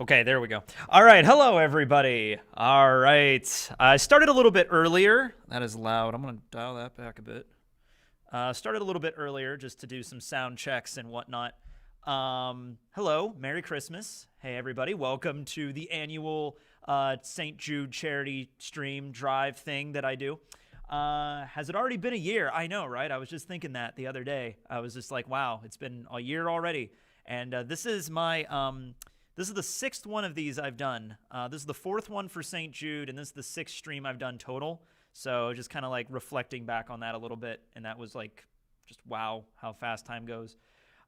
Okay, there we go. All right, hello everybody. All right, I started a little bit earlier. That is loud. I'm gonna dial that back a bit. Started a little bit earlier just to do some sound checks and whatnot. Hello, Merry Christmas. Hey everybody, welcome to the annual St. Jude charity stream drive thing that I do. Has it already been a year? I know, right? I was just thinking that the other day. I was just like, wow, it's been a year already. And this is this is the sixth one of these I've done. This is the fourth one for St. Jude, and this is the sixth stream I've done total. So just kind of like reflecting back on that a little bit, and that was like, just wow, how fast time goes.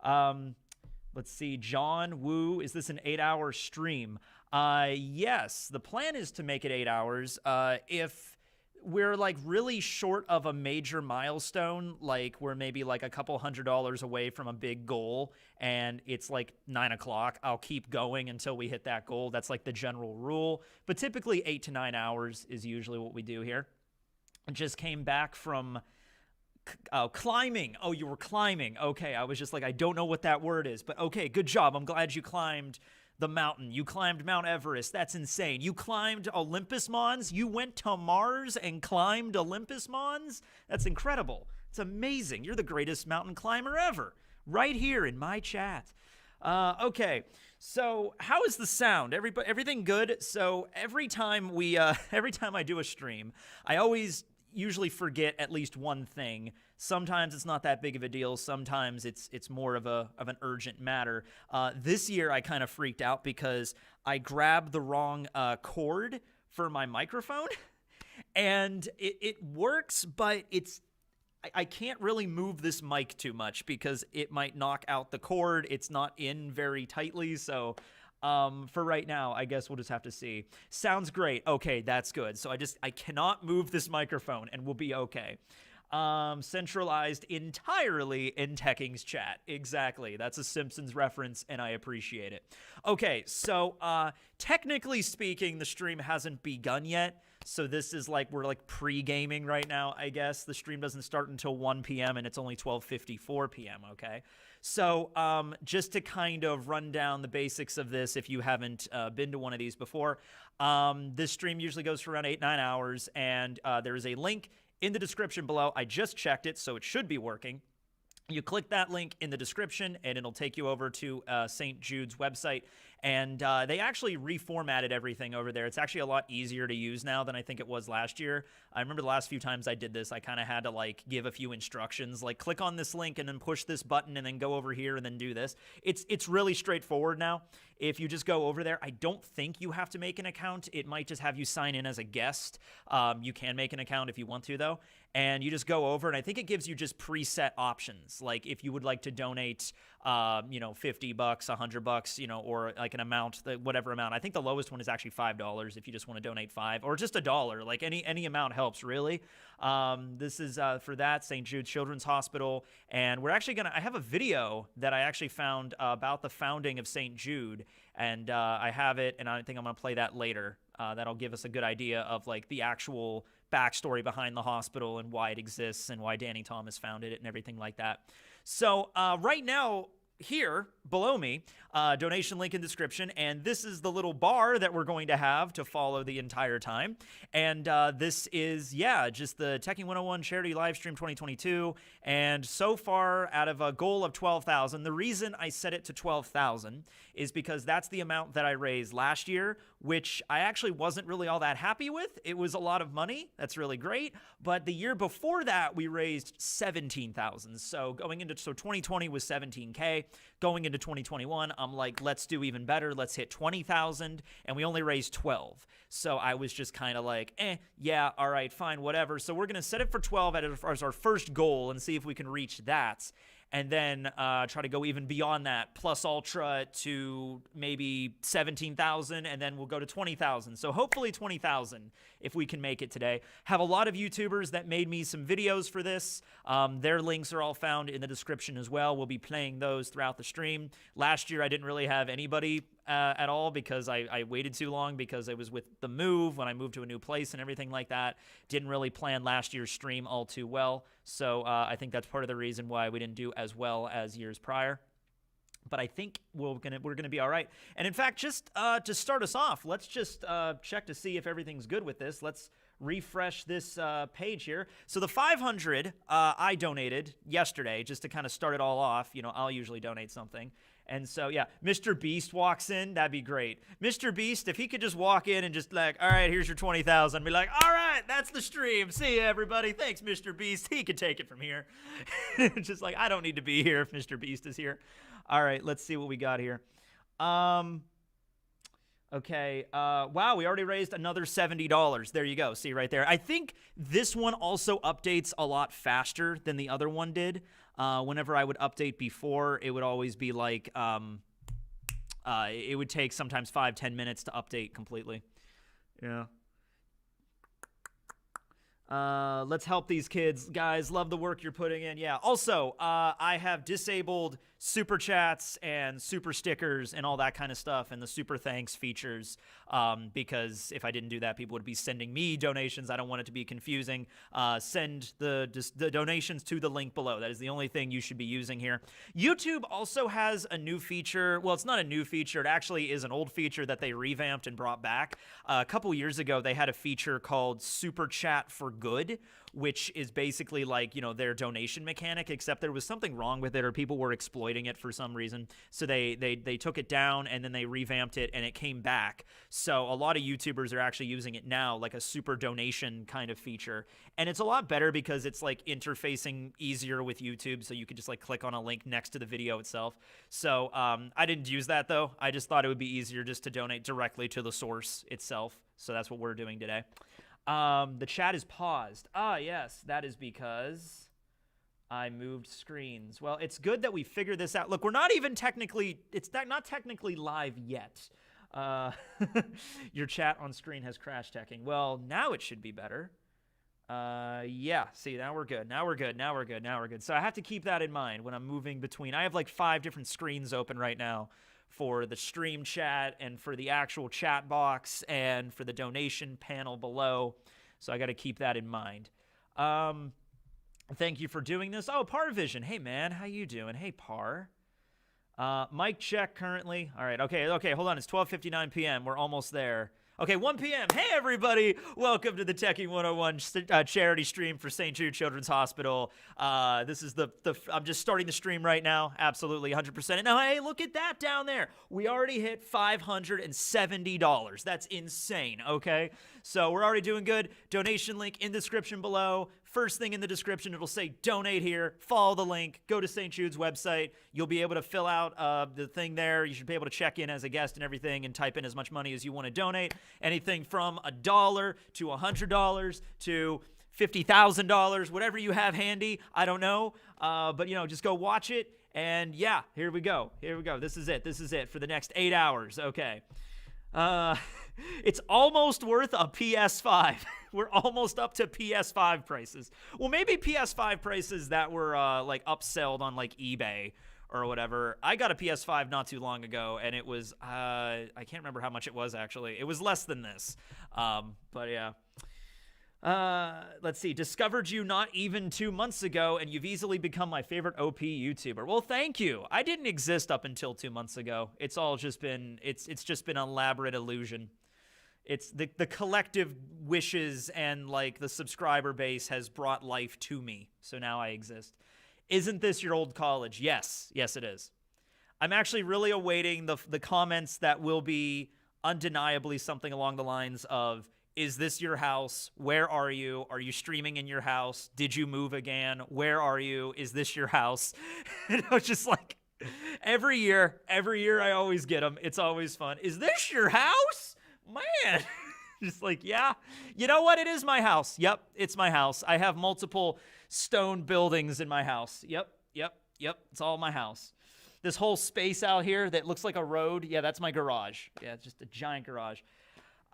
Let's see, John Woo, is this an 8-hour stream? Yes, the plan is to make it 8 hours. If we're like really short of a major milestone, like we're maybe like a couple $100 away from a big goal and it's like 9 o'clock, I'll keep going until we hit that goal. That's like the general rule, but typically 8 to 9 hours is usually what we do here. I just came back from climbing. Oh, you were climbing. Okay, I was just like, I don't know what that word is, but okay, good job. I'm glad you climbed the mountain. You climbed Mount Everest. That's insane. You climbed Olympus Mons. You went to Mars and climbed Olympus Mons. That's incredible. It's amazing. You're the greatest mountain climber ever. Right here in my chat. Okay, so how is the sound? Everything good? So every time every time I do a stream, I always usually forget at least one thing. Sometimes it's not that big of a deal. Sometimes it's more of an urgent matter. This year I kind of freaked out because I grabbed the wrong cord for my microphone, and it works, but I can't really move this mic too much because it might knock out the cord. It's not in very tightly, so for right now, I guess we'll just have to see. Sounds great. Okay, that's good. So I cannot move this microphone and we'll be okay. Centralized entirely in Tekking's chat. Exactly. That's a Simpsons reference and I appreciate it. Okay, so technically speaking, the stream hasn't begun yet. So this is like, we're like pre-gaming right now, I guess. The stream doesn't start until 1 p.m. and it's only 12:54 p.m., okay? So just to kind of run down the basics of this, if you haven't been to one of these before, this stream usually goes for around 8-9 hours, and there is a link in the description below. I just checked it, so it should be working. You click that link in the description, and it'll take you over to St. Jude's website. And they actually reformatted everything over there. It's actually a lot easier to use now than I think it was last year. I remember the last few times I did this, I kind of had to like give a few instructions, like click on this link and then push this button and then go over here and then do this. It's really straightforward now. If you just go over there, I don't think you have to make an account. It might just have you sign in as a guest. You can make an account if you want to, though. And you just go over, and I think it gives you just preset options. Like if you would like to donate, $50, $100, or like an amount, whatever amount. I think the lowest one is actually $5 if you just want to donate $5, or just $1. Like any amount helps, really. This is for that, St. Jude Children's Hospital. And we're actually I have a video that I actually found about the founding of St. Jude. And I have it, and I think I'm going to play that later. That'll give us a good idea of like the actual backstory behind the hospital and why it exists and why Danny Thomas founded it and everything like that. So right now, here below me, donation link in description, and this is the little bar that we're going to have to follow the entire time. And this is, just the Tekking101 charity live stream 2022. And so far, out of a goal of 12,000, the reason I set it to 12,000 is because that's the amount that I raised last year, which I actually wasn't really all that happy with. It was a lot of money. That's really great. But the year before that, we raised 17,000. So 2020 was 17K. Going into 2021, I'm like, let's do even better. Let's hit 20,000, and we only raised 12. So I was just kind of like, yeah, all right, fine, whatever. So we're going to set it for 12 as our first goal and see if we can reach that. And then try to go even beyond that, plus ultra to maybe 17,000, and then we'll go to 20,000. So hopefully 20,000 if we can make it today. Have a lot of YouTubers that made me some videos for this. Their links are all found in the description as well. We'll be playing those throughout the stream. Last year I didn't really have anybody at all because I waited too long because I was with the move when I moved to a new place and everything like that. Didn't really plan last year's stream all too well. So I think that's part of the reason why we didn't do as well as years prior. but I think we're gonna be all right. And in fact, just to start us off, let's just check to see if everything's good with this. Let's refresh this page here. So the 500 I donated yesterday just to kind of start it all off. You know, I'll usually donate something. And so, yeah, Mr. Beast walks in. That'd be great. Mr. Beast, if he could just walk in and just like, all right, here's your 20,000. Be like, all right, that's the stream. See you, everybody. Thanks, Mr. Beast. He could take it from here. Just like, I don't need to be here if Mr. Beast is here. All right, let's see what we got here. Okay. Wow, we already raised another $70. There you go. See right there. I think this one also updates a lot faster than the other one did. Whenever I would update before, it would always be like, it would take sometimes 5-10 minutes to update completely. Yeah. Let's help these kids, guys. Love the work you're putting in. Yeah. Also, I have disabled super chats and super stickers and all that kind of stuff and the super thanks features, because if I didn't do that, people would be sending me donations. I don't want it to be confusing. Send the donations to the link below. That is the only thing you should be using here. YouTube also has a new feature. Well, it's not a new feature. It actually is an old feature that they revamped and brought back. A couple years ago, they had a feature called Super Chat for Good, which is basically like, you know, their donation mechanic, except there was something wrong with it or people were exploiting it for some reason. So they took it down and then they revamped it and it came back. So a lot of YouTubers are actually using it now, like a super donation kind of feature. And it's a lot better because it's like interfacing easier with YouTube. So you could just like click on a link next to the video itself. So I didn't use that though. I just thought it would be easier just to donate directly to the source itself. So that's what we're doing today. The chat is paused. Ah, yes, that is because I moved screens. Well, it's good that we figured this out. Look, we're not even technically, it's not technically live yet. Your chat on screen has crashed, Tekking. Well, now it should be better. Yeah, see, now we're good. Now we're good. Now we're good. Now we're good. So I have to keep that in mind when I'm moving between. I have like 5 different screens open right now for the stream chat and for the actual chat box and for the donation panel below. So I got to keep that in mind. Thank you for doing this. Oh, Parvision. Hey, man. How you doing? Hey, Par. Mic check currently. All right. Okay. Hold on. It's 12:59 p.m. We're almost there. Okay, 1 p.m. Hey, everybody. Welcome to the Tekking101 charity stream for St. Jude Children's Hospital. This is I'm just starting the stream right now. Absolutely, 100%. And now, hey, look at that down there. We already hit $570. That's insane, okay? So we're already doing good. Donation link in description below. First thing in the description, it'll say donate here. Follow the link. Go to St. Jude's website. You'll be able to fill out the thing there. You should be able to check in as a guest and everything and type in as much money as you want to donate. Anything from $1 to $100 to $50,000, whatever you have handy. I don't know. But, you know, just go watch it. And, yeah, here we go. Here we go. This is it. This is it for the next 8 hours. Okay. It's almost worth a PS5. We're almost up to PS5 prices. Well, maybe PS5 prices that were like upselled on like eBay or whatever. I got a PS5 not too long ago, and it was I can't remember how much it was actually. It was less than this. But yeah. Let's see. Discovered you not even 2 months ago, and you've easily become my favorite OP YouTuber. Well, thank you. I didn't exist up until 2 months ago. It's all just been it's just been an elaborate illusion. It's the collective wishes and like the subscriber base has brought life to me. So now I exist. Isn't this your old college? Yes. Yes, it is. I'm actually really awaiting the comments that will be undeniably something along the lines of, is this your house? Where are you? Are you streaming in your house? Did you move again? Where are you? Is this your house? And I was just like, every year I always get them. It's always fun. Is this your house? Man. Just like, yeah. You know what? It is my house. Yep, it's my house. I have multiple stone buildings in my house. Yep. It's all my house. This whole space out here that looks like a road, yeah, that's my garage. Yeah, it's just a giant garage.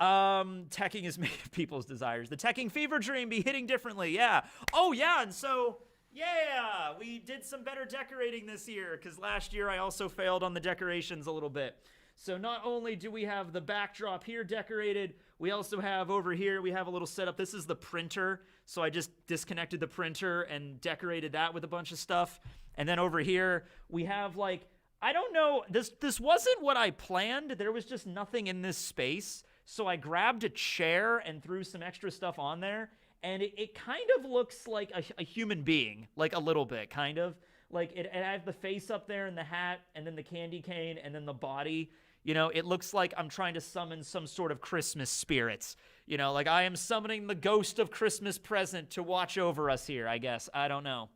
Tekking is made of people's desires. The Tekking fever dream be hitting differently, yeah. Oh, yeah, and so, yeah, we did some better decorating this year, because last year I also failed on the decorations a little bit. So not only do we have the backdrop here decorated, we also have over here, we have a little setup. This is the printer, so I just disconnected the printer and decorated that with a bunch of stuff. And then over here, we have like I don't know. This wasn't what I planned. There was just nothing in this space. So I grabbed a chair and threw some extra stuff on there. And it kind of looks like a human being, like a little bit, kind of. Like, I have the face up there and the hat and then the candy cane and then the body. You know, it looks like I'm trying to summon some sort of Christmas spirits. You know, like I am summoning the ghost of Christmas present to watch over us here, I guess. I don't know.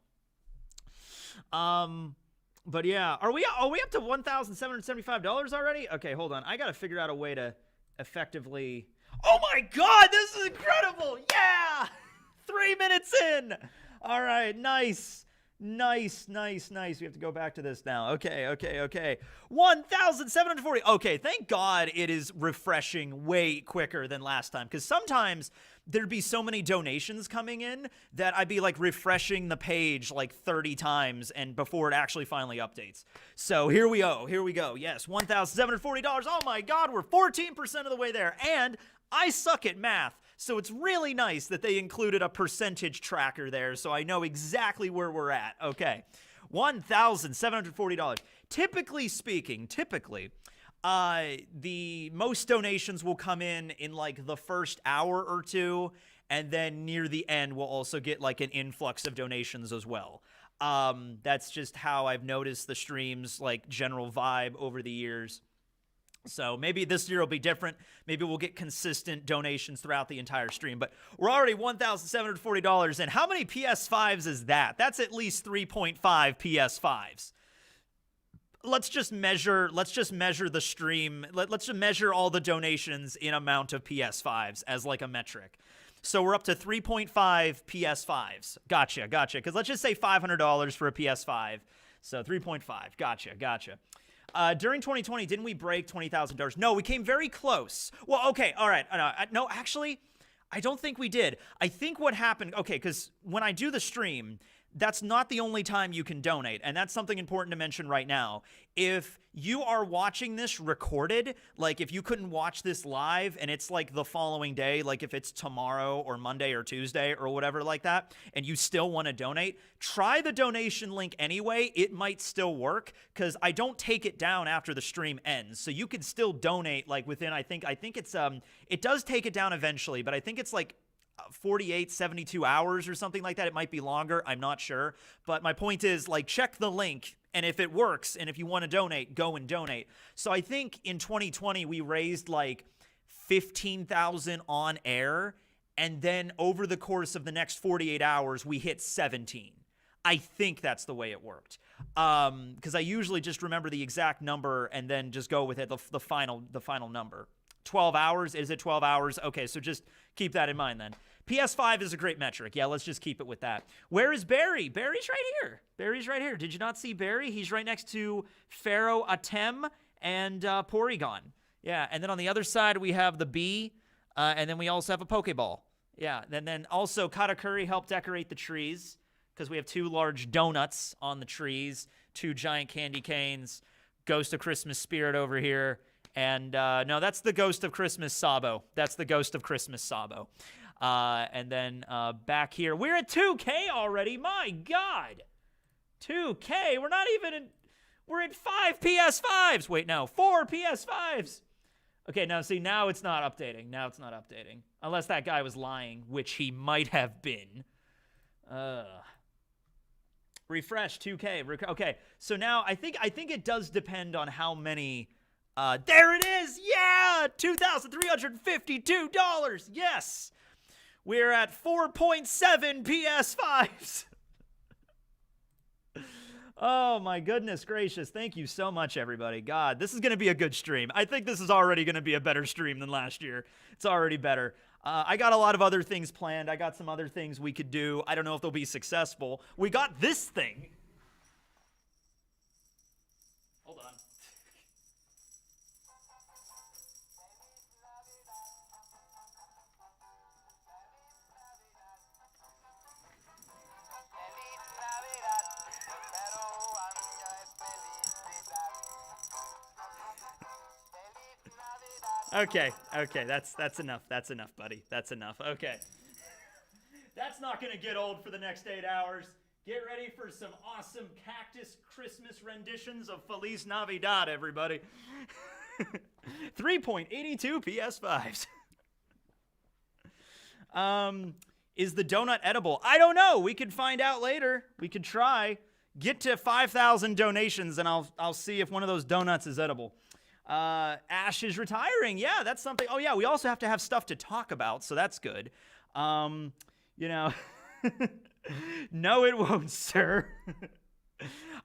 But yeah, are we up to $1,775 already? Okay, hold on. I got to figure out a way to effectively... Oh my god, this is incredible! Yeah! 3 minutes in! All right, nice. Nice. We have to go back to this now. Okay. 1,740. Okay, thank God it is refreshing way quicker than last time. Because sometimes there'd be so many donations coming in that I'd be like refreshing the page like 30 times and before it actually finally updates. So here we go. Yes, $1,740. Oh my God, we're 14% of the way there. And I suck at math. So it's really nice that they included a percentage tracker there so I know exactly where we're at. Okay, $1,740. Typically speaking, the most donations will come in like the first hour or two, and then near the end we'll also get like an influx of donations as well. That's just how I've noticed the stream's like general vibe over the years. So maybe this year will be different. Maybe we'll get consistent donations throughout the entire stream. But we're already $1,740 in. How many PS5s is that? That's at least 3.5 PS5s. Let's just measure the stream. Let's just measure all the donations in amount of PS5s as like a metric. So we're up to 3.5 PS5s. Gotcha. Because let's just say $500 for a PS5. So 3.5. Gotcha. During 2020, didn't we break $20,000? No, we came very close. Well, okay, all right. No, actually, I don't think we did. I think what happened, okay, because when I do the stream, that's not the only time you can donate, and that's something important to mention right now. If you are watching this recorded, like if you couldn't watch this live and it's like the following day, like if it's tomorrow or Monday or Tuesday or whatever like that, and you still want to donate, try the donation link anyway. It might still work because I don't take it down after the stream ends. So you could still donate like within, I think it's, it does take it down eventually, but I think it's like 48, 72 hours or something like that. It might be longer. I'm not sure. But my point is, like, check the link. And if it works, and if you want to donate, go and donate. So I think in 2020, we raised like 15,000 on air. And then over the course of the next 48 hours, we hit 17. I think that's the way it worked. Because I usually just remember the exact number and then just go with it, the final number. 12 hours? Is it 12 hours? Okay, so just keep that in mind then. PS5 is a great metric. Yeah, let's just keep it with that. Where is Barry? Barry's right here. Did you not see Barry? He's right next to Pharaoh Atem and Porygon. Yeah, and then on the other side we have the bee, and then we also have a Pokeball. Yeah, and then also Katakuri helped decorate the trees because we have 2 large donuts on the trees, 2 giant candy canes, Ghost of Christmas Spirit over here. And no, that's the Ghost of Christmas Sabo. And then back here, we're at 2K already. My God. 2K. We're not even in, we're at 5 PS5s. Wait, no, 4 PS5s. Okay, now see, now it's not updating. Unless that guy was lying, which he might have been. Refresh 2K. Okay, so now I think it does depend on how many. There it is! Yeah! $2,352! Yes! We're at 4.7 PS5s! Oh my goodness gracious. Thank you so much, everybody. God, this is going to be a good stream. I think this is already going to be a better stream than last year. It's already better. I got a lot of other things planned. I got some other things we could do. I don't know if they'll be successful. We got this thing. Hold on. Okay, that's enough. That's enough, buddy. That's enough. Okay. That's not going to get old for the next 8 hours. Get ready for some awesome cactus Christmas renditions of Feliz Navidad, everybody. 3.82 PS5s. Is the donut edible? I don't know. We could find out later. We could try. Get to 5,000 donations, and I'll see if one of those donuts is edible. Ash is retiring. Yeah, that's something. Oh, yeah, we also have to have stuff to talk about, so that's good. You know, no, it won't, sir.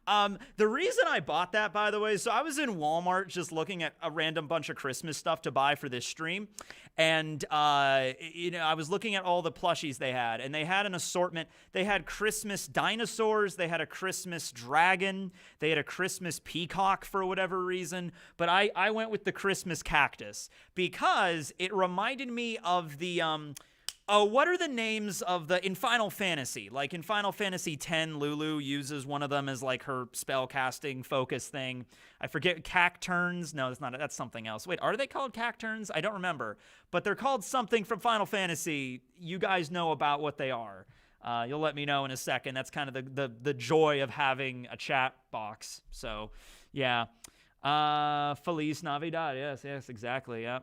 The reason I bought that, by the way, so I was in Walmart just looking at a random bunch of Christmas stuff to buy for this stream. And, you know, I was looking at all the plushies they had, and they had an assortment. They had Christmas dinosaurs. They had a Christmas dragon. They had a Christmas peacock for whatever reason. But I went with the Christmas cactus because it reminded me of the, oh, what are the names of the, in Final Fantasy? Like in Final Fantasy X, Lulu uses one of them as like her spell casting focus thing. I forget, cacturns? No, that's not, that's something else. Wait, are they called cacturns? I don't remember. But they're called something from Final Fantasy. You guys know about what they are. You'll let me know in a second. That's kind of the joy of having a chat box. So, yeah. Feliz Navidad. Yes, exactly. Yeah.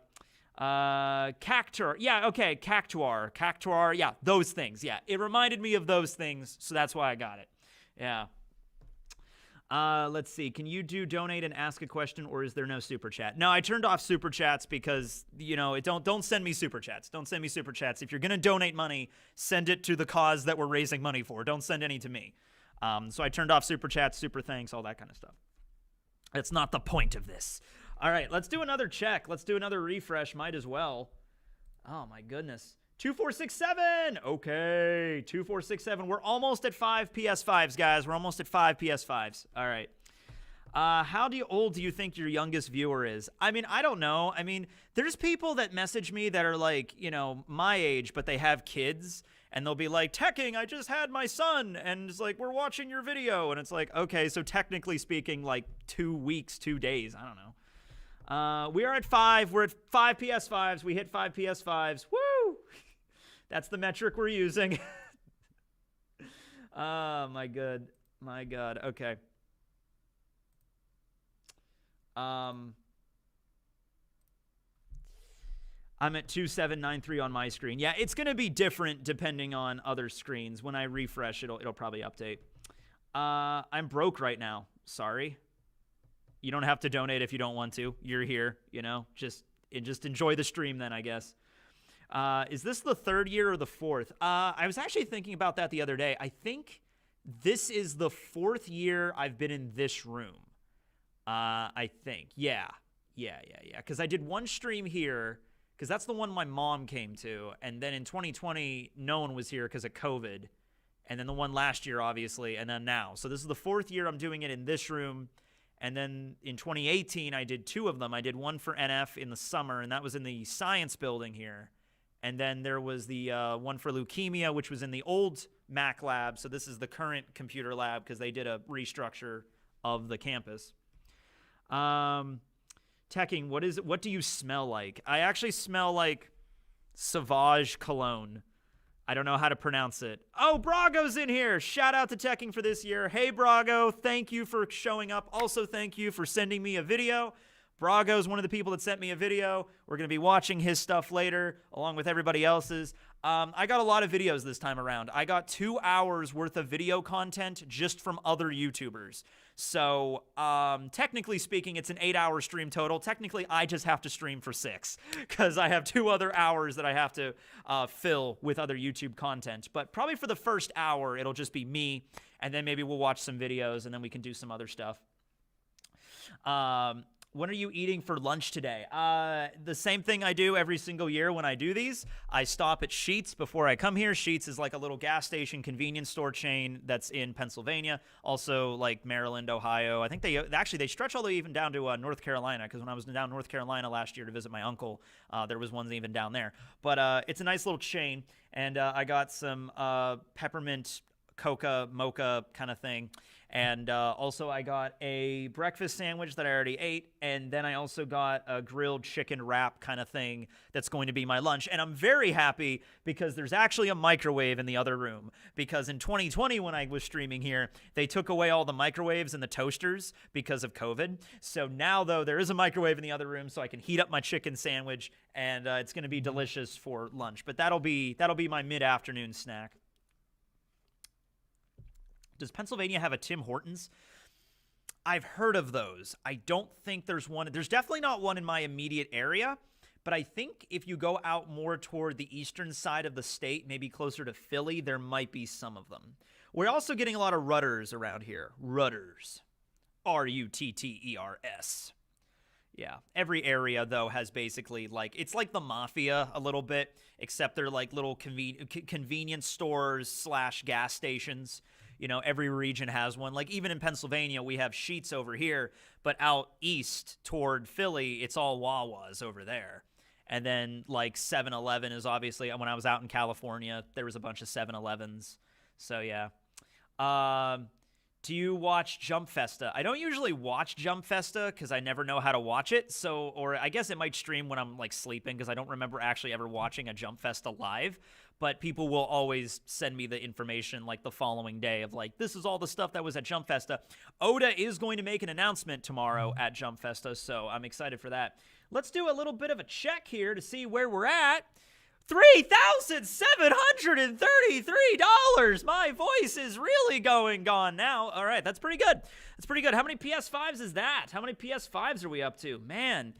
Cactuar. Yeah, okay, Cactuar. Yeah, those things. Yeah, it reminded me of those things, so that's why I got it. Yeah. Let's see. Can you do donate and ask a question, or is there no super chat? No, I turned off super chats because, you know, don't send me super chats. Don't send me super chats. If you're going to donate money, send it to the cause that we're raising money for. Don't send any to me. So I turned off super chats, super thanks, all that kind of stuff. That's not the point of this. All right, let's do another check. Let's do another refresh. Might as well. Oh, my goodness. 2467. Okay, 2467. We're almost at 5 PS5s, guys. We're almost at 5 PS5s. All right. How old do you think your youngest viewer is? I mean, I don't know. I mean, there's people that message me that are like, you know, my age, but they have kids. And they'll be like, Tekking, I just had my son. And it's like, we're watching your video. And it's like, okay, so technically speaking, like 2 weeks, 2 days. I don't know. We are at 5. We're at 5 PS5s. We hit 5 PS5s. Woo! That's the metric we're using. Oh, my God. My God. Okay. I'm at 2793 on my screen. Yeah, it's going to be different depending on other screens. When I refresh, it'll probably update. I'm broke right now. Sorry. You don't have to donate if you don't want to. You're here, you know. Just enjoy the stream then, I guess. Is this the 3rd year or the 4th? I was actually thinking about that the other day. I think this is the 4th year I've been in this room. I think. Yeah. Because I did one stream here, because that's the one my mom came to. And then in 2020, no one was here because of COVID. And then the one last year, obviously, and then now. So this is the 4th year I'm doing it in this room. And then in 2018, I did 2 of them. I did one for NF in the summer, and that was in the science building here. And then there was the one for leukemia, which was in the old Mac lab. So this is the current computer lab because they did a restructure of the campus. Tekking, what do you smell like? I actually smell like Sauvage Cologne. I don't know how to pronounce it. Oh, Brago's in here. Shout out to Tekking for this year. Hey, Brago, thank you for showing up. Also, thank you for sending me a video. Brago's one of the people that sent me a video. We're going to be watching his stuff later, along with everybody else's. I got a lot of videos this time around. I got 2 hours worth of video content just from other YouTubers. So, technically speaking, it's an 8-hour stream total. Technically, I just have to stream for 6 because I have 2 other hours that I have to fill with other YouTube content. But probably for the first hour, it'll just be me, and then maybe we'll watch some videos, and then we can do some other stuff. What are you eating for lunch today? The same thing I do every single year when I do these. I stop at Sheetz before I come here. Sheetz is like a little gas station convenience store chain that's in Pennsylvania. Also like Maryland, Ohio. I think they stretch all the way even down to North Carolina, because when I was down North Carolina last year to visit my uncle, there was one even down there. But it's a nice little chain, and I got some peppermint coca mocha kind of thing. And also I got a breakfast sandwich that I already ate, and then I also got a grilled chicken wrap kind of thing that's going to be my lunch. And I'm very happy because there's actually a microwave in the other room, because in 2020 when I was streaming here, they took away all the microwaves and the toasters because of COVID. So now, though, there is a microwave in the other room, so I can heat up my chicken sandwich, and it's going to be delicious for lunch. But that'll be my mid-afternoon snack. Does Pennsylvania have a Tim Hortons? I've heard of those. I don't think there's one. There's definitely not one in my immediate area, but I think if you go out more toward the eastern side of the state, maybe closer to Philly, there might be some of them. We're also getting a lot of Rutters around here. Rutters. Rutters. Yeah. Every area, though, has basically, like, it's like the mafia a little bit, except they're like little convenience stores / gas stations. You know, every region has one. Like, even in Pennsylvania, we have Sheetz over here, but out east toward Philly, it's all Wawas over there. And then, like, 7-Eleven is obviously, when I was out in California, there was a bunch of 7-Elevens. So, yeah. Do you watch Jump Festa? I don't usually watch Jump Festa because I never know how to watch it. So, or I guess it might stream when I'm, like, sleeping, because I don't remember actually ever watching a Jump Festa live. But people will always send me the information, like, the following day of, like, this is all the stuff that was at Jump Festa. Oda is going to make an announcement tomorrow at Jump Festa, so I'm excited for that. Let's do a little bit of a check here to see where we're at. $3,733. My voice is really gone now. All right, that's pretty good. That's pretty good. How many PS5s is that? How many PS5s are we up to? Man,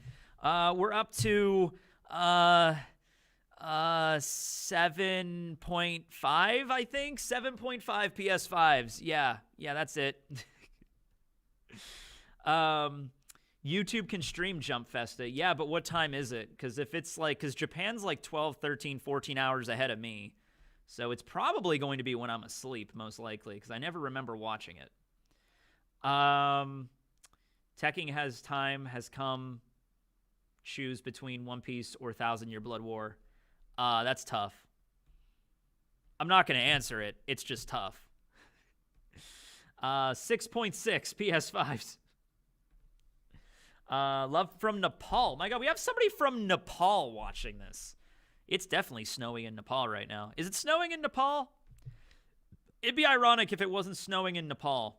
we're up to 7.5, I think. 7.5 PS5s. Yeah, that's it. YouTube can stream Jump Festa. Yeah, but what time is it? Because if it's like, because Japan's like 12, 13, 14 hours ahead of me. So it's probably going to be when I'm asleep, most likely, because I never remember watching it. Tekking has come. Choose between One Piece or 1,000-Year Blood War. That's tough. I'm not going to answer it. It's just tough. 6.6 PS5s. Love from Nepal. My God, we have somebody from Nepal watching this. It's definitely snowing in Nepal right now. Is it snowing in Nepal? It'd be ironic if it wasn't snowing in Nepal.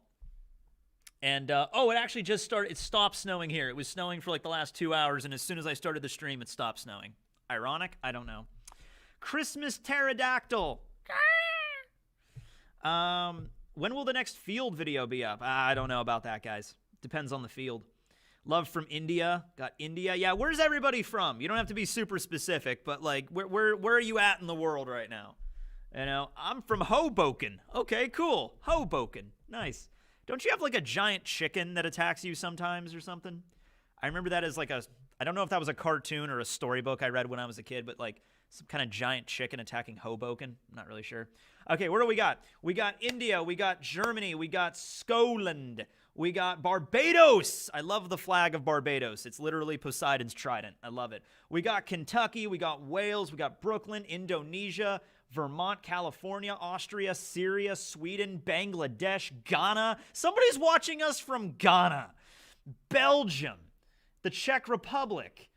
And, it actually just started. It stopped snowing here. It was snowing for like the last 2 hours, and as soon as I started the stream, it stopped snowing. Ironic? I don't know. Christmas pterodactyl. When will the next field video be up? I don't know about that, guys. Depends on the field. Love from India. Got India. Yeah, where's everybody from? You don't have to be super specific, but like, where are you at in the world right now? You know, I'm from Hoboken. Okay, cool. Hoboken. Nice. Don't you have like a giant chicken that attacks you sometimes or something? I remember that as like I don't know if that was a cartoon or a storybook I read when I was a kid, but like some kind of giant chicken attacking Hoboken. I'm not really sure. Okay, what do we got? We got India. We got Germany. We got Scotland. We got Barbados. I love the flag of Barbados. It's literally Poseidon's trident. I love it. We got Kentucky. We got Wales. We got Brooklyn, Indonesia, Vermont, California, Austria, Syria, Sweden, Bangladesh, Ghana. Somebody's watching us from Ghana. Belgium, the Czech Republic,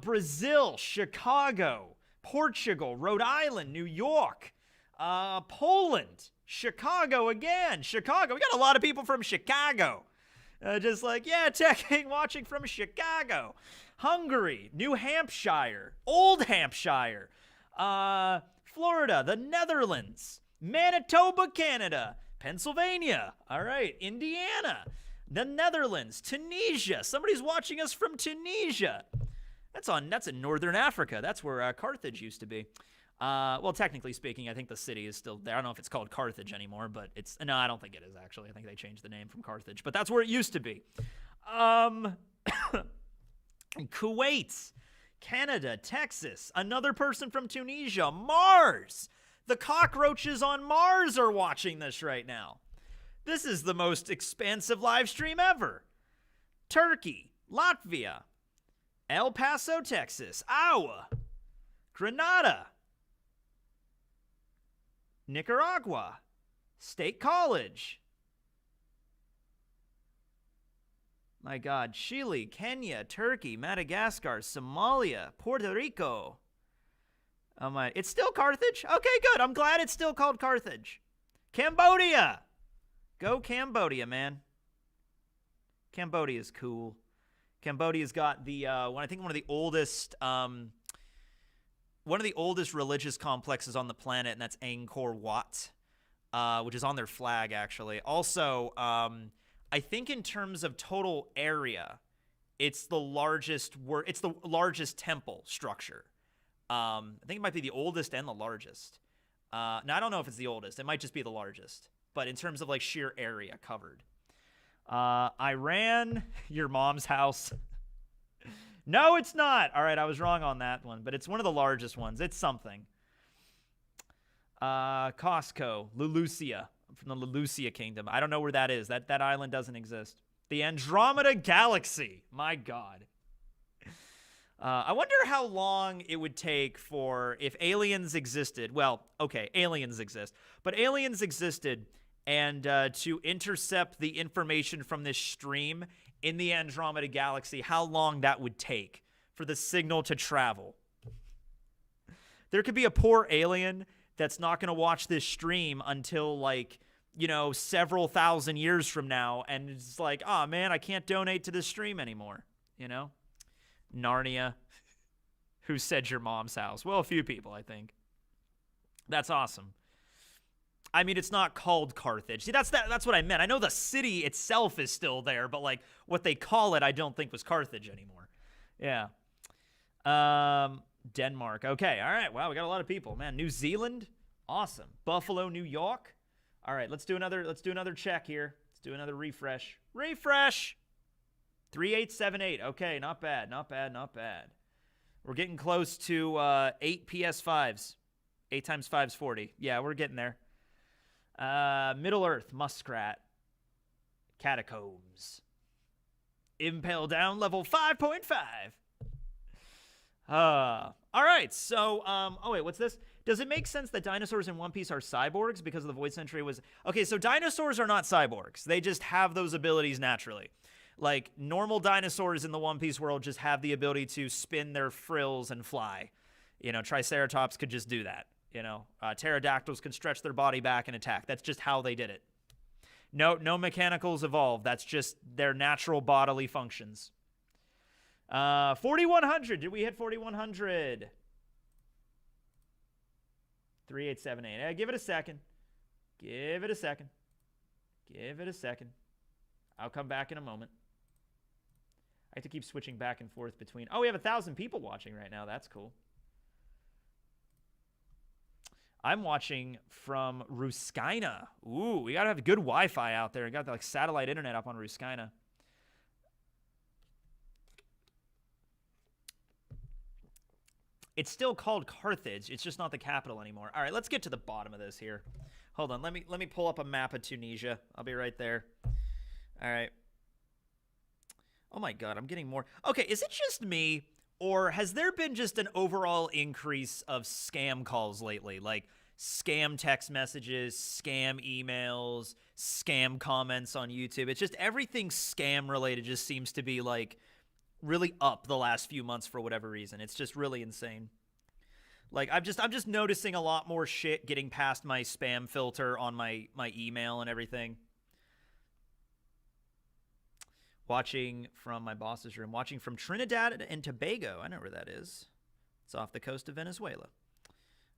Brazil, Chicago, Portugal, Rhode Island, New York, Poland, Chicago again. Chicago. We got a lot of people from Chicago. Just like, yeah, Tekking watching from Chicago. Hungary, New Hampshire, Old Hampshire, Florida, the Netherlands, Manitoba, Canada, Pennsylvania. All right, Indiana, the Netherlands, Tunisia. Somebody's watching us from Tunisia. That's in Northern Africa. That's where Carthage used to be. Well, technically speaking, I think the city is still there. I don't know if it's called Carthage anymore, but no, I don't think it is, actually. I think they changed the name from Carthage, but that's where it used to be. Kuwait, Canada, Texas, another person from Tunisia, Mars. The cockroaches on Mars are watching this right now. This is the most expansive live stream ever. Turkey, Latvia, El Paso, Texas, Iowa, Grenada, Nicaragua, State College. My God. Chile, Kenya, Turkey, Madagascar, Somalia, Puerto Rico. Oh my. It's still Carthage? Okay, good. I'm glad it's still called Carthage. Cambodia. Go Cambodia, man. Cambodia is cool. Cambodia's got the one of the oldest religious complexes on the planet, and that's Angkor Wat, which is on their flag actually. Also, I think in terms of total area, it's the largest temple structure. I think it might be the oldest and the largest. Now I don't know if it's the oldest. It might just be the largest. But in terms of like sheer area covered. Iran, your mom's house. No, it's not. All right, I was wrong on that one, but it's one of the largest ones. It's something. Costco, Lulusia, from the Lulusia Kingdom. I don't know where that is. That island doesn't exist. The Andromeda Galaxy. My God. I wonder how long it would take if aliens existed. Well, okay, aliens exist. But aliens existed, and to intercept the information from this stream in the Andromeda Galaxy, how long that would take for the signal to travel. There could be a poor alien that's not going to watch this stream until, like, you know, several thousand years from now, and it's like, oh, man, I can't donate to this stream anymore, you know? Narnia. Who said your mom's house? Well, a few people, I think. That's awesome. I mean, it's not called Carthage. See, that's what I meant. I know the city itself is still there, but like what they call it, I don't think was Carthage anymore. Yeah. Denmark. Okay. All right. Wow, we got a lot of people. Man, New Zealand. Awesome. Buffalo, New York. All right, let's do another check here. Let's do another refresh. Refresh. 3878. Okay, not bad. Not bad. Not bad. We're getting close to 8 PS5s. 8 times 5 is 40. Yeah, we're getting there. Middle Earth, Muskrat. Catacombs. Impale Down, level 5.5. All right, so, oh wait, what's this? Does it make sense that dinosaurs in One Piece are cyborgs because of the Void Century was... Okay, so dinosaurs are not cyborgs. They just have those abilities naturally. Like, normal dinosaurs in the One Piece world just have the ability to spin their frills and fly. You know, Triceratops could just do that. You know, pterodactyls can stretch their body back and attack. That's just how they did it. No mechanicals evolved. That's just their natural bodily functions. 4,100. Did we hit 4,100? 3878. Give it a second. Give it a second. Give it a second. I'll come back in a moment. I have to keep switching back and forth between... Oh, we have 1,000 people watching right now. That's cool. I'm watching from Ruskina. Ooh, we got to have good Wi-Fi out there. We got like satellite internet up on Ruskina. It's still called Carthage. It's just not the capital anymore. All right, let's get to the bottom of this here. Hold on. Let me pull up a map of Tunisia. I'll be right there. All right. Oh my God, I'm getting more. Okay, is it just me, or has there been just an overall increase of scam calls lately? Like scam text messages, scam emails, scam comments on YouTube. It's just everything scam related just seems to be like really up the last few months for whatever reason. It's just really insane. Like I'm just noticing a lot more shit getting past my spam filter on my email and everything. Watching from my boss's room. Watching from Trinidad and Tobago. I know where that is. It's off the coast of Venezuela.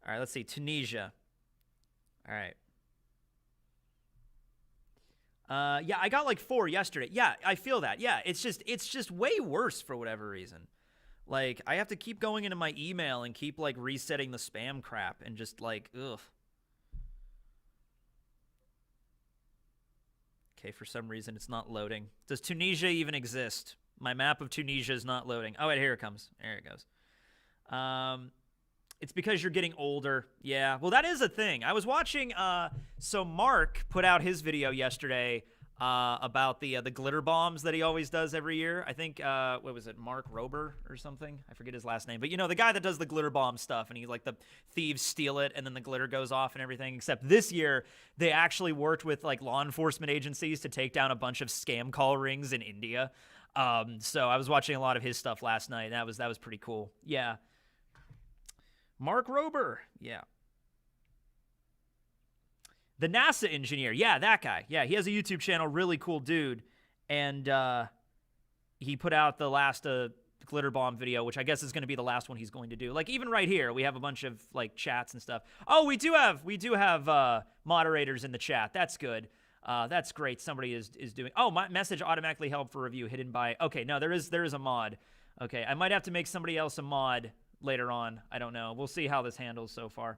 All right, let's see. Tunisia. All right. Yeah, I got like 4 yesterday. Yeah, I feel that. Yeah, it's just way worse for whatever reason. Like, I have to keep going into my email and keep like resetting the spam crap and just like, ugh. Okay, for some reason it's not loading. Does Tunisia even exist? My map of Tunisia is not loading. Oh, wait, here it comes. There it goes. It's because you're getting older. Yeah, well, that is a thing. I was watching, so Mark put out his video yesterday about the glitter bombs that he always does every year. I think what was it, Mark Rober or something? I forget his last name, but you know, the guy that does the glitter bomb stuff, and he's like, the thieves steal it and then the glitter goes off and everything. Except this year they actually worked with like law enforcement agencies to take down a bunch of scam call rings in India. So I was watching a lot of his stuff last night. That was pretty cool. Yeah, Mark Rober. Yeah. The NASA engineer. Yeah, that guy. Yeah, he has a YouTube channel. Really cool dude. And he put out the last glitter bomb video, which I guess is going to be the last one he's going to do. Like, even right here, we have a bunch of, like, chats and stuff. Oh, we do have moderators in the chat. That's good. That's great. Somebody is doing... Oh, my message automatically held for review hidden by... Okay, no, there is a mod. Okay, I might have to make somebody else a mod later on. I don't know. We'll see how this handles so far.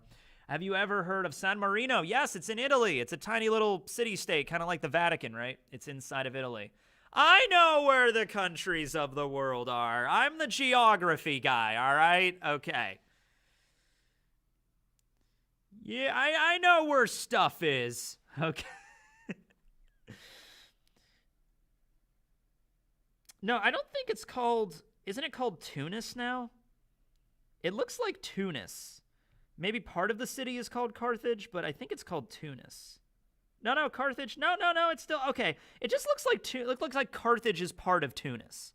Have you ever heard of San Marino? Yes, it's in Italy. It's a tiny little city-state, kind of like the Vatican, right? It's inside of Italy. I know where the countries of the world are. I'm the geography guy, all right? Okay. Yeah, I know where stuff is. Okay. No, I don't think it's called... Isn't it called Tunis now? It looks like Tunis. Maybe part of the city is called Carthage, but I think it's called Tunis. No, Carthage. No, it's still... Okay, it just looks like Carthage is part of Tunis.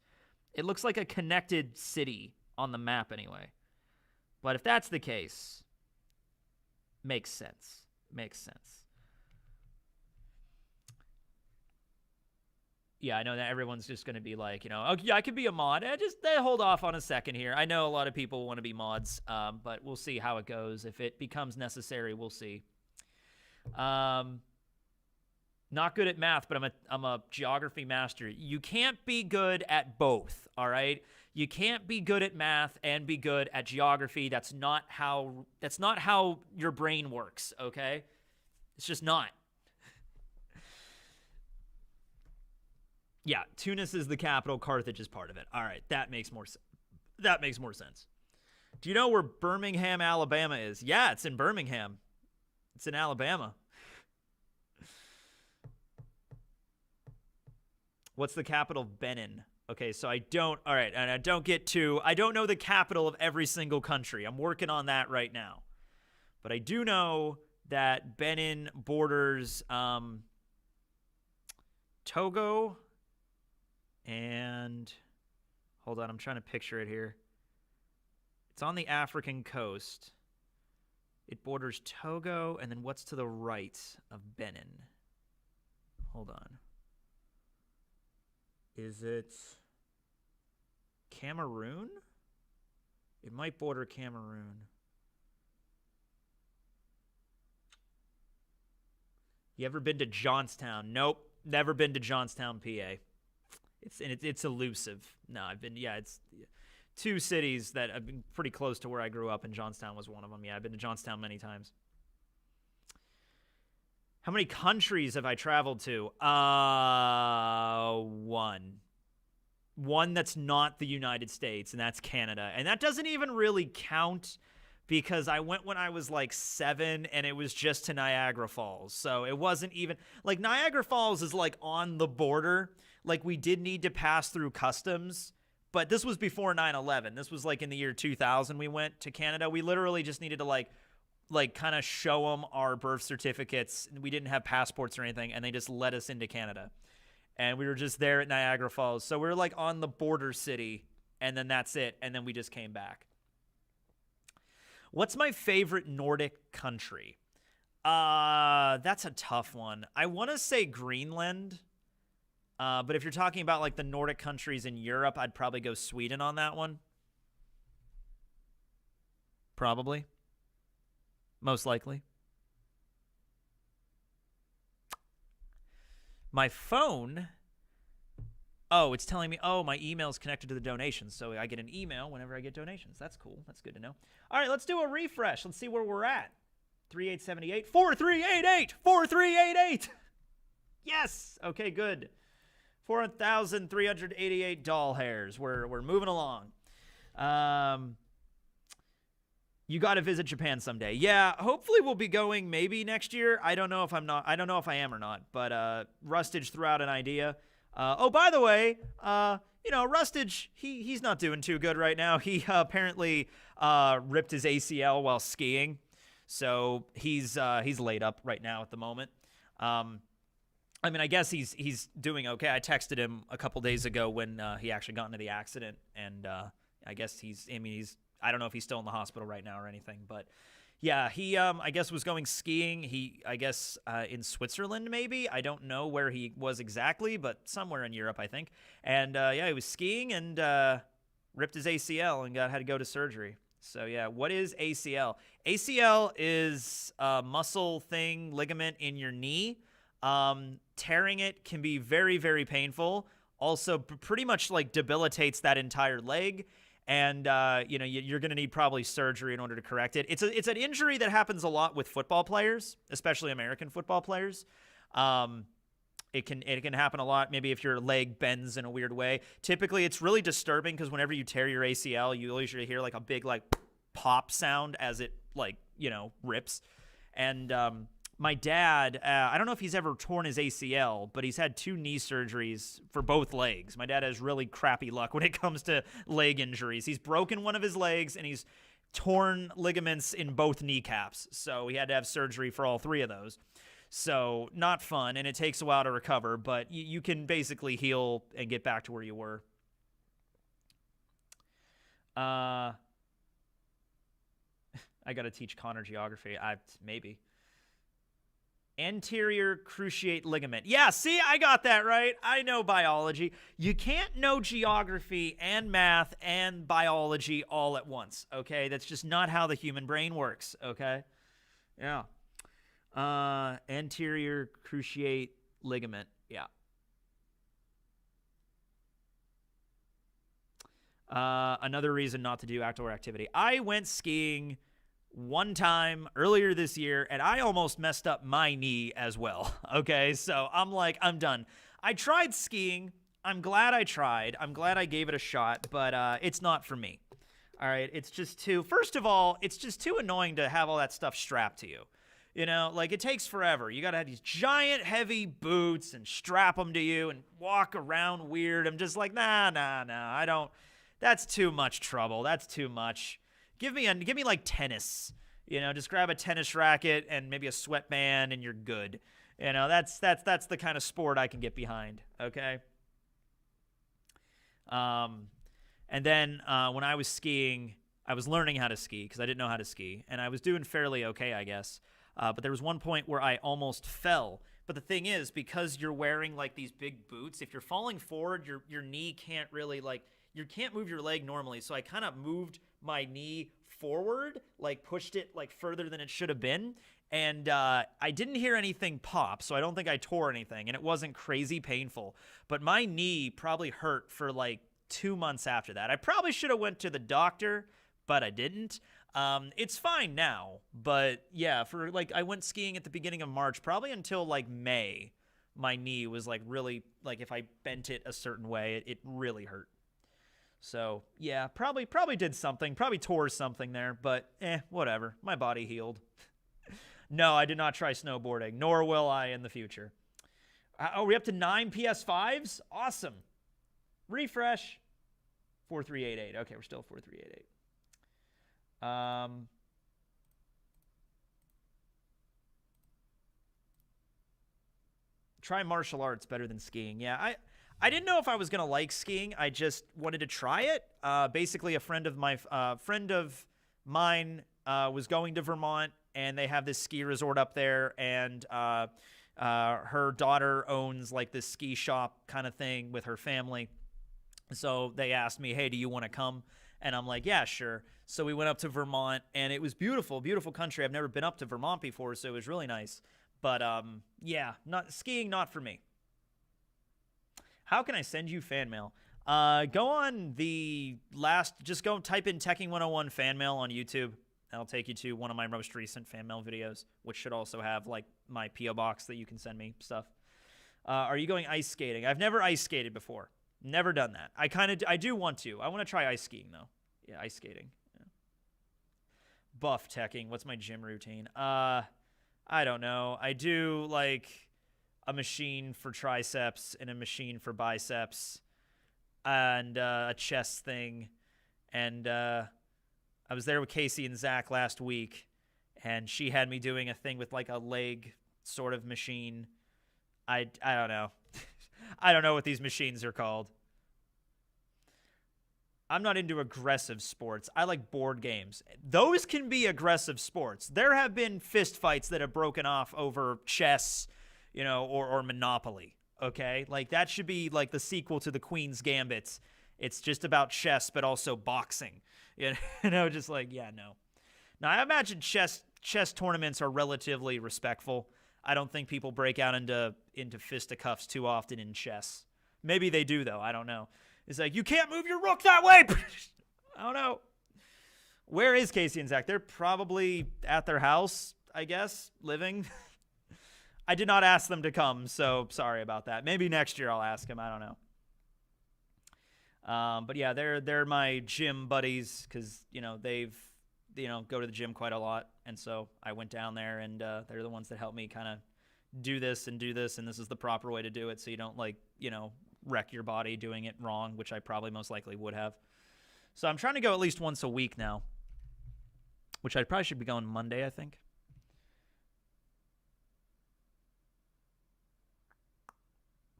It looks like a connected city on the map anyway. But if that's the case, makes sense. Makes sense. Yeah, I know that everyone's just going to be like, you know, oh, yeah, I could be a mod. Just hold off on a second here. I know a lot of people want to be mods, but we'll see how it goes. If it becomes necessary, we'll see. Not good at math, but I'm a geography master. You can't be good at both, all right? You can't be good at math and be good at geography. That's not how your brain works, okay? It's just not. Yeah, Tunis is the capital. Carthage is part of it. All right, that makes more sense. Do you know where Birmingham, Alabama is? Yeah, it's in Birmingham. It's in Alabama. What's the capital of Benin? Okay, so I don't know the capital of every single country. I'm working on that right now. But I do know that Benin borders Togo. And hold on, I'm trying to picture it here. It's on the African coast. It borders Togo, and then what's to the right of Benin? Hold on. Is it Cameroon? It might border Cameroon. You ever been to Johnstown? Nope, never been to Johnstown, PA. It's elusive. No, I've been, yeah, it's two cities that have been pretty close to where I grew up, and Johnstown was one of them. Yeah, I've been to Johnstown many times. How many countries have I traveled to? One. One that's not the United States, and that's Canada. And that doesn't even really count because I went when I was like 7, and it was just to Niagara Falls. So it wasn't even, like, Niagara Falls is like on the border. Like, we did need to pass through customs, but this was before 9/11. This was like in the year 2000 we went to Canada. We literally just needed to like kind of show them our birth certificates. We didn't have passports or anything, and they just let us into Canada. And we were just there at Niagara Falls. So we were like on the border city, and then that's it. And then we just came back. What's my favorite Nordic country? That's a tough one. I want to say Greenland. But if you're talking about like the Nordic countries in Europe, I'd probably go Sweden on that one. Probably. Most likely. My phone. Oh, it's telling me, oh, my email is connected to the donations. So I get an email whenever I get donations. That's cool. That's good to know. All right, let's do a refresh. Let's see where we're at. 3878. 4388. 4388. Yes. Okay, good. 4,388 doll hairs. We're moving along. You got to visit Japan someday. Yeah, hopefully we'll be going maybe next year. I don't know if I'm not. I don't know if I am or not. But Rustage threw out an idea. Oh, by the way, Rustage, he's not doing too good right now. He apparently ripped his ACL while skiing, so he's laid up right now at the moment. I mean, I guess he's doing okay. I texted him a couple days ago when he actually got into the accident, and I guess I don't know if he's still in the hospital right now or anything, but yeah, he I guess was going skiing. I guess in Switzerland maybe. I don't know where he was exactly, but somewhere in Europe, I think. And yeah, he was skiing and ripped his ACL and had to go to surgery. So yeah, what is ACL? ACL is a muscle ligament in your knee. Tearing it can be very, very painful. Also, pretty much like debilitates that entire leg. And, you're going to need probably surgery in order to correct it. It's an injury that happens a lot with football players, especially American football players. It can happen a lot. Maybe if your leg bends in a weird way. Typically, it's really disturbing because whenever you tear your ACL, you usually hear like a big like pop sound as it rips. And my dad, I don't know if he's ever torn his ACL, but he's had 2 knee surgeries for both legs. My dad has really crappy luck when it comes to leg injuries. He's broken one of his legs, and he's torn ligaments in both kneecaps. So he had to have surgery for all 3 of those. So not fun, and it takes a while to recover, but you can basically heal and get back to where you were. I got to teach Connor geography. Maybe. Anterior cruciate ligament. Yeah, see, I got that right. I know biology. You can't know geography and math and biology all at once, okay? That's just not how the human brain works, okay? Yeah. Anterior cruciate ligament. Yeah. Another reason not to do outdoor activity. I went skiing one time earlier this year, and I almost messed up my knee as well. Okay, so I'm done. I tried skiing. I'm glad I tried. I'm glad I gave it a shot, but it's not for me. All right, first of all, it's just too annoying to have all that stuff strapped to you. It takes forever. You got to have these giant, heavy boots and strap them to you and walk around weird. I'm just like, nah, I don't. That's too much trouble. That's too much. Give me like tennis, just grab a tennis racket and maybe a sweatband and you're good. That's the kind of sport I can get behind. Okay. And then, when I was skiing, I was learning how to ski because I didn't know how to ski, and I was doing fairly okay, I guess. But there was one point where I almost fell. But the thing is, because you're wearing like these big boots, if you're falling forward, your knee can't really you can't move your leg normally. So I kind of moved my knee forward, pushed it further than it should have been. And I didn't hear anything pop, so I don't think I tore anything. And it wasn't crazy painful. But my knee probably hurt for 2 months after that. I probably should have went to the doctor, but I didn't. It's fine now. But yeah, I went skiing at the beginning of March, probably until May. My knee was really, if I bent it a certain way, it really hurt. So, yeah, probably did something. Probably tore something there, but whatever. My body healed. No, I did not try snowboarding, nor will I in the future. Are we up to 9 PS5s? Awesome. Refresh. 4388. Okay, we're still 4388. Try martial arts better than skiing. Yeah, I didn't know if I was going to like skiing. I just wanted to try it. Basically, a friend of mine was going to Vermont, and they have this ski resort up there, and her daughter owns this ski shop kind of thing with her family. So they asked me, hey, do you want to come? And I'm like, yeah, sure. So we went up to Vermont, and it was beautiful, beautiful country. I've never been up to Vermont before, so it was really nice. But yeah, skiing, not for me. How can I send you fan mail? Go on just go type in Tekking101 fan mail on YouTube. That'll take you to one of my most recent fan mail videos, which should also have my P.O. box that you can send me stuff. Are you going ice skating? I've never ice skated before. Never done that. I do want to. I want to try ice skiing though. Yeah, ice skating. Yeah. buff teching. What's my gym routine? I don't know. I do like a machine for triceps and a machine for biceps and a chest thing. And I was there with Casey and Zach last week, and she had me doing a thing with like a leg sort of machine. I don't know. I don't know what these machines are called. I'm not into aggressive sports. I like board games. Those can be aggressive sports. There have been fist fights that have broken off over chess, or Monopoly, okay? Like, that should be like the sequel to the Queen's Gambit. It's just about chess, but also boxing. Just like, yeah, no. Now, I imagine chess tournaments are relatively respectful. I don't think people break out into fisticuffs too often in chess. Maybe they do, though. I don't know. It's like, you can't move your rook that way. I don't know. Where is Casey and Zach? They're probably at their house, I guess, living. I did not ask them to come, so sorry about that. Maybe next year I'll ask them. I don't know. But yeah, they're my gym buddies because, they've, go to the gym quite a lot. And so I went down there, and they're the ones that help me kind of do this. And this is the proper way to do it so you don't, wreck your body doing it wrong, which I probably most likely would have. So I'm trying to go at least once a week now, which I probably should be going Monday, I think.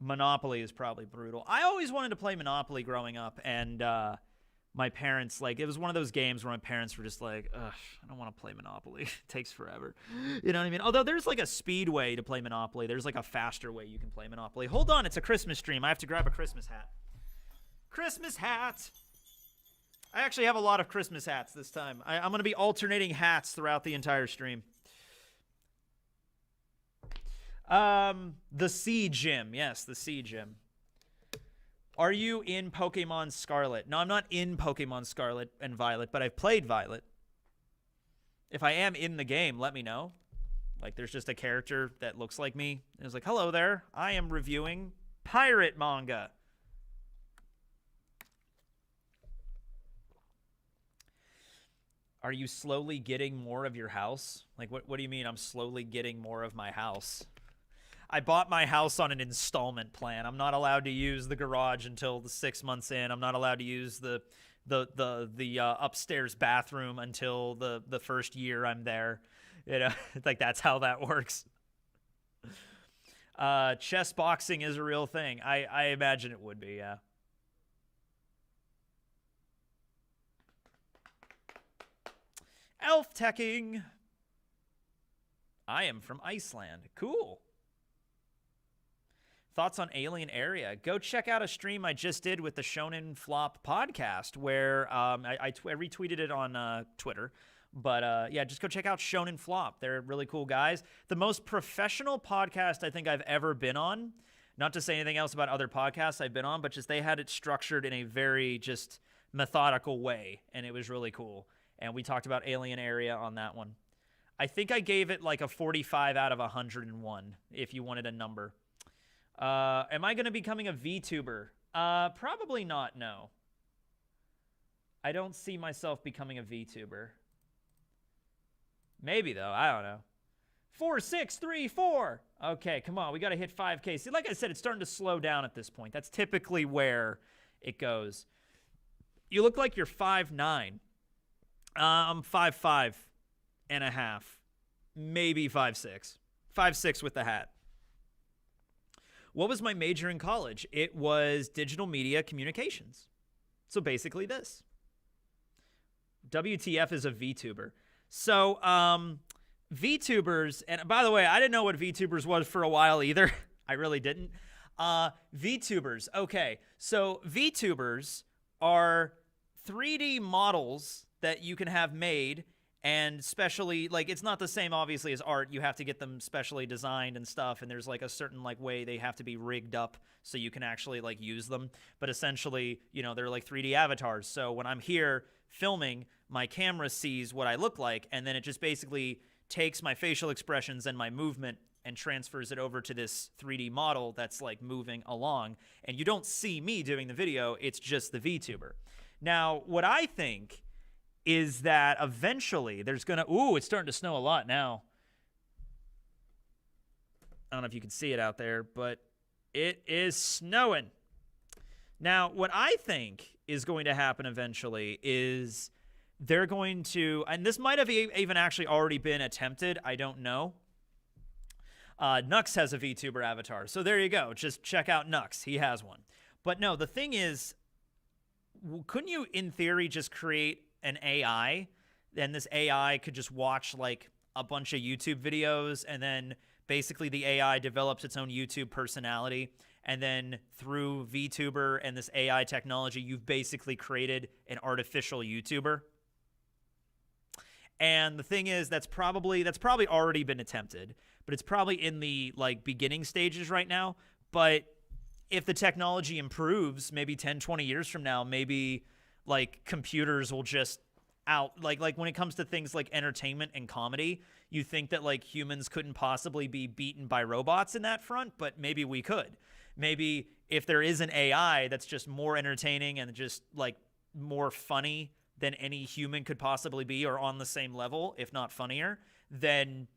Monopoly is probably brutal. I always wanted to play Monopoly growing up, and my parents, it was one of those games where my parents were just like, ugh, I don't want to play Monopoly. It takes forever. You know what I mean? Although there's a speed way to play Monopoly. There's a faster way you can play Monopoly. Hold on, it's a Christmas stream. I have to grab a Christmas hat. Christmas hat! I actually have a lot of Christmas hats this time. I'm going to be alternating hats throughout the entire stream. The Sea Gym. Yes, the Sea Gym. Are you in Pokemon Scarlet? No, I'm not in Pokemon Scarlet and Violet, but I've played Violet. If I am in the game, let me know. There's just a character that looks like me. And it's like, hello there. I am reviewing pirate manga. Are you slowly getting more of your house? What do you mean I'm slowly getting more of my house? I bought my house on an installment plan. I'm not allowed to use the garage until the 6 months in. I'm not allowed to use the upstairs bathroom until the first year I'm there. That's how that works. Chess boxing is a real thing. I imagine it would be, yeah. Elf teching. I am from Iceland. Cool. Thoughts on Alien Area? Go check out a stream I just did with the Shonen Flop podcast where I retweeted it on Twitter. But yeah, just go check out Shonen Flop. They're really cool guys. The most professional podcast I think I've ever been on. Not to say anything else about other podcasts I've been on, but just they had it structured in a very just methodical way, and it was really cool. And we talked about Alien Area on that one. I think I gave it a 45 out of 101 if you wanted a number. Am I going to be becoming a VTuber? Probably not, no. I don't see myself becoming a VTuber. Maybe, though. I don't know. 4, 6, 3, 4. Okay, come on. We got to hit 5K. See, like I said, it's starting to slow down at this point. That's typically where it goes. You look like you're 5'9". I'm 5'5" and a half. Maybe 5'6". 5'6" with the hat. What was my major in college? It was digital media communications. So basically this. WTF is a VTuber. So VTubers, and by the way, I didn't know what VTubers was for a while either. I really didn't. VTubers, okay. So VTubers are 3D models that you can have made, and specially, it's not the same obviously as art. You have to get them specially designed and stuff, and there's a certain way they have to be rigged up so you can actually use them. But essentially, they're 3D avatars. So when I'm here filming, my camera sees what I look like, and then it just basically takes my facial expressions and my movement and transfers it over to this 3D model that's moving along. And you don't see me doing the video, it's just the VTuber. Now, what I think is that eventually there's going to, ooh, it's starting to snow a lot now. I don't know if you can see it out there, but it is snowing. Now, what I think is going to happen eventually is they're going to, and this might have even actually already been attempted, I don't know. Nux has a VTuber avatar, so there you go. Just check out Nux. He has one. But no, the thing is, couldn't you, in theory, just create an AI? Then this AI could just watch, like, a bunch of YouTube videos, and then basically the AI develops its own YouTube personality, and then through VTuber and this AI technology, you've basically created an artificial YouTuber. And the thing is, that's probably already been attempted, but it's probably in the like beginning stages right now. But if the technology improves, maybe 10, 20 years from now, maybe like computers will just like when it comes to things like entertainment and comedy, you think that like humans couldn't possibly be beaten by robots in that front, but maybe we could. Maybe if there is an AI that's just more entertaining and just like more funny than any human could possibly be, or on the same level, if not funnier, then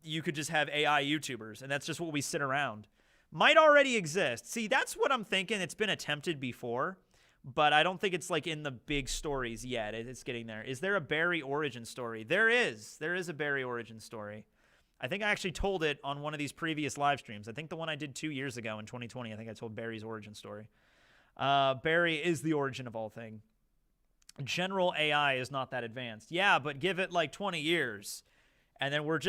you could just have AI YouTubers, and that's just what we sit around. Might already exist. See, that's what I'm thinking. It's been attempted before, but I don't think it's like in the big stories yet. It's getting there. Is there a Barry origin story? There is. There is a Barry origin story. I think I actually told it on one of these previous live streams. I think the one I did 2 years ago in 2020, I think I told Barry's origin story. Barry is the origin of all things. General AI is not that advanced. Yeah, but give it like 20 years. And then we're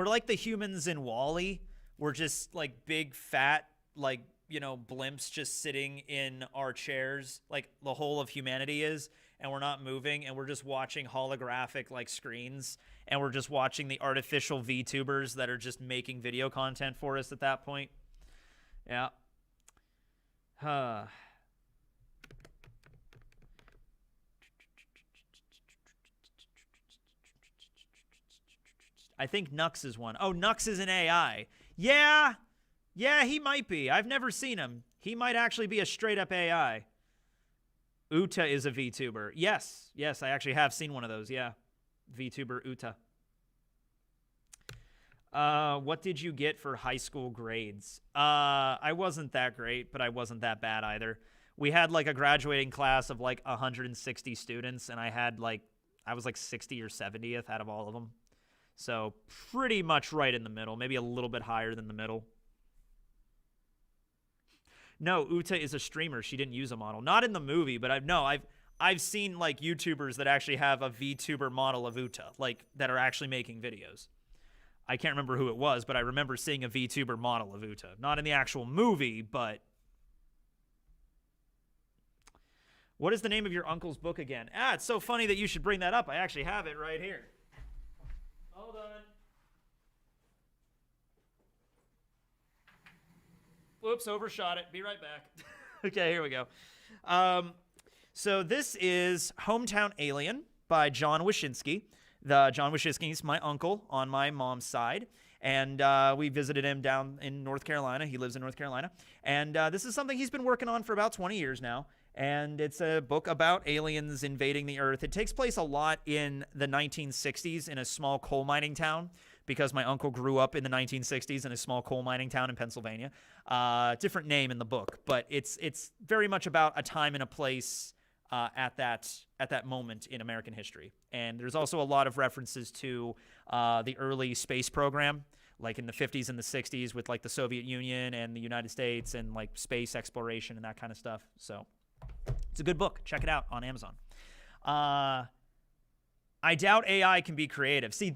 like the humans in WALL-E. We're just like big, fat, like, you know, blimps just sitting in our chairs, like the whole of humanity is, and we're not moving, and we're just watching holographic like screens, and we're just watching the artificial VTubers that are just making video content for us at that point. Yeah. I think Nux is one. Oh, Nux is an AI. Yeah, he might be. I've never seen him. He might actually be a straight-up AI. Uta is a VTuber. Yes, I actually have seen one of those, yeah. VTuber Uta. What did you get for high school grades? I wasn't that great, but I wasn't that bad either. We had like a graduating class of like 160 students, and I was like 60 or 70th out of all of them. So pretty much right in the middle, maybe a little bit higher than the middle. No, Uta is a streamer. She didn't use a model. Not in the movie, but I've seen like YouTubers that actually have a VTuber model of Uta, like that are actually making videos. I can't remember who it was, but I remember seeing a VTuber model of Uta. Not in the actual movie, but... What is the name of your uncle's book again? It's so funny that you should bring that up. I actually have it right here. Hold on. Whoops, overshot it. Be right back. Okay, here we go. So this is Hometown Alien by John Wyszynski. John Wyszynski is my uncle on my mom's side. And we visited him down in North Carolina. He lives in North Carolina. And this is something he's been working on for about 20 years now. And it's a book about aliens invading the Earth. It takes place a lot in the 1960s in a small coal mining town, because my uncle grew up in the 1960s in a small coal mining town in Pennsylvania. Different name in the book, but it's very much about a time and a place at that moment in American history. And there's also a lot of references to the early space program, like in the 50s and the 60s with like the Soviet Union and the United States and like space exploration and that kind of stuff. So it's a good book. Check it out on Amazon. I doubt AI can be creative. See,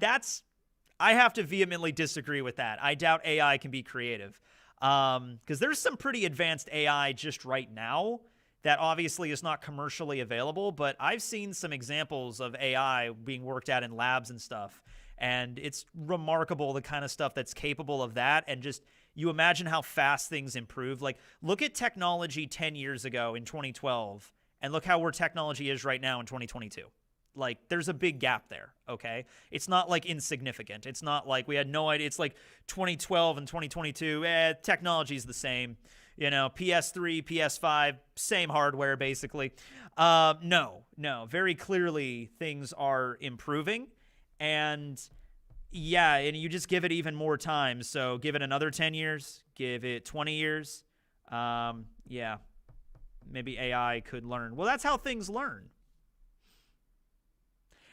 I have to vehemently disagree with that. I doubt AI can be creative. Because there's some pretty advanced AI just right now that obviously is not commercially available, but I've seen some examples of AI being worked at in labs and stuff. And it's remarkable the kind of stuff that's capable of that. And just, you imagine how fast things improve. Like, look at technology 10 years ago in 2012, and look how where technology is right now in 2022. Like, there's a big gap there, okay? It's not, like, insignificant. It's not like we had no idea. It's like 2012 and 2022, technology's the same. You know, PS3, PS5, same hardware basically. No, very clearly things are improving, and yeah, and you just give it even more time. So give it another 10 years, give it 20 years. Yeah, maybe AI could learn. Well, that's how things learn.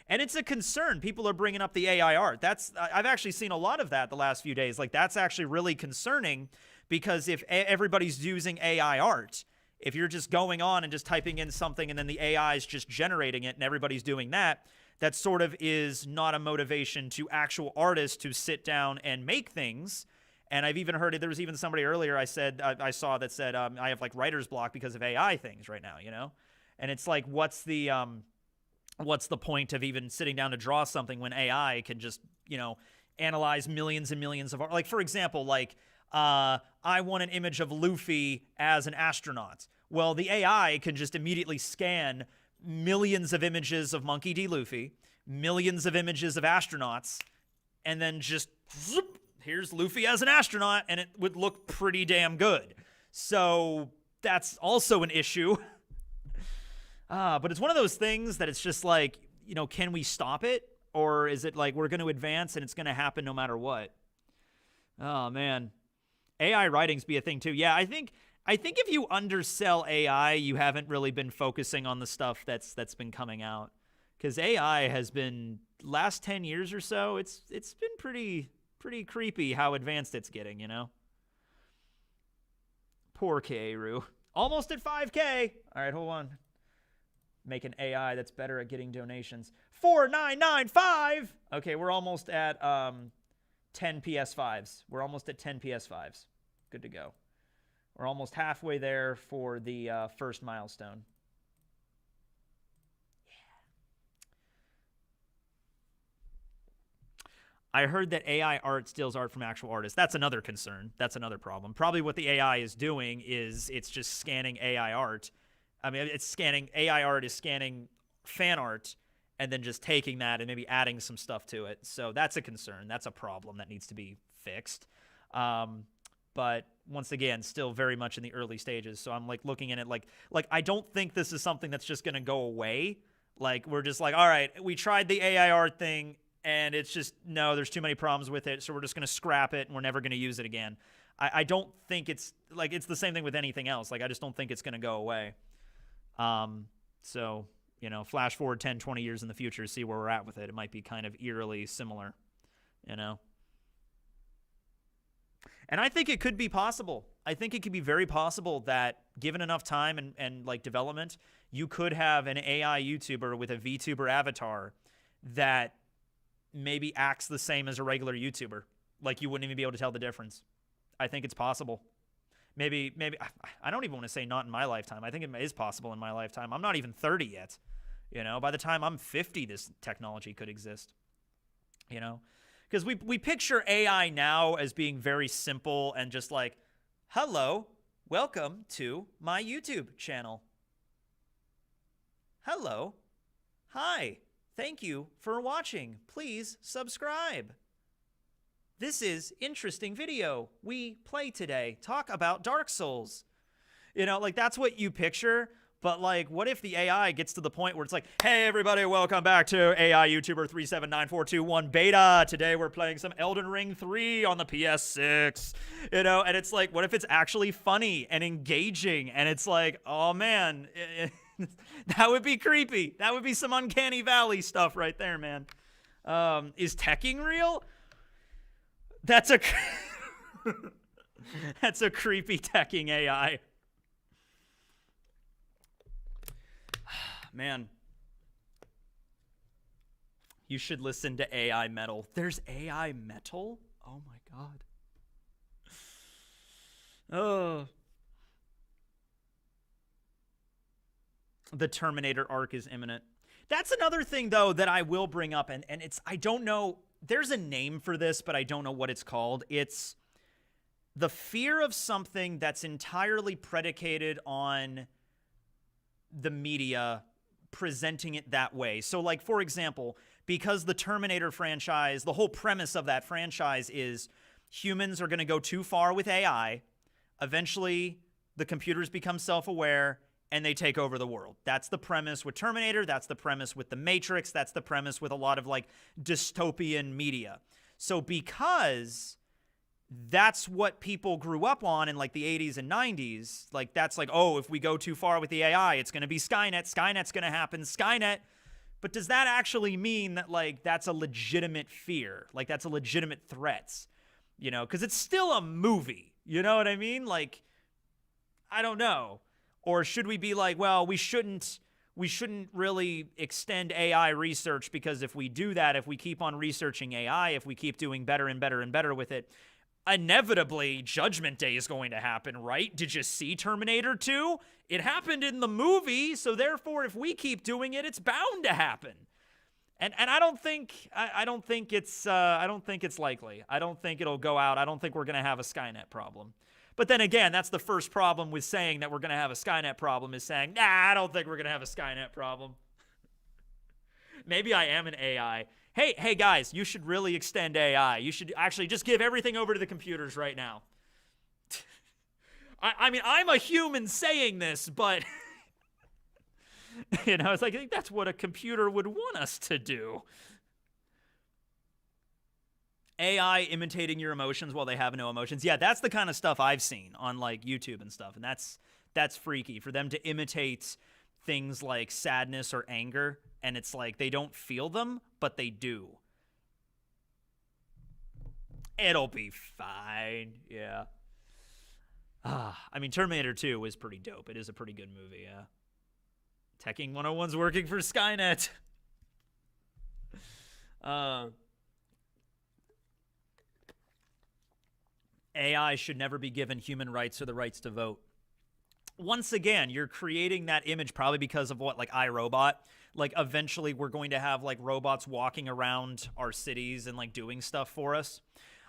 And it's a concern. People are bringing up the AI art. I've actually seen a lot of that the last few days. Like, that's actually really concerning, because if everybody's using AI art, if you're just going on and just typing in something and then the AI is just generating it and everybody's doing that, that sort of is not a motivation to actual artists to sit down and make things. And I've even heard it. There was even somebody earlier I saw that said, I have like writer's block because of AI things right now, you know? And it's like, what's the point of even sitting down to draw something when AI can just, you know, analyze millions and millions of art? Like, for example, like, I want an image of Luffy as an astronaut. Well, the AI can just immediately scan millions of images of Monkey D. Luffy, millions of images of astronauts, and then just, zoop, here's Luffy as an astronaut, and it would look pretty damn good. So that's also an issue. But it's one of those things that it's just like, you know, can we stop it? Or is it like we're going to advance and it's going to happen no matter what? Oh, man. AI writings be a thing, too. Yeah, I think if you undersell AI, you haven't really been focusing on the stuff that's been coming out. Because AI has been, last 10 years or so, it's been pretty creepy how advanced it's getting, you know? Poor Keiru. Almost at 5K. All right, hold on. Make an AI that's better at getting donations. 4995. Okay, we're almost at 10 PS5s. We're almost at 10 PS5s. Good to go. We're almost halfway there for the first milestone. Yeah. I heard that AI art steals art from actual artists. That's another concern. That's another problem. Probably what the AI is doing is it's just scanning AI art. I mean, it's scanning, AI art is scanning fan art and then just taking that and maybe adding some stuff to it. So that's a concern. That's a problem that needs to be fixed. But once again, still very much in the early stages. So I'm like looking at it like I don't think this is something that's just going to go away. Like, we're just like, all right, we tried the AI art thing and it's just, no, there's too many problems with it. So we're just going to scrap it and we're never going to use it again. I don't think it's like, it's the same thing with anything else. Like, I just don't think it's going to go away. So, you know, flash forward 10, 20 years in the future, see where we're at with it. It might be kind of eerily similar, you know? And I think it could be possible. I think it could be very possible that given enough time and like development, you could have an AI YouTuber with a VTuber avatar that maybe acts the same as a regular YouTuber. Like, you wouldn't even be able to tell the difference. I think it's possible. Maybe, I don't even want to say not in my lifetime. I think it is possible in my lifetime. I'm not even 30 yet. You know, by the time I'm 50, this technology could exist. You know, because we picture AI now as being very simple and just like, hello, welcome to my YouTube channel. Hello, hi, thank you for watching. Please subscribe. This is interesting video we play today. Talk about Dark Souls. You know, like, that's what you picture. But like, what if the AI gets to the point where it's like, hey everybody, welcome back to AI YouTuber 379421 beta. Today we're playing some Elden Ring 3 on the PS6. You know, and it's like, what if it's actually funny and engaging? And it's like, oh man, that would be creepy. That would be some Uncanny Valley stuff right there, man. Is Tekking real? That's a that's a creepy Tekking AI. Man, you should listen to AI metal. There's AI metal? Oh my god. Oh. The Terminator arc is imminent. That's another thing, though, that I will bring up, and it's, I don't know, there's a name for this, but I don't know what it's called. It's the fear of something that's entirely predicated on the media presenting it that way. So, like, for example, because the Terminator franchise, the whole premise of that franchise is humans are going to go too far with AI. Eventually, the computers become self-aware, and they take over the world. That's the premise with Terminator. That's the premise with The Matrix. That's the premise with a lot of like dystopian media. So because that's what people grew up on in like the 80s and 90s, like that's like, oh, if we go too far with the AI, it's going to be Skynet. Skynet's going to happen. Skynet. But does that actually mean that like that's a legitimate fear? Like that's a legitimate threat? You know, because it's still a movie. You know what I mean? Like, I don't know. Or should we be like, well, we shouldn't really extend AI research, because if we do that, if we keep on researching AI, if we keep doing better and better and better with it, inevitably Judgment Day is going to happen, right? Did you see Terminator 2? It happened in the movie, so therefore if we keep doing it, it's bound to happen. And I don't think it's likely. I don't think it'll go out. I don't think we're going to have a Skynet problem. But then again, that's the first problem with saying that we're going to have a Skynet problem, is saying, nah, I don't think we're going to have a Skynet problem. Maybe I am an AI. Hey guys, you should really extend AI. You should actually just give everything over to the computers right now. I mean, I'm a human saying this, but you know, it's like, I think that's what a computer would want us to do. AI imitating your emotions while they have no emotions. Yeah, that's the kind of stuff I've seen on like YouTube and stuff. And that's freaky, for them to imitate things like sadness or anger. And it's like they don't feel them, but they do. It'll be fine. Yeah. I mean, Terminator 2 was pretty dope. It is a pretty good movie, yeah. Tekking101's working for Skynet. AI should never be given human rights or the rights to vote. Once again, you're creating that image probably because of what, like iRobot. Like eventually we're going to have like robots walking around our cities and like doing stuff for us.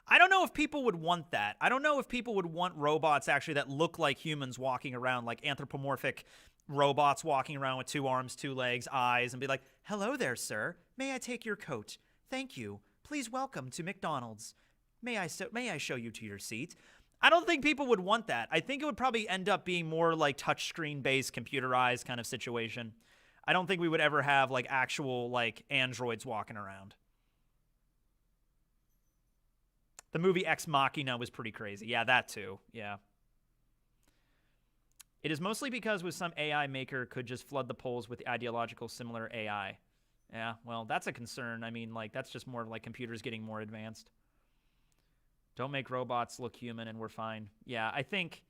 I don't know if people would want that. I don't know if people would want robots actually that look like humans walking around, like anthropomorphic robots walking around with 2 arms, 2 legs, eyes, and be like, hello there, sir. May I take your coat? Thank you. Please welcome to McDonald's. May I show you to your seat? I don't think people would want that. I think it would probably end up being more like touchscreen-based, computerized kind of situation. I don't think we would ever have like actual like androids walking around. The movie Ex Machina was pretty crazy. Yeah, that too. Yeah. It is mostly because with some AI maker could just flood the polls with ideological similar AI. Yeah, well, that's a concern. I mean, like that's just more like computers getting more advanced. Don't make robots look human and we're fine. Yeah, I think,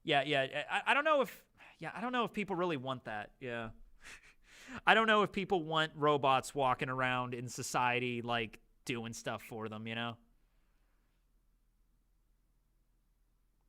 I don't know if people really want that. Yeah. I don't know if people want robots walking around in society, like doing stuff for them, you know?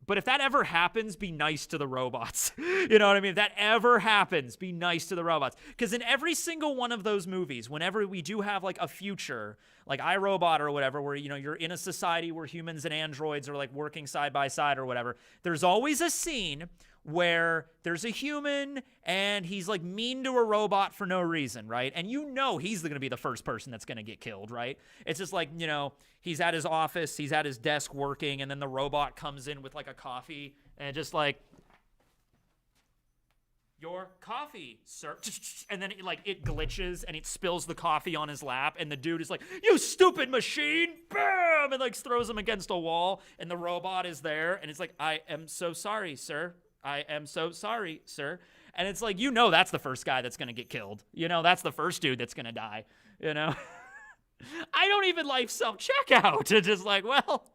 But if that ever happens, be nice to the robots. You know what I mean? If that ever happens, be nice to the robots. Because in every single one of those movies, whenever we do have like a future, like iRobot or whatever, where, you know, you're in a society where humans and androids are like working side by side or whatever, there's always a scene where there's a human and he's like mean to a robot for no reason, right? And you know he's going to be the first person that's going to get killed, right? It's just like, you know, he's at his office, he's at his desk working, and then the robot comes in with like a coffee and just like, your coffee, sir. And then it glitches and it spills the coffee on his lap, and the dude is like, you stupid machine, bam, and like throws him against a wall, and the robot is there, and it's like, I am so sorry, sir. I am so sorry, sir. And it's like, you know, that's the first guy that's going to get killed. You know, that's the first dude that's going to die, you know? I don't even like self-checkout. It's just like, well,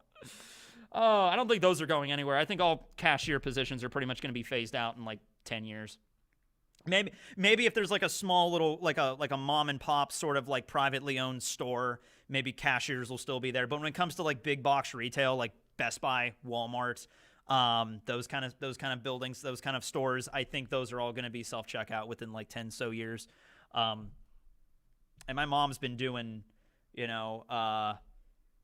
oh, I don't think those are going anywhere. I think all cashier positions are pretty much going to be phased out in like 10 years. Maybe if there's like a small little, like a mom and pop sort of like privately owned store, maybe cashiers will still be there. But when it comes to like big box retail, like Best Buy, Walmart, those kind of buildings, those kind of stores, I think those are all going to be self-checkout within like 10 so years. And my mom's been doing, you know,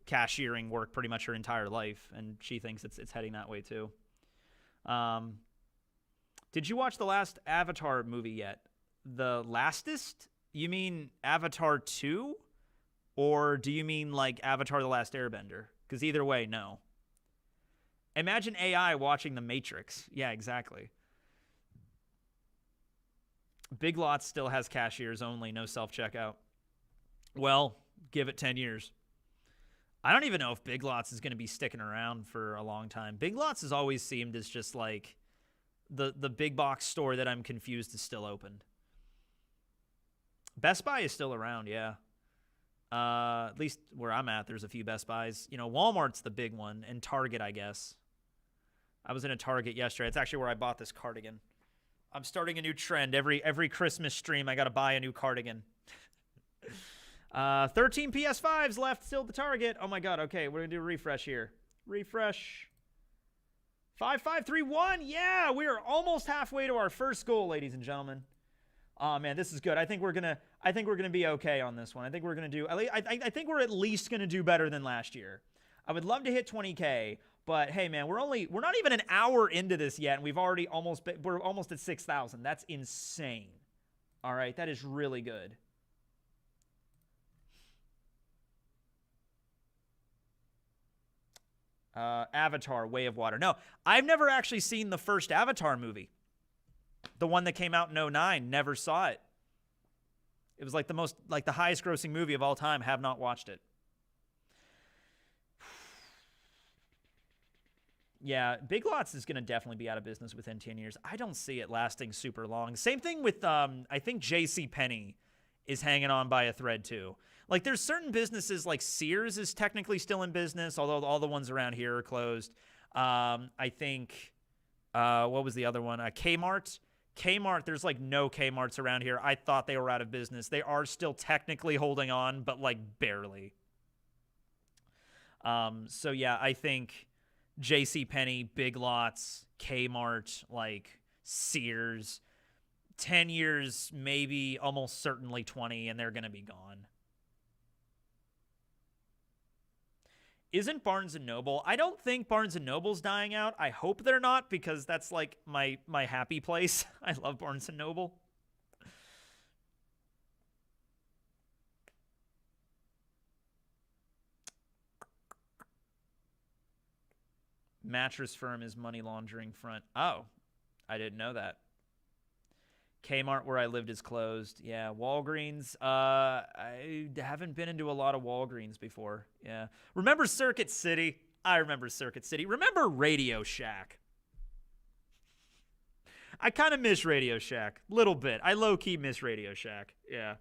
cashiering work pretty much her entire life, and she thinks it's heading that way too. Did you watch the last Avatar movie yet? The lastest? You mean Avatar 2? Or do you mean like Avatar The Last Airbender? Because either way, no. Imagine AI watching The Matrix. Yeah, exactly. Big Lots still has cashiers only, no self-checkout. Well, give it 10 years. I don't even know if Big Lots is going to be sticking around for a long time. Big Lots has always seemed as just like the big box store that I'm confused is still open. Best Buy is still around, yeah. At least where I'm at, there's a few Best Buys. You know, Walmart's the big one, and Target, I guess. I was in a Target yesterday. It's actually where I bought this cardigan. I'm starting a new trend. Every Christmas stream, I got to buy a new cardigan. 13 PS5s left still at the Target. Oh, my God. Okay, we're going to do a refresh here. Refresh. 5531. Yeah, we are almost halfway to our first goal, ladies and gentlemen. Oh, man, this is good. I think we're gonna be okay on this one. I think we're gonna do. I think we're at least gonna do better than last year. I would love to hit 20K, but hey, man, we're not even an hour into this yet, and we're almost at 6,000. That's insane. All right, that is really good. Avatar: Way of Water. No, I've never actually seen the first Avatar movie. The one that came out in 2009. Never saw it. It was like the highest grossing movie of all time. Have not watched it. Yeah, Big Lots is going to definitely be out of business within 10 years. I don't see it lasting super long. Same thing with, I think JCPenney is hanging on by a thread too. Like there's certain businesses like Sears is technically still in business, although all the ones around here are closed. I think, what was the other one? Kmart. Kmart, there's like no Kmarts around here. I thought they were out of business. They are still technically holding on, but like barely. So yeah, I think JCPenney, Big Lots, Kmart, like Sears, 10 years, maybe almost certainly 20, and they're going to be gone. Isn't Barnes & Noble? I don't think Barnes & Noble's dying out. I hope they're not, because that's like my happy place. I love Barnes & Noble. Mattress Firm is money laundering front. Oh, I didn't know that. Kmart, where I lived, is closed. Yeah, Walgreens. I haven't been into a lot of Walgreens before. Yeah. Remember Circuit City? I remember Circuit City. Remember Radio Shack? I kind of miss Radio Shack. Little bit. I low-key miss Radio Shack. Yeah.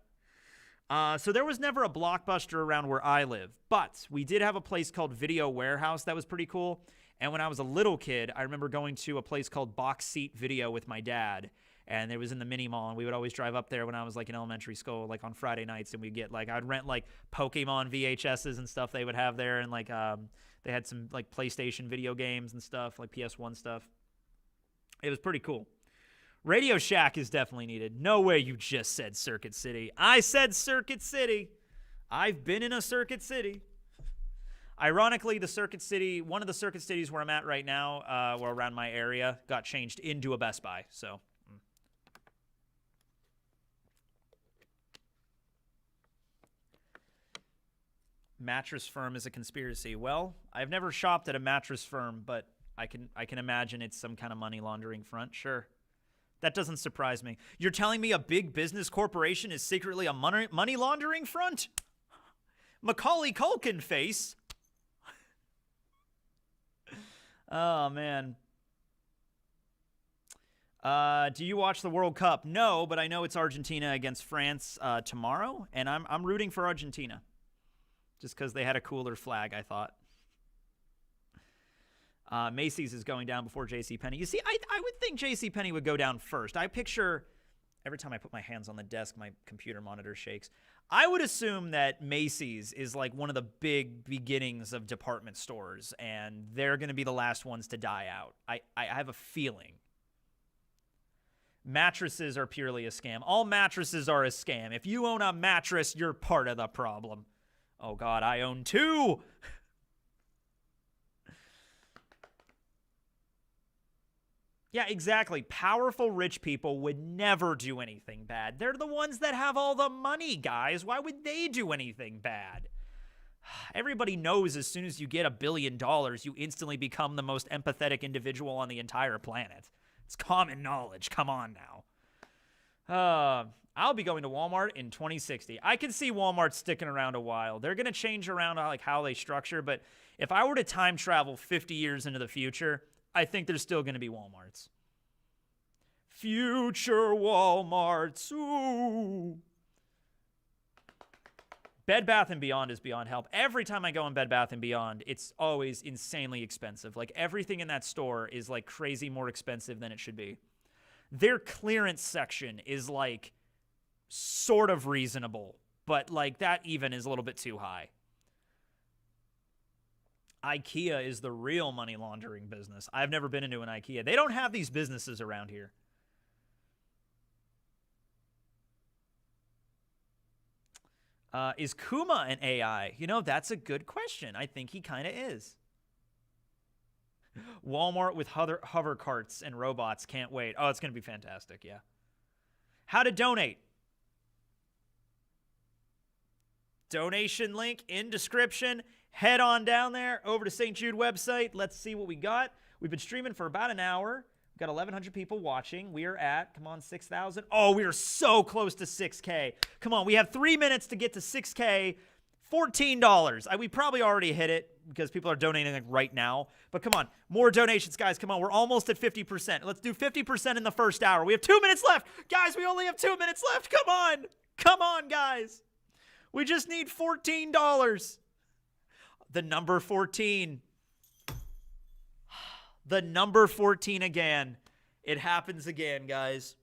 So there was never a Blockbuster around where I live, but we did have a place called Video Warehouse that was pretty cool. And when I was a little kid, I remember going to a place called Box Seat Video with my dad. And it was in the mini mall, and we would always drive up there when I was like in elementary school, like on Friday nights, and we'd get like, I'd rent like Pokemon VHSs and stuff they would have there, and like they had some like PlayStation video games and stuff, like PS1 stuff. It was pretty cool. Radio Shack is definitely needed. No way you just said Circuit City. I said Circuit City. I've been in a Circuit City. Ironically, the Circuit City, one of the Circuit Cities where I'm at right now, or around my area, got changed into a Best Buy, so... Mattress Firm is a conspiracy. Well, I've never shopped at a mattress firm, but I can imagine it's some kind of money laundering front. Sure. That doesn't surprise me. You're telling me a big business corporation is secretly a money laundering front? Macaulay Culkin face. Oh, man. Do you watch the World Cup? No, but I know it's Argentina against France tomorrow, and I'm rooting for Argentina. Just because they had a cooler flag, I thought. Macy's is going down before JCPenney. You see, I would think JCPenney would go down first. I picture, every time I put my hands on the desk, my computer monitor shakes. I would assume that Macy's is like one of the big beginnings of department stores, and they're going to be the last ones to die out. I have a feeling. Mattresses are purely a scam. All mattresses are a scam. If you own a mattress, you're part of the problem. Oh, God, I own 2. Yeah, exactly. Powerful rich people would never do anything bad. They're the ones that have all the money, guys. Why would they do anything bad? Everybody knows as soon as you get $1 billion, you instantly become the most empathetic individual on the entire planet. It's common knowledge. Come on now. I'll be going to Walmart in 2060. I can see Walmart sticking around a while. They're going to change around like how they structure, but if I were to time travel 50 years into the future, I think there's still going to be Walmarts. Future Walmarts. Ooh. Bed Bath & Beyond is beyond help. Every time I go in Bed Bath & Beyond, it's always insanely expensive. Like, everything in that store is, like, crazy more expensive than it should be. Their clearance section is, like, sort of reasonable, but, like, that even is a little bit too high. IKEA is the real money laundering business. I've never been into an IKEA. They don't have these businesses around here. Is Kuma an AI? You know, that's a good question. I think he kind of is. Walmart with hover carts and robots. Can't wait. Oh, it's going to be fantastic, yeah. How to donate. Donation link in description. Head on down there over to St. Jude website. Let's see what we got. We've been streaming for about an hour. We've got 1,100 people watching. We are at, come on, 6,000. Oh, we are so close to 6K. Come on, we have 3 minutes to get to 6K. $14. We probably already hit it because people are donating like right now. But come on, more donations, guys. Come on, we're almost at 50%. Let's do 50% in the first hour. We have 2 minutes left. Guys, we only have 2 minutes left. Come on. Come on, guys. We just need $14. The number 14. The number 14 again. It happens again, guys.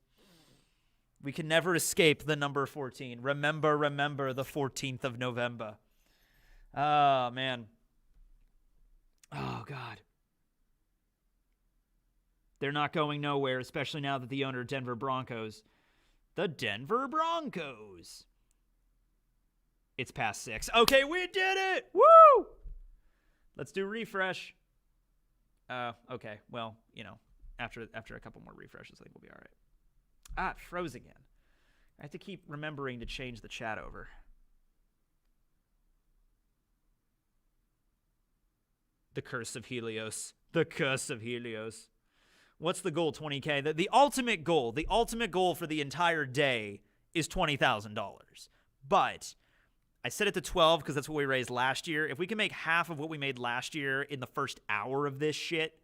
We can never escape the number 14. Remember the 14th of November. Oh, man. Oh, God. They're not going nowhere, especially now that the owner of Denver Broncos. The Denver Broncos. It's past 6. Okay, we did it. Woo! Let's do refresh. Okay. Well, you know, after a couple more refreshes, I think we'll be all right. Ah, it froze again. I have to keep remembering to change the chat over. The curse of Helios. The curse of Helios. What's the goal? 20K. The ultimate goal for the entire day is $20,000. But I set it to 12 because that's what we raised last year. If we can make half of what we made last year in the first hour of this shit,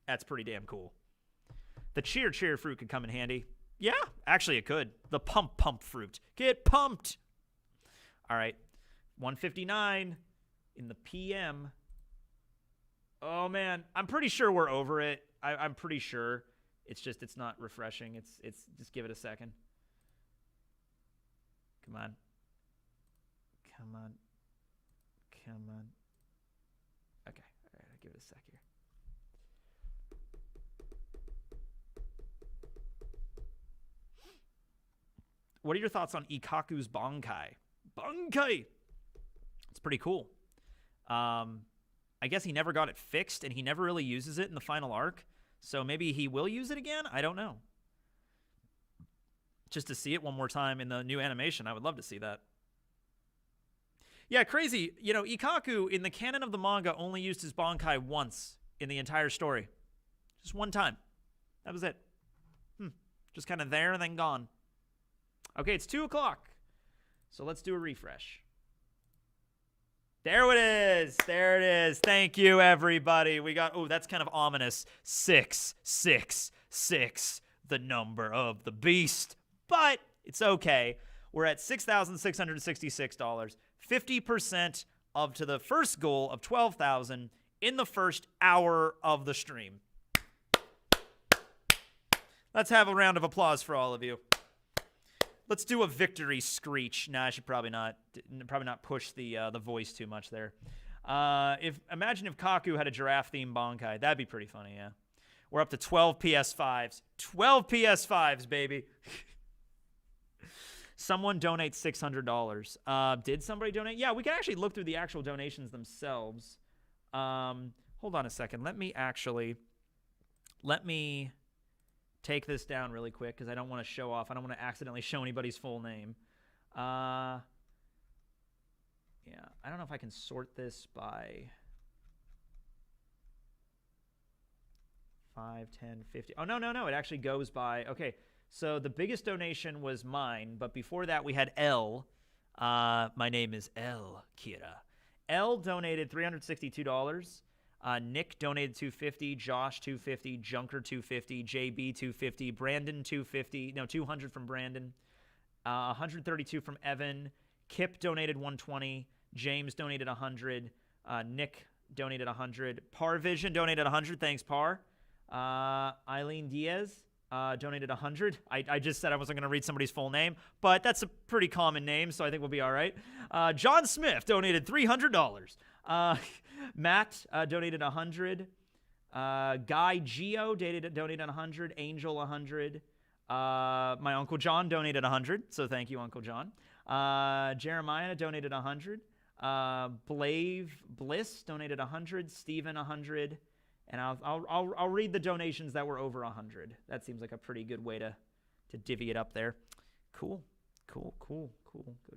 that's pretty damn cool. The cheer fruit could come in handy. Yeah, actually it could. The pump fruit. Get pumped. All right. 1:59 in the PM. Oh, man. I'm pretty sure we're over it. I'm pretty sure. It's just, it's not refreshing. It's just give it a second. Come on. Come on. Come on. Okay. All right. I'll give it a sec here. What are your thoughts on Ikaku's Bankai? Bankai! It's pretty cool. I guess he never got it fixed, and he never really uses it in the final arc. So maybe he will use it again? I don't know. Just to see it one more time in the new animation, I would love to see that. Yeah, crazy. You know, Ikaku, in the canon of the manga, only used his Bankai once in the entire story. Just one time. That was it. Just kind of there and then gone. Okay, it's 2 o'clock. So let's do a refresh. There it is. There it is. Thank you, everybody. We got, oh, that's kind of ominous. 666, the number of the beast. But it's okay. We're at $6,666. 50% up to the first goal of $12,000 in the first hour of the stream. Let's have a round of applause for all of you. Let's do a victory screech. Nah, I should probably not push the voice too much there. Imagine if Kaku had a giraffe-themed Bankai. That'd be pretty funny, yeah. We're up to 12 PS5s. 12 PS5s, baby. Someone donates $600. Did somebody donate? Yeah, we can actually look through the actual donations themselves. Hold on a second. Let me take this down really quick because I don't want to show off. I don't want to accidentally show anybody's full name. Yeah, I don't know if I can sort this by 5, 10, 50. Oh, no. It actually goes by. Okay, so the biggest donation was mine, but before that we had L. My name is L. Kira. L donated $362. Nick donated $250. Josh $250. Junker $250. JB $250. Brandon $250. No, $200 from Brandon. $132 from Evan. Kip donated $120. James donated $100. Nick donated $100. Parvision donated $100. Thanks, Par. Eileen Diaz donated $100. I just said I wasn't going to read somebody's full name, but that's a pretty common name, so I think we'll be all right. John Smith donated $300. Matt donated $100. Guy Geo donated $100. Angel $100. My Uncle John donated $100, so thank you, Uncle John. Jeremiah donated $100. Blave Bliss donated $100. Steven $100. And I'll read the donations that were over 100. That seems like a pretty good way to divvy it up there. Cool. Go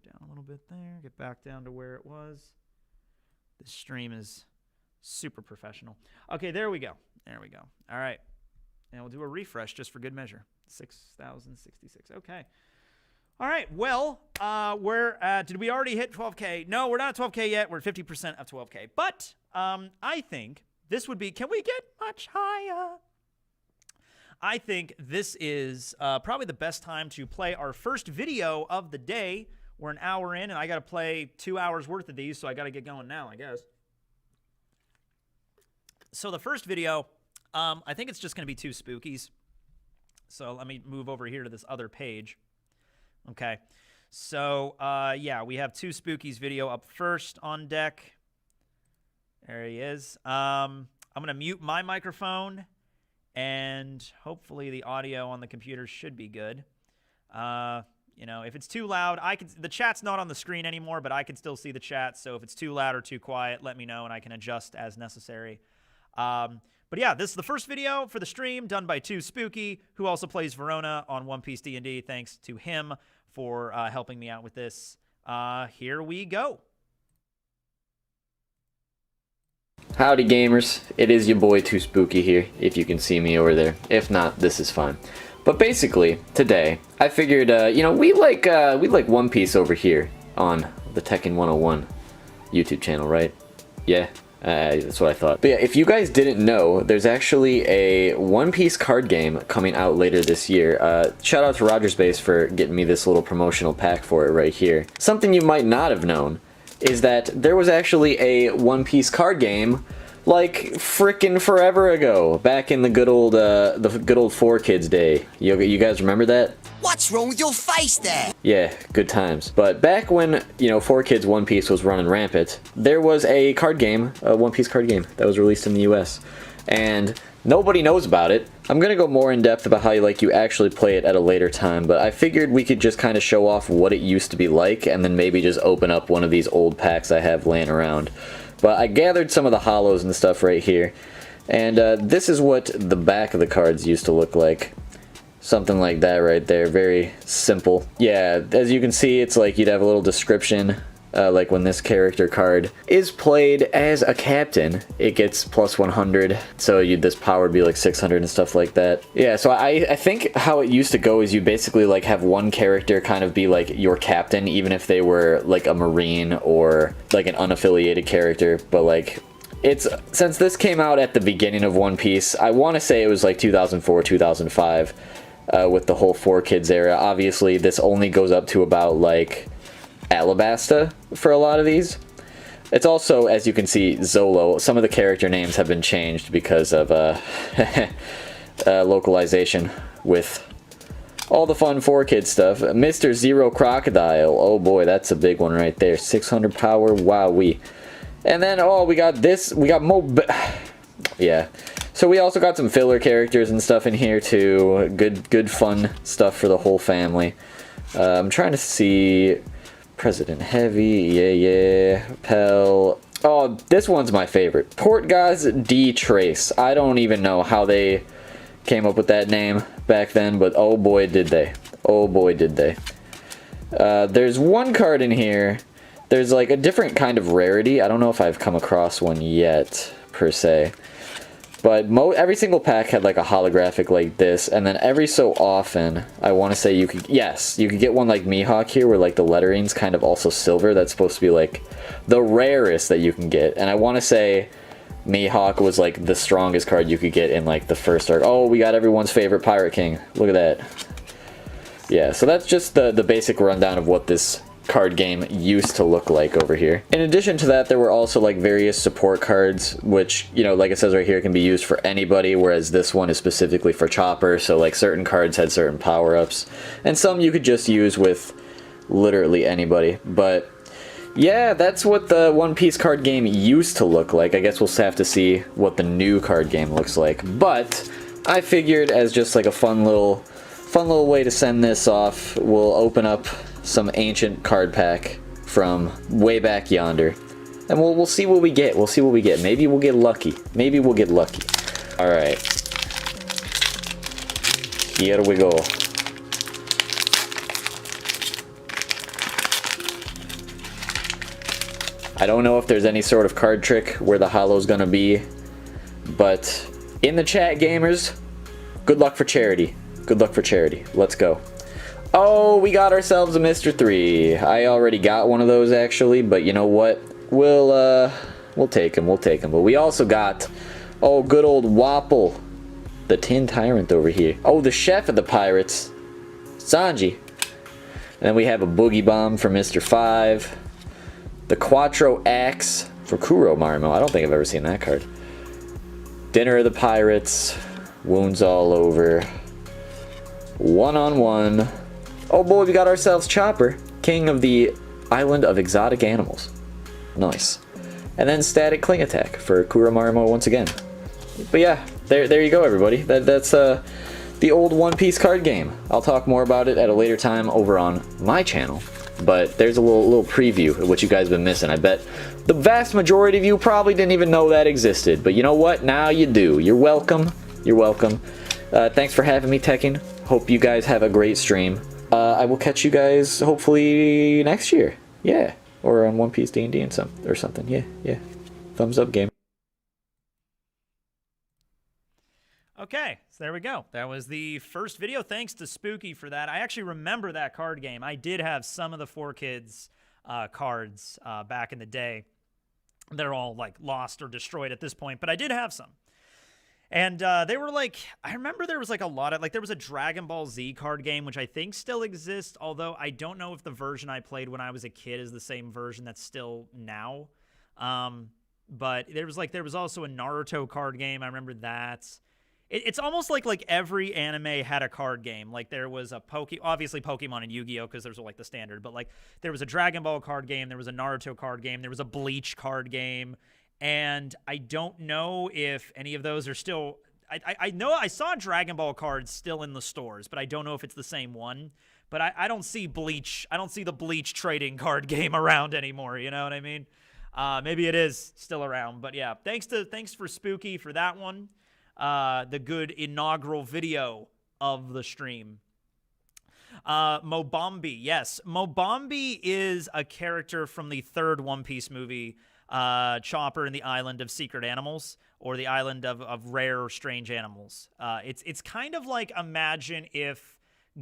down a little bit there. Get back down to where it was. This stream is super professional. Okay, there we go. All right. And we'll do a refresh just for good measure. 6,066. Okay. All right. Well, we're at, did we already hit 12K? No, we're not at 12K yet. We're at 50% of 12K. But I think this would be, can we get much higher? I think this is probably the best time to play our first video of the day. We're an hour in, and I got to play 2 hours worth of these, so I got to get going now, I guess. So the first video, I think it's just going to be 2 spookies. So let me move over here to this other page. Okay. So, yeah, we have 2 spookies video up first on deck. There he is. I'm going to mute my microphone, and hopefully the audio on the computer should be good. You know, if it's too loud, the chat's not on the screen anymore, but I can still see the chat. So if it's too loud or too quiet, let me know, and I can adjust as necessary. But yeah, this is the first video for the stream done by 2 Spooky, who also plays Verona on One Piece D&D. Thanks to him for helping me out with this. Here we go. Howdy gamers, it is your boy 2 Spooky here, if you can see me over there. If not, this is fine. But basically, today, I figured, you know, we like One Piece over here on the Tekking101 YouTube channel, right? Yeah, that's what I thought. But yeah, if you guys didn't know, there's actually a One Piece card game coming out later this year. Shout out to Rogers Base for getting me this little promotional pack for it right here. Something you might not have known is that there was actually a One Piece card game like frickin' forever ago, back in the good old 4Kids day. You guys remember that? What's wrong with your face there? Yeah, good times. But back when, you know, 4Kids One Piece was running rampant, there was a card game, a One Piece card game that was released in the US. And nobody knows about it. I'm gonna go more in depth about how you actually play it at a later time, but I figured we could just kind of show off what it used to be like, and then maybe just open up one of these old packs I have laying around. But I gathered some of the hollows and stuff right here, and this is what the back of the cards used to look like. Something like that right there, very simple. Yeah, as you can see, it's like you'd have a little description. Like when this character card is played as a captain, it gets plus 100, so this power would be like 600 and stuff like that. Yeah, so I think how it used to go is you basically like have one character kind of be like your captain, even if they were like a marine or like an unaffiliated character. But like, since this came out at the beginning of One Piece, I want to say it was like 2004, 2005, with the whole 4Kids era. Obviously, this only goes up to about like Alabasta for a lot of these. It's also, as you can see, Zolo. Some of the character names have been changed because of localization with all the fun 4Kids stuff. Mr. Zero Crocodile. Oh boy, that's a big one right there. 600 power. Wowee. And then, oh, we got this. We got yeah. So we also got some filler characters and stuff in here too. Good fun stuff for the whole family. I'm trying to see. President Heavy, yeah, Pell. Oh, this one's my favorite. Portgaz D. Trace. I don't even know how they came up with that name back then, but oh boy did they. Oh boy did they. There's one card in here there's like a different kind of rarity. I don't know if I've come across one yet, per se. But every single pack had like a holographic like this, and then every so often, I want to say you could get one like Mihawk here, where like the lettering's kind of also silver. That's supposed to be like the rarest that you can get, and I want to say Mihawk was like the strongest card you could get in like the first arc. Oh, we got everyone's favorite Pirate King. Look at that. Yeah, so that's just the basic rundown of what this card game used to look like over here. In addition to that, there were also like various support cards, which, you know, like it says right here, can be used for anybody, whereas this one is specifically for Chopper. So like certain cards had certain power-ups, and some you could just use with literally anybody. But yeah, that's what the One Piece card game used to look like. I guess we'll have to see what the new card game looks like. But I figured, as just like a fun little way to send this off, we'll open up some ancient card pack from way back yonder, and we'll see what we get. We'll see what we get. Maybe we'll get lucky. Maybe we'll get lucky. All right, here we go. I don't know if there's any sort of card trick where the holo's gonna be, but in the chat, gamers, good luck for charity. Good luck for charity. Let's go. Oh, we got ourselves a Mr. 3. I already got one of those, actually, but you know what? We'll take him. We'll take him. But we also got, oh, good old Wapple, the Tin Tyrant over here. Oh, the chef of the pirates, Sanji. And then we have a Boogie Bomb for Mr. 5. The Quattro Axe for Kuro Marimo. I don't think I've ever seen that card. Dinner of the Pirates. Wounds all over. One-on-one. Oh boy, we got ourselves Chopper, king of the island of exotic animals. Nice. And then Static Cling Attack for Kuro Marimo once again. But yeah, there you go, everybody. That's the old One Piece card game. I'll talk more about it at a later time over on my channel. But there's a little preview of what you guys have been missing. I bet the vast majority of you probably didn't even know that existed. But you know what? Now you do. You're welcome. You're welcome. Thanks for having me, Tekking. Hope you guys have a great stream. I will catch you guys hopefully next year. Yeah. Or on One Piece D&D and something. Yeah. Thumbs up, game. Okay, so there we go. That was the first video. Thanks to Spooky for that. I actually remember that card game. I did have some of the 4Kids cards back in the day. They're all like lost or destroyed at this point, but I did have some. And they were like, I remember there was like a lot of, like there was a Dragon Ball Z card game, which I think still exists, although I don't know if the version I played when I was a kid is the same version that's still now. But there was also a Naruto card game. I remember that. It's almost like every anime had a card game. Like there was a obviously Pokemon and Yu-Gi-Oh! Because there's like the standard, but like there was a Dragon Ball card game, there was a Naruto card game, there was a Bleach card game. And I don't know if any of those are still... I know I saw Dragon Ball cards still in the stores, but I don't know if it's the same one. But I don't see Bleach. I don't see the Bleach trading card game around anymore. You know what I mean? Maybe it is still around. But yeah, thanks for Spooky for that one. The good inaugural video of the stream. Mobambi. Yes, Mobambi is a character from the third One Piece movie, Chopper and the Island of Secret Animals, or the Island of Rare or Strange Animals. It's kind of like, imagine if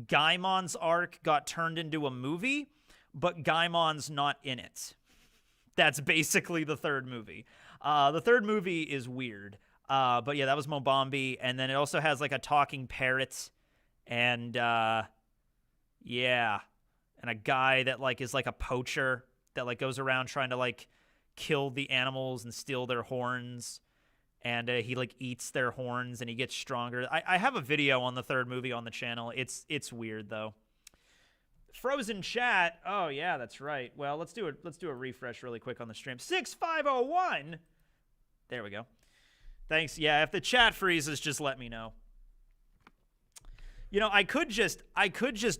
Gaimon's arc got turned into a movie, but Gaimon's not in it. That's basically the third movie. The third movie is weird. But yeah, that was Mobambi, and then it also has like a talking parrot, and yeah, and a guy that like is like a poacher that like goes around trying to like kill the animals and steal their horns, and he like eats their horns and he gets stronger. I have a video on the third movie on the channel. It's weird though. Frozen chat. Oh yeah, that's right. Well, let's do a refresh really quick on the stream. 6501. There we go. Thanks. Yeah, if the chat freezes, just let me know. You know, I could just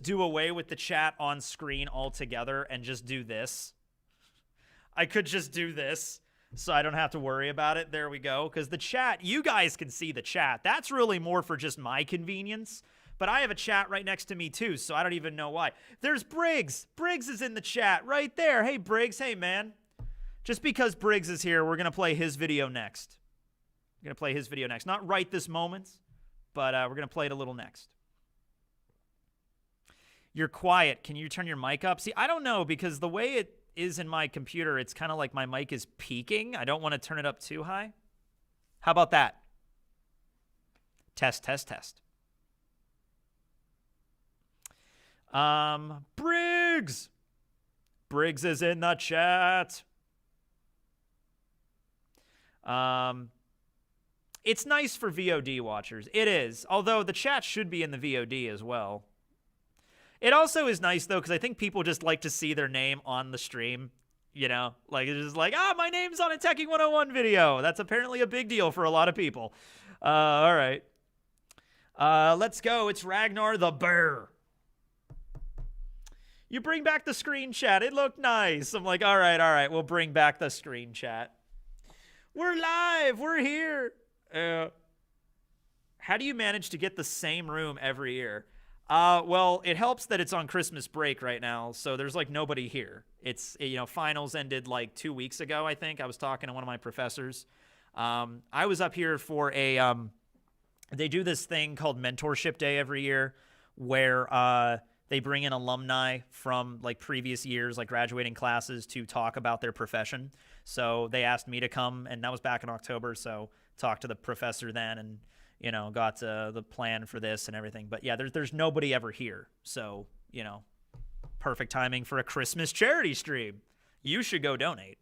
do away with the chat on screen altogether and just do this. I could just do this so I don't have to worry about it. There we go. Because the chat, you guys can see the chat. That's really more for just my convenience. But I have a chat right next to me too, so I don't even know why. There's Briggs. Briggs is in the chat right there. Hey, Briggs. Hey, man. Just because Briggs is here, we're going to play his video next. We're going to play his video next. Not right this moment, but we're going to play it a little next. You're quiet. Can you turn your mic up? See, I don't know, because the way it is in my computer, it's kind of like my mic is peaking. I don't want to turn it up too high. How about that? Test, test, test. Briggs. Briggs is in the chat. It's nice for VOD watchers. It is. Although the chat should be in the VOD as well. It also is nice, though, because I think people just like to see their name on the stream. You know? Like, it's just like, my name's on a Tekking101 video. That's apparently a big deal for a lot of people. All right. Let's go. It's Ragnar the Bear. You bring back the screen chat. It looked nice. I'm like, all right. We'll bring back the screen chat. We're live. We're here. How do you manage to get the same room every year? Well, it helps that it's on Christmas break right now, so there's like nobody here. It's, finals ended like 2 weeks ago, I think. I was talking to one of my professors. I was up here for they do this thing called Mentorship Day every year where they bring in alumni from like previous years, like graduating classes, to talk about their profession. So they asked me to come, and that was back in October, so talked to the professor then and got the plan for this and everything. But yeah, there's nobody ever here. So, perfect timing for a Christmas charity stream. You should go donate.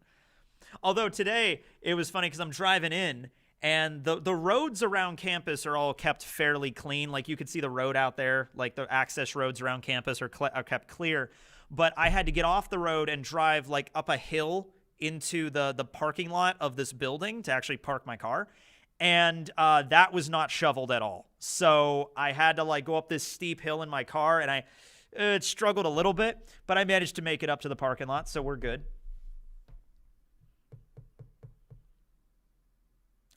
Although today it was funny because I'm driving in and the roads around campus are all kept fairly clean. Like you could see the road out there, like the access roads around campus are kept clear. But I had to get off the road and drive like up a hill into the parking lot of this building to actually park my car. And that was not shoveled at all. So I had to like go up this steep hill in my car, and it struggled a little bit, but I managed to make it up to the parking lot, so we're good.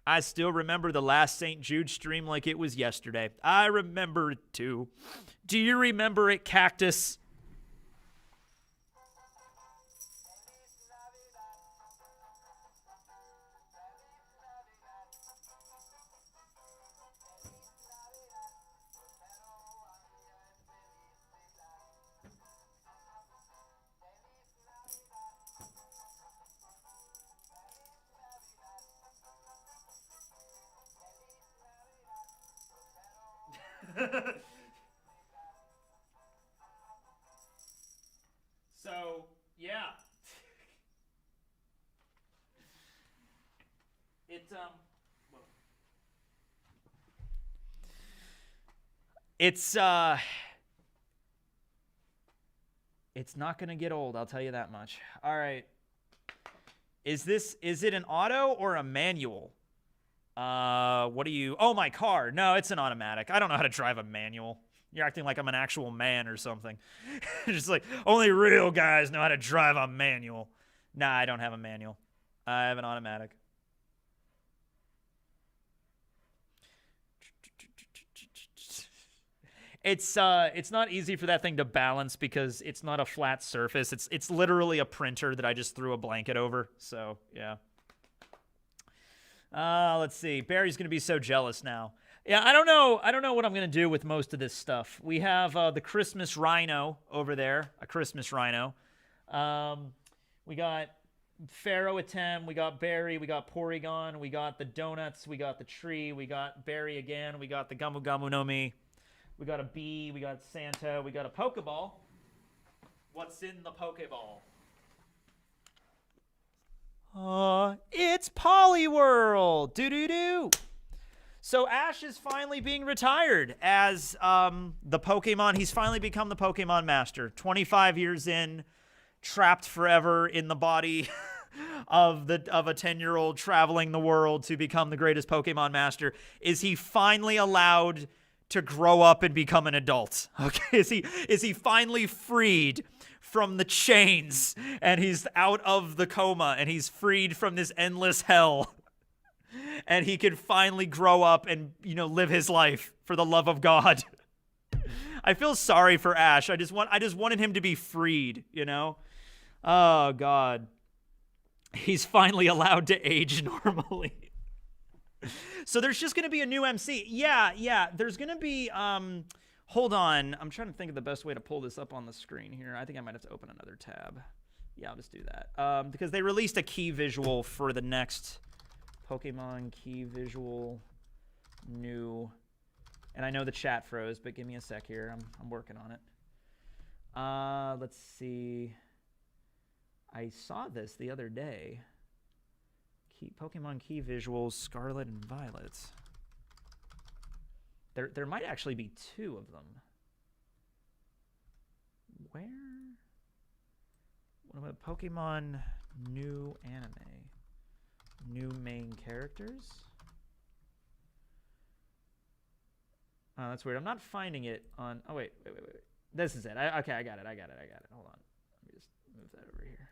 I still remember the last St. Jude stream like it was yesterday. I remember it too. Do you remember it, Cactus? So, yeah. It's not going to get old, I'll tell you that much. All right. Is it an auto or a manual? What do you... Oh, my car. No, it's an automatic. I don't know how to drive a manual. You're acting like I'm an actual man or something. Just like, only real guys know how to drive a manual. Nah, I don't have a manual. I have an automatic. It's not easy for that thing to balance because it's not a flat surface. It's literally a printer that I just threw a blanket over. So, yeah. Let's see. Barry's going to be so jealous now. Yeah, I don't know what I'm going to do with most of this stuff. We have the Christmas rhino over there, a Christmas rhino. We got Pharaoh Atem, we got Barry, we got Porygon, we got the donuts, we got the tree, we got Barry again, we got the Gamu Gamu no Mi, we got a bee, we got Santa, we got a Pokeball. What's in the Pokeball? It's Poliwhirl! Doo-doo-doo! So Ash is finally being retired as the Pokemon. He's finally become the Pokemon Master. 25 years in, trapped forever in the body of a 10-year-old traveling the world to become the greatest Pokemon Master. Is he finally allowed to grow up and become an adult? Okay, is he finally freed from the chains and he's out of the coma and he's freed from this endless hell? And he can finally grow up and, live his life for the love of God. I feel sorry for Ash. I just wanted him to be freed, you know? Oh God. He's finally allowed to age normally. So there's just going to be a new MC. Yeah. There's going to be hold on. I'm trying to think of the best way to pull this up on the screen here. I think I might have to open another tab. Yeah, I'll just do that. Because they released a key visual for the next Pokemon key visual new. And I know the chat froze, but give me a sec here. I'm working on it. Let's see. I saw this the other day. Pokemon key visuals, Scarlet and Violet. There might actually be 2 of them. Where? What about Pokemon new anime? New main characters? Oh, that's weird. I'm not finding it on... Oh, wait. This is it. Okay, I got it. Hold on. Let me just move that over here.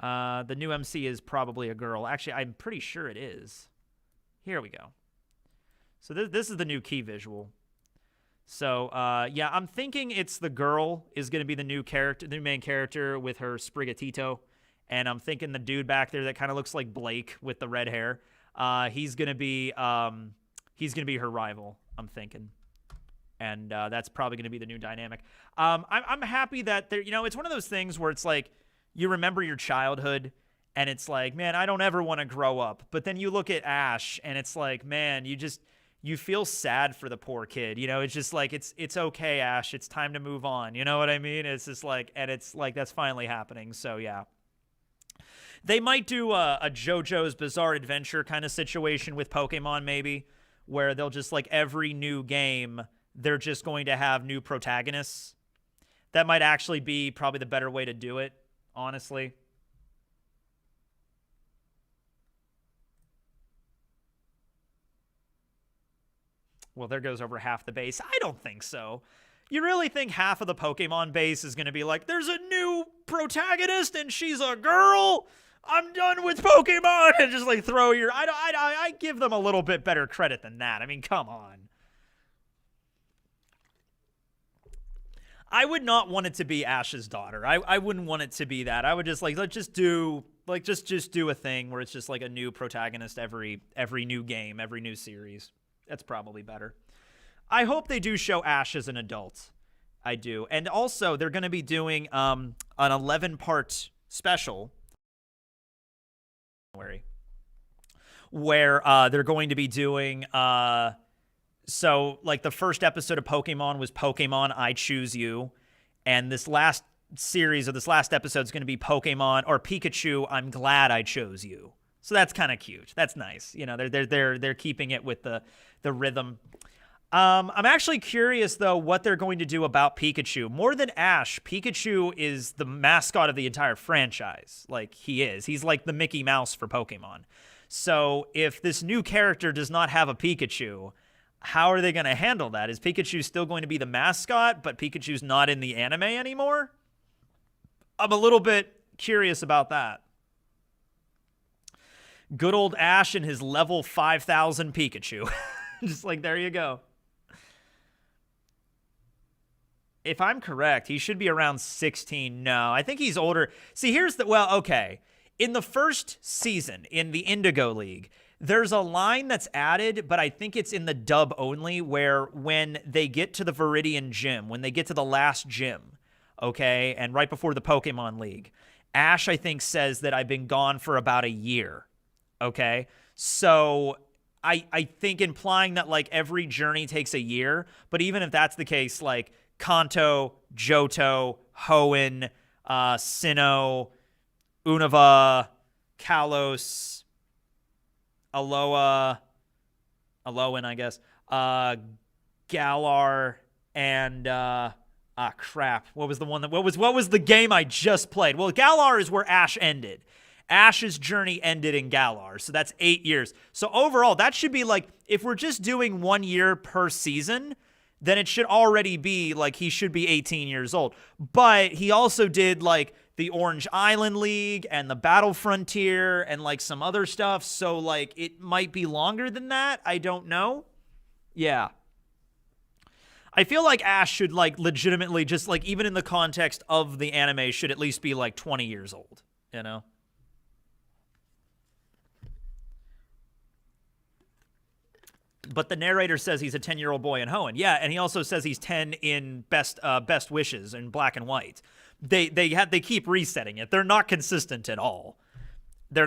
Okay. The new MC is probably a girl. Actually, I'm pretty sure it is. Here we go. So this is the new key visual. So, yeah, I'm thinking it's the girl is going to be the new character, the new main character with her Sprigatito. And I'm thinking the dude back there that kind of looks like Blake with the red hair. He's gonna be her rival, I'm thinking, and that's probably gonna be the new dynamic. I'm happy that there. You know, it's one of those things where it's like you remember your childhood, and it's like, man, I don't ever want to grow up. But then you look at Ash, and it's like, man, you feel sad for the poor kid. You know, it's just like it's okay, Ash. It's time to move on. You know what I mean? It's just like, and it's like that's finally happening. So yeah. They might do a JoJo's Bizarre Adventure kind of situation with Pokemon, maybe, where they'll just, like, every new game, they're just going to have new protagonists. That might actually be probably the better way to do it, honestly. Well, there goes over half the base. I don't think so. You really think half of the Pokemon base is going to be like, there's a new protagonist and she's a girl? I'm done with Pokemon, and just like throw your. I give them a little bit better credit than that. I mean, come on. I would not want it to be Ash's daughter. I wouldn't want it to be that. I would just like let's just do a thing where it's just like a new protagonist every new game, every new series. That's probably better. I hope they do show Ash as an adult. I do, and also they're going to be doing an 11-part special. Where they're going to be doing so like the first episode of Pokemon was Pokemon I Choose You, and this last series or this last episode is going to be Pokemon or Pikachu I'm Glad I Chose You. So that's kind of cute. That's nice. You know, they're keeping it with the rhythm. I'm actually curious though what they're going to do about Pikachu. More than Ash, Pikachu is the mascot of the entire franchise. Like he's like the Mickey Mouse for Pokemon. So if this new character does not have a Pikachu, how are they going to handle that? Is Pikachu still going to be the mascot, but Pikachu's not in the anime anymore? I'm a little bit curious about that. Good old Ash and his level 5,000 Pikachu. Just like, there you go. If I'm correct, he should be around 16. No, I think he's older. See, okay. In the first season, in the Indigo League, there's a line that's added, but I think it's in the dub only, where when they get to the Viridian Gym, when they get to the last gym, okay, and right before the Pokemon League, Ash, I think, says that I've been gone for about a year, okay? So I think implying that, like, every journey takes a year, but even if that's the case, like, Kanto, Johto, Hoenn, Sinnoh, Unova, Kalos, Alolan, I guess, Galar, and crap. What was the game I just played? Well, Galar is where Ash ended. Ash's journey ended in Galar, so that's 8 years. So overall, that should be like, if we're just doing 1 year per season, then it should already be like he should be 18 years old. But he also did like the Orange Island League and the Battle Frontier and like some other stuff. So like it might be longer than that. I don't know. Yeah. I feel like Ash should like legitimately just like even in the context of the anime should at least be like 20 years old, you know? But the narrator says he's a 10-year-old boy in Hoenn. Yeah, and he also says he's 10 in Best Wishes in Black and White. They keep resetting it. They're not consistent at all. They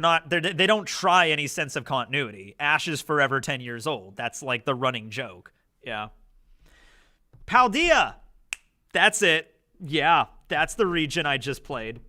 don't try any sense of continuity. Ash is forever 10 years old. That's like the running joke. Yeah. Paldea. That's it. Yeah, that's the region I just played.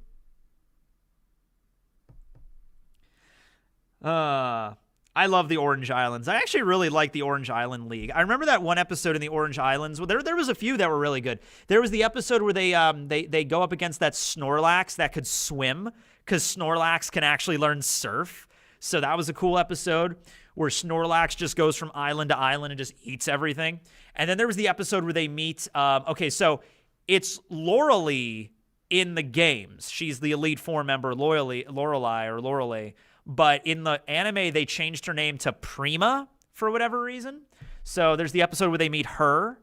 I love the Orange Islands. I actually really like the Orange Island League. I remember that one episode in the Orange Islands. Well, there was a few that were really good. There was the episode where they go up against that Snorlax that could swim because Snorlax can actually learn surf. So that was a cool episode where Snorlax just goes from island to island and just eats everything. And then there was the episode where they meet. Okay, so it's Lorelei in the games. She's the Elite Four member, Lorelei. But in the anime, they changed her name to Prima for whatever reason. So there's the episode where they meet her.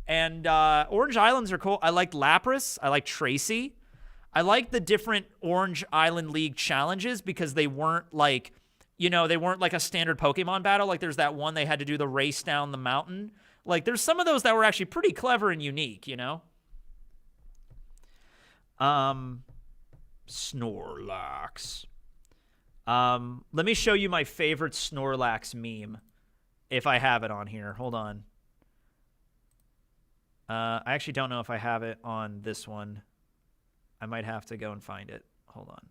And Orange Islands are cool. I liked Lapras. I liked Tracy. I like the different Orange Island League challenges because they weren't like, they weren't like a standard Pokemon battle. Like there's that one they had to do the race down the mountain. Like there's some of those that were actually pretty clever and unique, Snorlax. Let me show you my favorite Snorlax meme, if I have it on here. Hold on. I actually don't know if I have it on this one. I might have to go and find it. Hold on.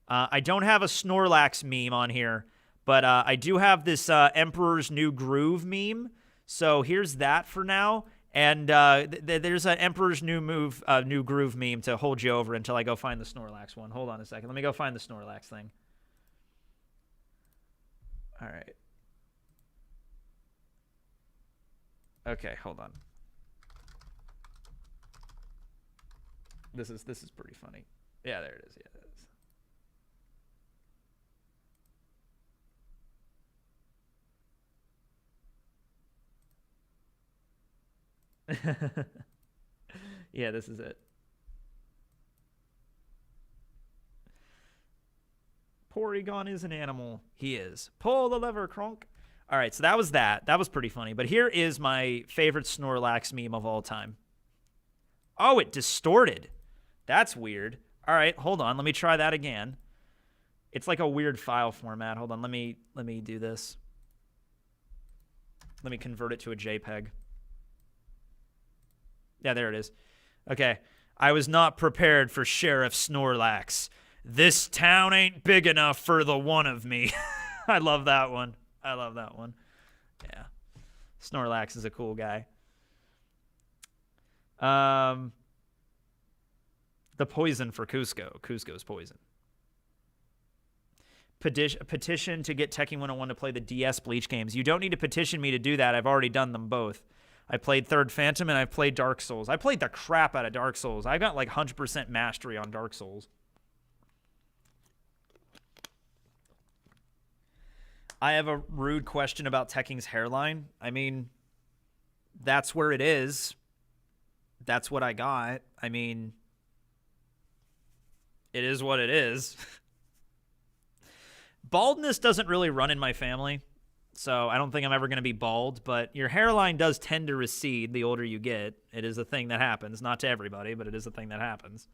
I don't have a Snorlax meme on here, but I do have this Emperor's New Groove meme. So here's that for now. And there's an Emperor's New Groove meme to hold you over until I go find the Snorlax one. Hold on a second. Let me go find the Snorlax thing. All right. Okay, hold on. This is pretty funny. Yeah, there it is. Yeah, there it is. Yeah, this is it. Porygon is an animal. He is. Pull the lever, Kronk. All right, so that was that. That was pretty funny. But here is my favorite Snorlax meme of all time. Oh, it distorted. That's weird. All right, hold on. Let me try that again. It's like a weird file format. Hold on. Let me do this. Let me convert it to a JPEG. Yeah, there it is. Okay. I was not prepared for Sheriff Snorlax. This town ain't big enough for the one of me. I love that one. I love that one. Yeah. Snorlax is a cool guy. The poison for Cusco. Cusco's poison. Petition to get Tekking101 to play the DS Bleach games. You don't need to petition me to do that. I've already done them both. I played Third Phantom and I played Dark Souls. I played the crap out of Dark Souls. I got like 100% mastery on Dark Souls. I have a rude question about Tekking's hairline. I mean, that's where it is. That's what I got. I mean, it is what it is. Baldness doesn't really run in my family, so I don't think I'm ever going to be bald, but your hairline does tend to recede the older you get. It is a thing that happens. Not to everybody, but it is a thing that happens.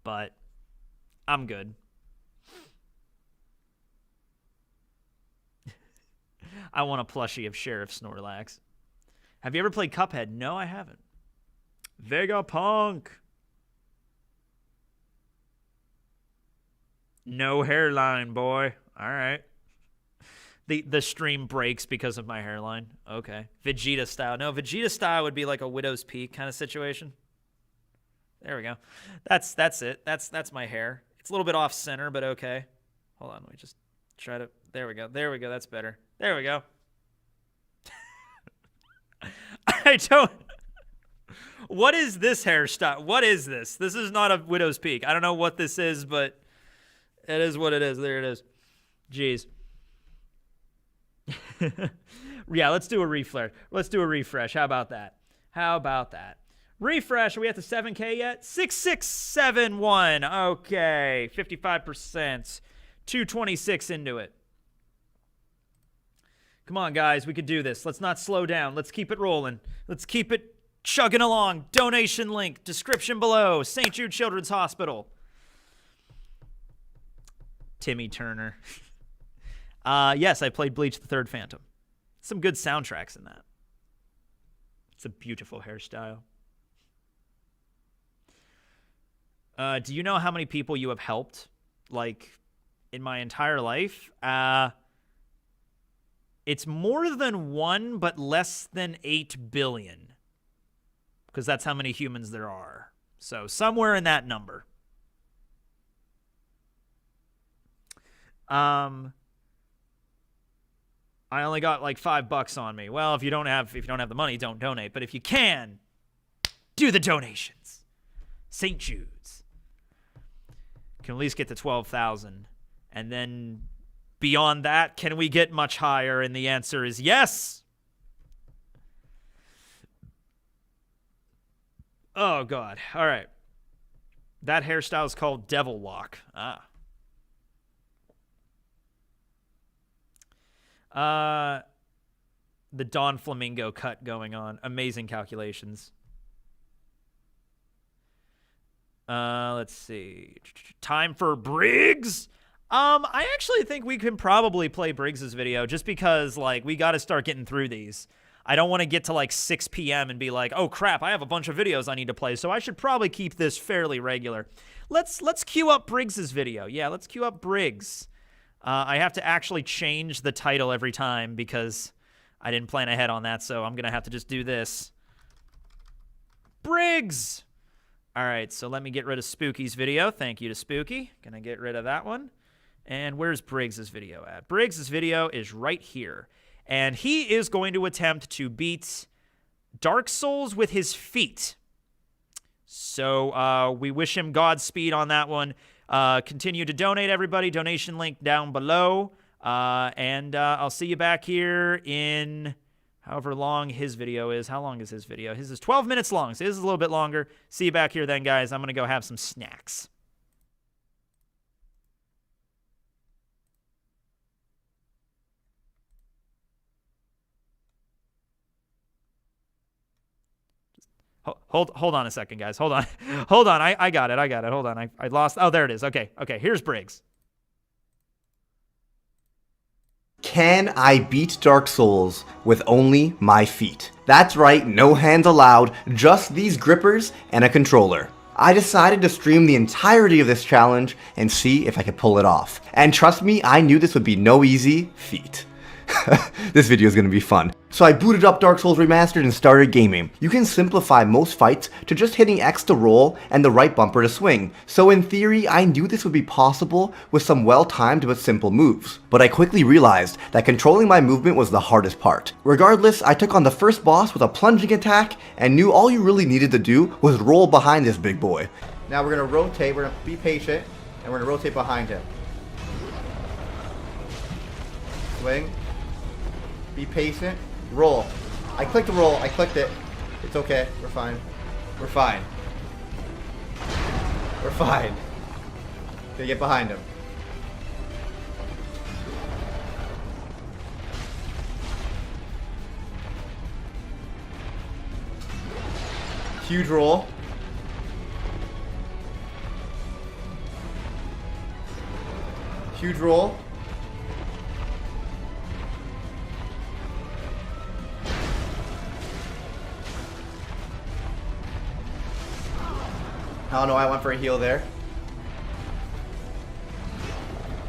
But I'm good. I want a plushie of Sheriff Snorlax. Have you ever played Cuphead? No, I haven't. Vegapunk. No hairline, boy. All right. The stream breaks because of my hairline. Okay. Vegeta style. No, Vegeta style would be like a Widow's Peak kind of situation. There we go. That's it. That's my hair. It's a little bit off center, but okay. Hold on. Let me just try to. There we go. There we go. That's better. There we go. I don't. What is this hairstyle? What is this? This is not a Widow's Peak. I don't know what this is, but it is what it is. There it is. Jeez. Yeah, let's do a refresh. Let's do a refresh. How about that? How about that? Refresh. Are we at the 7K yet? 6671. Okay. 55%. 226 into it. Come on, guys. We could do this. Let's not slow down. Let's keep it rolling. Let's keep it chugging along. Donation link. Description below. St. Jude Children's Hospital. Timmy Turner. Yes, I played Bleach the Third Phantom. Some good soundtracks in that. It's a beautiful hairstyle. Do you know how many people you have helped? Like, in my entire life? It's more than 1, but less than 8 billion. Because that's how many humans there are. So, somewhere in that number. I only got like $5 on me. Well, if you don't have the money, don't donate. But if you can, do the donations. St. Jude's can at least get to 12,000, and then beyond that, can we get much higher? And the answer is yes. Oh God! All right, that hairstyle is called Devil Walk. The Don Flamingo cut going on. Amazing calculations. Let's see. Time for Briggs. I actually think we can probably play Briggs's video just because, like, we got to start getting through these. I don't want to get to, like, 6 p.m. and be like, oh, crap, I have a bunch of videos I need to play, so I should probably keep this fairly regular. Let's queue up Briggs's video. Yeah, let's queue up Briggs. I have to actually change the title every time because I didn't plan ahead on that, so I'm going to have to just do this. Briggs! All right, so let me get rid of Spooky's video. Thank you to Spooky. Going to get rid of that one. And where's Briggs's video at? Briggs's video is right here. And he is going to attempt to beat Dark Souls with his feet. So we wish him Godspeed on that one. Continue to donate, everybody. Donation link down below. And I'll see you back here in however long his video is. How long is his video? His is 12 minutes long, so his is a little bit longer. See you back here then, guys. I'm going to go have some snacks. Hold on a second, guys. Hold on. Hold on. I got it. Hold on. I lost. Oh, there it is. Okay. Here's Briggs. Can I beat Dark Souls with only my feet? That's right, no hands allowed, just these grippers and a controller. I decided to stream the entirety of this challenge and see if I could pull it off. And trust me, I knew this would be no easy feat. This video is going to be fun. So I booted up Dark Souls Remastered and started gaming. You can simplify most fights to just hitting X to roll and the right bumper to swing. So in theory, I knew this would be possible with some well-timed but simple moves. But I quickly realized that controlling my movement was the hardest part. Regardless, I took on the first boss with a plunging attack and knew all you really needed to do was roll behind this big boy. Now we're going to rotate, we're going to be patient, and we're going to rotate behind him. Swing. Be patient. Roll. I clicked the roll. I clicked it. It's okay. We're fine. We're fine. We're fine. Okay, get behind him. Huge roll. Huge roll. I don't know why I went for a heal there.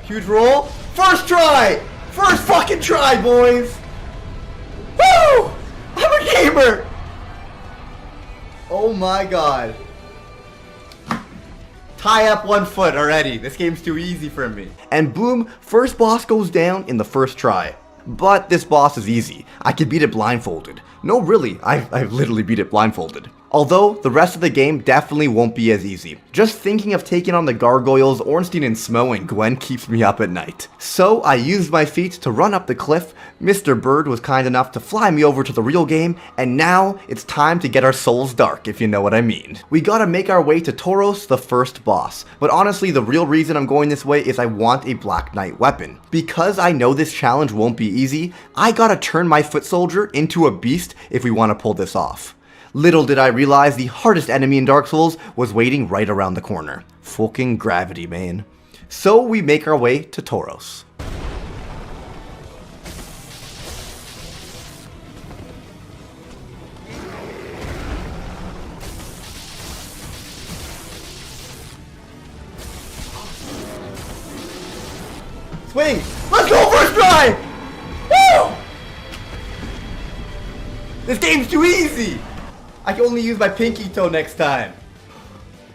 Huge roll. First try! First fucking try, boys! Woo! I'm a gamer! Oh my god. Tie up 1 foot already. This game's too easy for me. And boom, first boss goes down in the first try. But this boss is easy. I can beat it blindfolded. No, really, I've literally beat it blindfolded. Although, the rest of the game definitely won't be as easy. Just thinking of taking on the gargoyles, Ornstein and Smo and Gwen keeps me up at night. So I used my feet to run up the cliff, Mr. Bird was kind enough to fly me over to the real game, and now it's time to get our souls dark, if you know what I mean. We gotta make our way to Tauros, the first boss, but honestly the real reason I'm going this way is I want a Black Knight weapon. Because I know this challenge won't be easy, I gotta turn my foot soldier into a beast if we want to pull this off. Little did I realize the hardest enemy in Dark Souls was waiting right around the corner. Fucking gravity, man. So we make our way to Tauros. Swing! Let's go first try! Woo! This game's too easy! I can only use my pinky toe next time.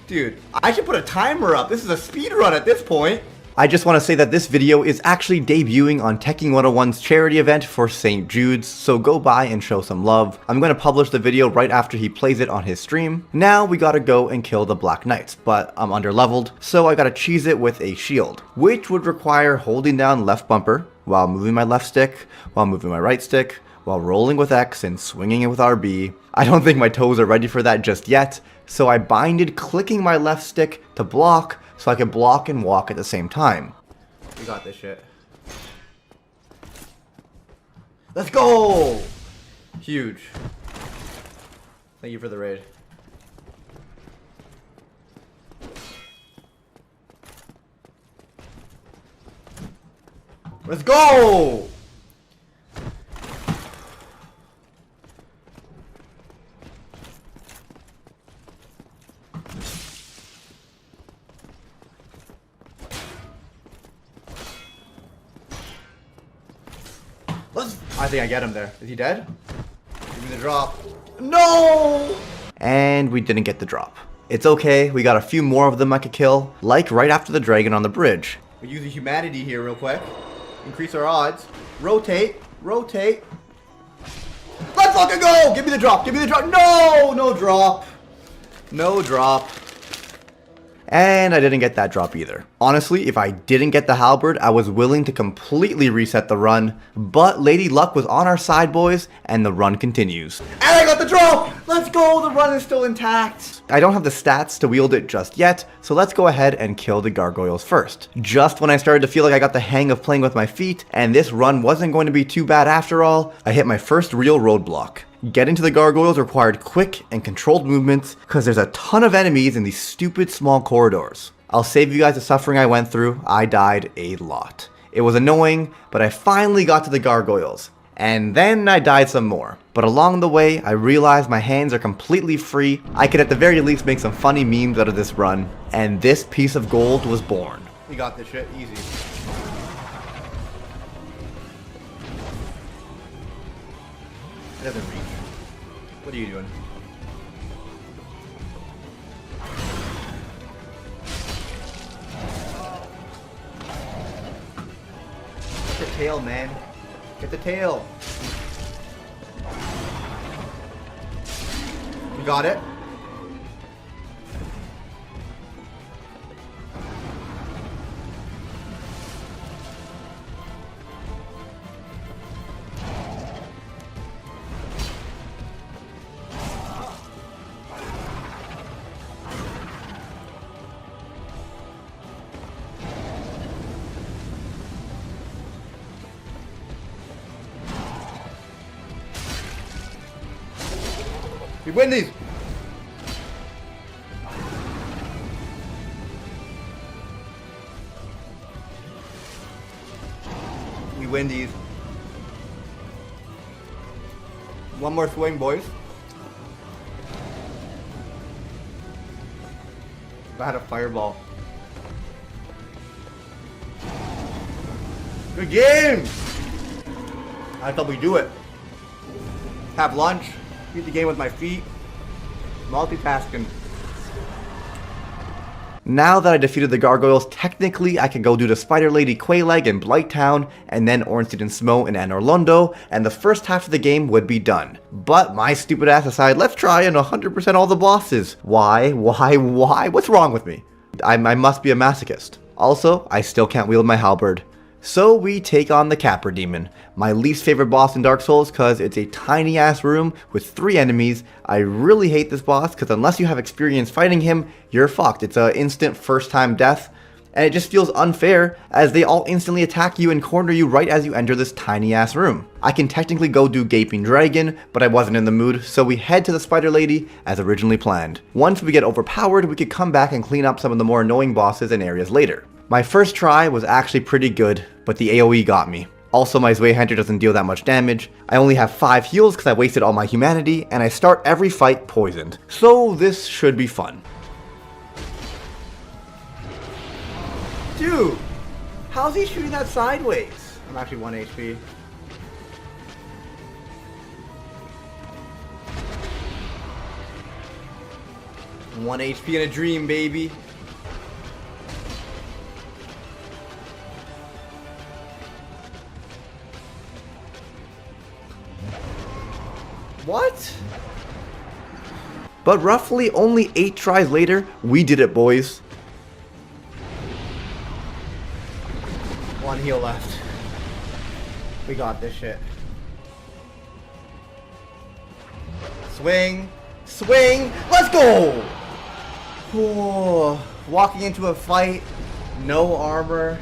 Dude, I should put a timer up. This is a speed run at this point. I just want to say that this video is actually debuting on Tekking101's charity event for St. Jude's, so go by and show some love. I'm going to publish the video right after he plays it on his stream. Now we gotta go and kill the Black Knights, but I'm under-leveled, so I gotta cheese it with a shield, which would require holding down left bumper, while moving my left stick, while moving my right stick, while rolling with X and swinging it with RB. I don't think my toes are ready for that just yet, so I binded clicking my left stick to block so I can block and walk at the same time. We got this shit. Let's go! Huge. Thank you for the raid. Let's go! I think I get him there. Is he dead? Give me the drop. No! And we didn't get the drop. It's okay, we got a few more of them I could kill, like right after the dragon on the bridge. We're using humanity here real quick. Increase our odds. Rotate, rotate. Let's fucking go! Give me the drop, give me the drop. No! No drop. No drop. And I didn't get that drop either. Honestly, if I didn't get the halberd, I was willing to completely reset the run, but Lady Luck was on our side, boys, and the run continues. And I got the drop! Let's go, the run is still intact. I don't have the stats to wield it just yet, so let's go ahead and kill the gargoyles first. Just when I started to feel like I got the hang of playing with my feet, and this run wasn't going to be too bad after all, I hit my first real roadblock. Getting to the gargoyles required quick and controlled movements because there's a ton of enemies in these stupid small corridors. I'll save you guys the suffering I went through. I died a lot. It was annoying, but I finally got to the gargoyles. And then I died some more. But along the way, I realized my hands are completely free. I could at the very least make some funny memes out of this run. And this piece of gold was born. We got this shit easy. It doesn't reach. What are you doing? Get the tail, man. Get the tail. You got it? We win these! We win these. One more swing, boys. I had a fireball. Good game! I thought we do it. Have lunch. Beat the game with my feet. Multitasking. Now that I defeated the gargoyles, technically I can go do the Spider Lady Quayleg in Blighttown, and then Ornstein and Smo in Anne Orlando, and the first half of the game would be done. But my stupid ass decided, let's try and 100% all the bosses. Why? What's wrong with me? I must be a masochist. Also, I still can't wield my halberd. So we take on the Capra Demon, my least favorite boss in Dark Souls because it's a tiny ass room with 3 enemies. I really hate this boss because unless you have experience fighting him, you're fucked. It's an instant first time death, and it just feels unfair as they all instantly attack you and corner you right as you enter this tiny ass room. I can technically go do Gaping Dragon, but I wasn't in the mood, so we head to the Spider Lady as originally planned. Once we get overpowered, we could come back and clean up some of the more annoying bosses and areas later. My first try was actually pretty good, but the AoE got me. Also, my Zweihander doesn't deal that much damage. I only have 5 heals because I wasted all my humanity, and I start every fight poisoned. So this should be fun. Dude, how's he shooting that sideways? I'm actually 1 HP. One HP in a dream, baby. What? But roughly only 8 tries later, we did it, boys. 1 heal left. We got this shit. Swing! Swing! Let's go! Oh, walking into a fight, no armor,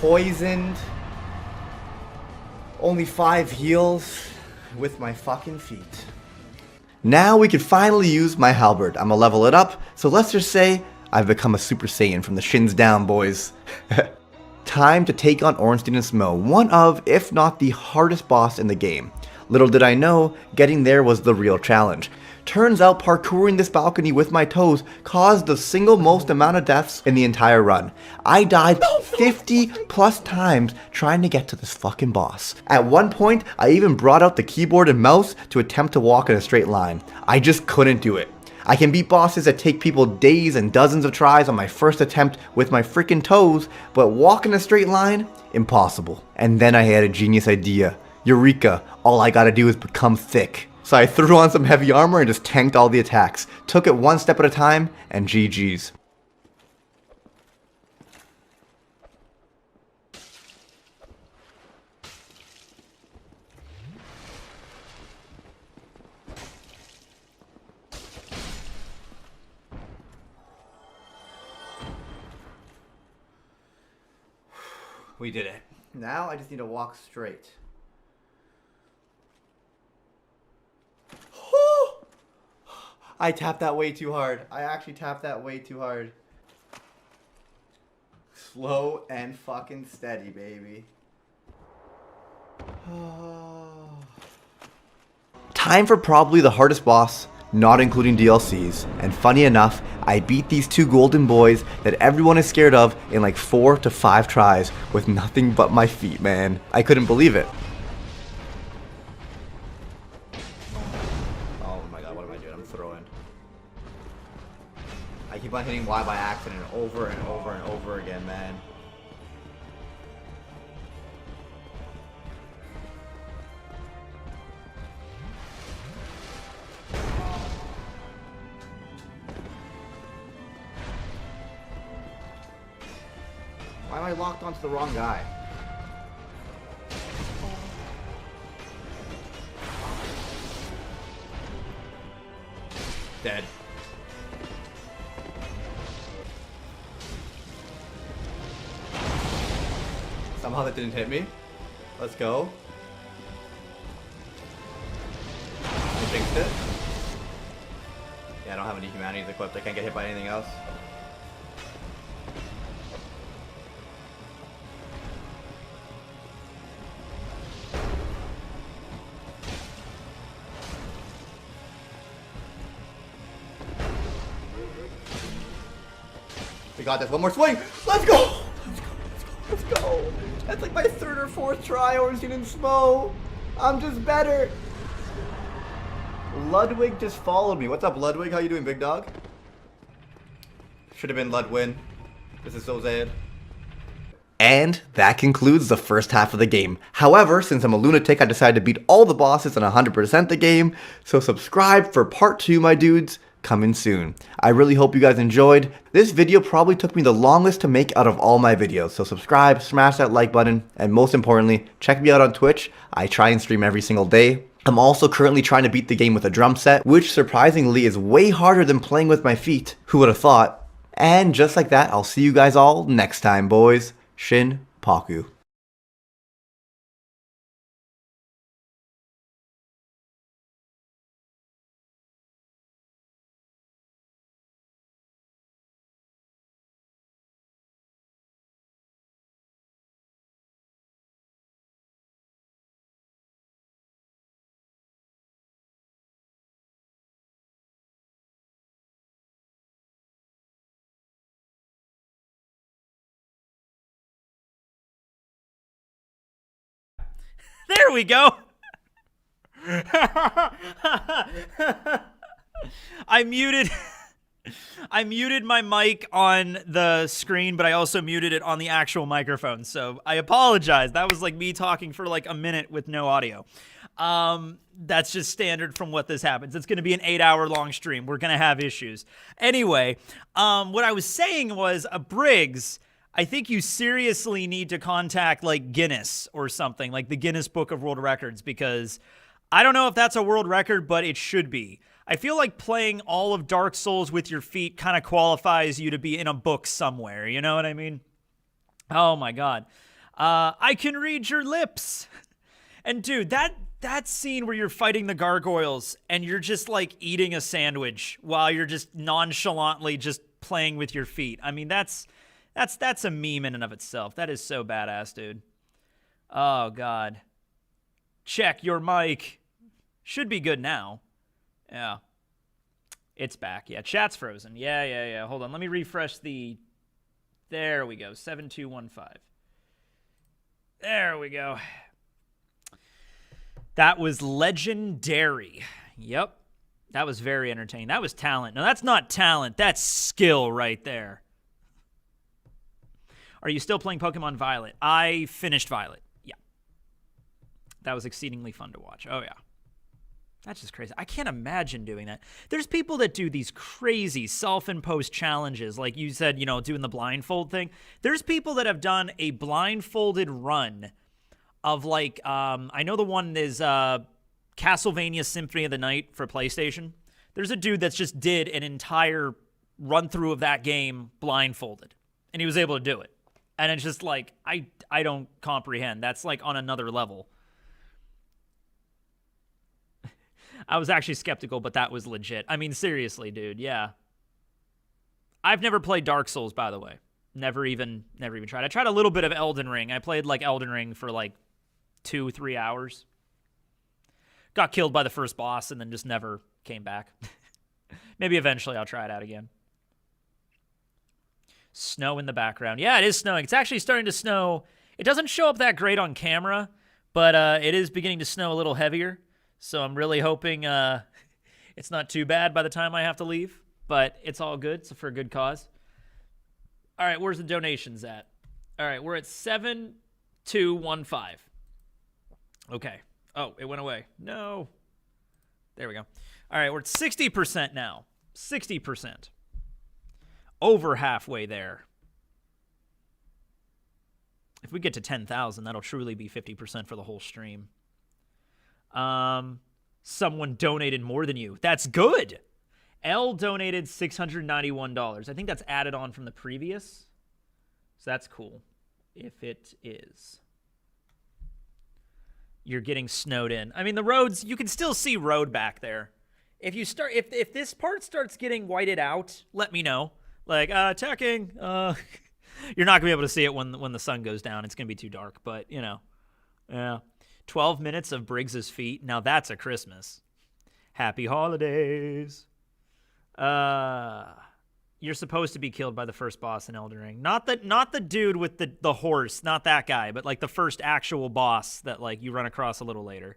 poisoned, only 5 heals. With my fucking feet. Now we can finally use my halberd. I'm gonna level it up, so let's just say I've become a Super Saiyan from the shins down, boys. Time to take on Ornstein and Smo, one of, if not the hardest boss in the game. Little did I know, getting there was the real challenge. Turns out parkouring this balcony with my toes caused the single most amount of deaths in the entire run. I died 50 plus times trying to get to this fucking boss. At one point, I even brought out the keyboard and mouse to attempt to walk in a straight line. I just couldn't do it. I can beat bosses that take people days and dozens of tries on my first attempt with my freaking toes, but walk in a straight line? Impossible. And then I had a genius idea. Eureka, all I gotta do is become thick. So I threw on some heavy armor and just tanked all the attacks. Took it one step at a time, and GG's. We did it. Now I just need to walk straight. I tapped that way too hard. I actually tapped that way too hard. Slow and fucking steady, baby. Time for probably the hardest boss, not including DLCs. And funny enough, I beat these 2 golden boys that everyone is scared of in like 4 to 5 tries with nothing but my feet, man. I couldn't believe it. I keep on hitting Y by accident over and over and over again, man. Why am I locked onto the wrong guy? Dead. Somehow that didn't hit me. Let's go. I jinxed it. Yeah, I don't have any humanities equipped. I can't get hit by anything else. We got this. One more swing. Let's go. Let's go. That's like my 3rd or 4th try, Ornstein and Smo. I'm just better. Ludwig just followed me. What's up, Ludwig? How you doing, big dog? Should have been Ludwin. This is so sad. And that concludes the first half of the game. However, since I'm a lunatic, I decided to beat all the bosses and 100% the game. So subscribe for part 2, my dudes. Coming soon. I really hope you guys enjoyed. This video probably took me the longest to make out of all my videos. So subscribe, smash that like button, and most importantly, check me out on Twitch. I try and stream every single day. I'm also currently trying to beat the game with a drum set, which surprisingly is way harder than playing with my feet. Who would have thought? And just like that, I'll see you guys all next time, boys. Shin Paku. There we go. I muted my mic on the screen, but I also muted it on the actual microphone. So I apologize. That was like me talking for like a minute with no audio. That's just standard from what this happens. It's going to be an 8-hour long stream. We're going to have issues. Anyway, what I was saying was, Briggs, I think you seriously need to contact like Guinness or something, like the Guinness Book of World Records, because I don't know if that's a world record, but it should be. I feel like playing all of Dark Souls with your feet kind of qualifies you to be in a book somewhere. You know what I mean? Oh my God. I can read your lips. And dude, that scene where you're fighting the gargoyles and you're just like eating a sandwich while you're just nonchalantly just playing with your feet. I mean, that's a meme in and of itself. That is so badass, dude. Oh, God. Check your mic. Should be good now. Yeah. It's back. Yeah, chat's frozen. Yeah. Hold on. Let me refresh the... There we go. 7215. There we go. That was legendary. Yep. That was very entertaining. That was talent. No, that's not talent. That's skill right there. Are you still playing Pokemon Violet? I finished Violet. Yeah. That was exceedingly fun to watch. Oh, yeah. That's just crazy. I can't imagine doing that. There's people that do these crazy self-imposed challenges, like you said, you know, doing the blindfold thing. There's people that have done a blindfolded run of, like, I know the one is Castlevania Symphony of the Night for PlayStation. There's a dude that's just did an entire run-through of that game blindfolded, and he was able to do it. And it's just like, I don't comprehend. That's like on another level. I was actually skeptical, but that was legit. I mean, seriously, dude, yeah. I've never played Dark Souls, by the way. Never even tried. I tried a little bit of Elden Ring. I played like Elden Ring for like 2-3 hours. Got killed by the first boss and then just never came back. Maybe eventually I'll try it out again. Snow in the background. Yeah, it is snowing. It's actually starting to snow. It doesn't show up that great on camera, but it is beginning to snow a little heavier. So I'm really hoping it's not too bad by the time I have to leave, but it's all good. It's for a good cause. All right, where's the donations at? All right, we're at 7215. Okay. Oh, it went away. No. There we go. All right, we're at 60% now. 60%. Over halfway there. If we get to 10,000, that'll truly be 50% for the whole stream. Someone donated more than you. That's good. L donated $691. I think that's added on from the previous. So that's cool. If it is. You're getting snowed in. I mean, the roads, you can still see road back there. If you start, if this part starts getting whited out, let me know. Like, Tekking, you're not gonna be able to see it when the sun goes down. It's gonna be too dark, but you know, yeah. 12 minutes of Briggs's feet. Now that's a Christmas. Happy holidays. You're supposed to be killed by the first boss in Elden Ring. Not the dude with the horse, not that guy, but like the first actual boss that like you run across a little later.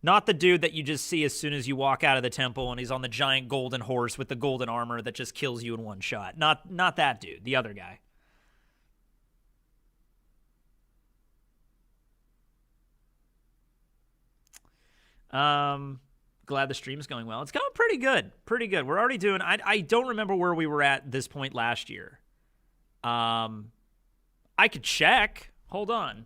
Not the dude that you just see as soon as you walk out of the temple and he's on the giant golden horse with the golden armor that just kills you in one shot. Not that dude, the other guy. Glad the stream's going well. It's going pretty good. Pretty good. We're already doing... I don't remember where we were at this point last year. I could check. Hold on.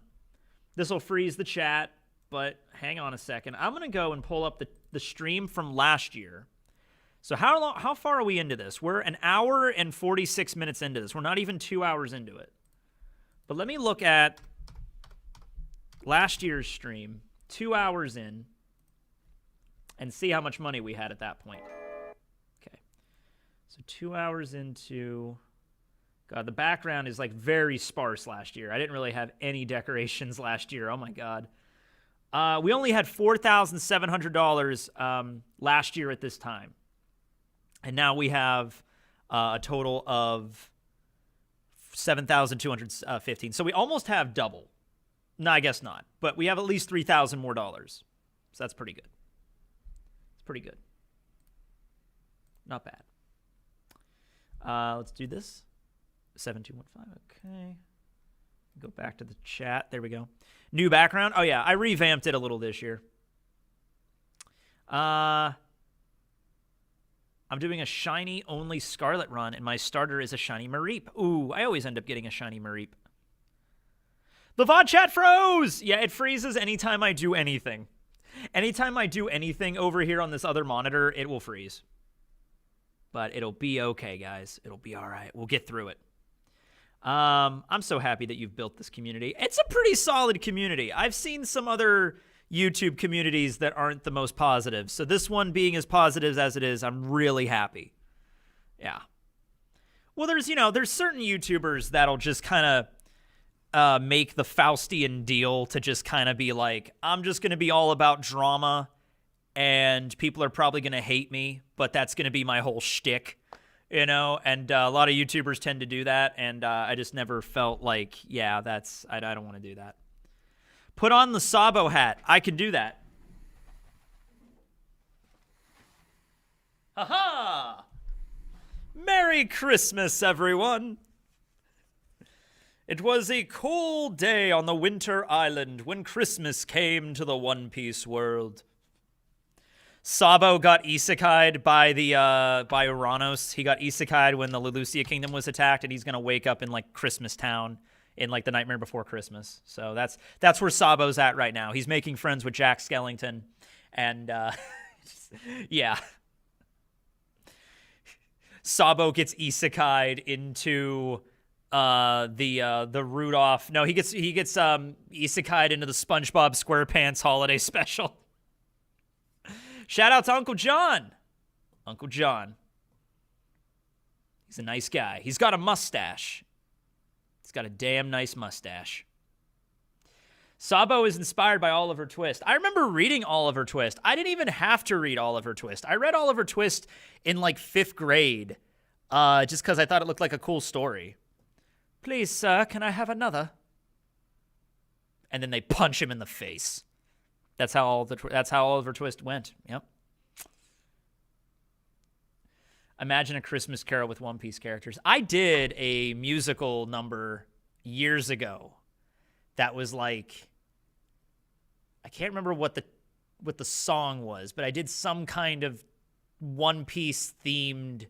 This will freeze the chat, but hang on a second. I'm going to go and pull up the stream from last year. So how far are we into this? We're an hour and 46 minutes into this. We're not even 2 hours into it. But let me look at last year's stream, 2 hours in, and see how much money we had at that point. Okay. So 2 hours into... God, the background is like very sparse last year. I didn't really have any decorations last year. Oh my God. We only had $4,700 last year at this time. And now we have a total of 7,215. So we almost have double. No, I guess not. But we have at least $3,000 more dollars. So that's pretty good. It's pretty good. Not bad. Let's do this. 7215. Okay. Go back to the chat. There we go. New background. Oh, yeah. I revamped it a little this year. I'm doing a shiny only Scarlet run, and my starter is a shiny Mareep. Ooh, I always end up getting a shiny Mareep. The VOD chat froze! Yeah, it freezes anytime I do anything. Anytime I do anything over here on this other monitor, it will freeze. But it'll be okay, guys. It'll be all right. We'll get through it. I'm so happy that you've built this community. It's a pretty solid community. I've seen some other YouTube communities that aren't the most positive. So this one being as positive as it is, I'm really happy. Yeah. Well, there's certain YouTubers that'll just kind of make the Faustian deal to just kind of be like, I'm just going to be all about drama and people are probably going to hate me, but that's going to be my whole shtick. And a lot of YouTubers tend to do that, and I just never felt like, yeah, I don't want to do that. Put on the Sabo hat. I can do that. Ha-ha! Merry Christmas, everyone! It was a cool day on the winter island when Christmas came to the One Piece world. Sabo got isekai'd by Uranos. He got isekai'd when the Lelucia Kingdom was attacked, and he's gonna wake up in like Christmas Town in like the Nightmare Before Christmas. So that's where Sabo's at right now. He's making friends with Jack Skellington, and yeah. Sabo gets isekai'd into the Rudolph. No, he gets isekai'd into the SpongeBob SquarePants holiday special. Shout out to Uncle John. Uncle John. He's a nice guy. He's got a mustache. He's got a damn nice mustache. Sabo is inspired by Oliver Twist. I remember reading Oliver Twist. I didn't even have to read Oliver Twist. I read Oliver Twist in like 5th grade just because I thought it looked like a cool story. Please, sir, can I have another? And then they punch him in the face. That's how Oliver Twist went. Yep. Imagine a Christmas Carol with One Piece characters. I did a musical number years ago that was like, I can't remember what the song was, but I did some kind of One Piece themed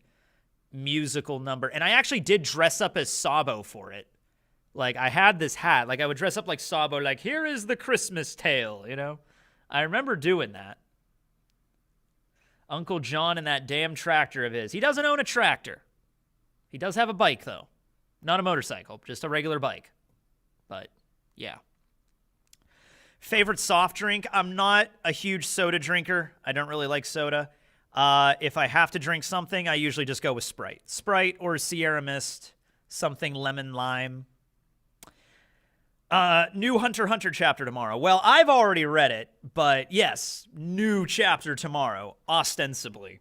musical number, and I actually did dress up as Sabo for it. Like, I had this hat. Like, I would dress up like Sabo, like, here is the Christmas tale, I remember doing that. Uncle John and that damn tractor of his. He doesn't own a tractor. He does have a bike, though. Not a motorcycle, just a regular bike. But, yeah. Favorite soft drink? I'm not a huge soda drinker. I don't really like soda. If I have to drink something, I usually just go with Sprite. Sprite or Sierra Mist, something lemon lime. New Hunter x Hunter chapter tomorrow. Well, I've already read it, but yes, new chapter tomorrow, ostensibly.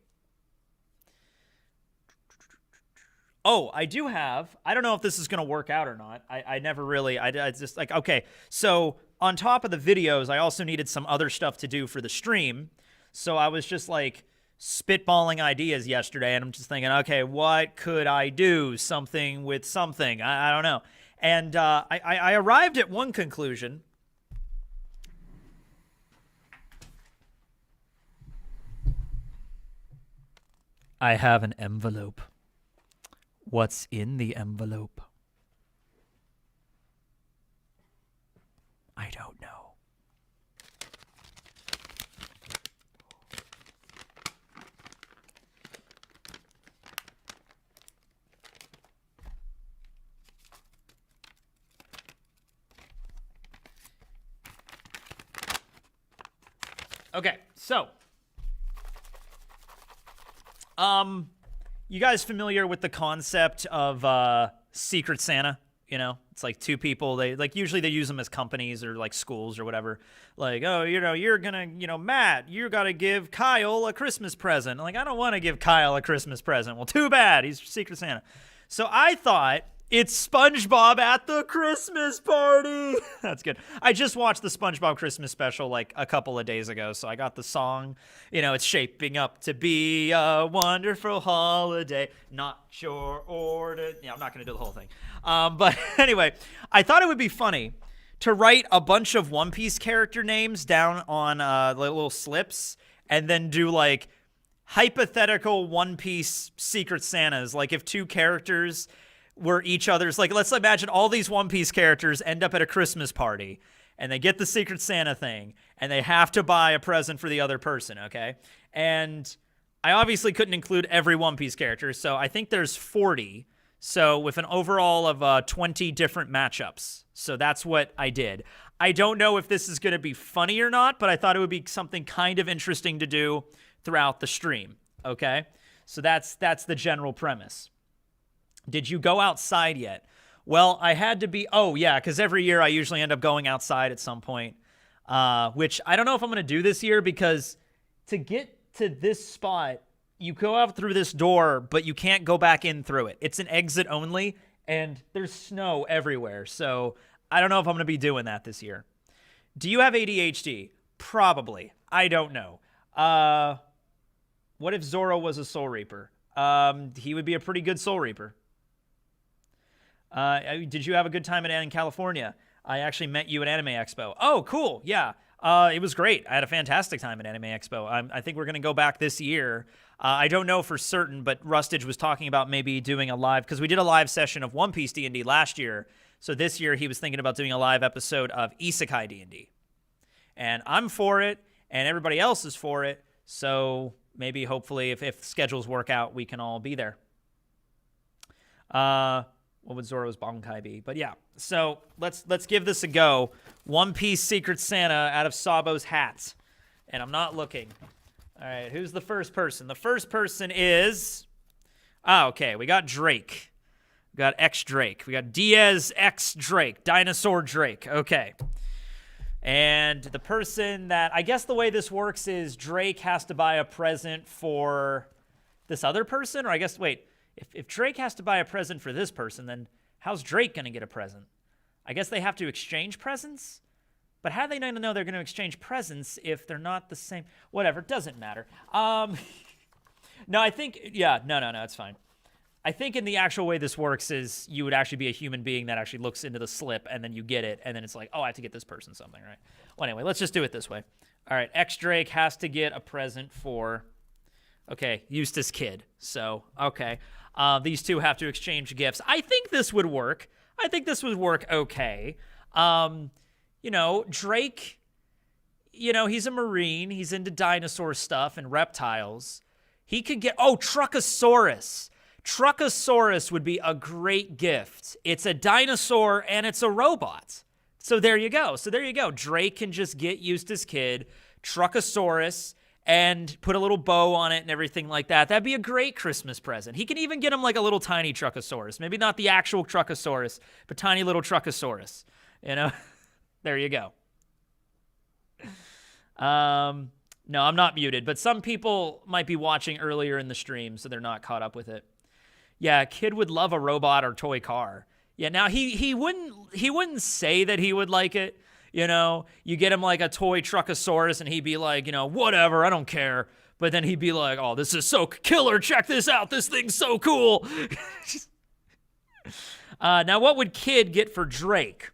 Oh, I do have, I don't know if this is going to work out or not. I never really, I just like, okay, so on top of the videos, I also needed some other stuff to do for the stream. So I was just like spitballing ideas yesterday, and I'm just thinking, okay, what could I do? Something with something. I don't know. And I arrived at one conclusion. I have an envelope. What's in the envelope? I don't know. Okay, so you guys familiar with the concept of Secret Santa? You know, it's like two people, they like usually they use them as companies or like schools or whatever. Like, oh, you know, you're gonna, you know, Matt, you gotta give Kyle a Christmas present. Like, I don't want to give Kyle a Christmas present. Well, too bad, he's Secret Santa. So I thought, it's SpongeBob at the Christmas party. That's good. I just watched the SpongeBob Christmas special like a couple of days ago, so I got the song. You know, it's shaping up to be a wonderful holiday. Not your order. Yeah, I'm not going to do the whole thing. But anyway, I thought it would be funny to write a bunch of One Piece character names down on little slips and then do like hypothetical One Piece Secret Santas. Like if two characters were each other's, like, let's imagine all these One Piece characters end up at a Christmas party and they get the Secret Santa thing and they have to buy a present for the other person, okay? And I obviously couldn't include every One Piece character, so I think there's 40. So with an overall of 20 different matchups. So that's what I did. I don't know if this is going to be funny or not, but I thought it would be something kind of interesting to do throughout the stream, okay? So that's the general premise. Did you go outside yet? Well, I had to be, oh yeah, because every year I usually end up going outside at some point, which I don't know if I'm going to do this year because to get to this spot, you go out through this door, but you can't go back in through it. It's an exit only, and there's snow everywhere, so I don't know if I'm going to be doing that this year. Do you have ADHD? Probably. I don't know. What if Zoro was a Soul Reaper? He would be a pretty good Soul Reaper. Did you have a good time in California? I actually met you at Anime Expo. Oh, cool. Yeah. It was great. I had a fantastic time at Anime Expo. I think we're going to go back this year. I don't know for certain, but Rustage was talking about maybe doing a live, because we did a live session of One Piece D&D last year. So this year he was thinking about doing a live episode of Isekai D&D. And I'm for it, and everybody else is for it. So maybe, hopefully, if schedules work out, we can all be there. What would Zoro's Bankai be? But yeah, so let's give this a go. One Piece Secret Santa out of Sabo's hat. And I'm not looking. All right, who's the first person? The first person is... okay, we got Drake. We got X Drake. We got Diaz X Drake. Dinosaur Drake. Okay. And the person that... I guess the way this works is Drake has to buy a present for this other person? Or I guess, wait... If Drake has to buy a present for this person, then how's Drake going to get a present? I guess they have to exchange presents? But how do they know they're going to exchange presents if they're not the same? Whatever, doesn't matter. No, I think, yeah, no, it's fine. I think in the actual way this works is you would actually be a human being that actually looks into the slip, and then you get it, and then it's like, oh, I have to get this person something, right? Well, anyway, let's just do it this way. All right, X Drake has to get a present for, okay, Eustace Kid. So, okay. These two have to exchange gifts. I think this would work. I think this would work okay. You know, Drake, you know, he's a Marine. He's into dinosaur stuff and reptiles. He could get, oh, Truckosaurus. Truckosaurus would be a great gift. It's a dinosaur and it's a robot. So there you go. Drake can just get Eustace Kid, Truckosaurus, and put a little bow on it and everything like that. That'd be a great Christmas present. He can even get him like a little tiny Truckosaurus. Maybe not the actual Truckosaurus, but tiny little Truckosaurus. You know? There you go. No, I'm not muted, but some people might be watching earlier in the stream, so they're not caught up with it. Yeah, kid would love a robot or toy car. Yeah, now he wouldn't say that he would like it. You know, you get him like a toy Truckosaurus and he'd be like, you know, whatever, I don't care. But then he'd be like, oh, this is so killer. Check this out. This thing's so cool. Now, what would Kid get for Drake?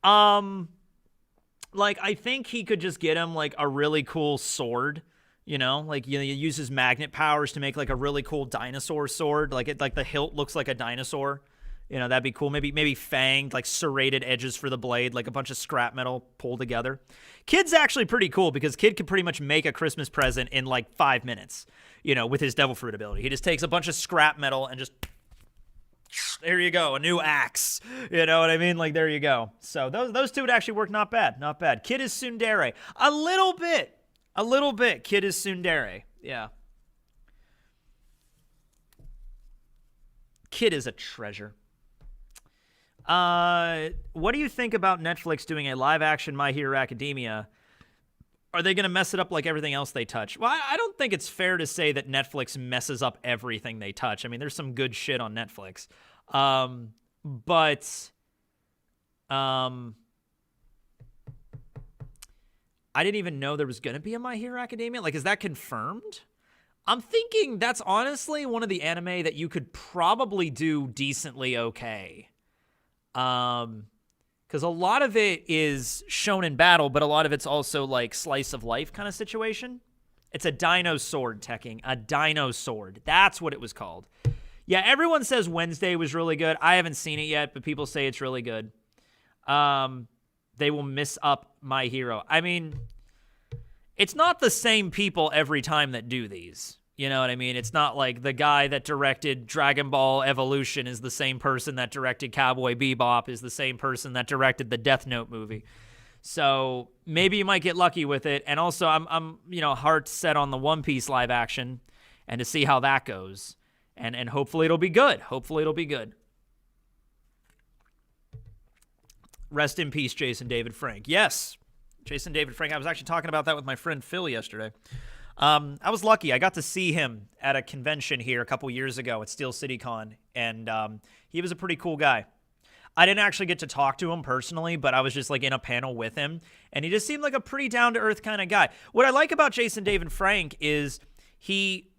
Like, I think he could just get him, like, a really cool sword, you know? Like, you use his magnet powers to make, like, a really cool dinosaur sword. Like, the hilt looks like a dinosaur. You know, that'd be cool. Maybe fanged, like, serrated edges for the blade, like a bunch of scrap metal pulled together. Kid's actually pretty cool because Kid could pretty much make a Christmas present in, like, 5 minutes, you know, with his Devil Fruit ability. He just takes a bunch of scrap metal and just... there you go, a new axe. You know what I mean? Like, there you go. So those two would actually work not bad. Not bad. Kid is tsundere. A little bit. Kid is tsundere. Yeah. Kid is a treasure. What do you think about Netflix doing a live-action My Hero Academia? Are they going to mess it up like everything else they touch? Well, I don't think it's fair to say that Netflix messes up everything they touch. I mean, there's some good shit on Netflix. But I didn't even know there was going to be a My Hero Academia. Like, is that confirmed? I'm thinking that's honestly one of the anime that you could probably do decently okay. Because a lot of it is shown in battle, but a lot of it's also like slice of life kind of situation. It's a dino sword, Tekking. A dino sword. That's what it was called. Yeah, everyone says Wednesday was really good. I haven't seen it yet, but people say it's really good. They will miss up My Hero. I mean, it's not the same people every time that do these. You know what I mean? It's not like the guy that directed Dragon Ball Evolution is the same person that directed Cowboy Bebop, is the same person that directed the Death Note movie. So maybe you might get lucky with it. And also, I'm heart set on the One Piece live action and to see how that goes. And hopefully it'll be good. Rest in peace, Jason David Frank. Yes, Jason David Frank. I was actually talking about that with my friend Phil yesterday. I was lucky. I got to see him at a convention here a couple years ago at Steel City Con, and he was a pretty cool guy. I didn't actually get to talk to him personally, but I was just like in a panel with him, and he just seemed like a pretty down-to-earth kind of guy. What I like about Jason David Frank is he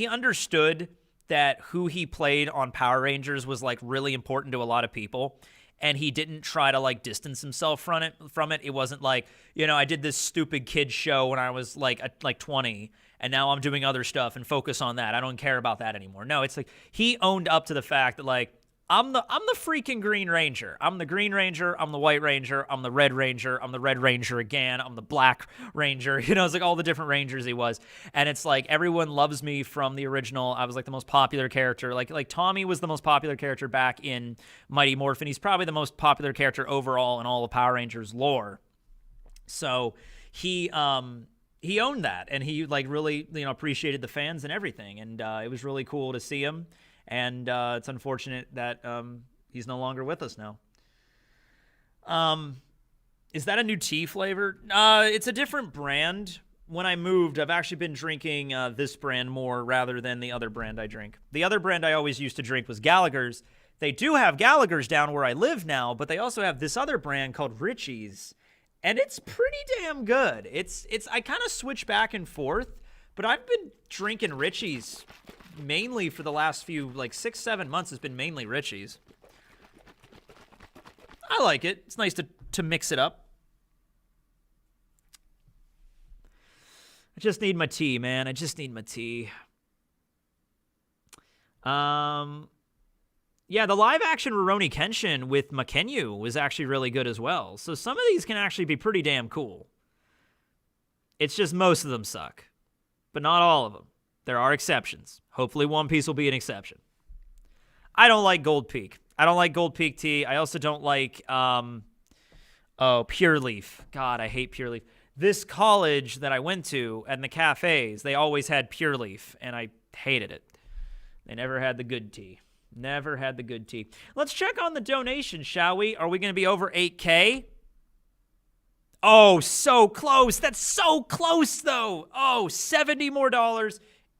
understood that who he played on Power Rangers was like really important to a lot of people. And he didn't try to like distance himself from it. It wasn't like, I did this stupid kid show when I was like 20 and now I'm doing other stuff and focus on that. I don't care about that anymore. No, it's like he owned up to the fact that like I'm the freaking Green Ranger. I'm the Green Ranger, I'm the White Ranger, I'm the Red Ranger, I'm the Red Ranger again, I'm the Black Ranger. It's like all the different Rangers he was. And it's like everyone loves me from the original. I was like the most popular character. Like Tommy was the most popular character back in Mighty Morphin. He's probably the most popular character overall in all of Power Rangers lore. So he owned that, and he like really appreciated the fans and everything. And it was really cool to see him. And it's unfortunate that he's no longer with us now. Is that a new tea flavor? It's a different brand. When I moved, I've actually been drinking this brand more rather than the other brand I drink. The other brand I always used to drink was Gallagher's. They do have Gallagher's down where I live now, but they also have this other brand called Richie's. And it's pretty damn good. I kind of switch back and forth, but I've been drinking Richie's mainly for the last few, like 6-7 months has been mainly Richie's. I like it. It's nice to mix it up. I just need my tea, man. I just need my tea. Yeah, the live action Rurouni Kenshin with Makenyu was actually really good as well. So some of these can actually be pretty damn cool. It's just most of them suck, but not all of them. There are exceptions. Hopefully One Piece will be an exception. I don't like Gold Peak. I don't like Gold Peak tea. I also don't like, Pure Leaf. God, I hate Pure Leaf. This college that I went to and the cafes, they always had Pure Leaf, and I hated it. They never had the good tea. Never had the good tea. Let's check on the donation, shall we? Are we going to be over 8K? Oh, so close. That's so close, though. Oh, $70 more.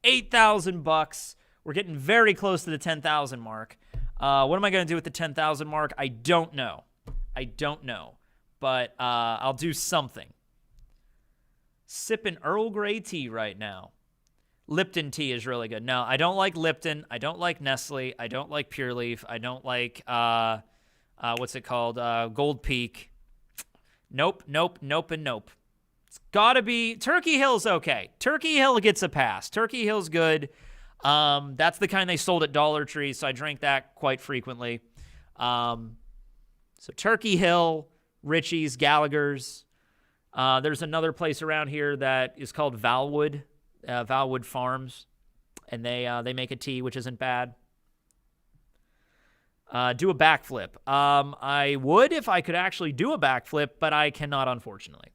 $8,000. We're getting very close to the 10,000 mark. What am I going to do with the 10,000 mark? I don't know. but I'll do something. Sipping Earl Grey tea right now. Lipton tea is really good. No, I don't like Lipton. I don't like Nestle. I don't like Pure Leaf. I don't like, what's it called? Gold Peak. Nope, and nope. It's gotta be, Turkey Hill's okay. Turkey Hill gets a pass. Turkey Hill's good. That's the kind they sold at Dollar Tree, so I drank that quite frequently. So Turkey Hill, Richie's, Gallagher's. There's another place around here that is called Valwood Farms, and they make a tea, which isn't bad. Do a backflip. I would if I could actually do a backflip, but I cannot, unfortunately.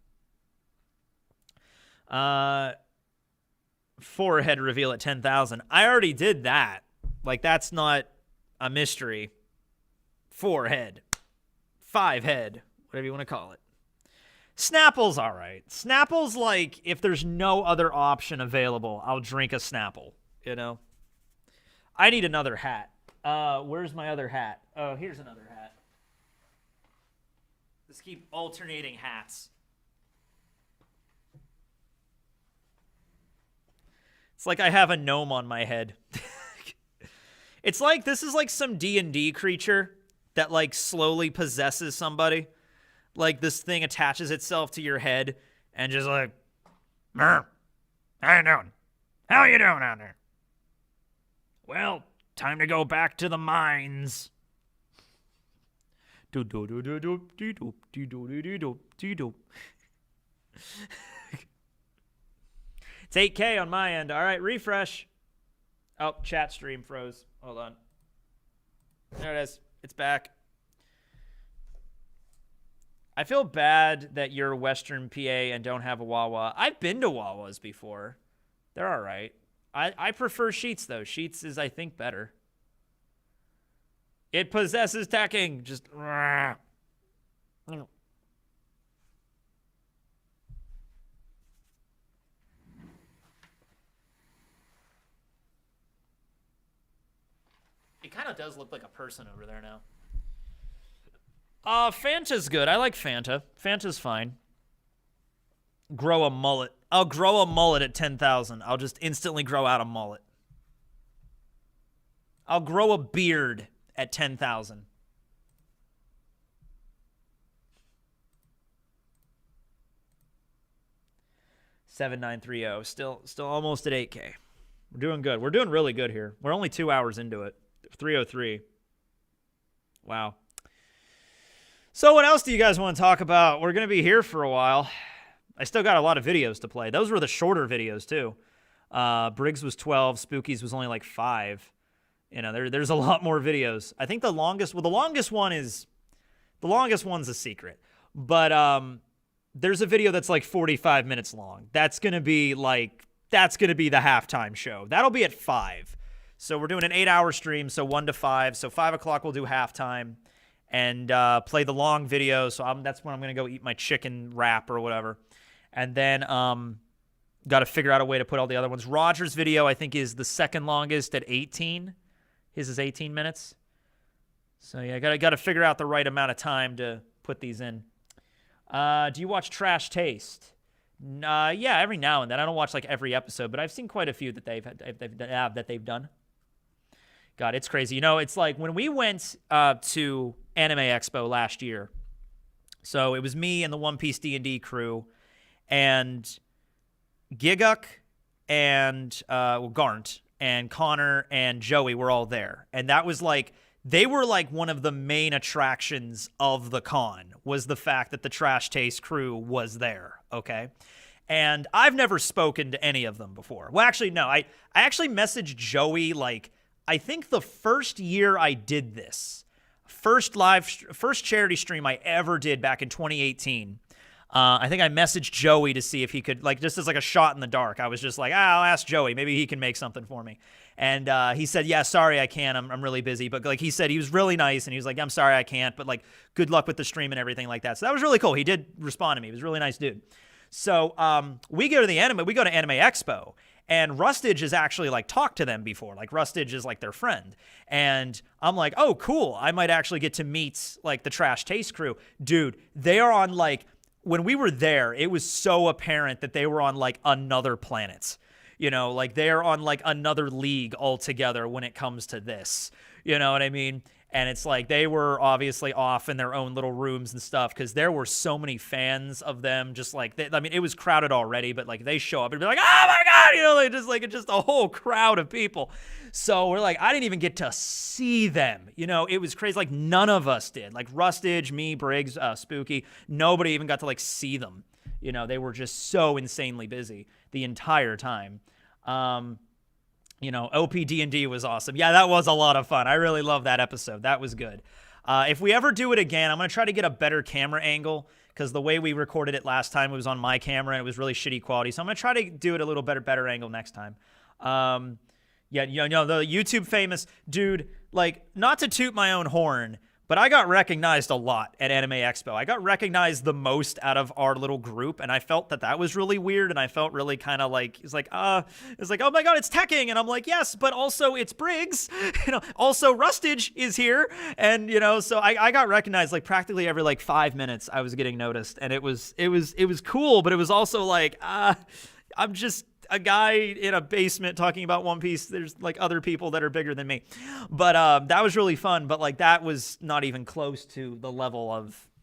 Forehead reveal at 10,000. I already did that. Like, that's not a mystery. Forehead. 5 head. Whatever you want to call it. Snapple's all right. Snapple's like, if there's no other option available, I'll drink a Snapple, you know? I need another hat. Where's my other hat? Oh, here's another hat. Let's keep alternating hats. It's like I have a gnome on my head. It's like, this is like some D&D creature that like slowly possesses somebody. Like this thing attaches itself to your head and just like, how you doing? How you doing out there? Well, time to go back to the mines. It's 8K on my end. All right, refresh. Oh, chat stream froze. Hold on. There it is. It's back. I feel bad that you're Western PA and don't have a Wawa. I've been to Wawas before. They're all right. I prefer Sheets, though. Sheets is, I think, better. It possesses Tekking. Just... It kind of does look like a person over there now. Fanta's good. I like Fanta. Fanta's fine. Grow a mullet. I'll grow a mullet at 10,000. I'll just instantly grow out a mullet. I'll grow a beard at 10,000. $7,930. Still almost at 8K. We're doing good. We're doing really good here. We're only 2 hours into it. 3:03. Wow. So what else do you guys want to talk about? We're going to be here for a while. I still got a lot of videos to play. Those were the shorter videos, too. Briggs was 12. Spookies was only like 5. You know, there's a lot more videos. I think the longest one's a secret. But there's a video that's like 45 minutes long. That's going to be the halftime show. That'll be at 5. So we're doing an 8-hour stream, so 1 to 5. So 5 o'clock we'll do halftime and play the long video. So that's when I'm going to go eat my chicken wrap or whatever. And then got to figure out a way to put all the other ones. Roger's video, I think, is the second longest at 18. His is 18 minutes. So, yeah, got to figure out the right amount of time to put these in. Do you watch Trash Taste? Yeah, every now and then. I don't watch, like, every episode, but I've seen quite a few that they've done. God, it's crazy. You know, it's like when we went to Anime Expo last year, so it was me and the One Piece D&D crew, and Giguk and Garnt and Connor and Joey were all there. And that was like, they were like one of the main attractions of the con, was the fact that the Trash Taste crew was there, okay? And I've never spoken to any of them before. Well, actually, no. I actually messaged Joey, like, I think the first year I did this, first charity stream I ever did back in 2018. I think I messaged Joey to see if he could, like, just as like a shot in the dark. I was just like, I'll ask Joey. Maybe he can make something for me. And he said, yeah, sorry, I can't. I'm really busy. But like he said, he was really nice. And he was like, I'm sorry, I can't. But like, good luck with the stream and everything like that. So that was really cool. He did respond to me. He was a really nice dude. So we go to Anime Expo. And Rustage has actually like talked to them before. Like Rustage is like their friend. And I'm like, oh, cool. I might actually get to meet like the Trash Taste crew. Dude, they are on like, when we were there, it was so apparent that they were on like another planet. You know, like they're on like another league altogether when it comes to this. You know what I mean? And it's like they were obviously off in their own little rooms and stuff because there were so many fans of them. Just like, I mean, it was crowded already, but like they show up and be like, oh my God, you know, they just like, it's just a whole crowd of people. So we're like, I didn't even get to see them. You know, it was crazy. Like none of us did. Like Rustage, me, Briggs, Spooky, nobody even got to like see them. You know, they were just so insanely busy the entire time. You know, OPD&D was awesome. Yeah, that was a lot of fun. I really love that episode. That was good. If we ever do it again, I'm going to try to get a better camera angle because the way we recorded it last time, it was on my camera and it was really shitty quality. So I'm going to try to do it a little better angle next time. Yeah, you know, the YouTube famous dude, like, not to toot my own horn, but I got recognized a lot at Anime Expo. I got recognized the most out of our little group, and I felt that was really weird, and I felt really kind of like, it's like, oh my God, it's Tekking, and I'm like, yes, but also it's Briggs, you know, also Rustage is here, and, you know, so I got recognized, like, practically every, like, 5 minutes I was getting noticed, and it was cool, but it was also like, I'm just a guy in a basement talking about One Piece. There's like other people that are bigger than me, but that was really fun. But like that was not even close to the level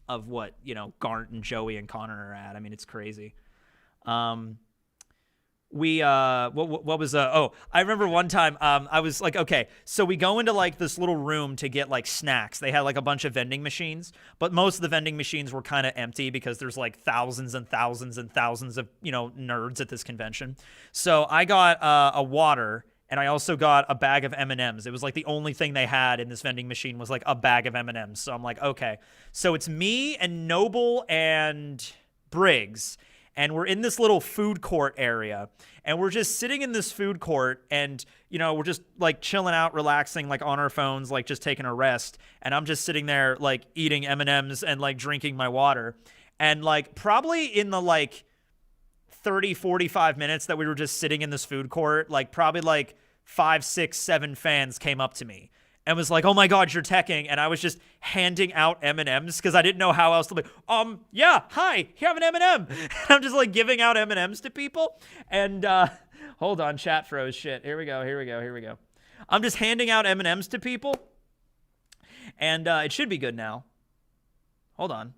of what, you know, Garnt and Joey and Connor are at. I mean, it's crazy. What was I remember one time I was like, okay, so we go into like this little room to get like snacks. They had like a bunch of vending machines, but most of the vending machines were kind of empty because there's like thousands and thousands and thousands of, you know, nerds at this convention. So I got a water, and I also got a bag of M&Ms. It was like the only thing they had in this vending machine was like a bag of M&Ms. So I'm like, okay, so it's me and Noble and Briggs, and we're in this little food court area, and we're just sitting in this food court, and, you know, we're just like chilling out, relaxing, like on our phones, like just taking a rest. And I'm just sitting there like eating M&Ms and like drinking my water. And like probably in the like 30, 45 minutes that we were just sitting in this food court, like probably like 5, 6, 7 fans came up to me and was like, oh my God, you're Tekking. And I was just handing out M&Ms because I didn't know how else to be. Yeah, hi, you have an M&M. And I'm just like giving out M&Ms to people. And hold on, chat froze shit. Here we go. I'm just handing out M&Ms to people. And it should be good now. Hold on.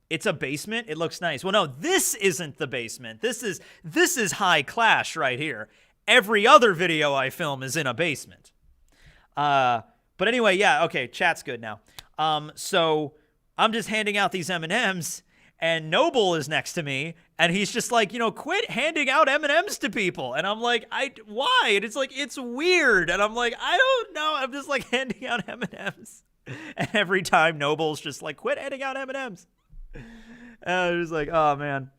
It's a basement. It looks nice. Well, no, this isn't the basement. This is high class right here. Every other video I film is in a basement. But anyway, yeah, okay, chat's good now. So I'm just handing out these M&Ms, and Noble is next to me, and he's just like, you know, quit handing out M&Ms to people. And I'm like, why? And it's like, it's weird. And I'm like, I don't know. I'm just like handing out M&Ms. And every time Noble's just like, quit handing out M&Ms. And I was like, oh man.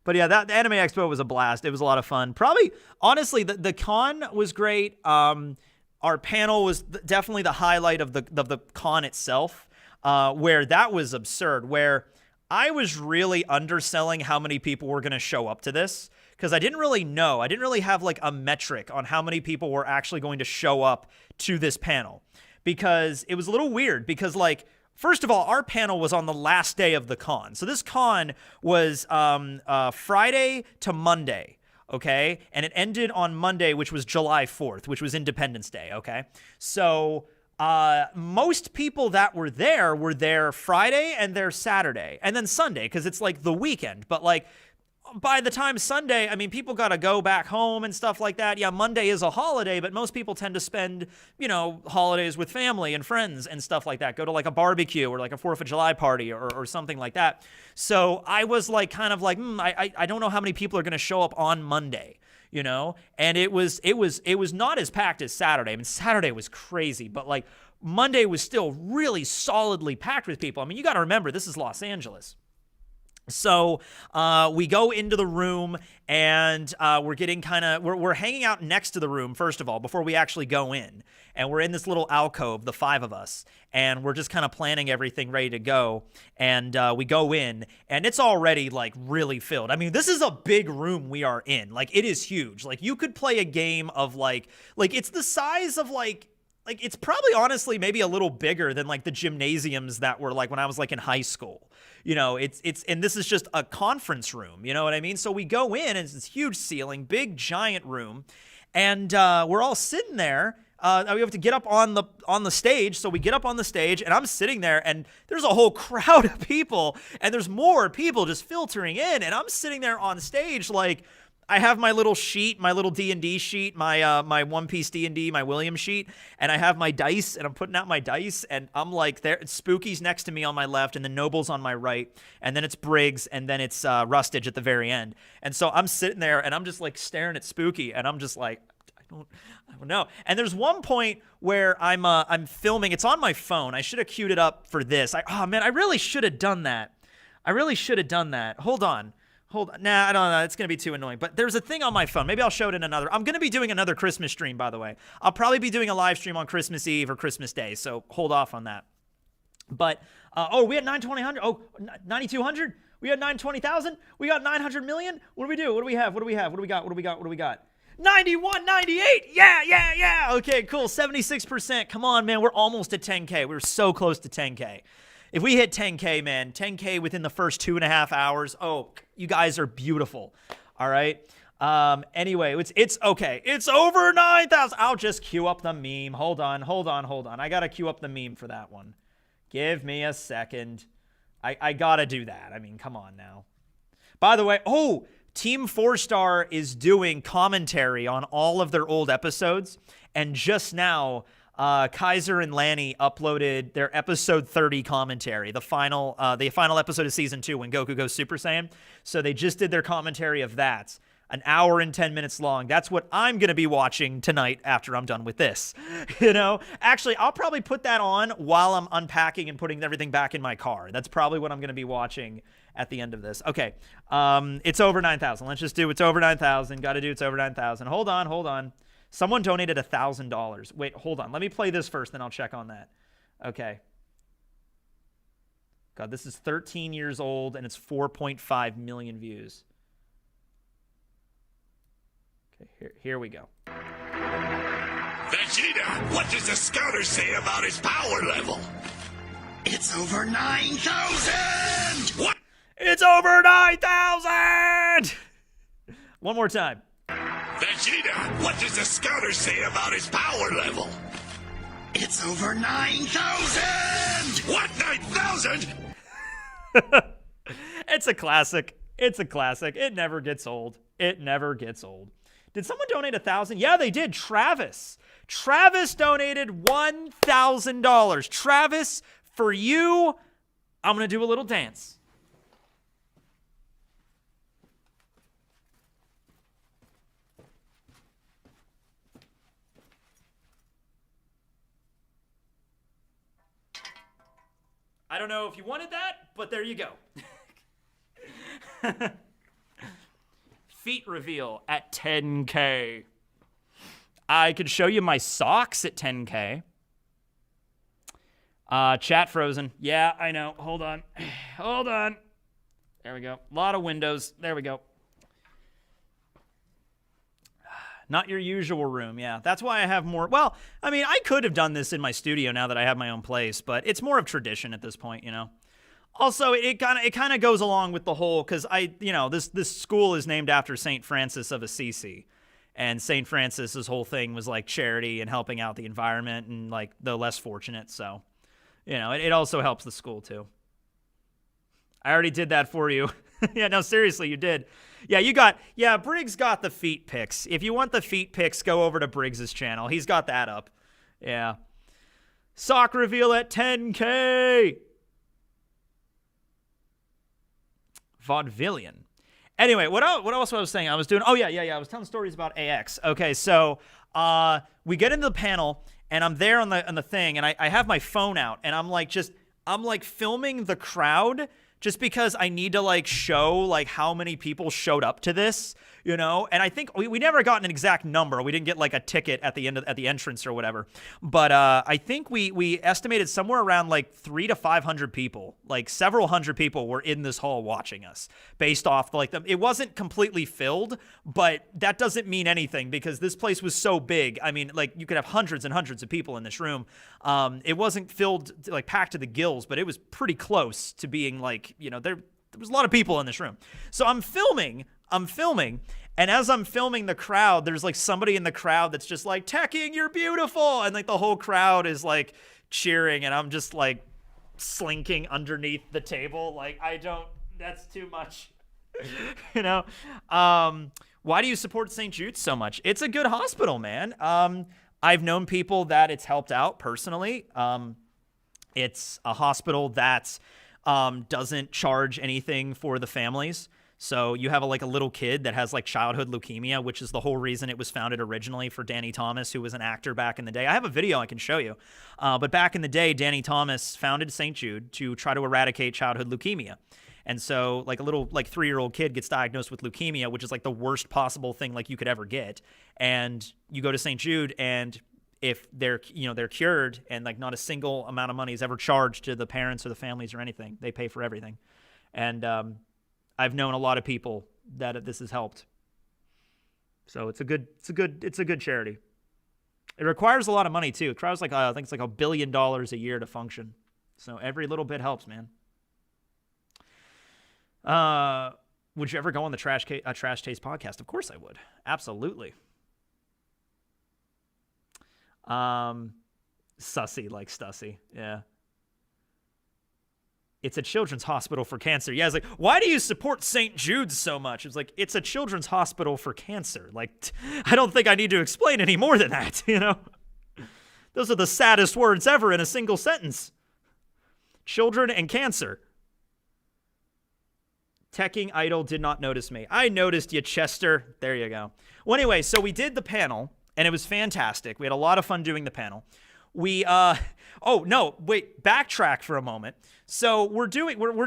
But yeah, that the Anime Expo was a blast. It was a lot of fun. Probably, honestly, the con was great. Our panel was definitely the highlight of the con itself, where that was absurd, where I was really underselling how many people were going to show up to this, because I didn't really know. I didn't really have like a metric on how many people were actually going to show up to this panel, because it was a little weird, because like, first of all, our panel was on the last day of the con. So this con was Friday to Monday. Okay, and it ended on Monday, which was July 4th, which was Independence Day, okay? So most people that were there Friday and there Saturday, and then Sunday, because it's like the weekend. But like by the time Sunday, I mean, people got to go back home and stuff like that. Yeah, Monday is a holiday, but most people tend to spend, you know, holidays with family and friends and stuff like that. Go to like a barbecue or like a 4th of July party or something like that. So I was like, kind of like, I don't know how many people are going to show up on Monday, you know? And it was not as packed as Saturday. I mean, Saturday was crazy, but like Monday was still really solidly packed with people. I mean, you got to remember, this is Los Angeles. So we go into the room, and we're getting we're hanging out next to the room, first of all, before we actually go in. And we're in this little alcove, the 5 of us, and we're just kind of planning everything ready to go. And we go in, and it's already like really filled. I mean, this is a big room we are in. Like, it is huge. Like, you could play a game of like it's the size of like it's probably honestly maybe a little bigger than like the gymnasiums that were like when I was like in high school. You know, it's and this is just a conference room, you know what I mean? So we go in, and it's this huge ceiling, big giant room, and we're all sitting there. We have to get up on the stage, so we get up on the stage, and I'm sitting there, and there's a whole crowd of people, and there's more people just filtering in, and I'm sitting there on stage like, I have my little sheet, my little D&D sheet, my One Piece D&D, my William sheet, and I have my dice, and I'm putting out my dice, and I'm like, there, Spooky's next to me on my left, and then Noble's on my right, and then it's Briggs, and then it's Rustage at the very end. And so I'm sitting there, and I'm just like staring at Spooky, and I'm just like, I don't know. And there's one point where I'm filming. It's on my phone. I should have queued it up for this. Oh man, I really should have done that. Hold on. Nah, I don't know. It's going to be too annoying. But there's a thing on my phone. Maybe I'll show it in another. I'm going to be doing another Christmas stream, by the way. I'll probably be doing a live stream on Christmas Eve or Christmas Day, so hold off on that. But, we had 920. Oh, 9,200? We had 920,000? We got 900 million? What do we do? What do we have? What do we got? 91, 98. Yeah. Okay, cool. 76%. Come on, man. We're almost at 10K. We're so close to 10K. If we hit 10K, man, 10K within the first 2.5 hours, oh, you guys are beautiful. All right. Anyway, it's okay. It's over 9,000. I'll just queue up the meme. Hold on. I got to queue up the meme for that one. Give me a second. I got to do that. I mean, come on now. By the way, Team 4-Star is doing commentary on all of their old episodes. And just now, Kaiser and Lanny uploaded their episode 30 commentary, the final episode of season 2 when Goku goes Super Saiyan. So they just did their commentary of that, an hour and 10 minutes long. That's what I'm going to be watching tonight after I'm done with this. You know, actually, I'll probably put that on while I'm unpacking and putting everything back in my car. That's probably what I'm going to be watching at the end of this. Okay. It's over 9,000. Let's just do it's over 9,000. Got to do it's over 9,000. Hold on. Someone donated $1,000. Wait, hold on. Let me play this first, then I'll check on that. Okay. God, this is 13 years old, and it's 4.5 million views. Okay, here we go. Vegeta, what does the scouter say about his power level? It's over 9,000! What? It's over 9,000! One more time. Vegeta, what does the scouter say about his power level? It's over 9,000! What, 9,000? It's a classic. It never gets old. Did someone donate 1,000? Yeah, they did. Travis donated $1,000. Travis, for you, I'm going to do a little dance. I don't know if you wanted that, but there you go. Feet reveal at 10K. I could show you my socks at 10K. Chat frozen. Yeah, I know. Hold on. There we go. A lot of windows. There we go. Not your usual room, yeah. That's why I have more. Well, I mean, I could have done this in my studio now that I have my own place, but it's more of tradition at this point, you know. Also, it kind of goes along with the whole, because this school is named after St. Francis of Assisi, and St. Francis's whole thing was like charity and helping out the environment and like the less fortunate. So, you know, it also helps the school too. I already did that for you. Yeah, no, seriously, you did. Yeah, Briggs got the feet pics. If you want the feet pics, go over to Briggs's channel. He's got that up. Yeah. Sock reveal at 10K. Vaudevillian. Anyway, what else was I saying? I was doing, I was telling stories about AX. Okay, so we get into the panel, and I'm there on the thing, and I have my phone out, and I'm like filming the crowd just because I need to like show like how many people showed up to this, you know? And I think we never got an exact number. We didn't get like a ticket at the end at the entrance or whatever. But I think we estimated somewhere around like 300 to 500 people, like several hundred people were in this hall watching us based off like it wasn't completely filled, but that doesn't mean anything because this place was so big. I mean, like you could have hundreds and hundreds of people in this room. It wasn't filled like packed to the gills, but it was pretty close to being like, you know, there was a lot of people in this room. So I'm filming, and as I'm filming the crowd, there's like somebody in the crowd that's just like, Tekking, you're beautiful. And like the whole crowd is like cheering, and I'm just like slinking underneath the table. Like, that's too much, you know? Why do you support St. Jude so much? It's a good hospital, man. I've known people that it's helped out personally. It's a hospital that doesn't charge anything for the families. So you have a little kid that has like childhood leukemia, which is the whole reason it was founded originally for Danny Thomas, who was an actor back in the day. I have a video I can show you. But back in the day, Danny Thomas founded St. Jude to try to eradicate childhood leukemia. And so like a little 3-year-old kid gets diagnosed with leukemia, which is like the worst possible thing like you could ever get. And you go to St. Jude, and if they're cured and like not a single amount of money is ever charged to the parents or the families or anything, they pay for everything. And I've known a lot of people that this has helped. So it's a good charity. It requires a lot of money too. It requires like I think it's like $1 billion a year to function. So every little bit helps, man. Would you ever go on the Trash Taste podcast? Of course I would. Absolutely. Sussy like Stussy. Yeah. It's a children's hospital for cancer. Yeah, it's like, why do you support St. Jude's so much? It's like, it's a children's hospital for cancer. Like, I don't think I need to explain any more than that, you know? Those are the saddest words ever in a single sentence. Children and cancer. Tekking Idol did not notice me. I noticed you, Chester. There you go. Well, anyway, so we did the panel, and it was fantastic. We had a lot of fun doing the panel. Backtrack for a moment. So we're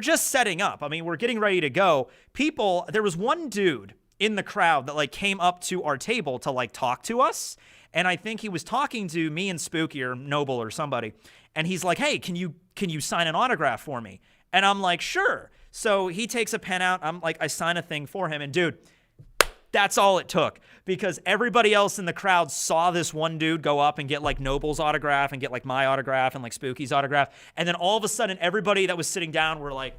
just setting up. I mean, we're getting ready to go. There was one dude in the crowd that like came up to our table to like talk to us. And I think he was talking to me and Spooky or Noble or somebody. And he's like, hey, can you sign an autograph for me? And I'm like, sure. So he takes a pen out. I'm like, I sign a thing for him. And dude, that's all it took, because everybody else in the crowd saw this one dude go up and get like Noble's autograph and get like my autograph and like Spooky's autograph. And then all of a sudden, everybody that was sitting down were like,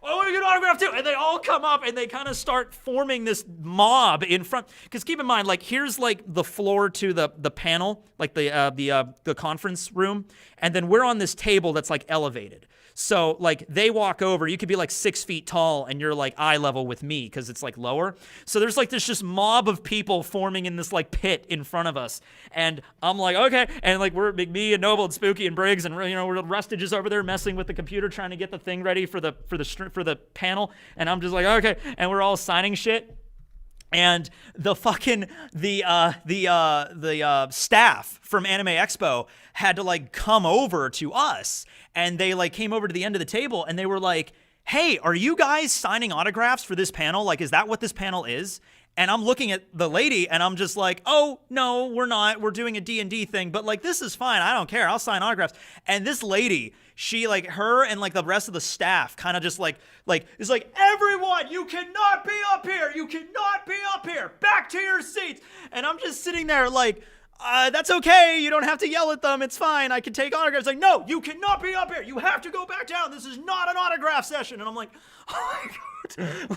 oh, I want to get an autograph too. And they all come up and they kind of start forming this mob in front. Because keep in mind, like here's like the floor to the panel, like the conference room. And then we're on this table that's like elevated. So like they walk over, you could be like 6 feet tall and you're like eye level with me because it's like lower. So there's like this just mob of people forming in this like pit in front of us. And I'm like, okay. And like we're me and Noble and Spooky and Briggs and we're Rustage is over there messing with the computer trying to get the thing ready for the panel. And I'm just like, okay. And we're all signing shit. And the staff from Anime Expo had to like come over to us, and they like came over to the end of the table and they were like, hey, are you guys signing autographs for this panel? Like, is that what this panel is? And I'm looking at the lady and I'm just like, oh, no, we're not. We're doing a D&D thing, but like, this is fine. I don't care. I'll sign autographs. And this lady, she like her and like the rest of the staff kind of just like is like, everyone, you cannot be up here. You cannot be up here. Back to your seats. And I'm just sitting there like, that's okay. You don't have to yell at them. It's fine. I can take autographs. Like, no, you cannot be up here. You have to go back down. This is not an autograph session. And I'm like, oh my God.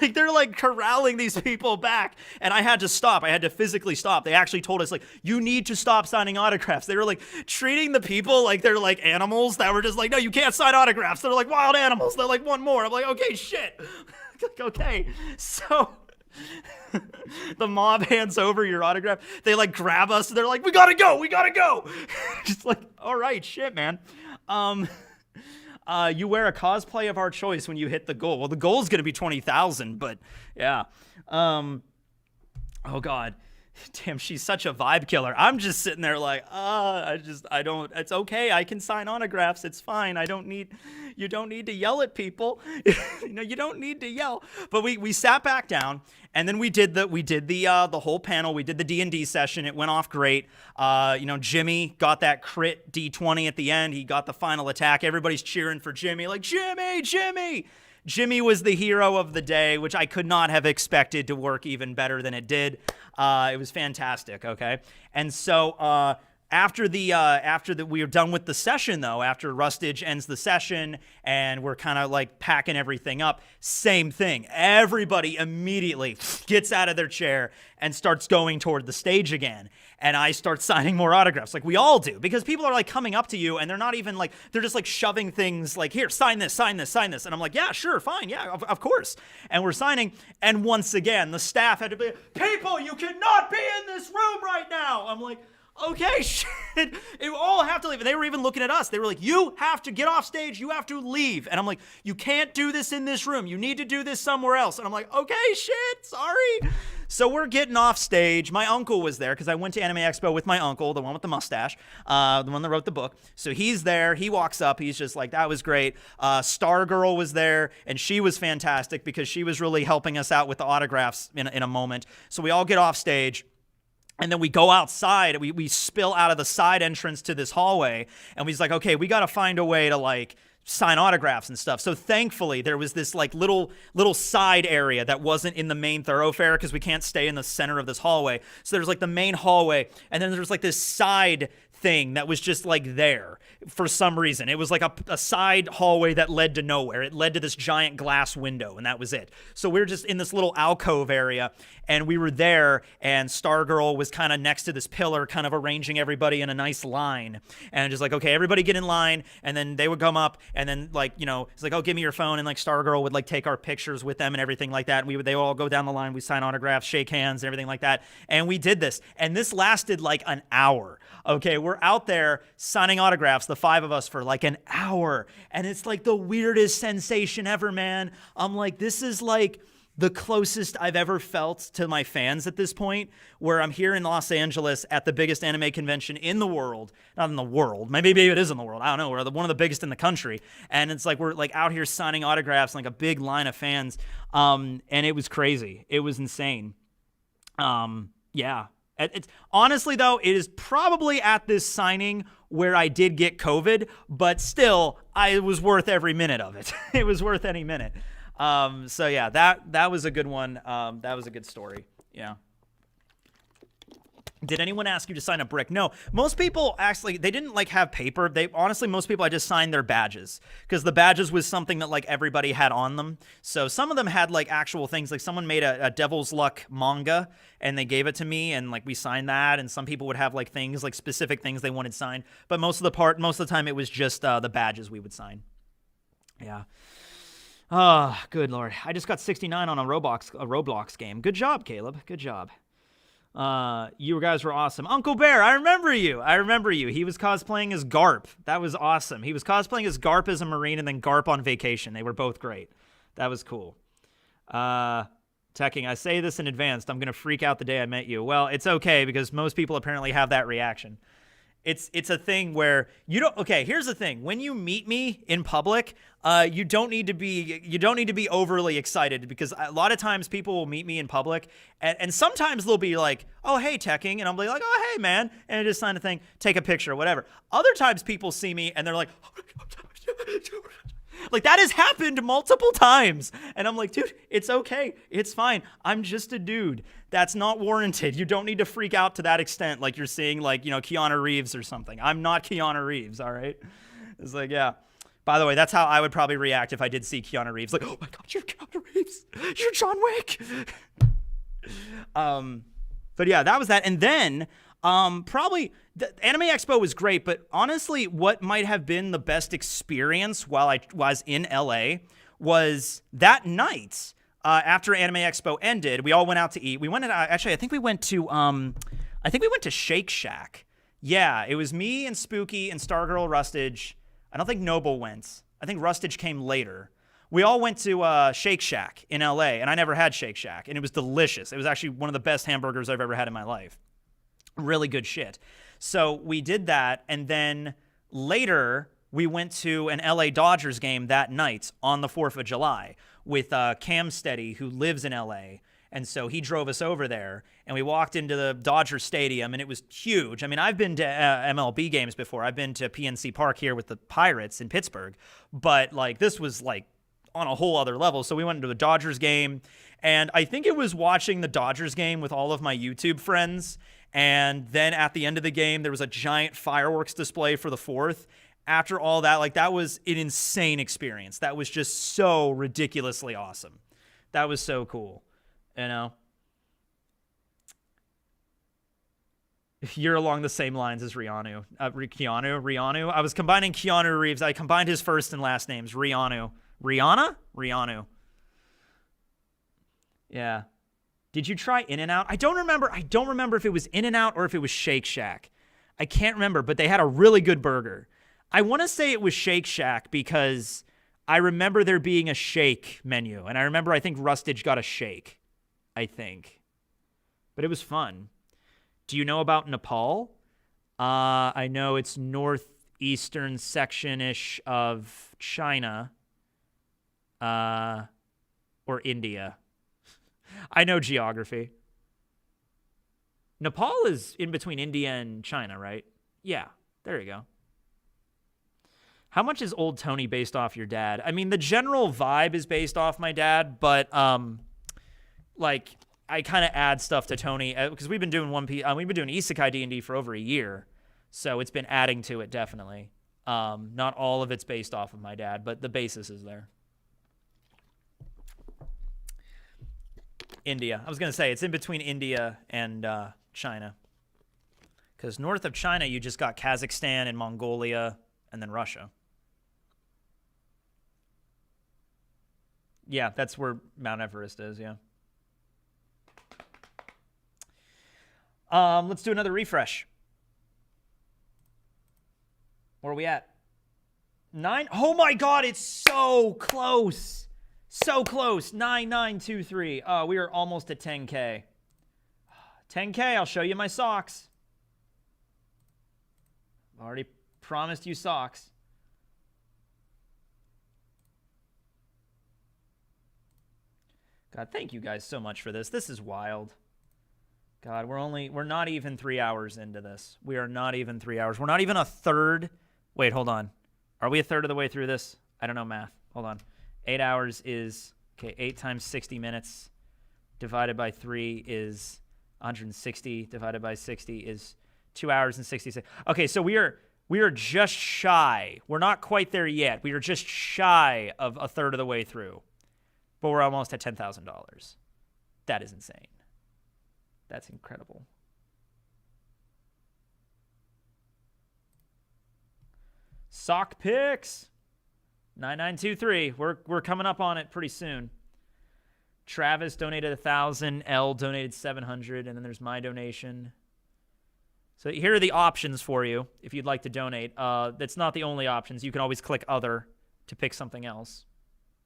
Like they're like corralling these people back, and I had to stop. I had to physically stop. They actually told us like, you need to stop signing autographs. They were like treating the people like they're like animals that were just like, no, you can't sign autographs. They're like wild animals. They're like, one more. I'm like, okay, shit. Okay. So the mob hands over your autograph. They like grab us. They're like, we gotta go. Just like, all right, shit, man. You wear a cosplay of our choice when you hit the goal. Well, the goal is going to be 20,000, but yeah. Oh God. Damn, she's such a vibe killer. I'm just sitting there like, I don't, it's okay. I can sign autographs. It's fine. You don't need to yell at people. You don't need to yell. But we sat back down, and then we did the whole panel. We did the D&D session. It went off great. Jimmy got that crit D20 at the end. He got the final attack. Everybody's cheering for Jimmy, like, Jimmy. Jimmy was the hero of the day, which I could not have expected to work even better than it did. It was fantastic, okay? And so after we were done with the session, though, after Rustage ends the session and we're kind of like packing everything up, same thing. Everybody immediately gets out of their chair and starts going toward the stage again. And I start signing more autographs, like we all do, because people are like coming up to you and they're not even like, they're just like shoving things like, here, sign this. And I'm like, yeah, sure, fine, yeah, of course. And we're signing. And once again, the staff had to be, people, you cannot be in this room right now. I'm like, okay, shit, you all have to leave. And they were even looking at us. They were like, you have to get off stage. You have to leave. And I'm like, you can't do this in this room. You need to do this somewhere else. And I'm like, okay, shit, sorry. So we're getting off stage. My uncle was there because I went to Anime Expo with my uncle, the one with the mustache, the one that wrote the book. So he's there. He walks up. He's just like, that was great. Stargirl was there, and she was fantastic because she was really helping us out with the autographs in a moment. So we all get off stage. And then we go outside, we spill out of the side entrance to this hallway, and he's like, okay, we got to find a way to like sign autographs and stuff. So thankfully there was this like little side area that wasn't in the main thoroughfare because we can't stay in the center of this hallway. So there's like the main hallway, and then there's like this side thing that was just like there for some reason. It was like a side hallway that led to nowhere. It led to this giant glass window, and that was it. So we were just in this little alcove area, and we were there, and Stargirl was kind of next to this pillar, kind of arranging everybody in a nice line, and just like, okay, everybody get in line. And then they would come up, and then like, it's like, oh, give me your phone, and like Stargirl would like take our pictures with them and everything like that. And they would all go down the line, we sign autographs, shake hands, and everything like that. And we did this, and this lasted like an hour. Okay, we're out there signing autographs, the five of us, for like an hour. And it's like the weirdest sensation ever, man. I'm like, this is like the closest I've ever felt to my fans at this point, where I'm here in Los Angeles at the biggest anime convention in the world. Not in the world. Maybe it is in the world. I don't know. We're one of the biggest in the country. And it's like we're like out here signing autographs, like a big line of fans. And it was crazy. It was insane. Yeah. It's honestly, though, it is probably at this signing where I did get COVID, but still, it was worth every minute of it. It was worth any minute. So yeah, that was a good one. That was a good story. Yeah. Did anyone ask you to sign a brick? No. Most people actually, they didn't like have paper. Most people, I just signed their badges because the badges was something that like everybody had on them. So some of them had like actual things, like someone made a Devil's Luck manga and they gave it to me and like we signed that. And some people would have like things, like specific things they wanted signed. But most of the time it was just the badges we would sign. Yeah. Oh, good Lord. I just got 69 on a Roblox game. Good job, Caleb. Good job. You guys were awesome. Uncle Bear, I remember you. He was cosplaying as Garp. That was awesome. He was cosplaying as Garp as a Marine and then Garp on vacation. They were both great. That was cool. Tekking, I say this in advance. I'm going to freak out the day I met you. Well, it's okay because most people apparently have that reaction. It's a thing where you don't. Okay, here's the thing. When you meet me in public, you don't need to be overly excited because a lot of times people will meet me in public and sometimes they'll be like, "Oh, hey, Tekking," and I'll be like, "Oh, hey, man," and I just sign a thing, take a picture, whatever. Other times people see me and they're like, like that has happened multiple times. And I'm like, dude, it's okay. It's fine. I'm just a dude. That's not warranted. You don't need to freak out to that extent. Like you're seeing like, Keanu Reeves or something. I'm not Keanu Reeves. All right. It's like, yeah. By the way, that's how I would probably react if I did see Keanu Reeves. Like, oh my God, you're Keanu Reeves. You're John Wick. But yeah, that was that. And then, probably the Anime Expo was great, but honestly, what might have been the best experience while I was in LA was that night after Anime Expo ended. We all went out to eat. We went to actually, I think we went to Shake Shack. Yeah, it was me and Spooky and Stargirl Rustage. I don't think Noble went. I think Rustage came later. We all went to Shake Shack in LA, and I never had Shake Shack, and it was delicious. It was actually one of the best hamburgers I've ever had in my life. Really good shit. So we did that, and then later we went to an LA Dodgers game that night on the 4th of July with Cam Steady, who lives in LA. And so he drove us over there, and we walked into the Dodger Stadium, and it was huge. I mean, I've been to MLB games before. I've been to PNC Park here with the Pirates in Pittsburgh, but like this was like on a whole other level. So we went to the Dodgers game, and I think it was watching the Dodgers game with all of my YouTube friends. And then at the end of the game, there was a giant fireworks display for the 4th. After all that, like that was an insane experience. That was just so ridiculously awesome. That was so cool. You know? You're along the same lines as Rihanna. Rihanna. I was combining Keanu Reeves. I combined his first and last names. Rihanna. Rihanna? Yeah. Did you try In-N-Out? I don't remember if it was In-N-Out or if it was Shake Shack. I can't remember, but they had a really good burger. I want to say it was Shake Shack because I remember there being a shake menu. And I think Rustage got a shake, I think. But it was fun. Do you know about Nepal? I know it's northeastern section-ish of China or India. I know geography. Nepal is in between India and China, right? Yeah, there you go. How much is Old Tony based off your dad? I mean, the general vibe is based off my dad, but like I kind of add stuff to Tony because we've been doing we've been doing Isekai D&D for over a year, so it's been adding to it definitely. Not all of it's based off of my dad, but the basis is there. India. I was going to say, it's in between India and China. Because north of China, you just got Kazakhstan and Mongolia and then Russia. Yeah, that's where Mount Everest is, yeah. Let's do another refresh. Where are we at? 9? Oh my God, it's so close. So close. 9923. We are almost at 10K. 10K, I'll show you my socks. Already promised you socks. God, thank you guys so much for this. This is wild. God, we're not even 3 hours into this. We are not even 3 hours. We're not even a third. Wait, hold on. Are we a third of the way through this? I don't know math. Hold on. 8 hours is, okay, 8 times 60 minutes divided by 3 is 160 divided by 60 is 2 hours and 66. Okay, so we are just shy. We're not quite there yet. We are just shy of a third of the way through. But we're almost at $10,000. That is insane. That's incredible. Sock picks. 9923. We're coming up on it pretty soon. Travis donated 1,000. L donated 700, and then there's my donation. So here are the options for you if you'd like to donate. That's not the only options. You can always click other to pick something else.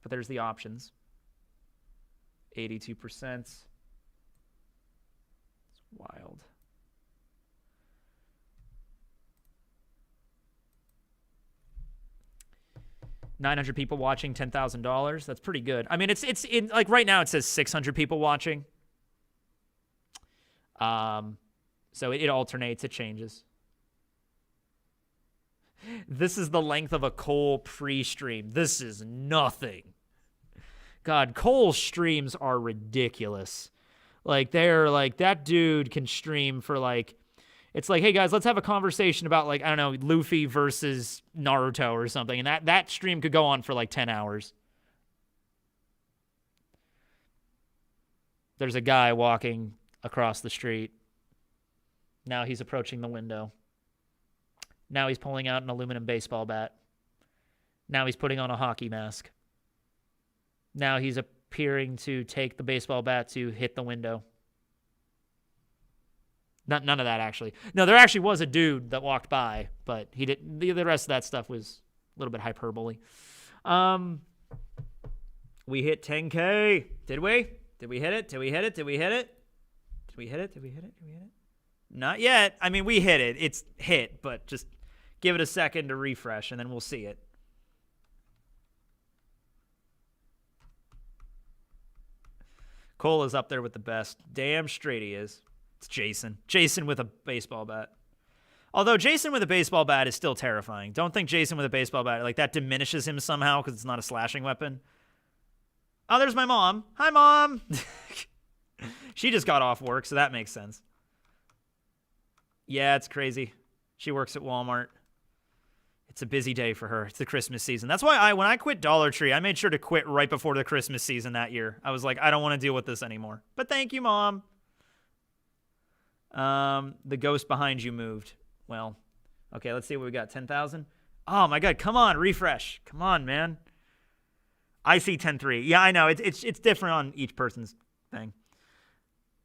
But there's the options. 82%. It's wild. $900 people watching, $10,000. That's pretty good. I mean, it's in like right now it says 600 people watching. So it alternates, it changes. This is the length of a Cole pre-stream. This is nothing. God, Cole's streams are ridiculous. Like they're like that dude can stream for like. It's like, hey, guys, let's have a conversation about, like, I don't know, Luffy versus Naruto or something. And that stream could go on for, like, 10 hours. There's a guy walking across the street. Now he's approaching the window. Now he's pulling out an aluminum baseball bat. Now he's putting on a hockey mask. Now he's appearing to take the baseball bat to hit the window. None of that, actually. No, there actually was a dude that walked by, but he didn't. The rest of that stuff was a little bit hyperbole. We hit 10K. Did we? Did we hit it? Did we hit it? Did we hit it? Did we hit it? Did we hit it? Did we hit it? Not yet. I mean, we hit it. It's hit, but just give it a second to refresh, and then we'll see it. Cole is up there with the best. Damn straight he is. It's Jason. Jason with a baseball bat. Although Jason with a baseball bat is still terrifying. Don't think Jason with a baseball bat, like, that diminishes him somehow because it's not a slashing weapon. Oh, there's my mom. Hi, Mom. She just got off work, so that makes sense. Yeah, it's crazy. She works at Walmart. It's a busy day for her. It's the Christmas season. That's why when I quit Dollar Tree, I made sure to quit right before the Christmas season that year. I was like, I don't want to deal with this anymore. But thank you, Mom. The ghost behind you moved. Well, okay, let's see what we got. 10,000? Oh, my God. Come on, refresh. Come on, man. I see 10-3. Yeah, I know. It's different on each person's thing.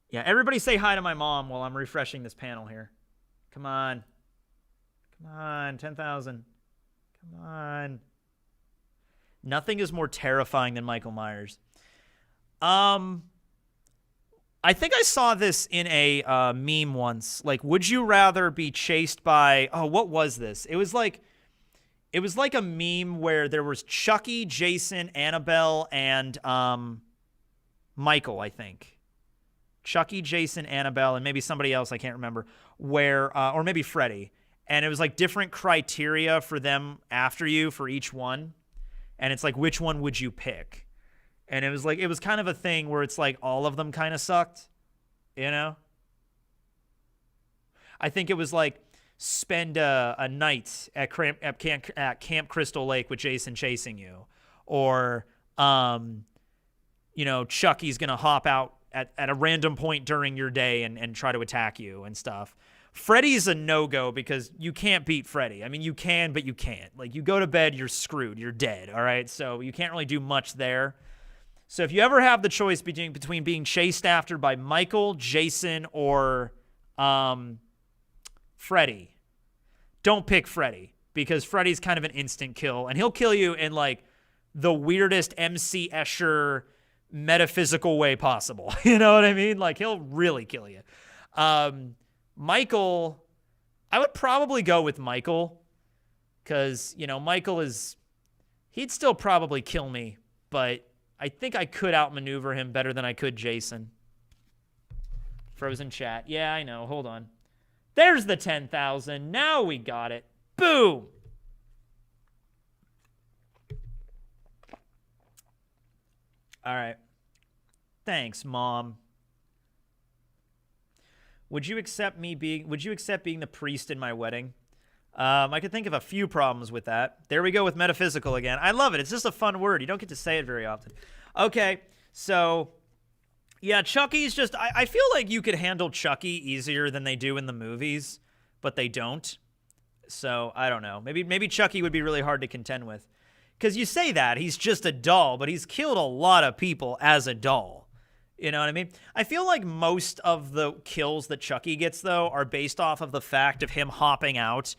Yeah, everybody say hi to my mom while I'm refreshing this panel here. Come on. Come on, 10,000. Come on. Nothing is more terrifying than Michael Myers. I think I saw this in a meme once. Like, would you rather be chased by... Oh, what was this? It was like a meme where there was Chucky, Jason, Annabelle, and Michael, I think. Chucky, Jason, Annabelle, and maybe somebody else, I can't remember, where, or maybe Freddy. And it was like different criteria for them after you for each one. And it's like, which one would you pick? And it was like, it was kind of a thing where it's like all of them kind of sucked, you know? I think it was like spend a night at Camp Crystal Lake with Jason chasing you. Or, you know, Chucky's going to hop out at a random point during your day and try to attack you and stuff. Freddy's a no-go because you can't beat Freddy. I mean, you can, but you can't. Like, you go to bed, you're screwed. You're dead, all right? So you can't really do much there. So if you ever have the choice between being chased after by Michael, Jason, or Freddy, don't pick Freddy because Freddy's kind of an instant kill, and he'll kill you in, like, the weirdest MC Escher metaphysical way possible. You know what I mean? Like, he'll really kill you. Michael, I would probably go with Michael because, you know, he'd still probably kill me, but I think I could outmaneuver him better than I could Jason. Frozen chat. Yeah, I know. Hold on. There's the 10,000. Now we got it. Boom. All right. Thanks, Mom. Would you accept being the priest in my wedding? I could think of a few problems with that. There we go with metaphysical again. I love it. It's just a fun word. You don't get to say it very often. Okay, so yeah, Chucky's just... I feel like you could handle Chucky easier than they do in the movies, but they don't. So, I don't know. Maybe Chucky would be really hard to contend with. Because you say that, he's just a doll, but he's killed a lot of people as a doll. You know what I mean? I feel like most of the kills that Chucky gets, though, are based off of the fact of him hopping out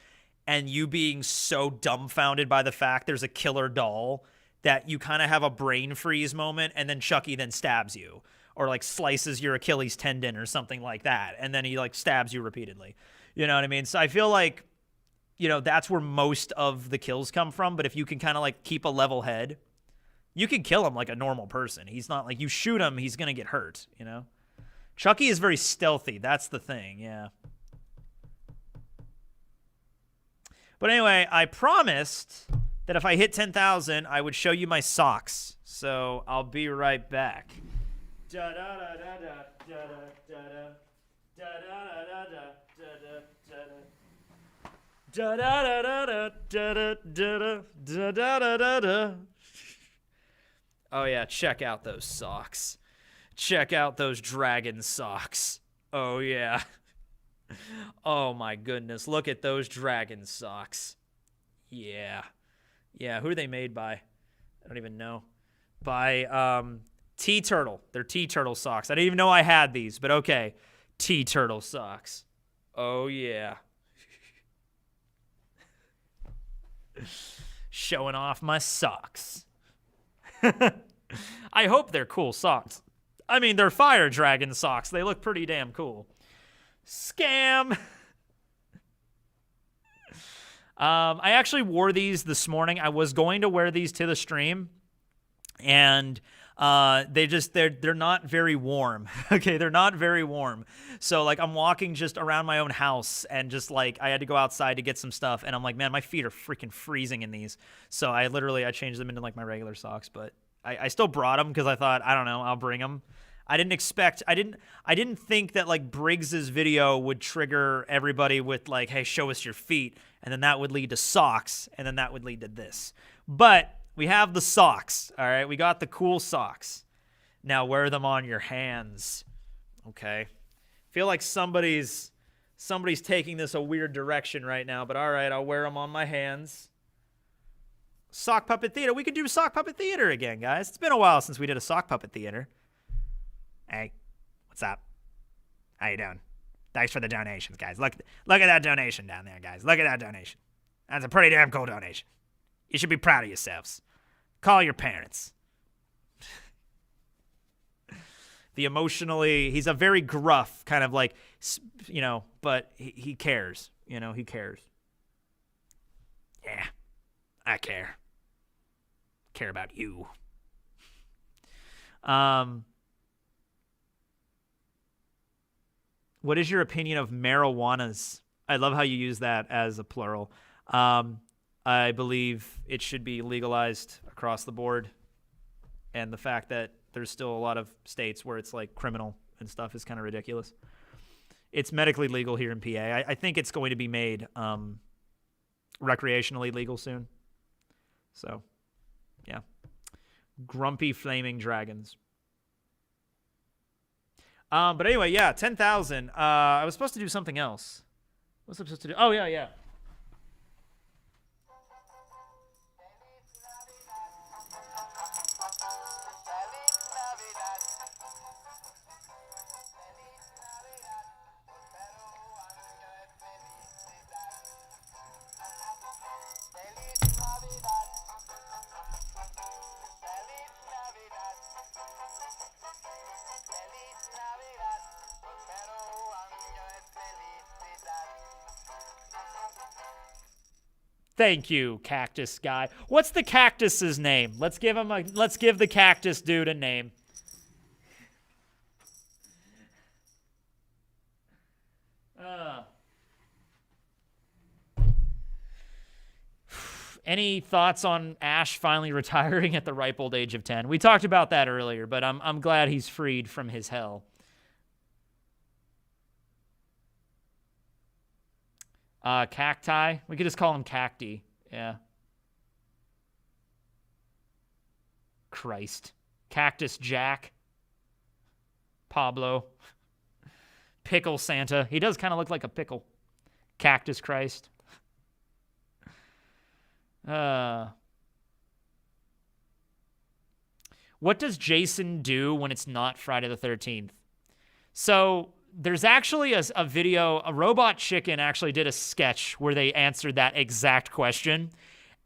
and you being so dumbfounded by the fact there's a killer doll that you kind of have a brain freeze moment, and then Chucky then stabs you or, like, slices your Achilles tendon or something like that, and then he, like, stabs you repeatedly. You know what I mean? So I feel like, you know, that's where most of the kills come from, but if you can kind of, like, keep a level head, you can kill him like a normal person. He's not like, you shoot him, he's going to get hurt, you know? Chucky is very stealthy. That's the thing, yeah. But anyway, I promised that if I hit 10,000, I would show you my socks. So I'll be right back. Oh yeah, check out those socks. Check out those dragon socks. Oh yeah. Oh my goodness, look at those dragon socks. Yeah. Yeah, who are they made by? I don't even know. By T-Turtle. They're T-Turtle socks. I didn't even know I had these, but okay. T-Turtle socks. Oh yeah. Showing off my socks. I hope they're cool socks. I mean, they're fire dragon socks. They look pretty damn cool. Scam. I actually wore these this morning. I was going to wear these to the stream, and they're not very warm. Okay, they're not very warm. So like I'm walking just around my own house, and just like I had to go outside to get some stuff, and I'm like, man, my feet are freaking freezing in these. So I changed them into like my regular socks, but I still brought them because I thought, I don't know, I'll bring them. I didn't think that like Briggs's video would trigger everybody with like, hey, show us your feet, and then that would lead to socks, and then that would lead to this. But we have the socks, all right? We got the cool socks. Now wear them on your hands, okay? Feel like somebody's taking this a weird direction right now, but all right, I'll wear them on my hands. Sock puppet theater. We could do sock puppet theater again, guys. It's been a while since we did a sock puppet theater. Hey, what's up? How you doing? Thanks for the donations, guys. Look at that donation down there, guys. Look at that donation. That's a pretty damn cool donation. You should be proud of yourselves. Call your parents. He's a very gruff kind of like, but he cares. He cares. Yeah, I care. Care about you. What is your opinion of marijuanas? I love how you use that as a plural. I believe it should be legalized across the board. And the fact that there's still a lot of states where it's like criminal and stuff is kind of ridiculous. It's medically legal here in PA. I think it's going to be made recreationally legal soon. So, yeah. Grumpy flaming dragons. But anyway, yeah, 10,000. I was supposed to do something else. What was I supposed to do? Oh, yeah. Thank you, cactus guy. What's the cactus's name? Let's give the cactus dude a name. Any thoughts on Ash finally retiring at the ripe old age of 10? We talked about that earlier, but I'm glad he's freed from his hell. Cacti. We could just call him Cacti. Yeah. Christ. Cactus Jack. Pablo. Pickle Santa. He does kind of look like a pickle. Cactus Christ. What does Jason do when it's not Friday the 13th? So there's actually a video, a Robot Chicken actually did a sketch where they answered that exact question,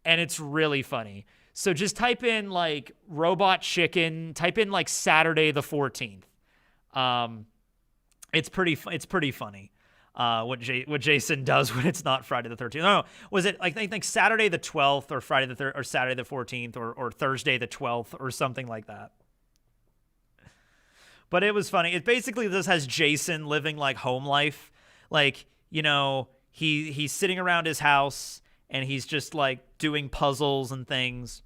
and it's really funny. So just type in like Robot Chicken, type in like Saturday the 14th. It's pretty funny. What Jason does when it's not Friday the 13th. No, was it like I think Saturday the 12th or Friday the or Saturday the 14th or Thursday the 12th or something like that. But it was funny. It basically just has Jason living like home life. Like, he's sitting around his house and he's just like doing puzzles and things.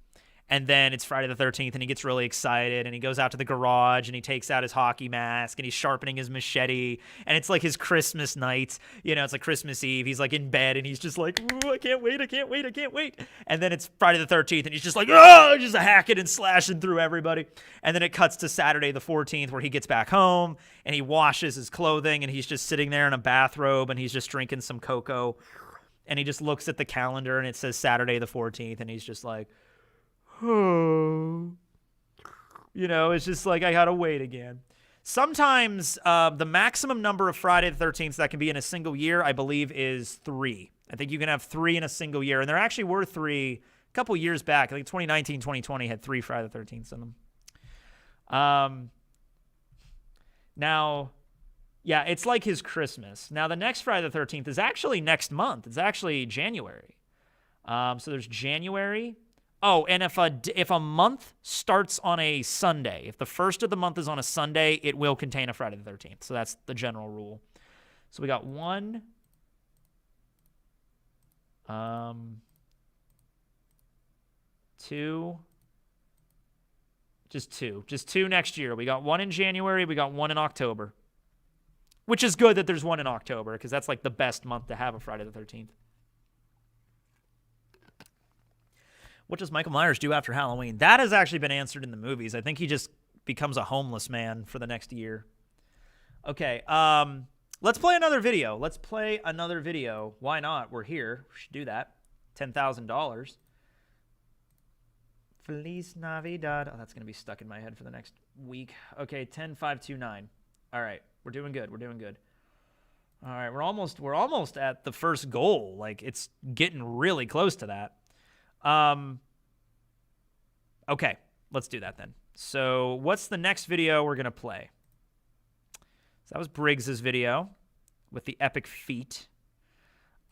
And then it's Friday the 13th and he gets really excited and he goes out to the garage and he takes out his hockey mask and he's sharpening his machete. And it's like his Christmas night. It's like Christmas Eve. He's like in bed and he's just like, ooh, I can't wait. And then it's Friday the 13th and he's just like, oh, just hacking and slashing through everybody. And then it cuts to Saturday the 14th where he gets back home and he washes his clothing and he's just sitting there in a bathrobe and he's just drinking some cocoa. And he just looks at the calendar and it says Saturday the 14th and he's just like, oh, it's just like I gotta wait again. Sometimes the maximum number of Friday the 13th that can be in a single year, I believe, is 3. I think you can have 3 in a single year, and there actually were 3 a couple years back. I think 2019, 2020 had 3 Friday the 13th in them. Now, yeah, it's like his Christmas. Now, the next Friday the 13th is actually next month. It's actually January. So there's January. Oh, and if a month starts on a Sunday, if the first of the month is on a Sunday, it will contain a Friday the 13th. So that's the general rule. So we got 1, 2, just two next year. We got 1 in January. We got 1 in October, which is good that there's 1 in October because that's like the best month to have a Friday the 13th. What does Michael Myers do after Halloween? That has actually been answered in the movies. I think he just becomes a homeless man for the next year. Okay, let's play another video. Why not? We're here. We should do that. $10,000. Feliz Navidad. Oh, that's going to be stuck in my head for the next week. Okay, 10,529. All right, we're doing good. All right, we're almost at the first goal. Like, it's getting really close to that. Okay, let's do that then. So what's the next video we're going to play? So that was Briggs's video with the epic feat.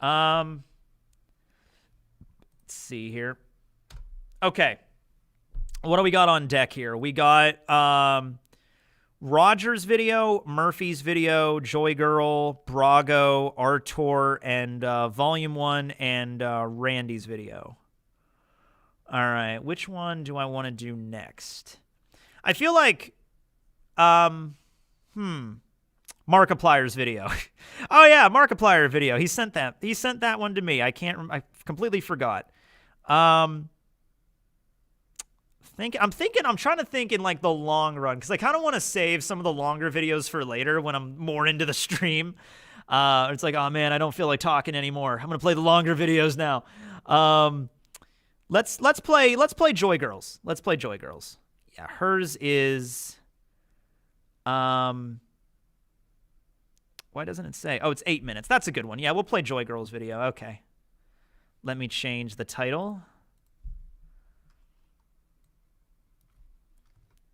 Let's see here. Okay. What do we got on deck here? We got Roger's video, Murphy's video, Joy Girl, Brago, Artur, and Volume 1, and Randy's video. All right, which one do I want to do next? I feel like, Markiplier's video. Oh yeah, Markiplier video. He sent that one to me. I completely forgot. I'm trying to think in like the long run because I kind of want to save some of the longer videos for later when I'm more into the stream. It's like, oh man, I don't feel like talking anymore. I'm gonna play the longer videos now. Let's play Joy Girls. Let's play Joy Girls. Yeah, hers is why doesn't it say? Oh, it's 8 minutes. That's a good one. Yeah, we'll play Joy Girls video. Okay. Let me change the title.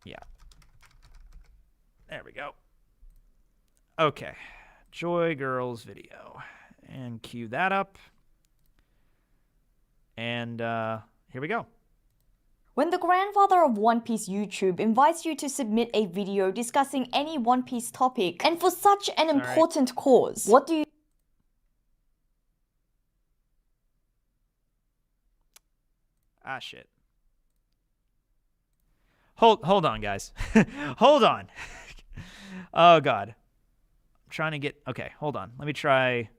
Yeah. There we go. Okay. Joy Girls video. And cue that up. And here we go. When the grandfather of One Piece YouTube invites you to submit a video discussing any One Piece topic, and for such an important cause, what do you... Ah, shit. Hold on, guys. Hold on. Oh, God. I'm trying to get... Okay, hold on. Let me try...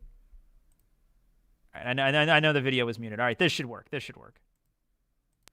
All right, I know the video was muted. All right, this should work.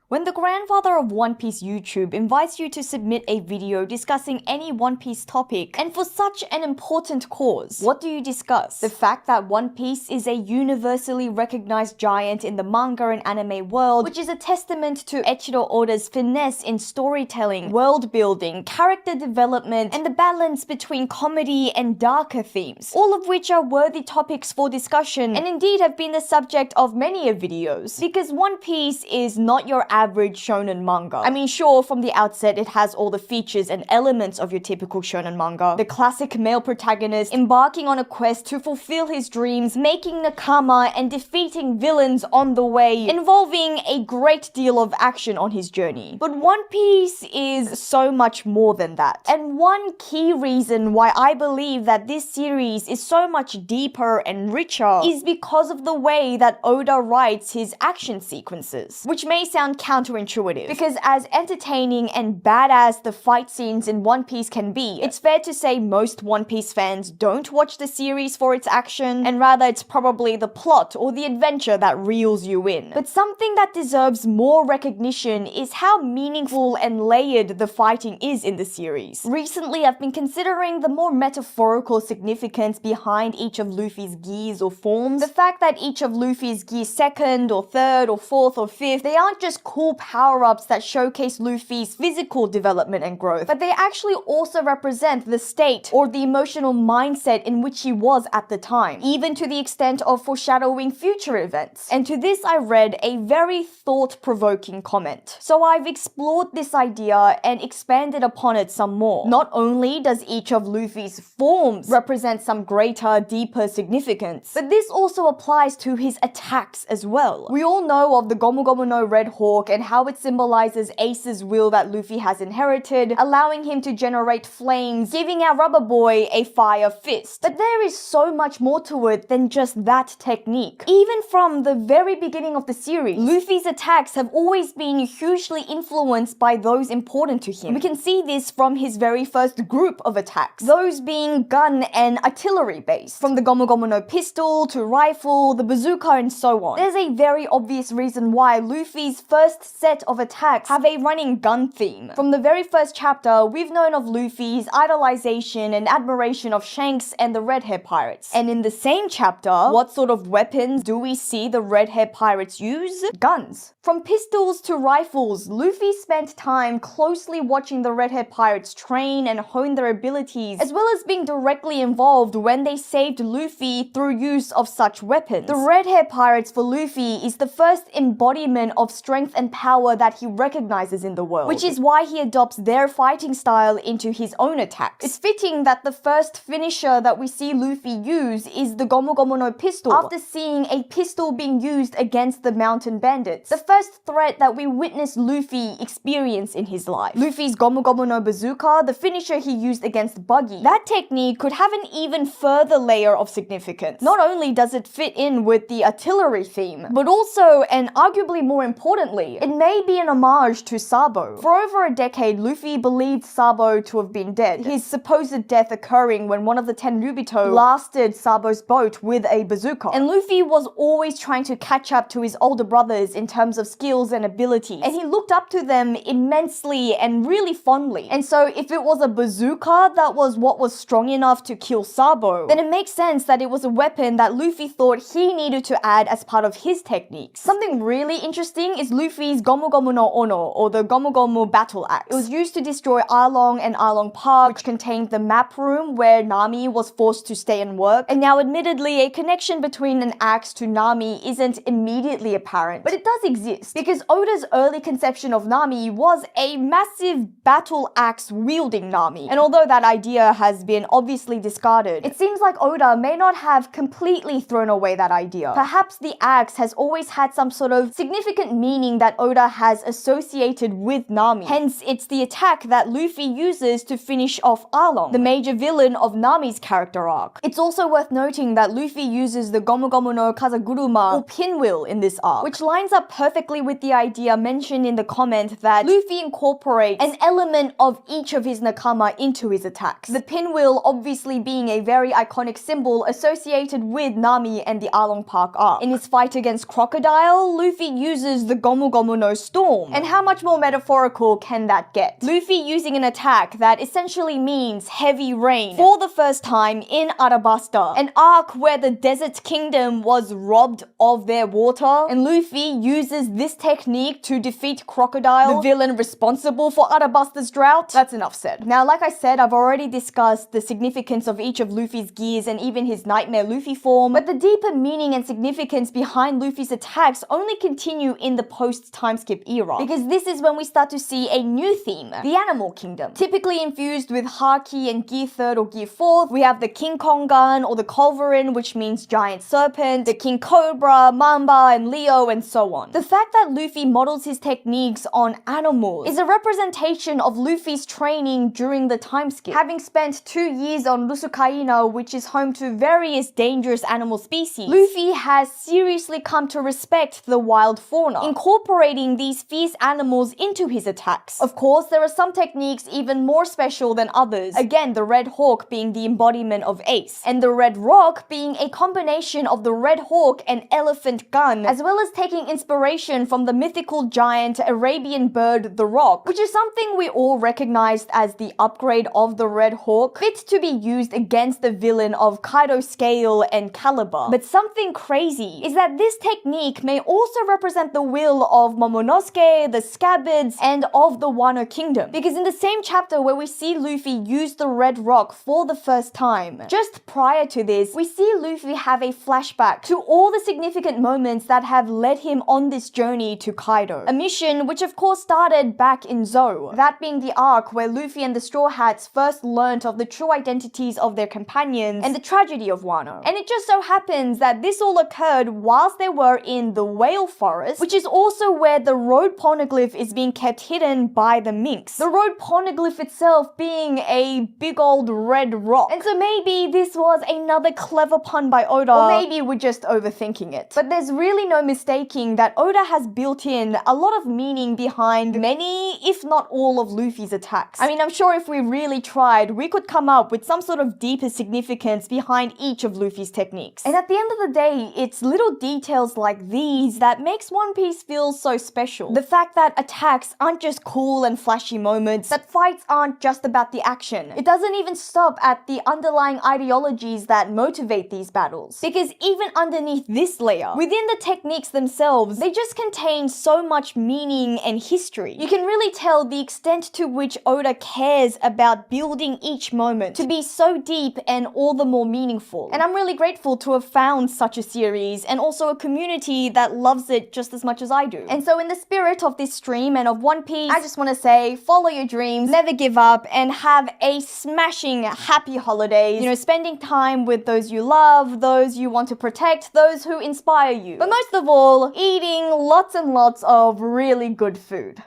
When the grandfather of One Piece YouTube invites you to submit a video discussing any One Piece topic, and for such an important cause, what do you discuss? The fact that One Piece is a universally recognized giant in the manga and anime world, which is a testament to Eiichiro Oda's finesse in storytelling, world building, character development, and the balance between comedy and darker themes, all of which are worthy topics for discussion, and indeed have been the subject of many videos, because One Piece is not your average shonen manga. I mean, sure, from the outset it has all the features and elements of your typical shonen manga. The classic male protagonist embarking on a quest to fulfill his dreams, making nakama and defeating villains on the way, involving a great deal of action on his journey. But One Piece is so much more than that. And one key reason why I believe that this series is so much deeper and richer is because of the way that Oda writes his action sequences, which may sound counterintuitive, because as entertaining and badass the fight scenes in One Piece can be, it's fair to say most One Piece fans don't watch the series for its action, and rather it's probably the plot or the adventure that reels you in. But something that deserves more recognition is how meaningful and layered the fighting is in the series. Recently, I've been considering the more metaphorical significance behind each of Luffy's gears or forms. The fact that each of Luffy's gears second or third or fourth or fifth, they aren't just cool cool power-ups that showcase Luffy's physical development and growth, but they actually also represent the state or the emotional mindset in which he was at the time, even to the extent of foreshadowing future events. And to this I read a very thought-provoking comment. So I've explored this idea and expanded upon it some more. Not only does each of Luffy's forms represent some greater, deeper significance, but this also applies to his attacks as well. We all know of the Gomu Gomu no Red Hawk and how it symbolizes Ace's will that Luffy has inherited, allowing him to generate flames, giving our rubber boy a fire fist. But there is so much more to it than just that technique. Even from the very beginning of the series, Luffy's attacks have always been hugely influenced by those important to him. We can see this from his very first group of attacks, those being gun and artillery based, from the Gomu Gomu no pistol to rifle, the bazooka and so on. There's a very obvious reason why Luffy's first set of attacks have a running gun theme. From the very first chapter, we've known of Luffy's idolization and admiration of Shanks and the Red Hair Pirates. And in the same chapter, what sort of weapons do we see the Red Hair Pirates use? Guns. From pistols to rifles, Luffy spent time closely watching the Red Hair Pirates train and hone their abilities, as well as being directly involved when they saved Luffy through use of such weapons. The Red Hair Pirates for Luffy is the first embodiment of strength and power that he recognizes in the world, which is why he adopts their fighting style into his own attacks. It's fitting that the first finisher that we see Luffy use is the Gomu Gomu no pistol, after seeing a pistol being used against the mountain bandits, the first threat that we witness Luffy experience in his life. Luffy's Gomu Gomu no bazooka, the finisher he used against Buggy, that technique could have an even further layer of significance. Not only does it fit in with the artillery theme, but also, and arguably more importantly, it may be an homage to Sabo. For over a decade, Luffy believed Sabo to have been dead, his supposed death occurring when one of the 10 Lubito blasted Sabo's boat with a bazooka. And Luffy was always trying to catch up to his older brothers in terms of skills and abilities, and he looked up to them immensely and really fondly. And so if it was a bazooka that was what was strong enough to kill Sabo, then it makes sense that it was a weapon that Luffy thought he needed to add as part of his techniques. Something really interesting is Luffy's Gomu Gomu no Ono, or the Gomu Gomu battle axe. It was used to destroy Arlong and Arlong Park, which contained the map room where Nami was forced to stay and work. And now admittedly, a connection between an axe to Nami isn't immediately apparent, but it does exist, because Oda's early conception of Nami was a massive battle axe wielding Nami. And although that idea has been obviously discarded, it seems like Oda may not have completely thrown away that idea. Perhaps the axe has always had some sort of significant meaning that Oda has associated with Nami. Hence, it's the attack that Luffy uses to finish off Arlong, the major villain of Nami's character arc. It's also worth noting that Luffy uses the Gomu Gomu no Kazaguruma, or pinwheel, in this arc, which lines up perfectly with the idea mentioned in the comment that Luffy incorporates an element of each of his nakama into his attacks. The pinwheel obviously being a very iconic symbol associated with Nami and the Arlong Park arc. In his fight against Crocodile, Luffy uses the Gomu Gomu no Storm. And how much more metaphorical can that get? Luffy using an attack that essentially means heavy rain for the first time in Arabasta, an arc where the Desert Kingdom was robbed of their water, and Luffy uses this technique to defeat Crocodile, the villain responsible for Arabasta's drought. That's enough said. Now, like I said, I've already discussed the significance of each of Luffy's gears and even his Nightmare Luffy form, but the deeper meaning and significance behind Luffy's attacks only continue in the post-time skip era, because this is when we start to see a new theme, the Animal Kingdom. Typically infused with Haki and Gear 3rd or Gear 4th, we have the King Kong gun or the Culverin, which means giant serpent, the King Cobra, Mamba, and Leo, and so on. The fact that Luffy models his techniques on animals is a representation of Luffy's training during the time skip. Having spent 2 years on Lusukaina, which is home to various dangerous animal species, Luffy has seriously come to respect the wild fauna, incorporating these fierce animals into his attacks. Of course, there are some techniques even more special than others. Again, the Red Hawk being the embodiment of Ace, and the Red Rock being a combination of the Red Hawk and Elephant Gun, as well as taking inspiration from the mythical giant Arabian bird, the Rock, which is something we all recognized as the upgrade of the Red Hawk, fit to be used against the villain of Kaido Scale and Caliber. But something crazy is that this technique may also represent the will of of Momonosuke, the Scabbards, and of the Wano Kingdom. Because in the same chapter where we see Luffy use the red rock for the first time, just prior to this, we see Luffy have a flashback to all the significant moments that have led him on this journey to Kaido. A mission which of course started back in Zou, that being the arc where Luffy and the Straw Hats first learnt of the true identities of their companions and the tragedy of Wano. And it just so happens that this all occurred whilst they were in the Whale Forest, which is also where the road poneglyph is being kept hidden by the minks. The road poneglyph itself being a big old red rock. And so maybe this was another clever pun by Oda, or maybe we're just overthinking it. But there's really no mistaking that Oda has built in a lot of meaning behind many, if not all, of Luffy's attacks. I mean, I'm sure if we really tried, we could come up with some sort of deeper significance behind each of Luffy's techniques. And at the end of the day, it's little details like these that makes One Piece feel so special. The fact that attacks aren't just cool and flashy moments, that fights aren't just about the action. It doesn't even stop at the underlying ideologies that motivate these battles. Because even underneath this layer, within the techniques themselves, they just contain so much meaning and history. You can really tell the extent to which Oda cares about building each moment to be so deep and all the more meaningful. And I'm really grateful to have found such a series and also a community that loves it just as much as I do. And so in the spirit of this stream and of One Piece, I just want to say, follow your dreams, never give up, and have a smashing happy holidays. You know, spending time with those you love, those you want to protect, those who inspire you. But most of all, eating lots and lots of really good food.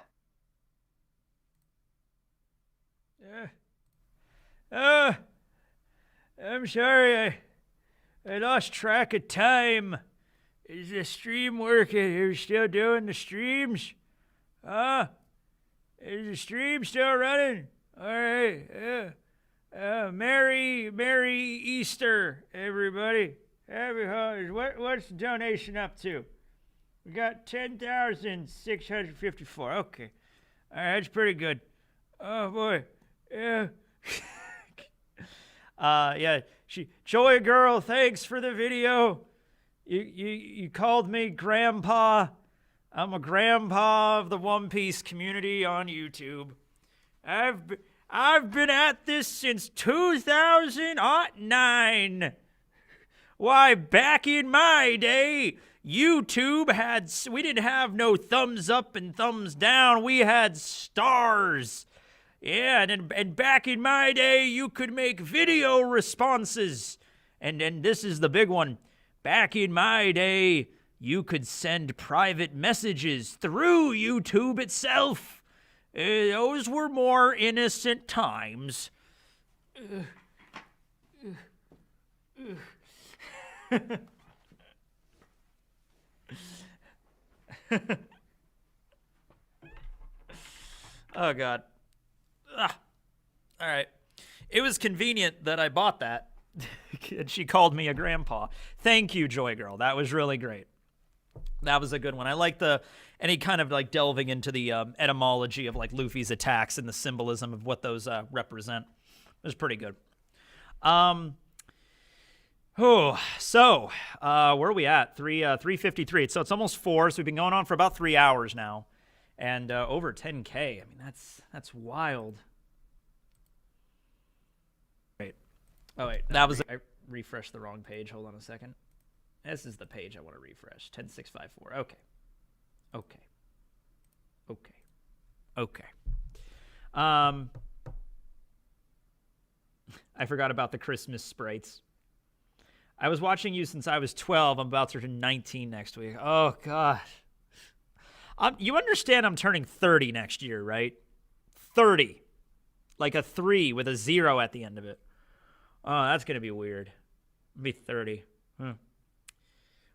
I'm sorry, I lost track of time. Is the stream working? Are you still doing the streams? Is the stream still running? All right, yeah. Merry Easter, everybody. Happy holidays. What's the donation up to? We got 10,654. Okay. All right, that's pretty good. Oh, boy. Yeah. Yeah. Joy Girl, thanks for the video. You called me Grandpa. I'm a grandpa of the One Piece community on YouTube. I've been at this since 2009. Why, back in my day, YouTube we didn't have no thumbs up and thumbs down. We had stars. Yeah, and back in my day, you could make video responses. And this is the big one. Back in my day, you could send private messages through YouTube itself. Those were more innocent times. Oh, God. All right. It was convenient that I bought that. And she called me a grandpa. Thank you, Joy Girl. That was really great. That was a good one. I like any kind of like delving into the etymology of like Luffy's attacks and the symbolism of what those represent. It was pretty good. So where are we at? 3:53. So it's almost 4. So we've been going on for about 3 hours now, and over 10K. I mean, that's wild. Wait. Oh wait, that was I refreshed the wrong page. Hold on a second. This is the page I want to refresh. 10654. Okay. I forgot about the Christmas sprites. I was watching you since I was 12. I'm about to turn 19 next week. Oh, gosh. You understand I'm turning 30 next year, right? 30. Like a 3 with a 0 at the end of it. Oh, that's going to be weird. I'll be 30.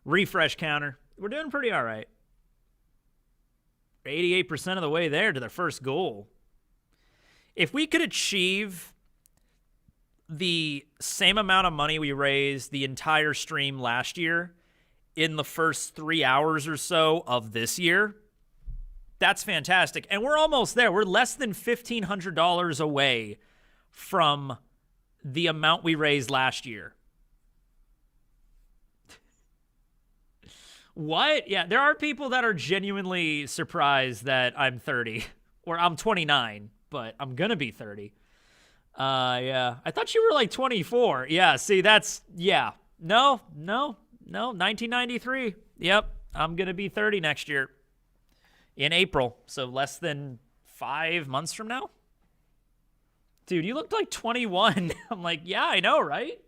Refresh counter. We're doing pretty all right. 88% of the way there to the first goal. If we could achieve the same amount of money we raised the entire stream last year in the first 3 hours or so of this year, that's fantastic. And we're almost there. We're less than $1,500 away from the amount we raised last year. What? Yeah, there are people that are genuinely surprised that I'm 30. Or I'm 29, but I'm gonna be 30. Yeah. I thought you were like 24. Yeah, see, that's, yeah. No, 1993. Yep, I'm gonna be 30 next year. In April, so less than 5 months from now. Dude, you looked like 21. I'm like, yeah, I know, right?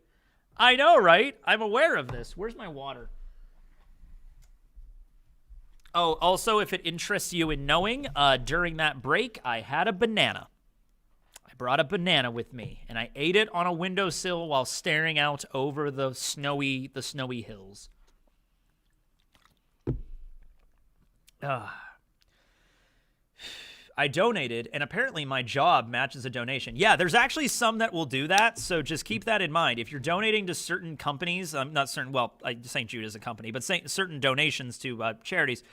I know, right? I'm aware of this. Where's my water? Oh, also, if it interests you in knowing, during that break, I had a banana. I brought a banana with me, and I ate it on a windowsill while staring out over the snowy hills. I donated, and apparently my job matches a donation. Yeah, there's actually some that will do that, so just keep that in mind. If you're donating to certain companies, not certain, well, St. Jude is a company, but certain donations to charities,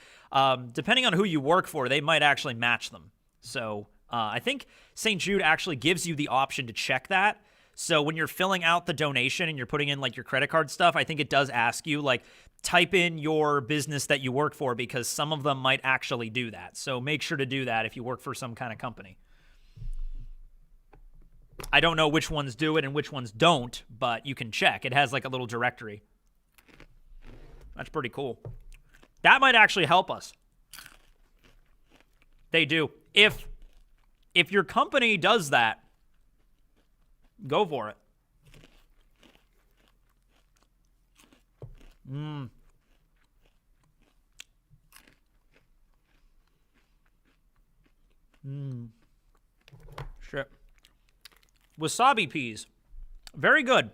depending on who you work for, they might actually match them. So I think St. Jude actually gives you the option to check that. So when you're filling out the donation and you're putting in like your credit card stuff, I think it does ask you like type in your business that you work for because some of them might actually do that. So make sure to do that if you work for some kind of company. I don't know which ones do it and which ones don't, but you can check. It has like a little directory. That's pretty cool. That might actually help us. They do. If your company does that, go for it. Shit. Wasabi peas. Very good.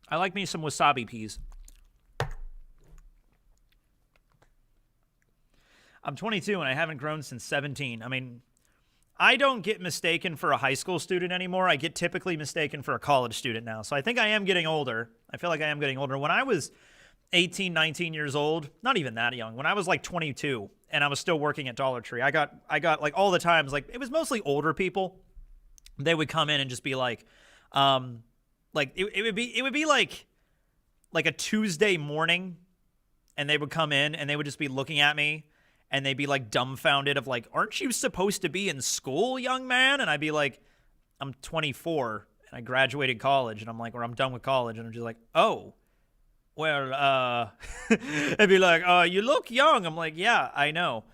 I like me some wasabi peas. I'm 22 and I haven't grown since 17. I mean, I don't get mistaken for a high school student anymore. I get typically mistaken for a college student now. So I think I am getting older. I feel like I am getting older. When I was 18, 19 years old, not even that young, when I was like 22 and I was still working at Dollar Tree, I got like all the times, like it was mostly older people. They would come in and just be like it would be like a Tuesday morning, and they would come in and they would just be looking at me and they'd be like dumbfounded of like, aren't you supposed to be in school, young man? And I'd be like, I'm 24 and I graduated college, and I'm like, or I'm done with college, and I'm just like, oh, well, they'd be like, you look young. I'm like, yeah, I know.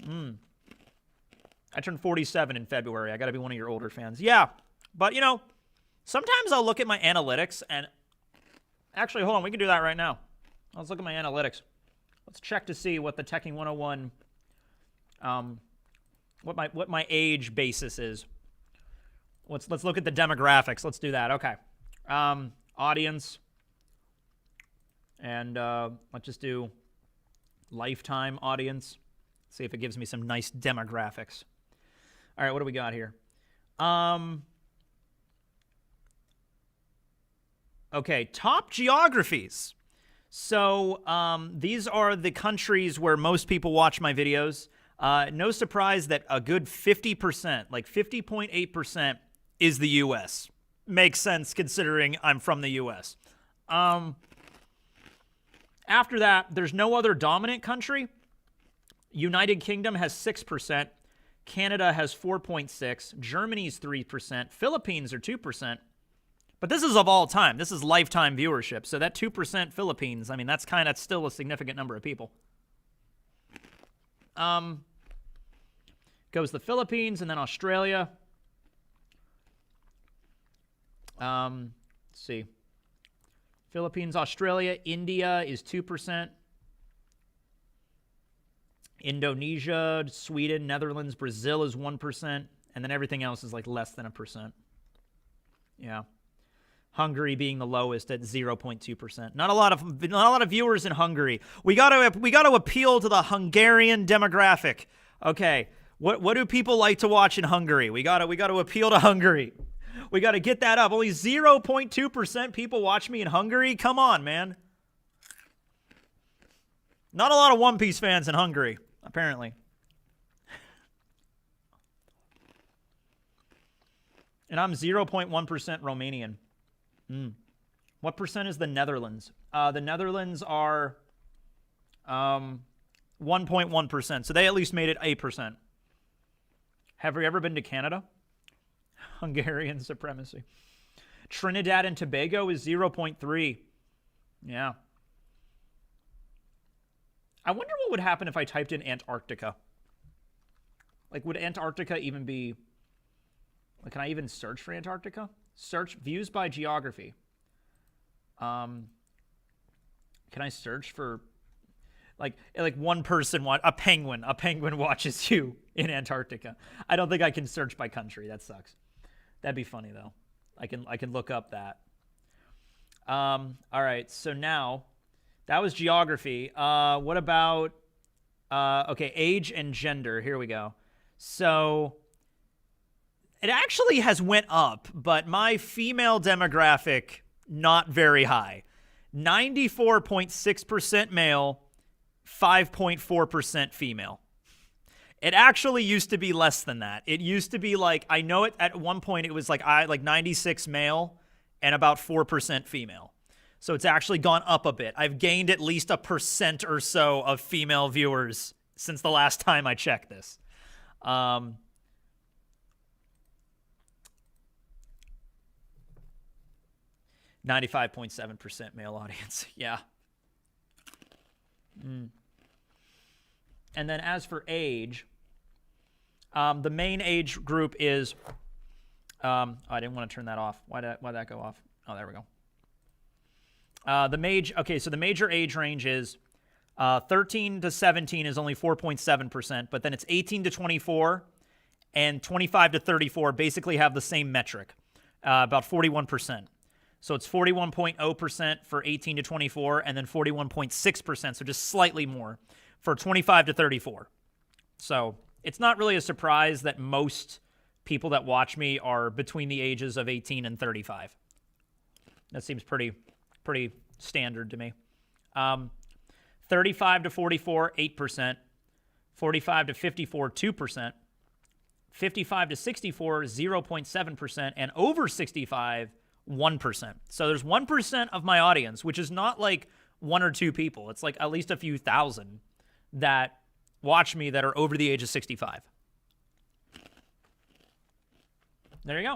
I turned 47 in February. I got to be one of your older fans. Yeah, but you know, sometimes I'll look at my analytics and actually, hold on, we can do that right now. Let's look at my analytics. Let's check to see what the Tekking101, what my age basis is. Let's look at the demographics. Let's do that. Okay. Audience. And let's just do lifetime audience. See if it gives me some nice demographics. All right, what do we got here? Okay, top geographies. So these are the countries where most people watch my videos. No surprise that a good 50%, like 50.8%, is the U.S. Makes sense considering I'm from the U.S. After that, there's no other dominant country. United Kingdom has 6%. Canada has 4.6%. Germany's 3%. Philippines are 2%. But this is of all time. This is lifetime viewership. So that 2% Philippines, I mean, that's still a significant number of people. Goes the Philippines and then Australia. Let's see. Philippines, Australia, India is 2%. Indonesia, Sweden, Netherlands, Brazil is 1%. And then everything else is like less than 1%. Yeah. Hungary being the lowest at 0.2%. Not a lot of viewers in Hungary. We got to appeal to the Hungarian demographic. Okay. What do people like to watch in Hungary? We got to appeal to Hungary. We got to get that up. Only 0.2% people watch me in Hungary. Come on, man. Not a lot of One Piece fans in Hungary, apparently. And I'm 0.1% Romanian. What percent is the Netherlands? The Netherlands are 1.1%. So they at least made it 8%. Have you ever been to Canada? Hungarian supremacy. Trinidad and Tobago is 0.3. Yeah. I wonder what would happen if I typed in Antarctica. Like, would Antarctica even be... Like, can I even search for Antarctica? Search views by geography. Can I search for... Like one person, a penguin watches you in Antarctica. I don't think I can search by country. That sucks. That'd be funny, though. I can look up that. All right, so now... That was geography. What about, okay, age and gender. Here we go. So it actually has went up, but my female demographic, not very high. 94.6% male, 5.4% female. It actually used to be less than that. It used to be like, I know it at one point it was like 96 male and about 4% female. So it's actually gone up a bit. I've gained at least 1% or so of female viewers since the last time I checked this. 95.7% male audience. Yeah. And then as for age, the main age group is... I didn't want to turn that off. Why'd that go off? Oh, there we go. So the major age range is 13 to 17 is only 4.7%, but then it's 18 to 24 and 25 to 34 basically have the same metric, about 41%. So it's 41.0% for 18 to 24 and then 41.6%, so just slightly more for 25 to 34. So it's not really a surprise that most people that watch me are between the ages of 18 and 35. That seems pretty standard to me. 35 to 44, 8%. 45 to 54, 2%. 55 to 64, 0.7%. And over 65, 1%. So there's 1% of my audience, which is not like one or two people. It's like at least a few thousand that watch me that are over the age of 65. There you go.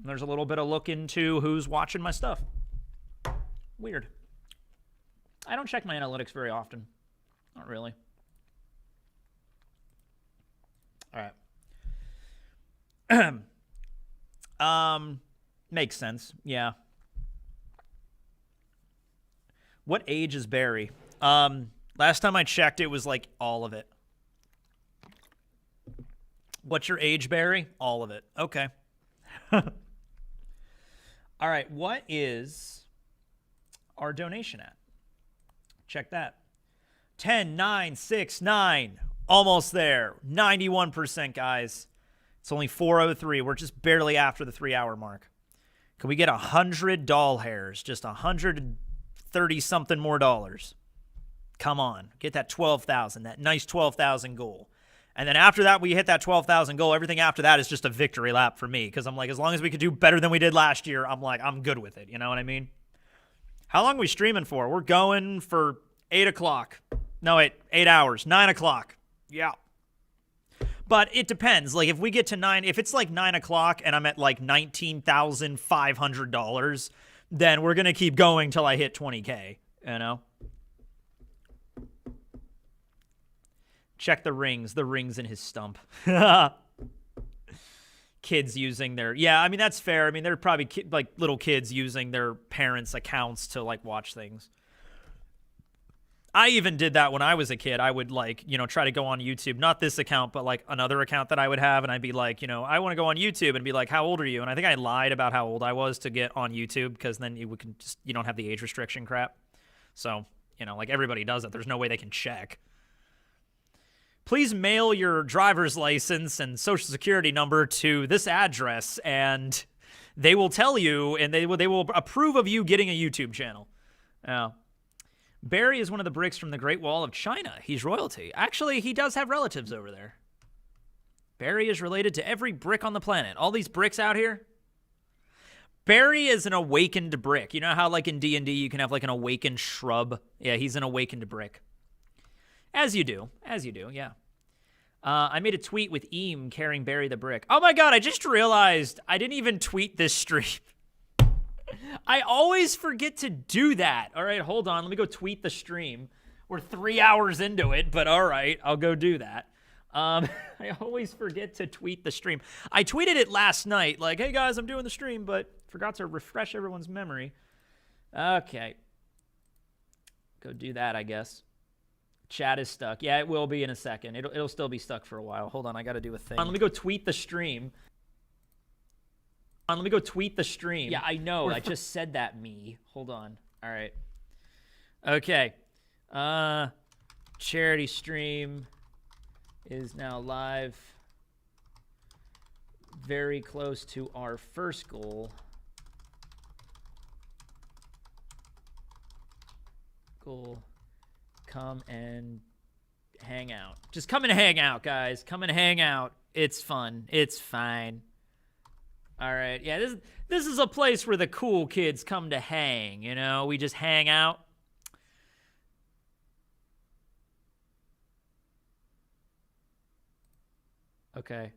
There's a little bit of look into who's watching my stuff. Weird. I don't check my analytics very often. Not really. All right. Makes sense. Yeah. What age is Barry? Last time I checked, it was like all of it. What's your age, Barry? All of it. Okay. All right. What is our donation at? Check that. 10, 9, 6, 9. Almost there. 91%, guys. It's only 4:03. We're just barely after the 3-hour mark. Can we get 100 doll hairs? Just 130-something more dollars. Come on. Get that 12,000. That nice 12,000 goal. And then after that, we hit that 12,000 goal. Everything after that is just a victory lap for me. Because I'm like, as long as we could do better than we did last year, I'm like, I'm good with it. You know what I mean? How long are we streaming for? We're going for 8 o'clock. No, wait, 8 hours. 9 o'clock. Yeah. But it depends. Like, if we get to 9, if it's like 9 o'clock and I'm at like $19,500, then we're going to keep going till I hit 20K, you know? Check the rings in his stump. Kids using their, yeah, I mean, that's fair. I mean, they're probably like little kids using their parents' accounts to like watch things. I even did that when I was a kid. I would like, you know, try to go on YouTube, not this account, but like another account that I would have. And I'd be like, you know, I want to go on YouTube and be like, how old are you? And I think I lied about how old I was to get on YouTube because then you don't have the age restriction crap. So, you know, like everybody does it. There's no way they can check. Please mail your driver's license and social security number to this address and they will tell you and they will approve of you getting a YouTube channel. Yeah. Barry is one of the bricks from the Great Wall of China. He's royalty. Actually, he does have relatives over there. Barry is related to every brick on the planet. All these bricks out here. Barry is an awakened brick. You know how like in D&D you can have like an awakened shrub? Yeah, he's an awakened brick. As you do, yeah. I made a tweet with Eam carrying Barry the brick. Oh my god, I just realized I didn't even tweet this stream. I always forget to do that. All right, hold on. Let me go tweet the stream. We're 3 hours into it, but all right, I'll go do that. I always forget to tweet the stream. I tweeted it last night, like, hey guys, I'm doing the stream, but forgot to refresh everyone's memory. Okay. Go do that, I guess. Chat is stuck. Yeah, it will be in a second. It'll still be stuck for a while. Hold on, I got to do a thing. Let me go tweet the stream. Let me go tweet the stream. Yeah, I know. I just said that, me. Hold on. All right. Okay. Charity stream is now live. Very close to our first goal. Come and hang out. Just come and hang out, guys. Come and hang out. It's fun. It's fine. All right. Yeah, this is a place where the cool kids come to hang, you know? We just hang out. Okay.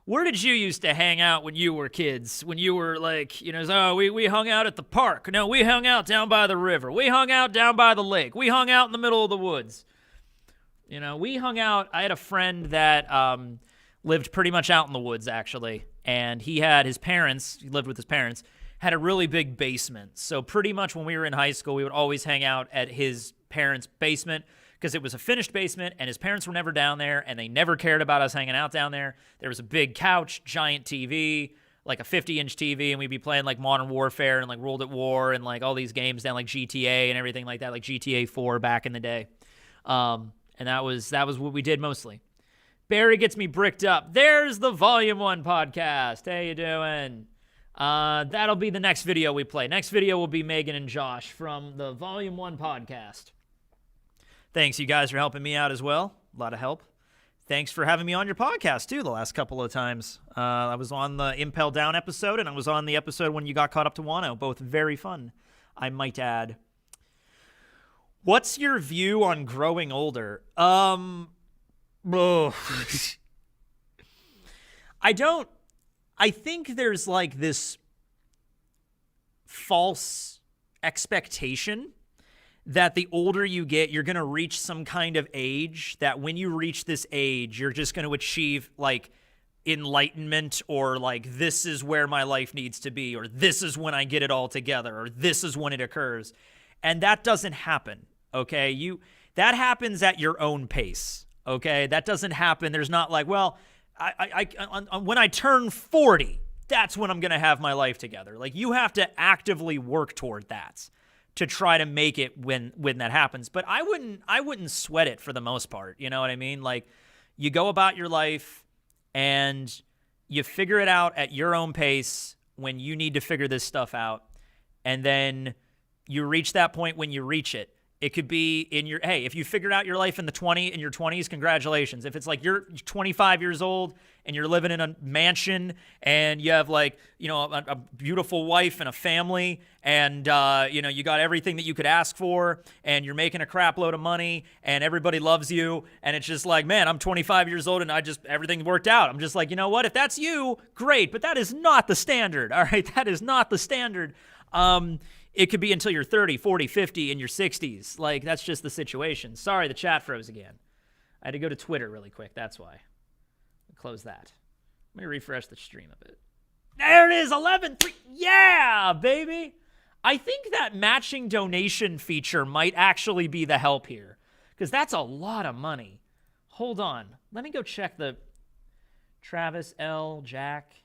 Where did you used to hang out when you were kids? When you were like, you know, oh, we hung out at the park. No, we hung out down by the river. We hung out down by the lake. We hung out in the middle of the woods. You know, we hung out. I had a friend that lived pretty much out in the woods, actually. And he lived with his parents, had a really big basement. So pretty much when we were in high school, we would always hang out at his parents' basement, because it was a finished basement, and his parents were never down there, and they never cared about us hanging out down there. There was a big couch, giant TV, like a 50-inch TV, and we'd be playing like Modern Warfare and like World at War and like all these games down, like GTA and everything like that, like GTA 4 back in the day. And that was what we did mostly. Barry gets me bricked up. There's the Volume 1 podcast. How you doing? That'll be the next video we play. Next video will be Megan and Josh from the Volume 1 podcast. Thanks, you guys, for helping me out as well. A lot of help. Thanks for having me on your podcast, too, the last couple of times. I was on the Impel Down episode, and I was on the episode when you got caught up to Wano. Both very fun, I might add. What's your view on growing older? I think there's like this false expectation that the older you get, you're going to reach some kind of age that when you reach this age, you're just going to achieve like enlightenment, or like, this is where my life needs to be, or this is when I get it all together, or this is when it occurs. And that doesn't happen, okay? That happens at your own pace, okay? That doesn't happen. There's not like, well, when I turn 40, that's when I'm going to have my life together. Like, you have to actively work toward that to try to make it when that happens. But I wouldn't sweat it for the most part. You know what I mean? Like, you go about your life and you figure it out at your own pace when you need to figure this stuff out. And then you reach that point when you reach it. It could be if you figured out your life in your 20s, congratulations. If it's like you're 25 years old and you're living in a mansion and you have like, you know, a beautiful wife and a family, and, you know, you got everything that you could ask for, and you're making a crap load of money and everybody loves you. And it's just like, man, I'm 25 years old and everything worked out. I'm just like, you know what? If that's you, great. But that is not the standard. All right. That is not the standard. It could be until you're 30, 40, 50, in your 60s. Like, that's just the situation. Sorry, the chat froze again. I had to go to Twitter really quick. That's why. Close that. Let me refresh the stream a bit. There it is, 11-3. Yeah, baby. I think that matching donation feature might actually be the help here, because that's a lot of money. Hold on. Let me go check the Travis L. Jack,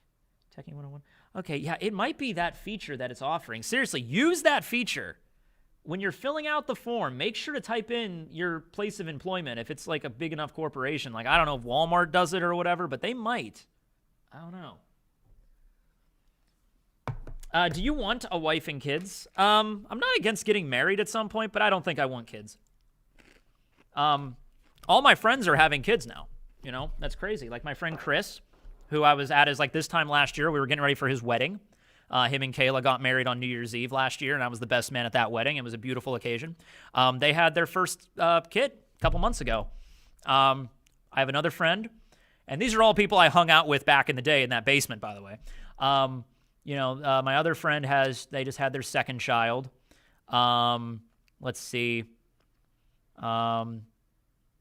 Tekking101. Okay, yeah, it might be that feature that it's offering. Seriously, use that feature. When you're filling out the form, make sure to type in your place of employment if it's like a big enough corporation. Like, I don't know if Walmart does it or whatever, but they might. I don't know. Do you want a wife and kids? I'm not against getting married at some point, but I don't think I want kids. All my friends are having kids now. You know, that's crazy. Like my friend Chris, who I was at this time last year, we were getting ready for his wedding. Him and Kayla got married on New Year's Eve last year, and I was the best man at that wedding. It was a beautiful occasion. They had their first kid a couple months ago. I have another friend, and these are all people I hung out with back in the day in that basement, by the way. My other friend they just had their second child. Let's see. I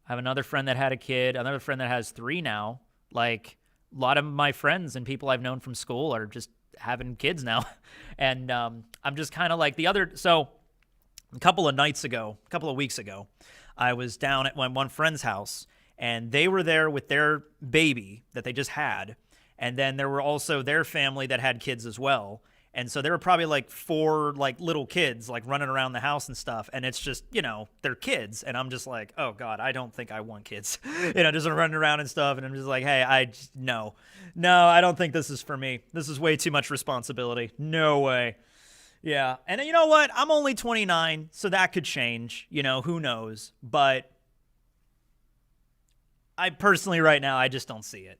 have another friend that had a kid, another friend that has 3 now. Like, a lot of my friends and people I've known from school are just having kids now. And I'm just kind of like so a couple of weeks ago, I was down at one friend's house, and they were there with their baby that they just had. And then there were also their family that had kids as well. And so there were probably like 4 like little kids like running around the house and stuff. And it's just, they're kids. And I'm just like, oh God, I don't think I want kids, just running around and stuff. And I'm just like, hey, no, I don't think this is for me. This is way too much responsibility. No way. Yeah. And you know what? I'm only 29, so that could change, who knows? But I personally right now, I just don't see it.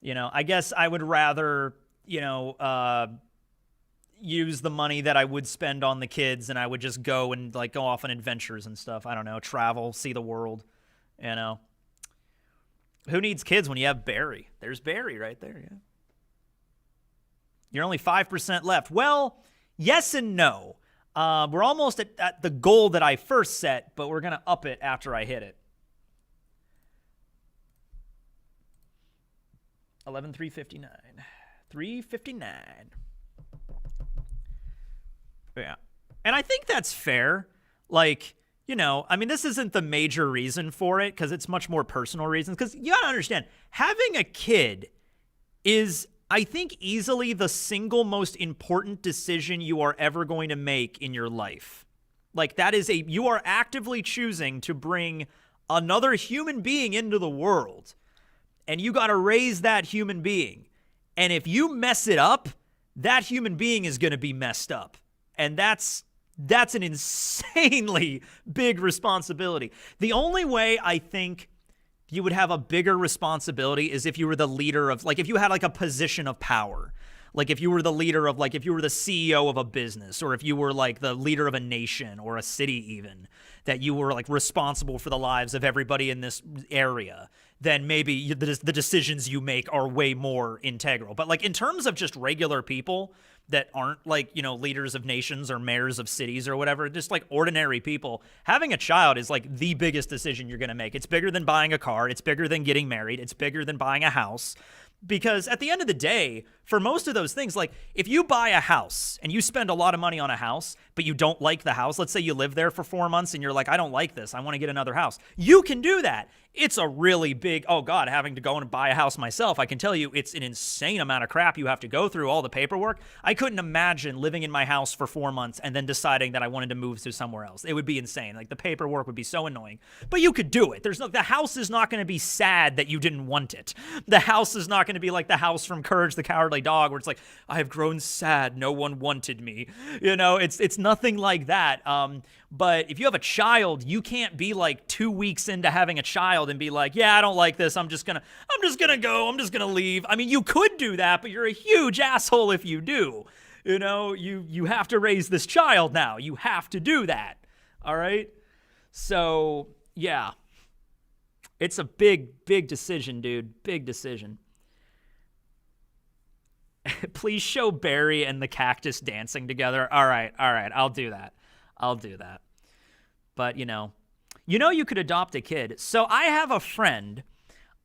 I guess I would rather, use the money that I would spend on the kids, and I would just go and like go off on adventures and stuff. I don't know, travel, see the world, Who needs kids when you have Barry? There's Barry right there, yeah. You're only 5% left. Well, yes and no. We're almost at the goal that I first set, but we're going to up it after I hit it. 11,359. 359. Yeah. And I think that's fair. Like, this isn't the major reason for it because it's much more personal reasons. Because you got to understand, having a kid is, I think, easily the single most important decision you are ever going to make in your life. Like, you are actively choosing to bring another human being into the world. And you got to raise that human being. And if you mess it up, that human being is going to be messed up. And that's an insanely big responsibility. The only way I think you would have a bigger responsibility is if you were the leader of, like, if you had like a position of power. Like if you were the leader of, like, if you were the CEO of a business, or if you were like the leader of a nation or a city even, that you were like responsible for the lives of everybody in this area, then maybe the decisions you make are way more integral. But like in terms of just regular people that aren't like, leaders of nations or mayors of cities or whatever, just like ordinary people, having a child is like the biggest decision you're going to make. It's bigger than buying a car. It's bigger than getting married. It's bigger than buying a house. Because at the end of the day, for most of those things, like if you buy a house and you spend a lot of money on a house, but you don't like the house, let's say you live there for 4 months and you're like, I don't like this, I want to get another house. You can do that. It's a really big, oh God, having to go and buy a house myself, I can tell you it's an insane amount of crap you have to go through, all the paperwork. I couldn't imagine living in my house for 4 months and then deciding that I wanted to move to somewhere else. It would be insane. Like the paperwork would be so annoying, but you could do it. The house is not going to be sad that you didn't want it. The house is not going to be like the house from Courage the Cowardly Dog where it's like, I have grown sad, no one wanted me. It's nothing like that. But if you have a child, you can't be like 2 weeks into having a child and be like, yeah, I don't like this. I'm just gonna go. I'm just gonna leave. I mean, you could do that, but you're a huge asshole if you do. You have to raise this child now. You have to do that. All right. So yeah, it's a big, big decision, dude. Big decision. Please show Barry and the cactus dancing together. All right. I'll do that. But you could adopt a kid. So I have a friend,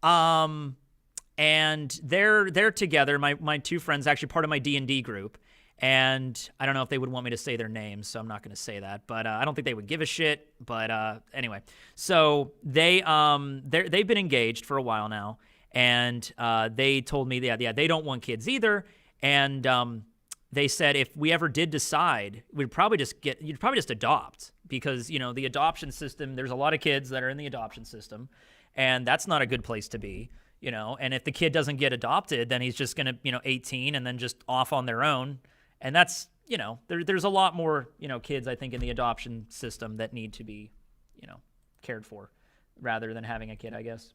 and they're together. My 2 friends, actually part of my D&D group, and I don't know if they would want me to say their names, so I'm not going to say that. But I don't think they would give a shit. But anyway, so they've been engaged for a while now. And they told me that, they don't want kids either. And they said if we ever did decide, you'd probably just adopt because, the adoption system, there's a lot of kids that are in the adoption system, and that's not a good place to be, and if the kid doesn't get adopted, then he's just going to, 18 and then just off on their own. And that's, there's a lot more, kids, I think, in the adoption system that need to be, cared for rather than having a kid, I guess.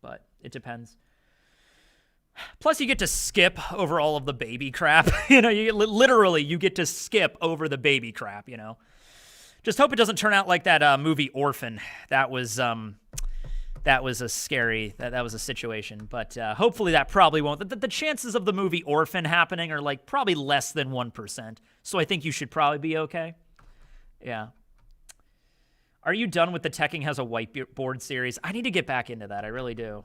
But it depends. Plus, you get to skip over all of the baby crap. You know, literally, you get to skip over the baby crap, you know. Just hope it doesn't turn out like that movie Orphan. That was a scary, that was a situation. But hopefully that probably won't. The chances of the movie Orphan happening are like probably less than 1%. So I think you should probably be okay. Yeah. Are you done with the Tekking has a whiteboard series? I need to get back into that. I really do.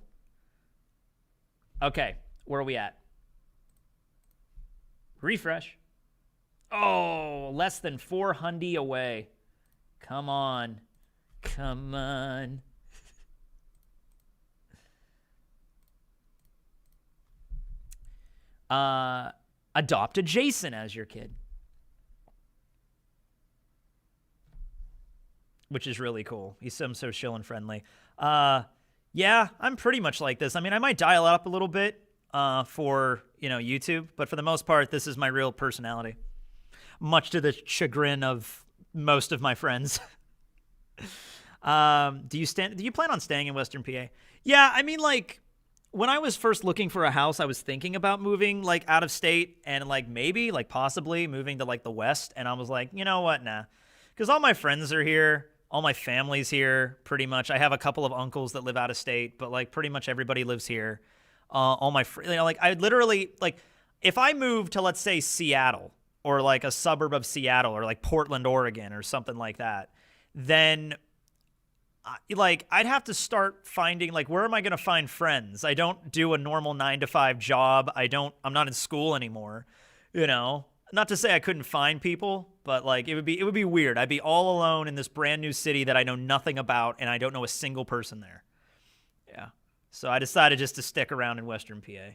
Okay, where are we at? Refresh. Oh, less than 400 away. Come on. Come on. Adopt a Jason as your kid. Which is really cool. He's so chill and friendly. Yeah, I'm pretty much like this. I mean, I might dial it up a little bit for, YouTube, but for the most part, this is my real personality. Much to the chagrin of most of my friends. Do you plan on staying in Western PA? Yeah, I mean, like, when I was first looking for a house, I was thinking about moving, like, out of state and, like, maybe, like, possibly moving to, like, the West. And I was like, you know what? Nah. Because all my friends are here. All my family's here, pretty much. I have a couple of uncles that live out of state, but, like, pretty much everybody lives here. All my I literally, like, if I moved to, let's say, Seattle or, like, a suburb of Seattle or, like, Portland, Oregon or something like that, then, like, I'd have to start finding, like, where am I going to find friends? I don't do a normal 9-to-5 job. I'm not in school anymore, Not to say I couldn't find people, but, like, it would be weird. I'd be all alone in this brand new city that I know nothing about, and I don't know a single person there. Yeah. So I decided just to stick around in Western PA.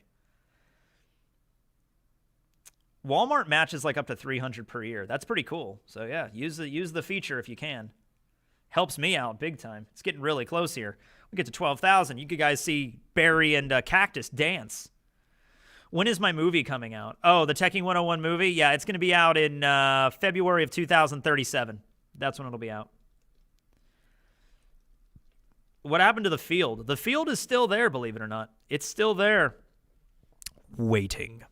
Walmart matches like up to $300 per year. That's pretty cool. So yeah, use the feature if you can. Helps me out big time. It's getting really close here. We get to 12,000. You could guys see Barry and Cactus dance. When is my movie coming out? Oh, the Tekking101 movie? Yeah, it's going to be out in February of 2037. That's when it'll be out. What happened to the field? The field is still there, believe it or not. It's still there. Waiting.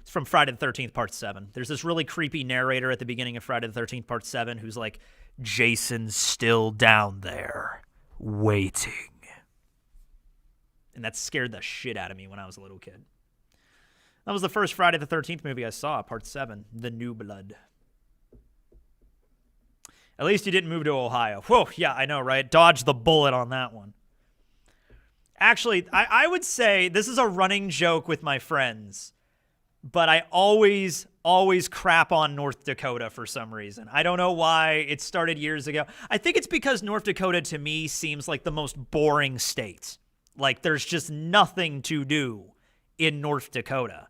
It's from Friday the 13th, Part 7. There's this really creepy narrator at the beginning of Friday the 13th, Part 7, who's like, Jason's still down there, waiting. And that scared the shit out of me when I was a little kid. That was the first Friday the 13th movie I saw, Part 7, The New Blood. At least you didn't move to Ohio. Whoa, yeah, I know, right? Dodge the bullet on that one. Actually, I would say this is a running joke with my friends, but I always crap on North Dakota for some reason. I don't know why. It started years ago. I think it's because North Dakota, to me, seems like the most boring state. Like, there's just nothing to do in North Dakota.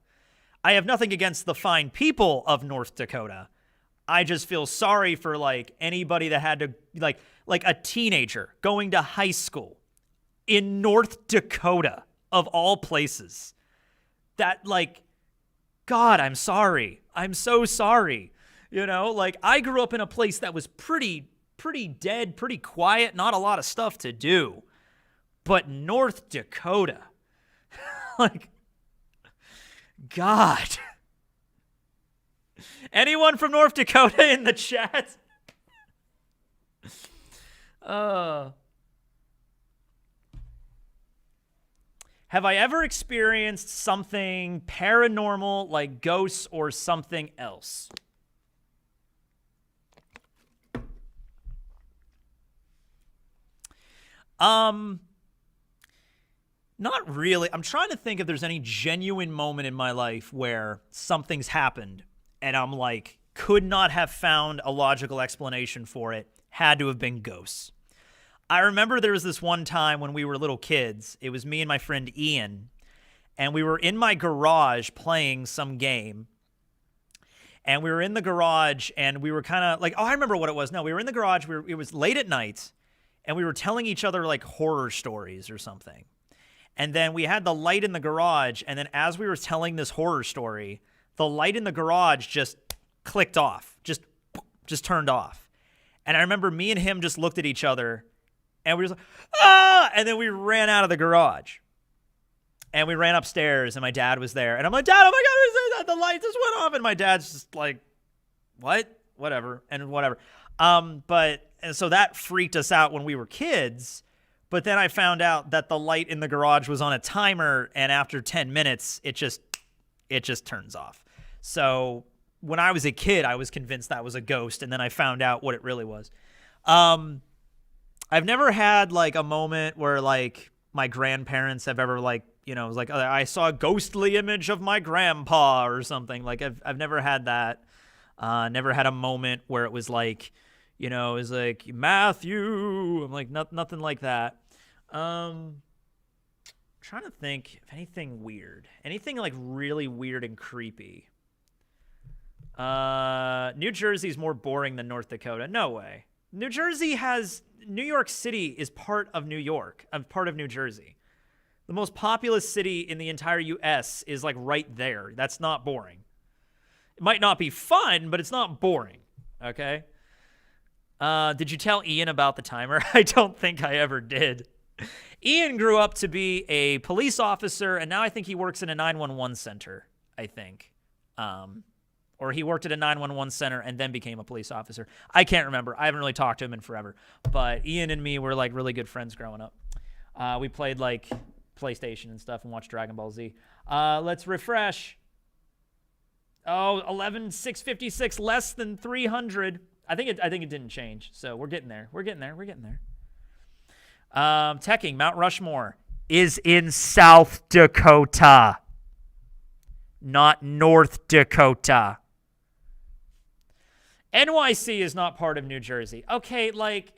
I have nothing against the fine people of North Dakota. I just feel sorry for, like, anybody that had to, like a teenager going to high school in North Dakota, of all places. That, like, God, I'm sorry. I'm so sorry. Like, I grew up in a place that was pretty dead, pretty quiet, not a lot of stuff to do. But North Dakota, like, God. Anyone from North Dakota in the chat? Have I ever experienced something paranormal like ghosts or something else? Not really. I'm trying to think if there's any genuine moment in my life where something's happened and I'm like, could not have found a logical explanation for it, had to have been ghosts. I remember there was this one time when we were little kids. It was me and my friend Ian, and we were in my garage playing some game. And we were in the garage, and we were kind of like, oh, I remember what it was. No, we were in the garage. It was late at night, and we were telling each other like horror stories or something. And then we had the light in the garage, and then as we were telling this horror story, the light in the garage just clicked off, just turned off. And I remember me and him just looked at each other, And we were just like, ah! And then we ran out of the garage. And we ran upstairs, and my dad was there. And I'm like, Dad, oh my God, the light just went off. And my dad's just like, what? Whatever. And whatever. And so that freaked us out when we were kids. But then I found out that the light in the garage was on a timer, and after 10 minutes, it just turns off. So when I was a kid, I was convinced that was a ghost, and then I found out what it really was. I've never had like a moment where like my grandparents have ever like, you know, it was like, I saw a ghostly image of my grandpa or something. Like I've never had that. Never had a moment where it was like, you know, it was like, Matthew. I'm like, nothing like that. Trying to think of anything weird. Anything like really weird and creepy. New Jersey's more boring than North Dakota. No way. New York City is part of New York, part of New Jersey. The most populous city in the entire U.S. is like right there. That's not boring. It might not be fun, but it's not boring. Okay? Did you tell Ian about the timer? I don't think I ever did. Ian grew up to be a police officer, and now I think he works in a 911 center, I think. Or he worked at a 911 center and then became a police officer. I can't remember. I haven't really talked to him in forever. But Ian and me were like really good friends growing up. We played like PlayStation and stuff and watched Dragon Ball Z. Let's refresh. Oh, 11,656, less than 300. I think it didn't change. So we're getting there. We're getting there. Tekking, Mount Rushmore is in South Dakota, not North Dakota. NYC is not part of New Jersey. Okay, like,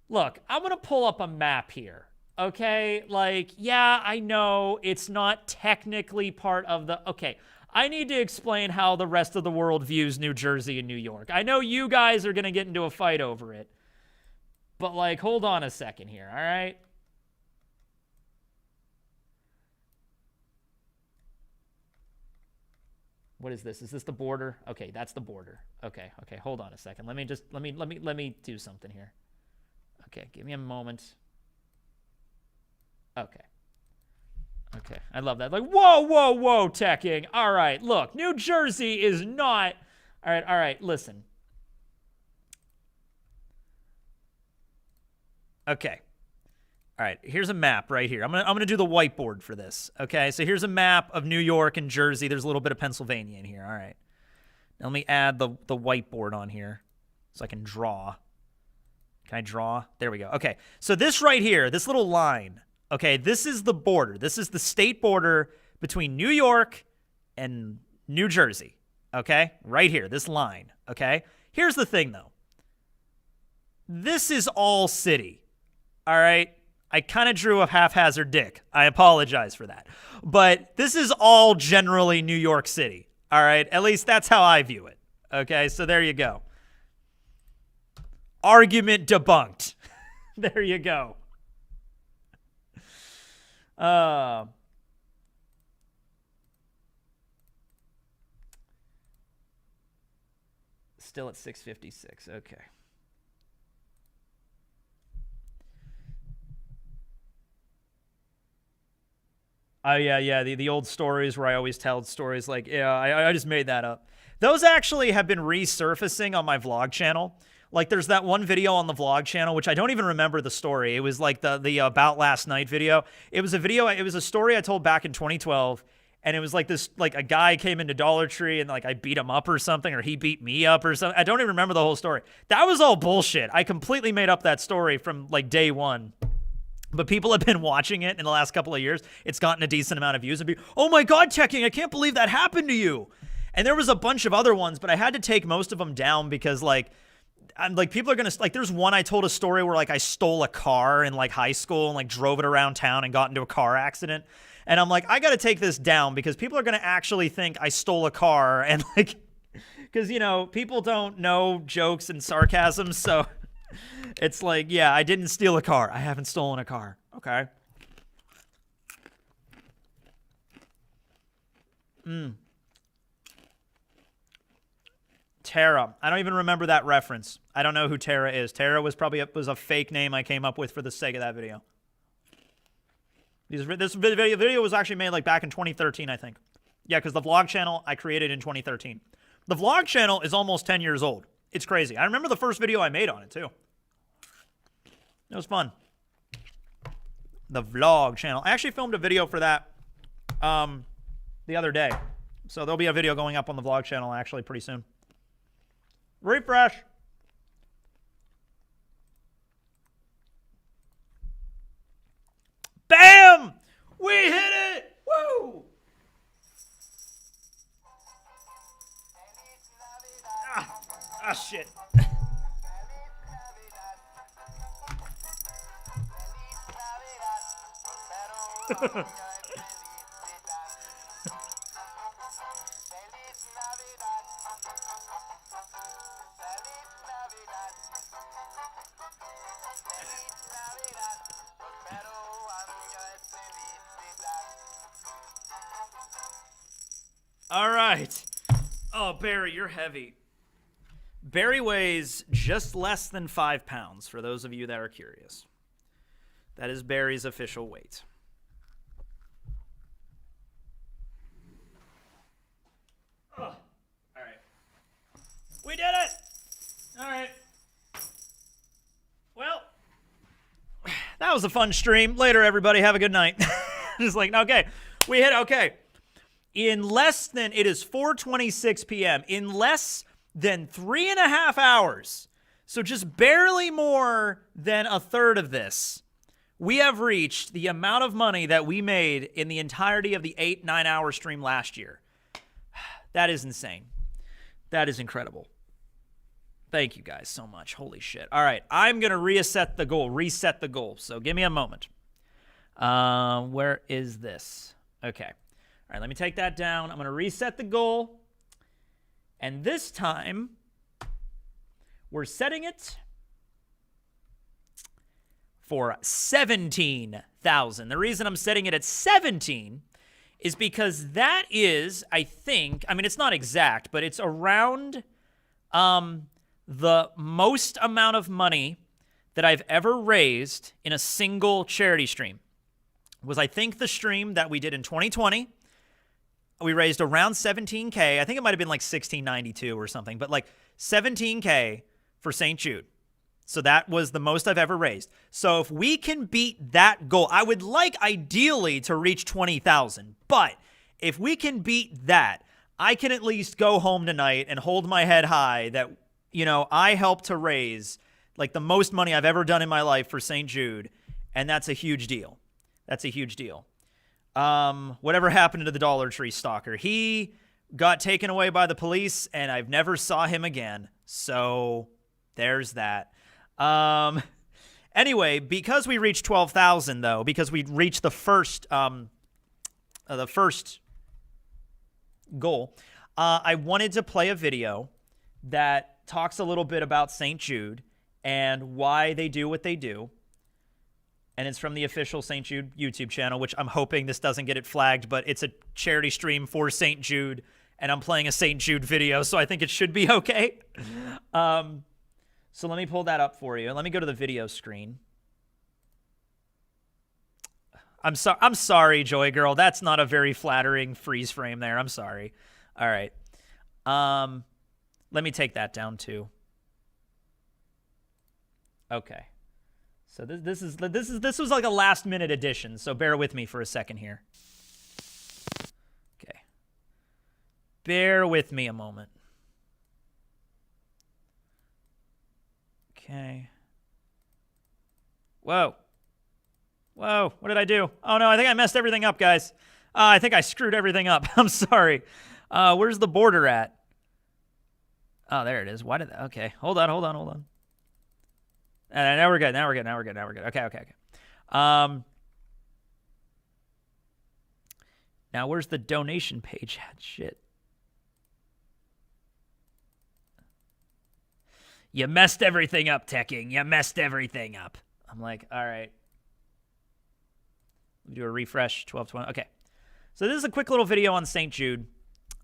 look, I'm going to pull up a map here. Okay, like, yeah, I know it's not technically part of the, okay, I need to explain how the rest of the world views New Jersey and New York. I know you guys are going to get into a fight over it, but like, hold on a second here, all right? What is this? Is this the border? Okay, that's the border. Okay, hold on a second. Let me do something here. Okay, give me a moment. Okay, I love that. Like, whoa, Tekking. All right, look, New Jersey is not. All right, listen. Okay. All right, here's a map right here. I'm gonna do the whiteboard for this. Okay, so here's a map of New York and Jersey. There's a little bit of Pennsylvania in here. All right. Now let me add the whiteboard on here so I can draw. Can I draw? There we go. Okay, so this right here, this little line, okay, this is the border. This is the state border between New York and New Jersey, okay? Right here, this line, okay? Here's the thing, though. This is all city, all right? I kind of drew a haphazard dick. I apologize for that. But this is all generally New York City, all right? At least that's how I view it, okay? So there you go. Argument debunked. There you go. Still at 656. Okay. Oh, yeah. The old stories where I always tell stories like, yeah, I just made that up. Those actually have been resurfacing on my vlog channel. Like, there's that one video on the vlog channel, which I don't even remember the story. It was like the About Last Night video. It was a story I told back in 2012. And it was like this, like a guy came into Dollar Tree and like I beat him up or something, or he beat me up or something. I don't even remember the whole story. That was all bullshit. I completely made up that story from like day one. But people have been watching it in the last couple of years. It's gotten a decent amount of views and be, oh my God, Tekking, I can't believe that happened to you. And there was a bunch of other ones, but I had to take most of them down because like, I'm like, people are going to, like, there's one I told a story where like I stole a car in like high school and like drove it around town and got into a car accident. And I'm like, I got to take this down because people are going to actually think I stole a car and like, because, you know, people don't know jokes and sarcasm. So it's like, yeah, I didn't steal a car. I haven't stolen a car. Okay. Tara. I don't even remember that reference. I don't know who Tara is. Tara was probably was a fake name I came up with for the sake of that video. This video was actually made like back in 2013, I think. Yeah, because the vlog channel I created in 2013. The vlog channel is almost 10 years old. It's crazy. I remember the first video I made on it, too. It was fun. The vlog channel. I actually filmed a video for that the other day. So there'll be a video going up on the vlog channel actually pretty soon. Refresh. Bam! We hit it! Woo! Ah, shit. All right. Oh, Barry, you're heavy. Barry weighs just less than 5 pounds, for those of you that are curious. That is Barry's official weight. Oh, all right. We did it! All right. Well, that was a fun stream. Later, everybody. Have a good night. Just like, okay. We hit okay. In less than, it is 4:26 p.m. In less than 3.5 hours, so just barely more than a third of this, we have reached the amount of money that we made in the entirety of the 8-9 hour stream last year. That is insane. That is incredible. Thank you guys so much. Holy shit. All right, I'm going to reset the goal. So give me a moment. Where is this? Okay. All right, let me take that down. I'm going to reset the goal. And this time, we're setting it for 17,000. The reason I'm setting it at 17 is because that is, I think, I mean, it's not exact, but it's around the most amount of money that I've ever raised in a single charity stream. Was, I think, the stream that we did in 2020. We raised around 17K. I think it might have been like 1692 or something, but like 17K for St. Jude. So that was the most I've ever raised. So if we can beat that goal, I would like ideally to reach 20,000. But if we can beat that, I can at least go home tonight and hold my head high that, you know, I helped to raise like the most money I've ever done in my life for St. Jude. And that's a huge deal. That's a huge deal. Whatever happened to the Dollar Tree stalker? He got taken away by the police, and I've never saw him again. So there's that. Anyway, because we reached 12,000, though, because we reached the first goal, I wanted to play a video that talks a little bit about St. Jude and why they do what they do. And it's from the official St. Jude YouTube channel, which I'm hoping this doesn't get it flagged, but it's a charity stream for St. Jude, and I'm playing a St. Jude video, so I think it should be okay. So let me pull that up for you. Let me go to the video screen. I'm sorry, Joy Girl. That's not a very flattering freeze frame there. I'm sorry. All right. Let me take that down too. Okay. So this was like a last minute addition, so bear with me for a second here. Okay. Bear with me a moment. Okay. Whoa. Whoa, what did I do? Oh no, I think I messed everything up, guys. I think I screwed everything up. I'm sorry. Where's the border at? Oh, there it is. Why did that? Okay, hold on. Now we're good. Okay. Now where's the donation page at? Shit. You messed everything up, Tekking. You messed everything up. I'm like, all right. Do a refresh, 1220. Okay. So this is a quick little video on St. Jude.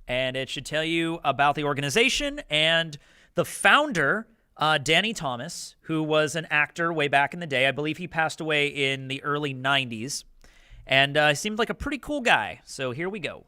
and it should tell you about the organization and the founder, Danny Thomas, who was an actor way back in the day. I believe he passed away in the early 90s, and seemed like a pretty cool guy. So here we go.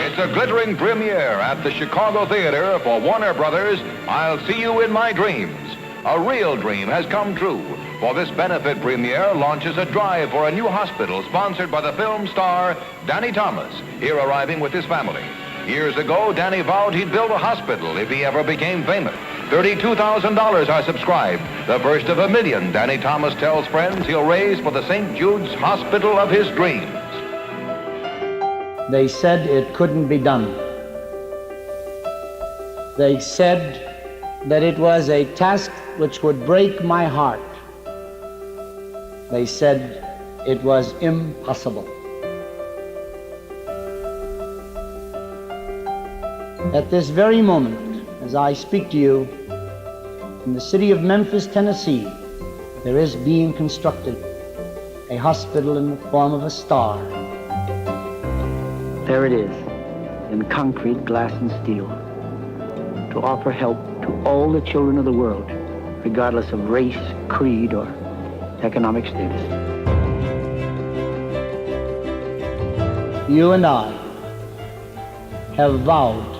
It's a glittering premiere at the Chicago Theater for Warner Brothers' I'll See You in My Dreams. A real dream has come true, for this benefit premiere launches a drive for a new hospital sponsored by the film star Danny Thomas, here arriving with his family. Years ago, Danny vowed he'd build a hospital if he ever became famous. $32,000 are subscribed, the first of $1 million Danny Thomas tells friends he'll raise for the St. Jude's Hospital of his dreams. They said it couldn't be done. They said that it was a task which would break my heart. They said it was impossible. At this very moment, as I speak to you, in the city of Memphis, Tennessee, there is being constructed a hospital in the form of a star. There it is, in concrete, glass, and steel, to offer help to all the children of the world, regardless of race, creed, or economic status. You and I have vowed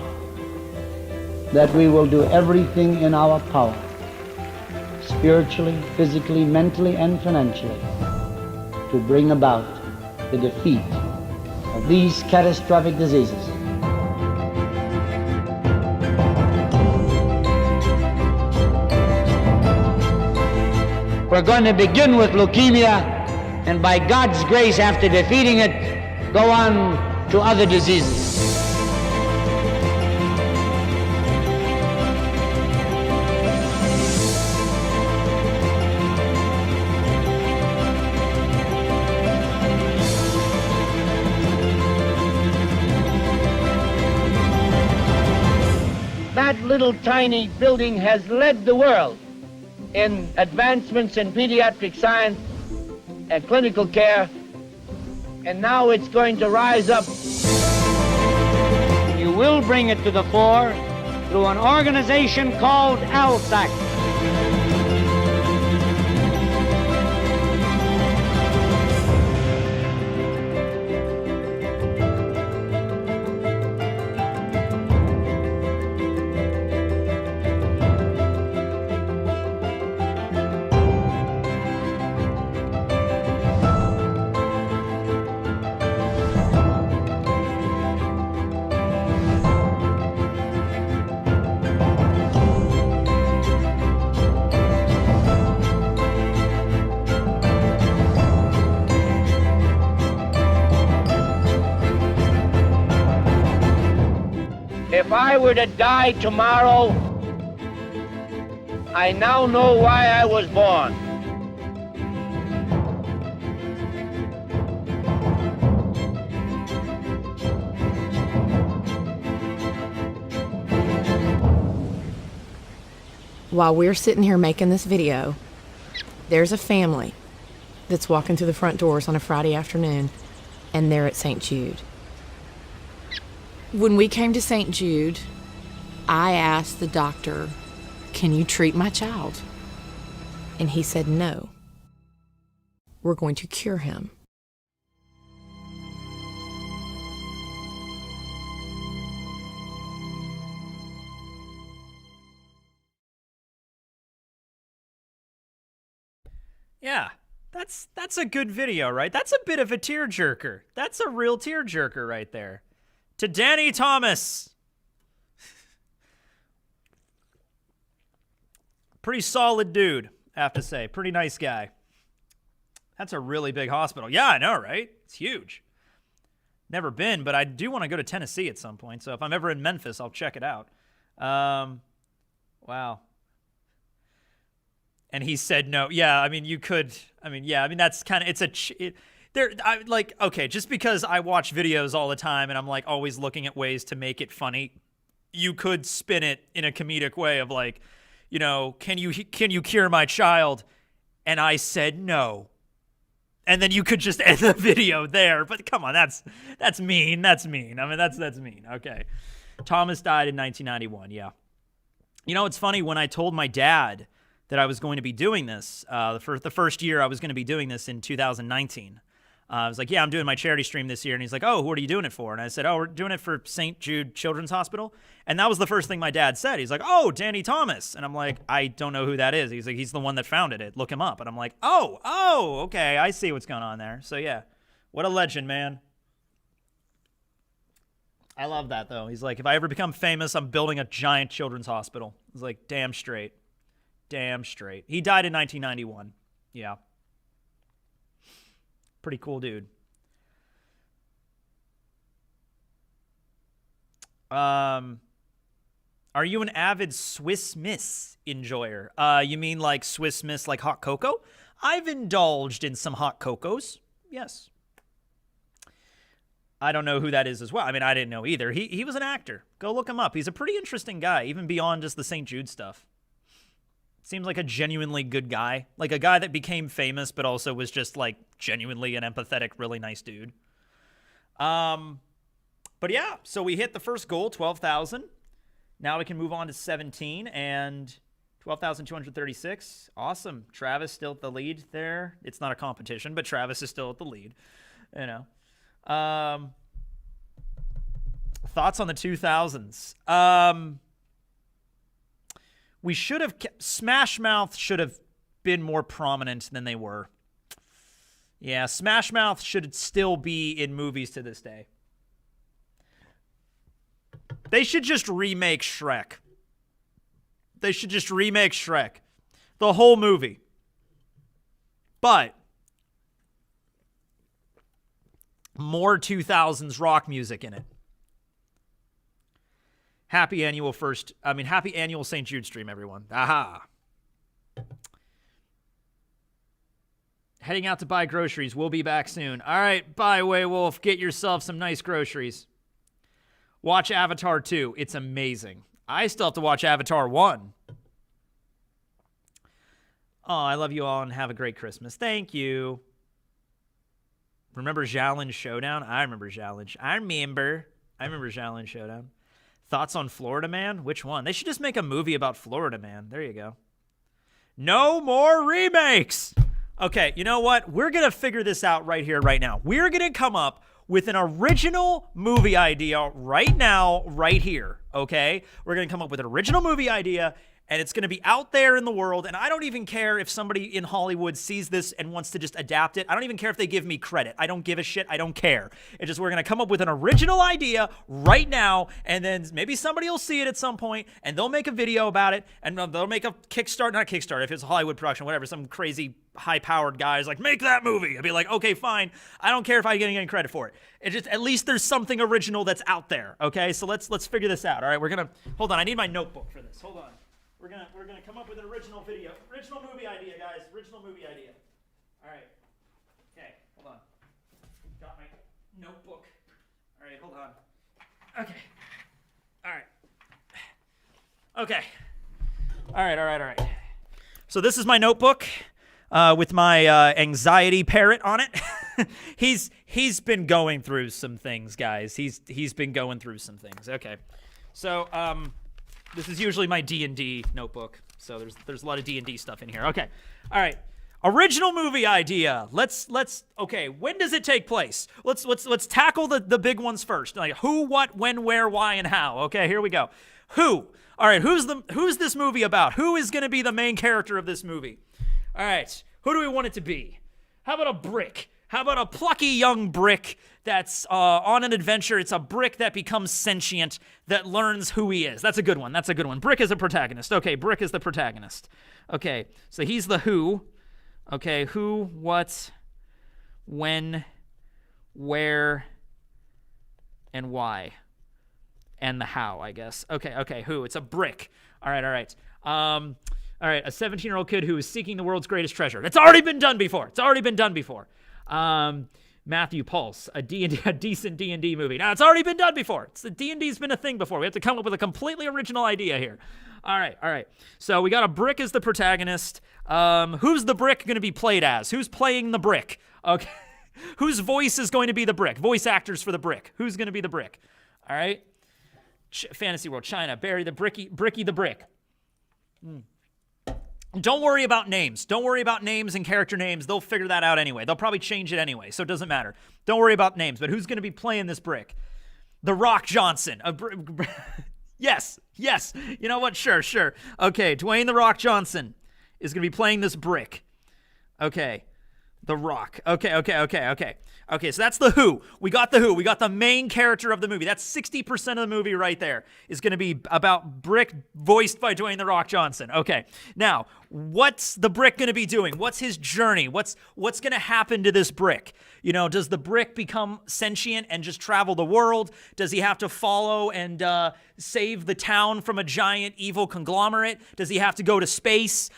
that we will do everything in our power, spiritually, physically, mentally, and financially, to bring about the defeat of these catastrophic diseases. We're going to begin with leukemia, and by God's grace, after defeating it, go on to other diseases. That little tiny building has led the world in advancements in pediatric science and clinical care, and now it's going to rise up. You will bring it to the fore through an organization called ALSAC. If I were to die tomorrow, I now know why I was born. While we're sitting here making this video, there's a family that's walking through the front doors on a Friday afternoon, and they're at St. Jude. When we came to St. Jude, I asked the doctor, "Can you treat my child?" And he said, "No. We're going to cure him." Yeah, that's a good video, right? That's a bit of a tearjerker. That's a real tearjerker right there. To Danny Thomas. Pretty solid dude, I have to say. Pretty nice guy. That's a really big hospital. Yeah, I know, right? It's huge. Never been, but I do want to go to Tennessee at some point. So if I'm ever in Memphis, I'll check it out. Wow. And he said no. Yeah, I mean, you could. I mean, yeah, I mean, that's kind of, it's a, okay, just because I watch videos all the time and I'm like always looking at ways to make it funny, you could spin it in a comedic way of like, you know, can you cure my child? And I said no. And then you could just end the video there. But come on, that's mean. That's mean. I mean, that's mean. Okay. Thomas died in 1991. Yeah. You know, it's funny, when I told my dad that I was going to be doing this, the first year I was going to be doing this in 2019. I was like, yeah, I'm doing my charity stream this year. And he's like, oh, what are you doing it for? And I said, oh, we're doing it for St. Jude Children's Hospital. And that was the first thing my dad said. He's like, oh, Danny Thomas. And I'm like, I don't know who that is. He's like, he's the one that founded it. Look him up. And I'm like, oh, okay. I see what's going on there. So yeah, what a legend, man. I love that, though. He's like, if I ever become famous, I'm building a giant children's hospital. I was like, damn straight. Damn straight. He died in 1991. Yeah. Pretty cool dude. Are you an avid Swiss Miss enjoyer? You mean like Swiss Miss, like hot cocoa? I've indulged in some hot cocos. Yes. I don't know who that is as well. I mean, I didn't know either. He was an actor. Go look him up. He's a pretty interesting guy, even beyond just the St. Jude stuff. Seems like a genuinely good guy. Like a guy that became famous, but also was just like genuinely an empathetic, really nice dude. But yeah, so we hit the first goal, 12,000. Now we can move on to 17 and 12,236. Awesome. Travis still at the lead there. It's not a competition, but Travis is still at the lead. You know. Thoughts on the 2000s? We should have Smash Mouth should have been more prominent than they were. Yeah, Smash Mouth should still be in movies to this day. They should just remake Shrek. They should just remake Shrek. The whole movie. But more 2000s rock music in it. Happy annual St. Jude stream, everyone. Aha. Heading out to buy groceries. We'll be back soon. All right, bye, Waywolf. Get yourself some nice groceries. Watch Avatar 2. It's amazing. I still have to watch Avatar 1. Oh, I love you all and have a great Christmas. Thank you. Remember Xiaolin Showdown? I remember Xiaolin. I remember Xiaolin Showdown. Thoughts on Florida Man? Which one? They should just make a movie about Florida Man. There you go. No more remakes. Okay, you know what? We're going to figure this out right here, right now. We're going to come up with an original movie idea right now, right here, okay? We're going to come up with an original movie idea, and it's going to be out there in the world, and I don't even care if somebody in Hollywood sees this and wants to just adapt it. I don't even care if they give me credit. I don't give a shit. I don't care. It's just we're going to come up with an original idea right now, and then maybe somebody will see it at some point, and they'll make a video about it, and they'll make a Kickstarter, not Kickstarter, if it's a Hollywood production, whatever, some crazy high-powered guy is like, make that movie. I'd be like, okay, fine. I don't care if I get any credit for it. It just, at least there's something original that's out there, okay? So let's figure this out, all right? We're going to, hold on, I need my notebook for this. Hold on. We're gonna come up with an original video. Original movie idea, guys. Original movie idea. All right. Okay, hold on. Got my notebook. All right, hold on. Okay. All right. Okay. All right. So this is my notebook with my anxiety parrot on it. He's been going through some things, guys. He's been going through some things. Okay. So this is usually my D&D notebook, so there's a lot of D&D stuff in here. Okay, all right. Original movie idea. Let's. Okay, when does it take place? Let's tackle the big ones first. Like who, what, when, where, why, and how. Okay, here we go. Who? All right. Who's this movie about? Who is going to be the main character of this movie? All right. Who do we want it to be? How about a brick? How about a plucky young brick that's on an adventure? It's a brick that becomes sentient, that learns who he is. That's a good one. Brick is a protagonist. Okay, Brick is the protagonist. Okay, so he's the who. Okay, who, what, when, where, and why. And the how, I guess. Okay, who? It's a brick. All right. All right, a 17-year-old kid who is seeking the world's greatest treasure. It's already been done before. Matthew Pulse, a decent D&D movie. Now, it's already been done before. D&D's been a thing before. We have to come up with a completely original idea here. All right. So we got a brick as the protagonist. Who's the brick going to be played as? Who's playing the brick? Okay. Whose voice is going to be the brick? Voice actors for the brick. Who's going to be the brick? All right. Fantasy World, China, Barry the Bricky the Brick. Don't worry about names. Don't worry about names and character names. They'll figure that out anyway. They'll probably change it anyway, so it doesn't matter. Don't worry about names, but who's going to be playing this brick? The Rock Johnson. Yes. You know what? Sure. Okay, Dwayne The Rock Johnson is going to be playing this brick. Okay. The Rock. Okay, so that's the Who. We got the Who. We got the main character of the movie. That's 60% of the movie right there is going to be about Brick voiced by Dwayne The Rock Johnson. Okay, now, what's the Brick going to be doing? What's his journey? What's going to happen to this Brick? You know, does the Brick become sentient and just travel the world? Does he have to follow and save the town from a giant evil conglomerate? Does he have to go to space?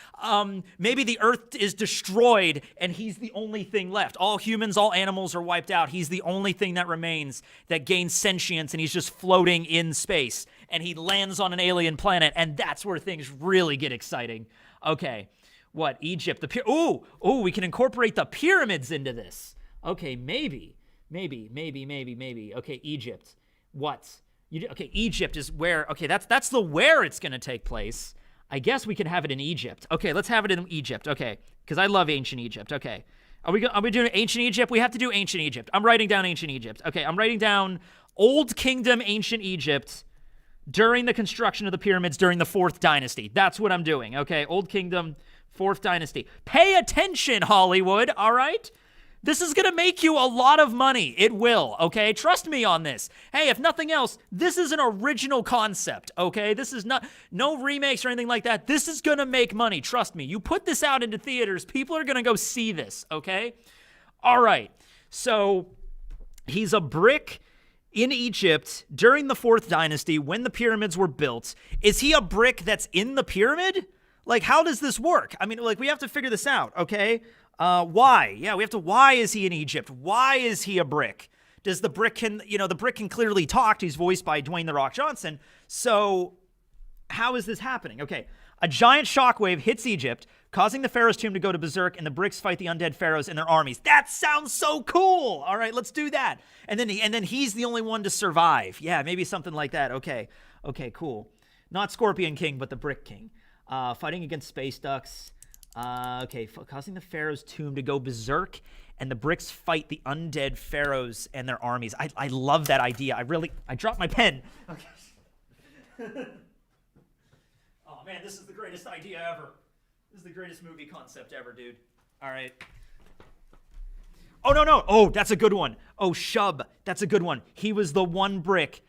Maybe the Earth is destroyed and he's the only thing left. All humans, all animals are wiped out. He's the only thing that remains that gains sentience, and he's just floating in space. And he lands on an alien planet, and that's where things really get exciting. Okay, what? Egypt. We can incorporate the pyramids into this. Okay, maybe. Okay, Egypt. What? Okay, Egypt is where. Okay, that's the where it's going to take place. I guess we can have it in Egypt. Okay, let's have it in Egypt. Okay, because I love ancient Egypt. Okay. Are we doing ancient Egypt? We have to do ancient Egypt. I'm writing down ancient Egypt. Okay, I'm writing down Old Kingdom ancient Egypt during the construction of the pyramids during the 4th dynasty. That's what I'm doing. Okay, Old Kingdom, 4th dynasty. Pay attention, Hollywood, all right? This is going to make you a lot of money. It will, okay? Trust me on this. Hey, if nothing else, this is an original concept, okay? This is no remakes or anything like that. This is going to make money. Trust me. You put this out into theaters, people are going to go see this, okay? All right. So he's a brick in Egypt during the 4th dynasty when the pyramids were built. Is he a brick that's in the pyramid? Like, how does this work? I mean, like, we have to figure this out, okay? Why? Yeah, we have to, why is he in Egypt? Why is he a brick? Does the brick the brick can clearly talk. He's voiced by Dwayne The Rock Johnson. So how is this happening? Okay, a giant shockwave hits Egypt, causing the pharaoh's tomb to go to berserk, and the bricks fight the undead pharaohs and their armies. That sounds so cool. All right, let's do that. And then he's the only one to survive. Yeah, maybe something like that. Okay, cool. Not Scorpion King, but the Brick King. Fighting against space ducks. Causing the pharaoh's tomb to go berserk, and the bricks fight the undead pharaohs and their armies. I love that idea. I dropped my pen. Okay. Oh man, this is the greatest idea ever. This is the greatest movie concept ever, dude. All right. Oh, no. Oh, that's a good one. Oh, Shub. That's a good one. He was the one brick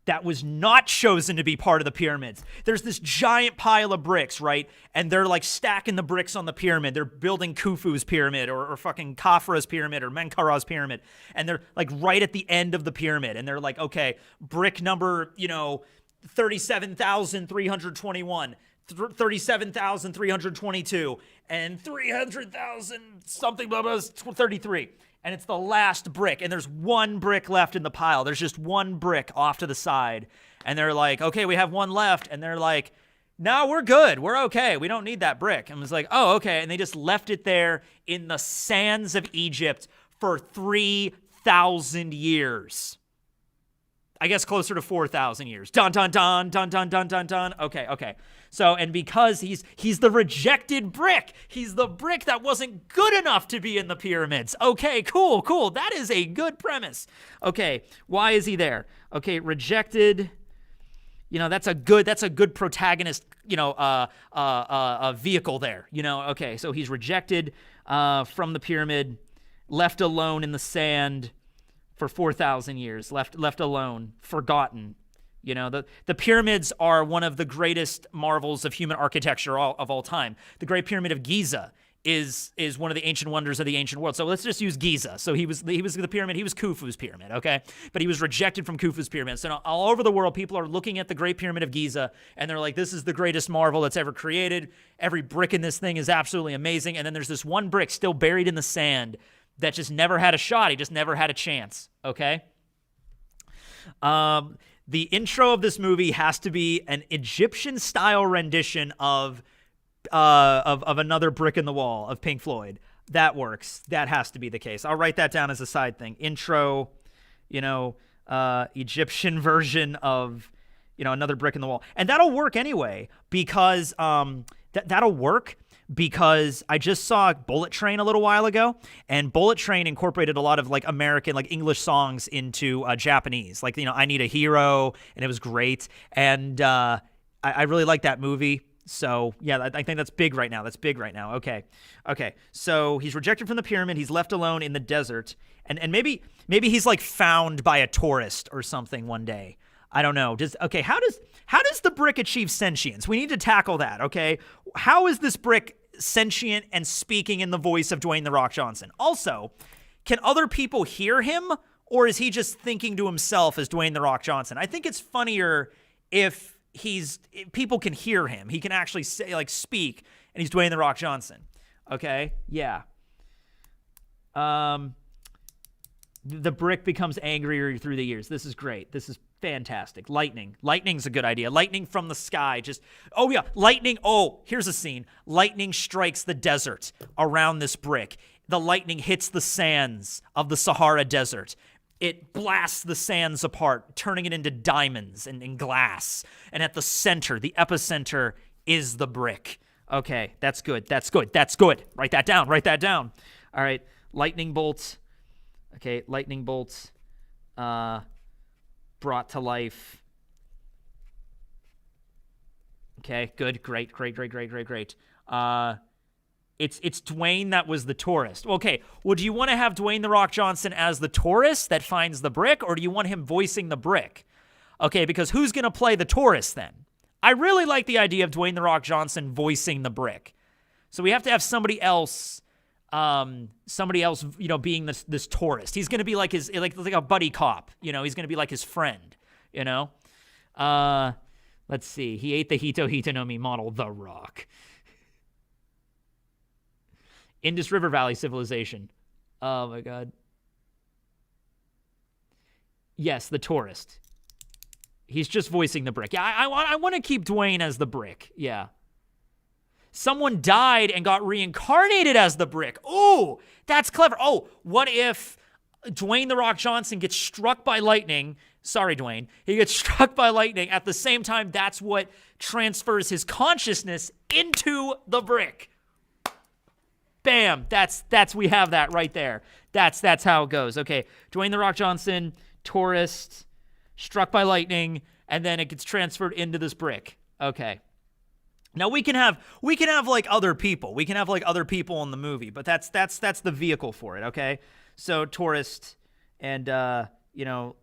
that was not chosen to be part of the pyramids. There's this giant pile of bricks, right? And they're like stacking the bricks on the pyramid. They're building Khufu's pyramid or fucking Khafra's pyramid or Menkaura's pyramid. And they're like right at the end of the pyramid. And they're like, okay, brick number, 37,321, 37,322, and 300,000 something, blah, blah, 33. And it's the last brick, and there's one brick left in the pile. There's just one brick off to the side. And they're like, okay, we have one left. And they're like, no, we're good. We're okay. We don't need that brick. And it was like, oh, okay. And they just left it there in the sands of Egypt for 3,000 years. I guess closer to 4,000 years. Dun, dun, dun, dun, dun, dun, dun, dun. Okay. So, and because he's the rejected brick, he's the brick that wasn't good enough to be in the pyramids. Okay, cool. That is a good premise. Okay, why is he there? Okay, rejected. That's a good protagonist, a vehicle there. Okay, so he's rejected from the pyramid, left alone in the sand for 4,000 years, left alone, forgotten. The pyramids are one of the greatest marvels of human architecture of all time. The Great Pyramid of Giza is one of the ancient wonders of the ancient world. So let's just use Giza. So he was the pyramid. He was Khufu's pyramid, okay? But he was rejected from Khufu's pyramid. So now all over the world, people are looking at the Great Pyramid of Giza, and they're like, this is the greatest marvel that's ever created. Every brick in this thing is absolutely amazing. And then there's this one brick still buried in the sand that just never had a shot. He just never had a chance, okay? The intro of this movie has to be an Egyptian-style rendition of Another Brick in the Wall of Pink Floyd. That works. That has to be the case. I'll write that down as a side thing. Intro, Egyptian version of, Another Brick in the Wall. And that'll work anyway, because that'll work because I just saw Bullet Train a little while ago, and Bullet Train incorporated a lot of like American, like English songs into Japanese. Like, I Need a Hero, and it was great. And I really like that movie. So, yeah, I think that's big right now. Okay. So he's rejected from the pyramid. He's left alone in the desert. And maybe he's like found by a tourist or something one day. I don't know. How does the brick achieve sentience? We need to tackle that, okay? How is this brick sentient and speaking in the voice of Dwayne "The Rock" Johnson? Also, can other people hear him, or is he just thinking to himself as Dwayne "The Rock" Johnson? I think it's funnier if people can hear him. He can actually say, like, speak, and he's Dwayne "The Rock" Johnson. Okay? Yeah. The brick becomes angrier through the years. This is great. This is fantastic. Lightning. Lightning's a good idea. Lightning from the sky. Lightning. Oh, here's a scene. Lightning strikes the desert around this brick. The lightning hits the sands of the Sahara Desert. It blasts the sands apart, turning it into diamonds and glass. And at the center, the epicenter, is the brick. Okay, that's good. Write that down. All right, lightning bolt. Okay, lightning bolt brought to life. Okay, good, great. It's Dwayne that was the tourist. Okay, well, do you want to have Dwayne "The Rock" Johnson as the tourist that finds the brick, or do you want him voicing the brick? Okay, because who's going to play the tourist then? I really like the idea of Dwayne "The Rock" Johnson voicing the brick. So we have to have somebody else, being this tourist. He's going to be like his, like a buddy cop, he's going to be like his friend, Let's see. He ate the Hito no Mi model, The Rock. Indus River Valley Civilization. Oh my God. Yes, the tourist. He's just voicing the brick. Yeah, I want to keep Dwayne as the brick. Yeah. Someone died and got reincarnated as the brick. Oh, that's clever. Oh, what if Dwayne "The Rock" Johnson gets struck by lightning? Sorry, Dwayne. He gets struck by lightning. At the same time, that's what transfers his consciousness into the brick. Bam. We have that right there. That's how it goes. Okay. Dwayne "The Rock" Johnson, tourist, struck by lightning, and then it gets transferred into this brick. Okay. Now we can have like other people. We can have like other people in the movie, but that's the vehicle for it, okay? So tourist and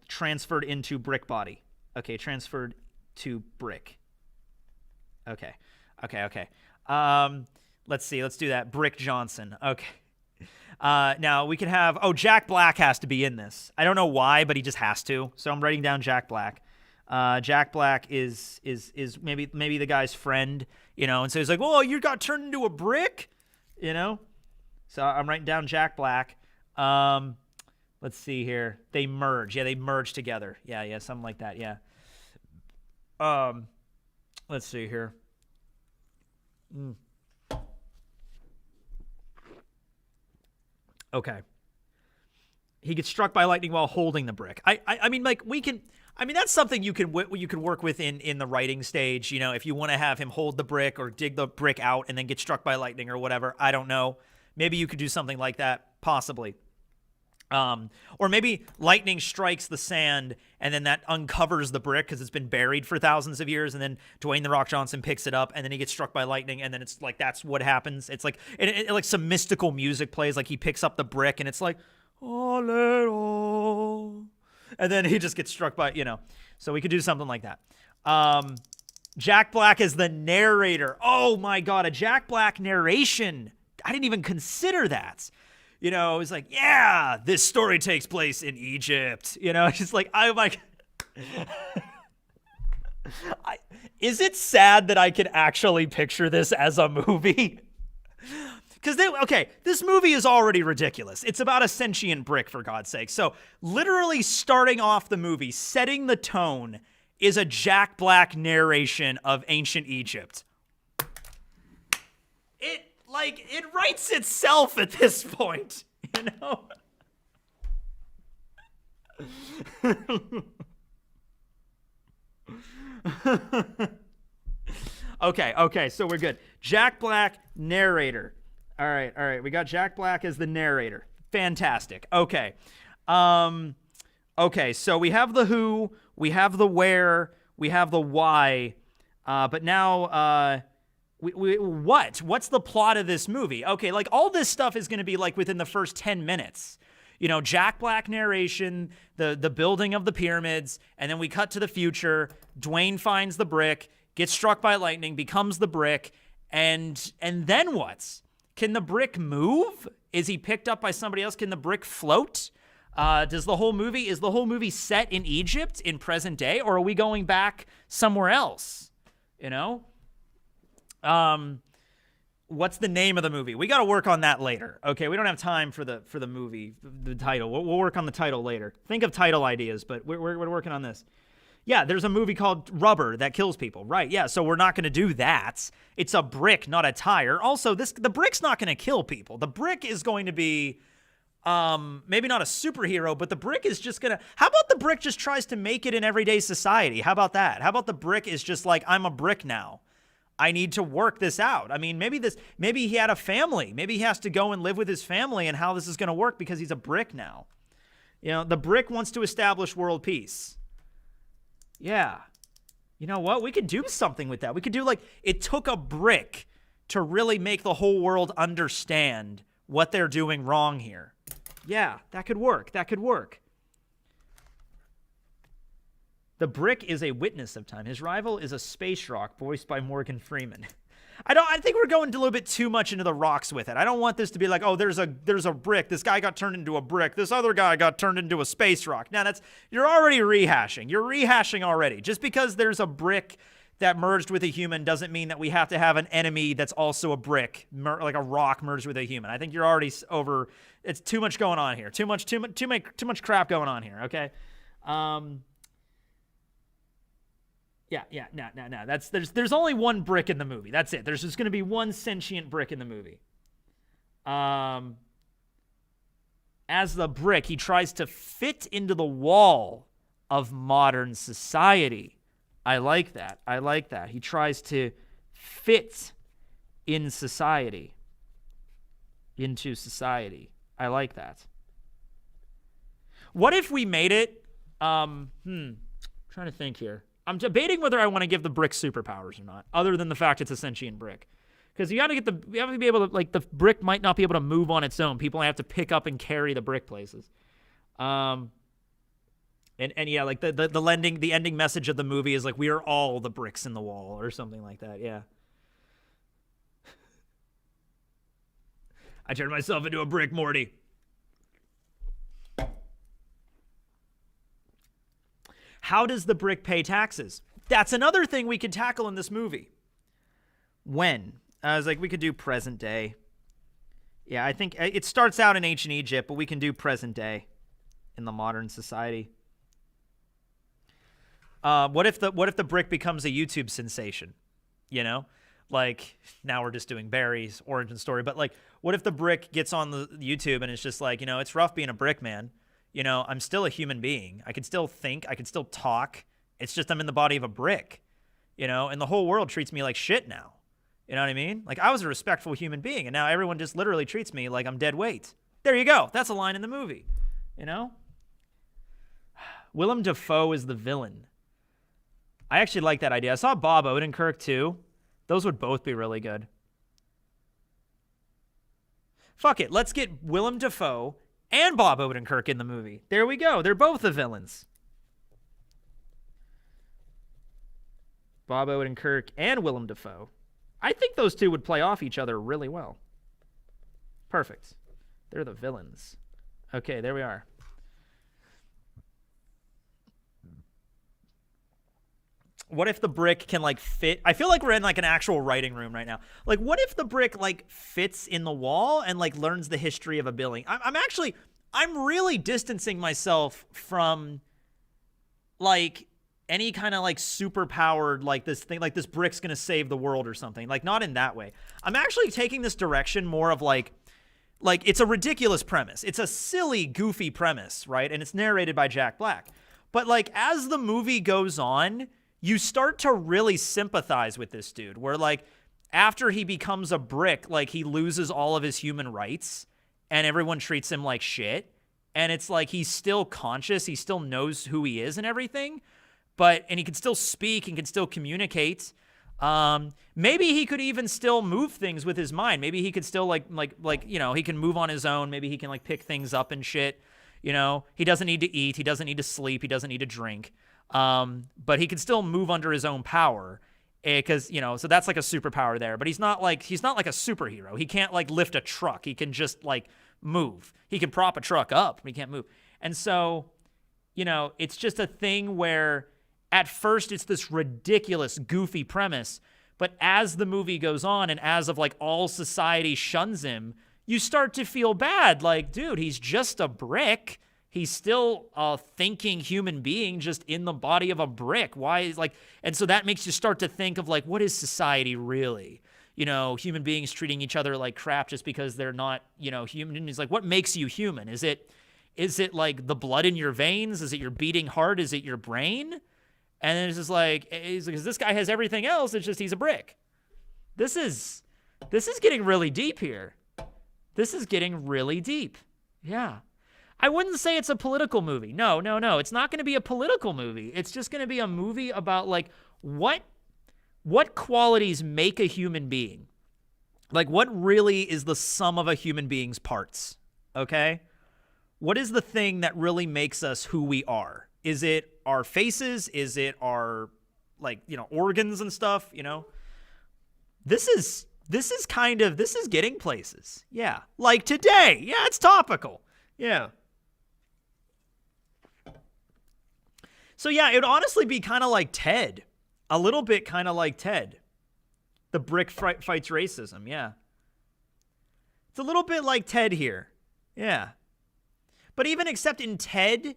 transferred into brick body. Okay, transferred to brick. Okay. Let's see. Let's do that. Brick Johnson. Okay. Now we can have Jack Black has to be in this. I don't know why, but he just has to. So I'm writing down Jack Black. Jack Black is maybe the guy's friend, and so he's like, "Whoa, you got turned into a brick," So I'm writing down Jack Black. Let's see here. They merge. Yeah, they merge together. Yeah, something like that. Yeah. Let's see here. Okay. He gets struck by lightning while holding the brick. I mean, like, that's something you can work with in the writing stage, if you want to have him hold the brick or dig the brick out and then get struck by lightning or whatever. I don't know. Maybe you could do something like that, possibly. Or maybe lightning strikes the sand and then that uncovers the brick because it's been buried for thousands of years, and then Dwayne "The Rock" Johnson picks it up and then he gets struck by lightning, and then it's like that's what happens. It's like like some mystical music plays, like he picks up the brick and it's like, oh, and then he just gets struck by, So we could do something like that. Jack Black is the narrator. Oh my God, a Jack Black narration. I didn't even consider that. It's like, yeah, this story takes place in Egypt. It's just like, oh my God. Is it sad that I can actually picture this as a movie? Because this movie is already ridiculous. It's about a sentient brick, for God's sake. So literally starting off the movie, setting the tone, is a Jack Black narration of ancient Egypt. It writes itself at this point, you know? Okay, so we're good. Jack Black, narrator. All right. We got Jack Black as the narrator. Fantastic. Okay. Okay, so we have the who, we have the where, we have the why, but now, what's the plot of this movie? Okay, like all this stuff is going to be like within the first 10 minutes. You know, Jack Black narration, the building of the pyramids, and then we cut to the future. Dwayne finds the brick, gets struck by lightning, becomes the brick, and then what? Can the brick move? Is he picked up by somebody else? Can the brick float? Is the whole movie set in Egypt in present day, or are we going back somewhere else? You know? What's the name of the movie? We got to work on that later. Okay, we don't have time for the movie, the title. We'll work on the title later. Think of title ideas, but we're working on this. Yeah, there's a movie called Rubber that kills people. Right, yeah, so we're not going to do that. It's a brick, not a tire. Also, the brick's not going to kill people. The brick is going to be, maybe not a superhero, but the brick is just going to... How about the brick just tries to make it in everyday society? How about that? How about the brick is just like, I'm a brick now. I need to work this out. I mean, maybe he had a family. Maybe he has to go and live with his family and how this is going to work because he's a brick now. You know, the brick wants to establish world peace. Yeah. You know what? We could do something with that. We could do it took a brick to really make the whole world understand what they're doing wrong here. Yeah, that could work. That could work. The brick is a witness of time. His rival is a space rock voiced by Morgan Freeman. I think we're going a little bit too much into the rocks with it. I don't want this to be like, oh, there's a brick. This guy got turned into a brick. This other guy got turned into a space rock. Now you're already rehashing. You're rehashing already. Just because there's a brick that merged with a human doesn't mean that we have to have an enemy that's also a brick, like a rock merged with a human. I think you're already over. It's too much going on here. Too much crap going on here. Okay. Yeah, no. There's only one brick in the movie. That's it. There's just going to be one sentient brick in the movie. As the brick, he tries to fit into the wall of modern society. I like that. He tries to fit into society. I like that. What if we made it, trying to think here. I'm debating whether I want to give the brick superpowers or not, other than the fact it's a sentient brick. Because you have to be able to, the brick might not be able to move on its own. People have to pick up and carry the brick places. And yeah, the ending message of the movie is we are all the bricks in the wall or something like that. Yeah. I turned myself into a brick, Morty. How does the brick pay taxes? That's another thing we could tackle in this movie. When? I was we could do present day. Yeah, I think it starts out in ancient Egypt, but we can do present day in the modern society. What if the brick becomes a YouTube sensation? You know? Now we're just doing Barry's origin story, but what if the brick gets on the YouTube and it's just it's rough being a brick, man. You know, I'm still a human being. I can still think. I can still talk. It's just I'm in the body of a brick, you know, and the whole world treats me like shit now. You know what I mean? I was a respectful human being, and now everyone just literally treats me like I'm dead weight. There you go. That's a line in the movie, you know? Willem Dafoe is the villain. I actually like that idea. I saw Bob Odenkirk, too. Those would both be really good. Fuck it. Let's get Willem Dafoe and Bob Odenkirk in the movie. There we go. They're both the villains. Bob Odenkirk and Willem Dafoe. I think those two would play off each other really well. Perfect. They're the villains. Okay, there we are. what if the brick can like fit? I feel like we're in like an actual writing room right now. Like, what if the brick like fits in the wall and like learns the history of a building? I'm really distancing myself from like any kind of like super powered like this thing, like this brick's gonna save the world or something. Like, not in that way. I'm actually taking this direction more of like it's a ridiculous premise. It's a silly, goofy premise, right? And it's narrated by Jack Black. But like as the movie goes on, you start to really sympathize with this dude, where like after he becomes a brick, like he loses all of his human rights and everyone treats him like shit. And it's like he's still conscious, he still knows who he is and everything, and he can still speak and can still communicate. Maybe he could even still move things with his mind. Maybe he could still like he can move on his own. Maybe he can like pick things up and shit. He doesn't need to eat. He doesn't need to sleep. He doesn't need to drink. But he can still move under his own power, because so that's like a superpower there. But he's not like a superhero. He can't like lift a truck. He can just like move. He can prop a truck up, but he can't move. And so, it's just a thing where at first it's this ridiculous, goofy premise, but as the movie goes on and as of like all society shuns him, you start to feel bad. Like, dude, he's just a brick. He's still a thinking human being just in the body of a brick. Why is and so that makes you start to think of like, what is society really? Human beings treating each other like crap just because they're not, human. And he's like, what makes you human? Is it like the blood in your veins? Is it your beating heart? Is it your brain? And then it's just like, because this guy has everything else. It's just, he's a brick. This is getting really deep here. This is getting really deep. Yeah. I wouldn't say it's a political movie. No. It's not going to be a political movie. It's just going to be a movie about like what qualities make a human being. Like, what really is the sum of a human being's parts? Okay? What is the thing that really makes us who we are? Is it our faces? Is it our organs and stuff, This is getting places. Yeah. Like today. Yeah, it's topical. Yeah. So yeah, it would honestly be kind of like Ted. A little bit kind of like Ted. The brick fights racism, yeah. It's a little bit like Ted here. Yeah. But even except in Ted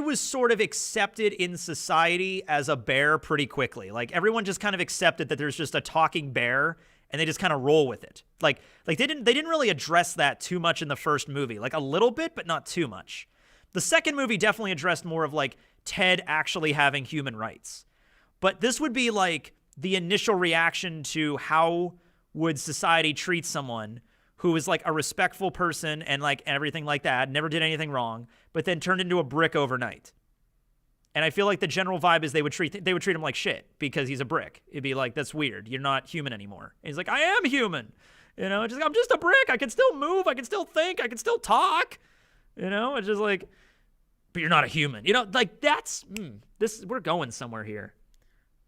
was sort of accepted in society as a bear pretty quickly. Like, everyone just kind of accepted that there's just a talking bear, and they just kind of roll with it. Like they didn't really address that too much in the first movie. Like, a little bit, but not too much. The second movie definitely addressed more of like Ted actually having human rights. But this would be like the initial reaction to how would society treat someone who was like a respectful person and like everything like that, never did anything wrong, but then turned into a brick overnight. And I feel like the general vibe is they would treat him like shit because he's a brick. It'd be like, that's weird. You're not human anymore. And he's like, I am human. I'm just a brick. I can still move. I can still think. I can still talk. It's just like, but you're not a human. That's we're going somewhere here.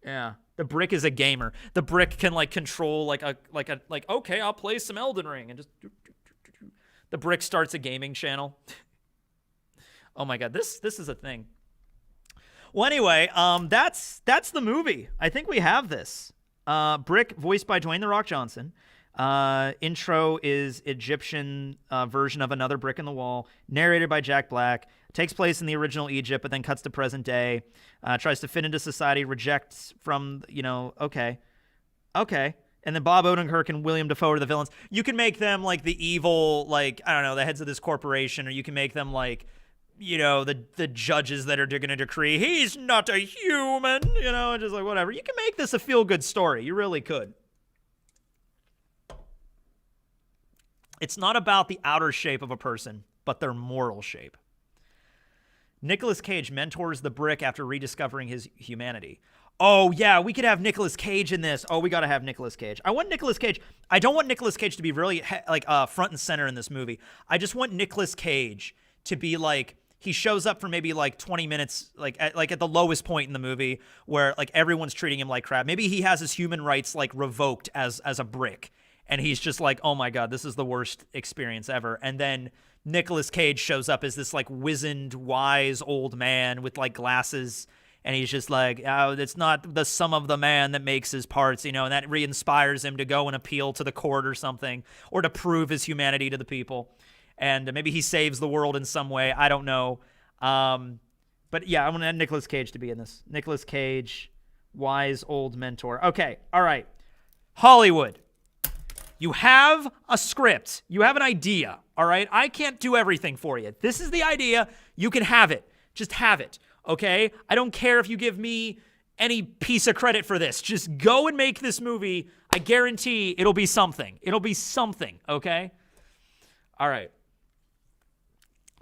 Yeah. The brick is a gamer. The brick can like control okay, I'll play some Elden Ring and just the brick starts a gaming channel. Oh my god, this is a thing. Well, anyway, that's the movie. I think we have this. Brick, voiced by Dwayne "The Rock" Johnson. Intro is Egyptian version of Another Brick in the Wall, narrated by Jack Black. Takes place in the original Egypt, but then cuts to present day. Tries to fit into society, rejects from, okay. And then Bob Odenkirk and William Dafoe are the villains. You can make them like the evil, like, I don't know, the heads of this corporation, or you can make them like, the judges that are going to decree he's not a human, just like whatever. You can make this a feel-good story. You really could. It's not about the outer shape of a person, but their moral shape. Nicolas Cage mentors the brick after rediscovering his humanity. Oh, yeah, we could have Nicolas Cage in this. Oh, we got to have Nicolas Cage. I want Nicolas Cage. I don't want Nicolas Cage to be really front and center in this movie. I just want Nicolas Cage to be like, he shows up for maybe like 20 minutes, at the lowest point in the movie where like everyone's treating him like crap. Maybe he has his human rights like revoked as a brick. And he's just like, oh my God, this is the worst experience ever. And then Nicolas Cage shows up as this like wizened, wise old man with like glasses. and he's just like, oh, it's not the sum of the man that makes his parts, and that re-inspires him to go and appeal to the court or something, or to prove his humanity to the people. And maybe he saves the world in some way. I don't know. But yeah, I'm going to add Nicolas Cage to be in this. Nicolas Cage, wise old mentor. Okay, all right. Hollywood. You have a script. You have an idea, all right? I can't do everything for you. This is the idea. You can have it. Just have it, okay? I don't care if you give me any piece of credit for this. Just go and make this movie. I guarantee it'll be something. It'll be something, okay? All right.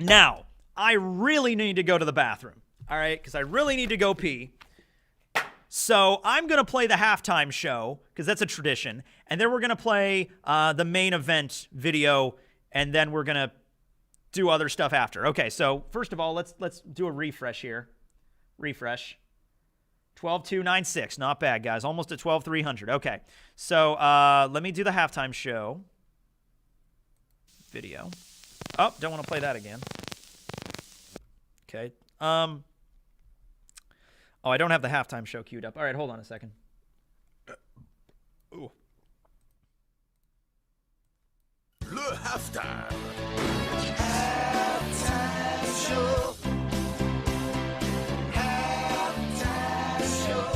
Now, I really need to go to the bathroom, all right? Because I really need to go pee. So I'm going to play the halftime show, because that's a tradition. And then we're going to play the main event video, and then we're going to do other stuff after. Okay, so first of all, let's do a refresh here. Refresh. 12,296. Not bad, guys. Almost at 12,300. Okay, so let me do the halftime show video. Oh, don't want to play that again. Okay. Oh, I don't have the halftime show queued up. All right, hold on a second. Ooh. Le halftime. Halftime show. Halftime show.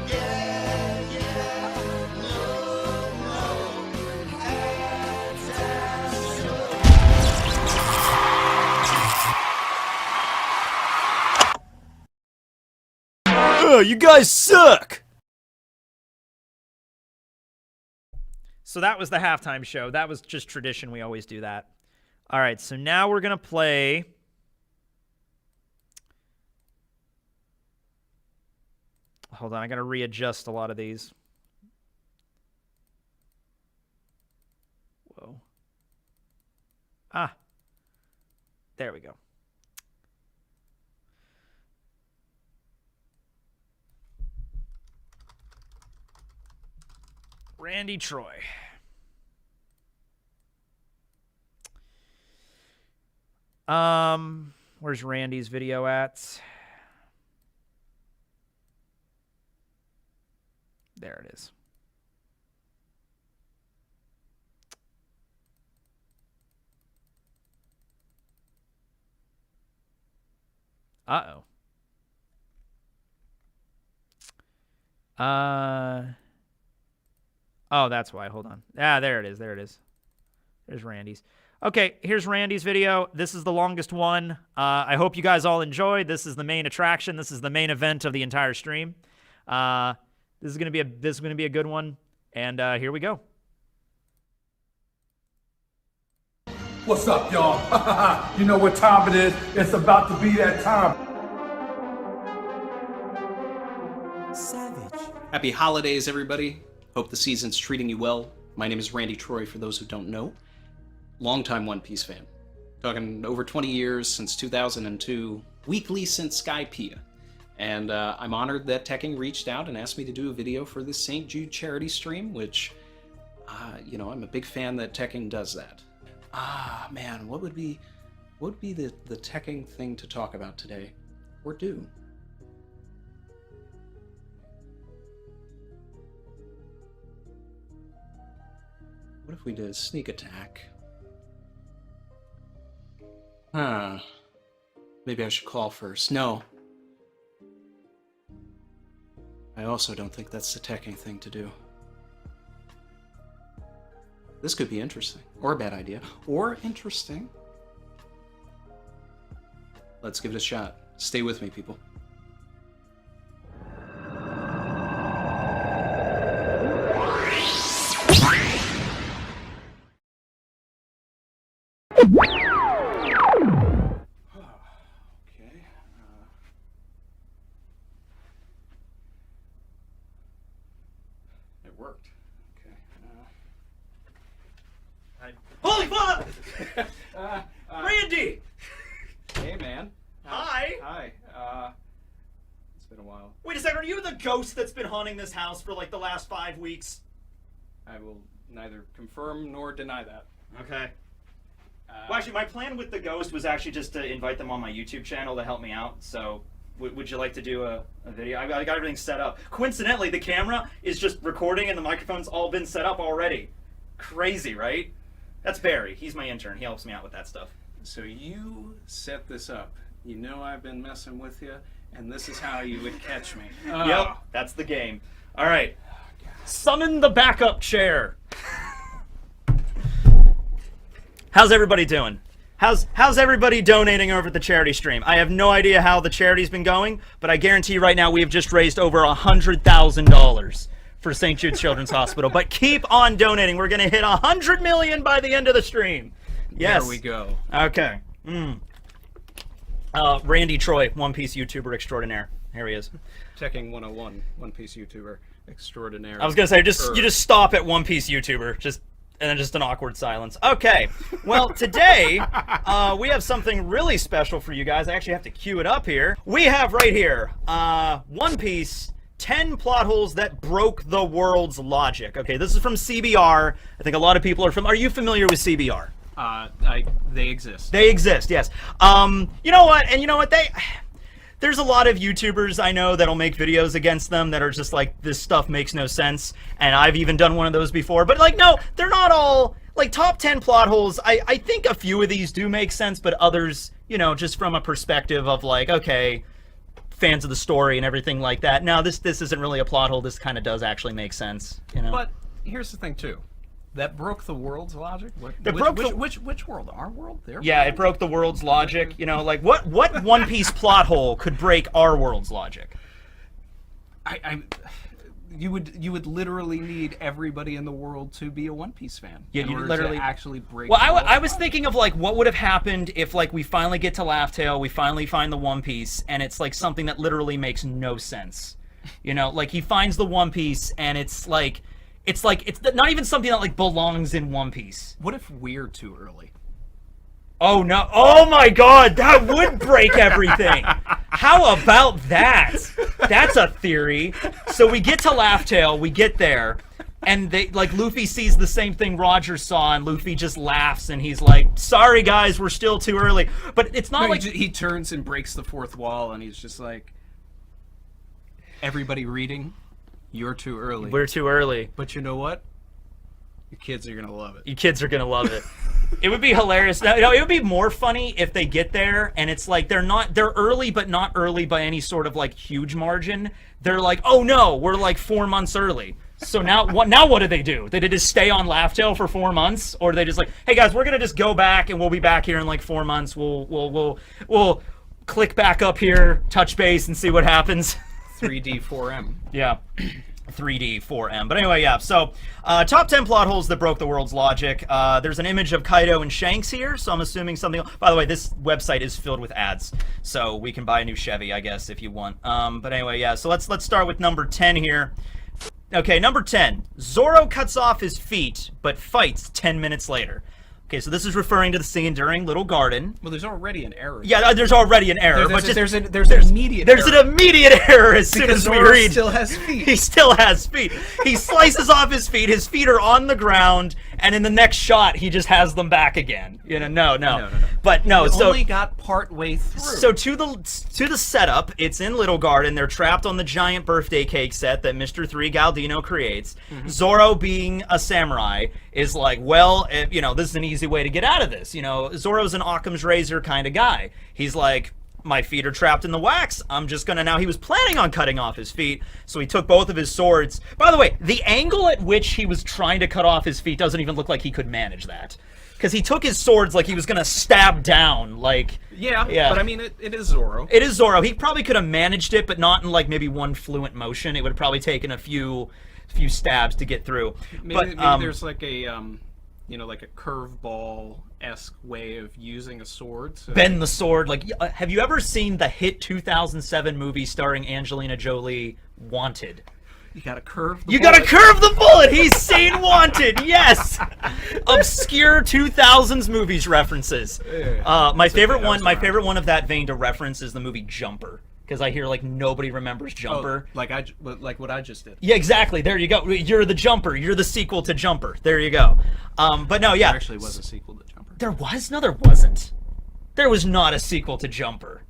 Yeah, yeah. No. Halftime show. You guys suck! So that was the halftime show. That was just tradition. We always do that. All right, so now we're going to play... Hold on, I got to readjust a lot of these. Whoa. Ah. There we go. Randy Troy. Where's Randy's video at? There it is. Uh-oh. Oh, that's why. Hold on. Ah, there it is. There it is. There's Randy's. Okay, here's Randy's video. This is the longest one. I hope you guys all enjoyed. This is the main attraction. This is the main event of the entire stream. This is gonna be a good one. And here we go. What's up, y'all? You know what time it is. It's about to be that time. Savage. Happy holidays, everybody. Hope the season's treating you well. My name is Randy Troy, for those who don't know. Longtime One Piece fan. Talking over 20 years, since 2002. Weekly since Skypiea. And I'm honored that Tekking reached out and asked me to do a video for this St. Jude charity stream, which, I'm a big fan that Tekking does that. Man, what would be the Tekking thing to talk about today? Or do? What if we did a sneak attack? Maybe I should call first. No. I also don't think that's the Tekking thing to do. This could be interesting. Or a bad idea. Or interesting. Let's give it a shot. Stay with me, people. It worked. Okay. Holy fuck! Randy! Hey, man. Hi! Hi. It's been a while. Wait a second, are you the ghost that's been haunting this house for like the last 5 weeks? I will neither confirm nor deny that. Okay. Well, actually, my plan with the ghost was actually just to invite them on my YouTube channel to help me out, so Would you like to do a video? I got everything set up. Coincidentally, the camera is just recording and the microphone's all been set up already. Crazy, right? That's Barry. He's my intern. He helps me out with that stuff. So you set this up. You know I've been messing with you, and this is how you would catch me. Oh. Yep, that's the game. All right. Summon the backup chair. How's everybody doing? How's everybody donating over at the charity stream? I have no idea how the charity's been going, but I guarantee right now we have just raised over $100,000 for St. Jude Children's Hospital. But keep on donating. We're going to hit 100 million by the end of the stream. Yes. There we go. Okay. Randy Troy, One Piece YouTuber extraordinaire. Here he is. Tekking101, One Piece YouTuber extraordinaire. I was going to say, you just stop at One Piece YouTuber. And then just an awkward silence. Okay, well, today, we have something really special for you guys. I actually have to cue it up here. We have right here, One Piece, 10 plot holes that broke the world's logic. Okay, this is from CBR. I think a lot of people are you familiar with CBR? They exist. They exist, yes. You know what, there's a lot of YouTubers I know that'll make videos against them that are just like, this stuff makes no sense, and I've even done one of those before, but like, no, they're not all, like, top 10 plot holes. I think a few of these do make sense, but others, just from a perspective of like, okay, fans of the story and everything like that. No, this isn't really a plot hole. This kind of does actually make sense, But here's the thing, too. That broke the world's logic? Which world? Our world? Their world? Yeah, it broke the world's logic. Like, what One Piece plot hole could break our world's logic? You would literally need everybody in the world to be a One Piece fan. Yeah, you literally to actually break. Well, I was thinking of like what would have happened if like we finally get to Laugh Tale, we finally find the One Piece, and it's like something that literally makes no sense. Like he finds the One Piece, and it's not even something that like belongs in One Piece. What if we're too early? Oh no! Oh my God, that would break everything. How about that? That's a theory. So we get to Laugh Tale, we get there, and Luffy sees the same thing Roger saw, and Luffy just laughs, and he's like, "Sorry guys, we're still too early." But it's not he turns and breaks the fourth wall, and he's just like, "Everybody reading? You're too early. We're too early." But you know what? Your kids are gonna love it. You kids are gonna love it. It would be hilarious. It would be more funny if they get there and it's like they're early, but not early by any sort of like huge margin. They're like, oh no, we're like 4 months early. So now what do they do? Did they just stay on Laugh Tale for 4 months, or are they just like, hey guys, we're gonna just go back and we'll be back here in like 4 months. We'll click back up here, touch base, and see what happens. 3D 4M. Yeah. 3D 4M. But anyway, yeah, so top 10 plot holes that broke the world's logic. There's an image of Kaido and Shanks here, so I'm assuming something. By the way, this website is filled with ads, so we can buy a new Chevy, I guess, if you want. But anyway, yeah, so let's start with number 10 here. Okay, number 10. Zoro cuts off his feet, but fights 10 minutes later. Okay, so this is referring to the scene during Little Garden. Well, there's already an error. Yeah, there's already an error. There's an immediate error. There's an immediate error as soon as we read. He still has feet. He still has feet. He slices off his feet. His feet are on the ground, and in the next shot, he just has them back again. No. But no, so only got part way through. So to the setup, it's in Little Garden. They're trapped on the giant birthday cake set that Mr. 3 Galdino creates. Mm-hmm. Zoro, being a samurai, is like, well, this is an easy way to get out of this. Zoro's an Occam's razor kind of guy. He's like, my feet are trapped in the wax. I'm just gonna now. He was planning on cutting off his feet, so he took both of his swords. By the way, the angle at which he was trying to cut off his feet doesn't even look like he could manage that. Because he took his swords like he was gonna stab down, like... Yeah, but I mean, it is Zoro. It is Zoro. He probably could have managed it, but not in like maybe one fluent motion. It would have probably taken a few stabs to get through. Maybe there's like a like a curveball-esque way of using a sword. So. Bend the sword. Like, have you ever seen the hit 2007 movie starring Angelina Jolie, Wanted? You gotta curve the bullet. You gotta curve the bullet! He's seen Wanted, yes! Obscure 2000s movies references. My favorite one of that vein to reference is the movie Jumper. Because I hear like nobody remembers Jumper. Oh, like what I just did. Yeah, exactly. There you go. You're the Jumper. You're the sequel to Jumper. There you go. But no, yeah. There actually was a sequel to Jumper. There was? No, there wasn't. There was not a sequel to Jumper.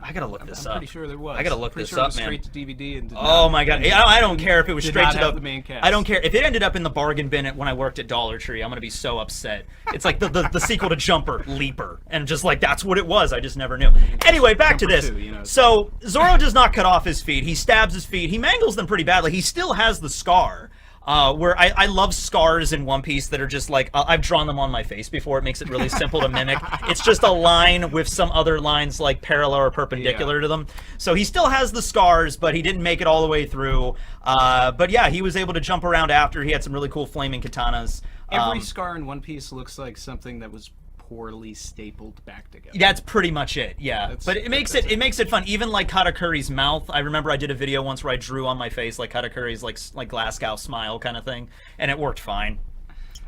I gotta look this I'm up. pretty sure there was. I gotta look Pretty this sure it up, was man. straight to DVD and did Oh not- my god! I don't care if it was did straight not to have the main cast. I don't care if it ended up in the bargain bin when I worked at Dollar Tree. I'm gonna be so upset. It's like the sequel to Jumper, Leaper, and just like that's what it was. I just never knew. Anyway, back to Jumper this. 2, you know. So Zoro does not cut off his feet. He stabs his feet. He mangles them pretty badly. He still has the scar. Where I love scars in One Piece that are just like, I've drawn them on my face before. It makes it really simple to mimic. It's just a line with some other lines like parallel or perpendicular to them. So he still has the scars, but he didn't make it all the way through. But yeah, he was able to jump around after. He had some really cool flaming katanas. Every scar in One Piece looks like something that was poorly stapled back together. That's pretty much it, yeah. But it makes it fun. Even like Katakuri's mouth. I remember I did a video once where I drew on my face like Katakuri's like Glasgow smile kind of thing, and it worked fine.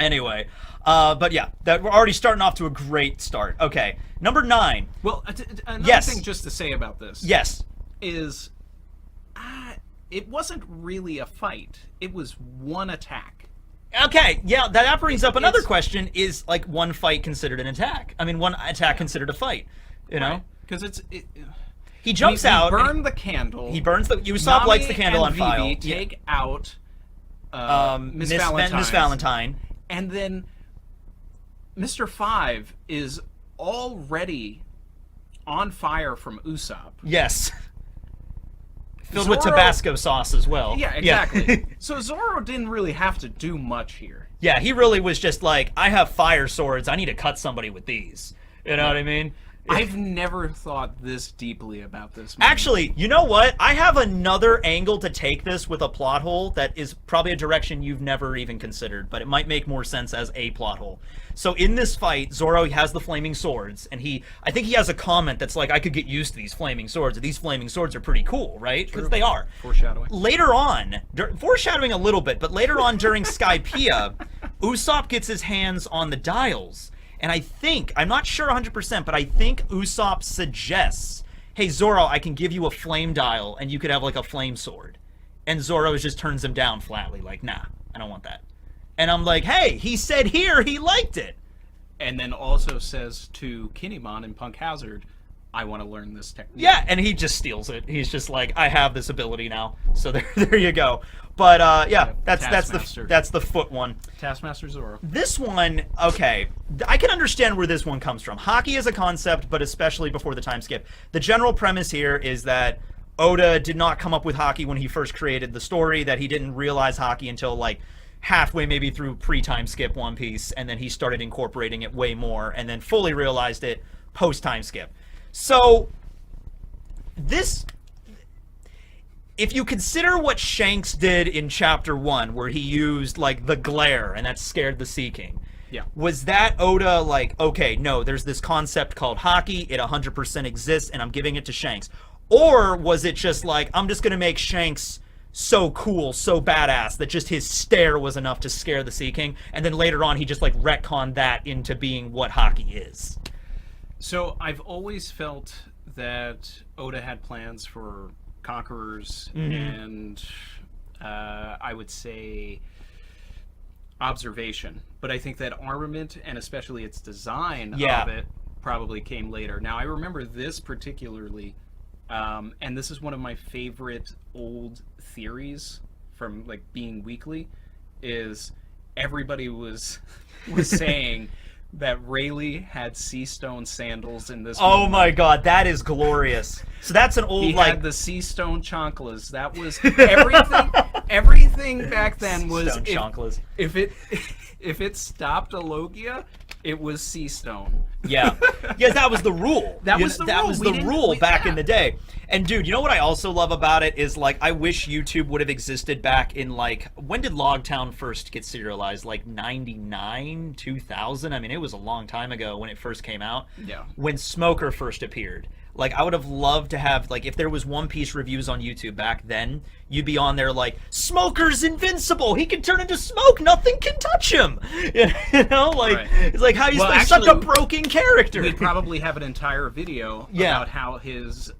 Anyway, but yeah, we're already starting off to a great start. Okay, number 9. Well, another thing just to say about this. Yes. Is it wasn't really a fight. It was one attack. Okay, yeah, that brings up another question. Is like one fight considered an attack? I mean, one attack considered a fight, you know? Because he jumps out. He burned the candle. He burns the... Usopp lights the candle on fire. Vivi take out Miss Valentine. And then Mr. 5 is already on fire from Usopp. Yes. Filled with Tabasco sauce as well. Yeah, exactly. So Zoro didn't really have to do much here. Yeah, he really was just like, I have fire swords. I need to cut somebody with these. You know what I mean? I've never thought this deeply about this movie. Actually, you know what? I have another angle to take this with a plot hole that is probably a direction you've never even considered, but it might make more sense as a plot hole. So in this fight, Zoro has the flaming swords, and I think he has a comment that's like, I could get used to these flaming swords. These flaming swords are pretty cool, right? Because they are. Foreshadowing. Later on, foreshadowing a little bit, but later on during Skypiea, Usopp gets his hands on the dials. And I think, I'm not sure 100%, but I think Usopp suggests, hey, Zoro, I can give you a flame dial, and you could have, like, a flame sword. And Zoro just turns him down flatly, like, nah, I don't want that. And I'm like, hey, he said here he liked it. And then also says to Kinemon and Punk Hazard, I want to learn this technique. Yeah, and he just steals it. He's just like, I have this ability now. So there you go. But yeah, that's the foot one. Taskmaster Zoro. This one, okay, I can understand where this one comes from. Hockey is a concept, but especially before the time skip. The general premise here is that Oda did not come up with hockey when he first created the story, that he didn't realize hockey until like halfway maybe through pre-time skip One Piece, and then he started incorporating it way more, and then fully realized it post-time skip. So, this, if you consider what Shanks did in Chapter 1, where he used, like, the glare, and that scared the Sea King, was that Oda, like, okay, no, there's this concept called hockey, it 100% exists, and I'm giving it to Shanks? Or was it just like, I'm just gonna make Shanks so cool, so badass, that just his stare was enough to scare the Sea King, and then later on he just, like, retconned that into being what hockey is? So I've always felt that Oda had plans for Conquerors and I would say observation, but I think that armament and especially its design of it probably came later. Now I remember this particularly, and this is one of my favorite old theories from like Being Weekly, is everybody was saying that Rayleigh had sea stone sandals in this movie. Oh my god, that is glorious. So that's an old, he like... had the sea stone chanclas. That was everything. Everything back then was... If it stopped a Logia, it was sea stone. Yeah. Yeah, that was the rule. That was the rule back in the day. And dude, you know what I also love about it is, like, I wish YouTube would have existed back in, like, when did Logtown first get serialized? Like 99, 2000? I mean, it was a long time ago when it first came out. Yeah. When Smoker first appeared. Like, I would have loved to have, like, if there was One Piece reviews on YouTube back then, you'd be on there like, Smoker's invincible! He can turn into smoke! Nothing can touch him! You know? Like, it's like, how he's such a broken character! We'd probably have an entire video about how his,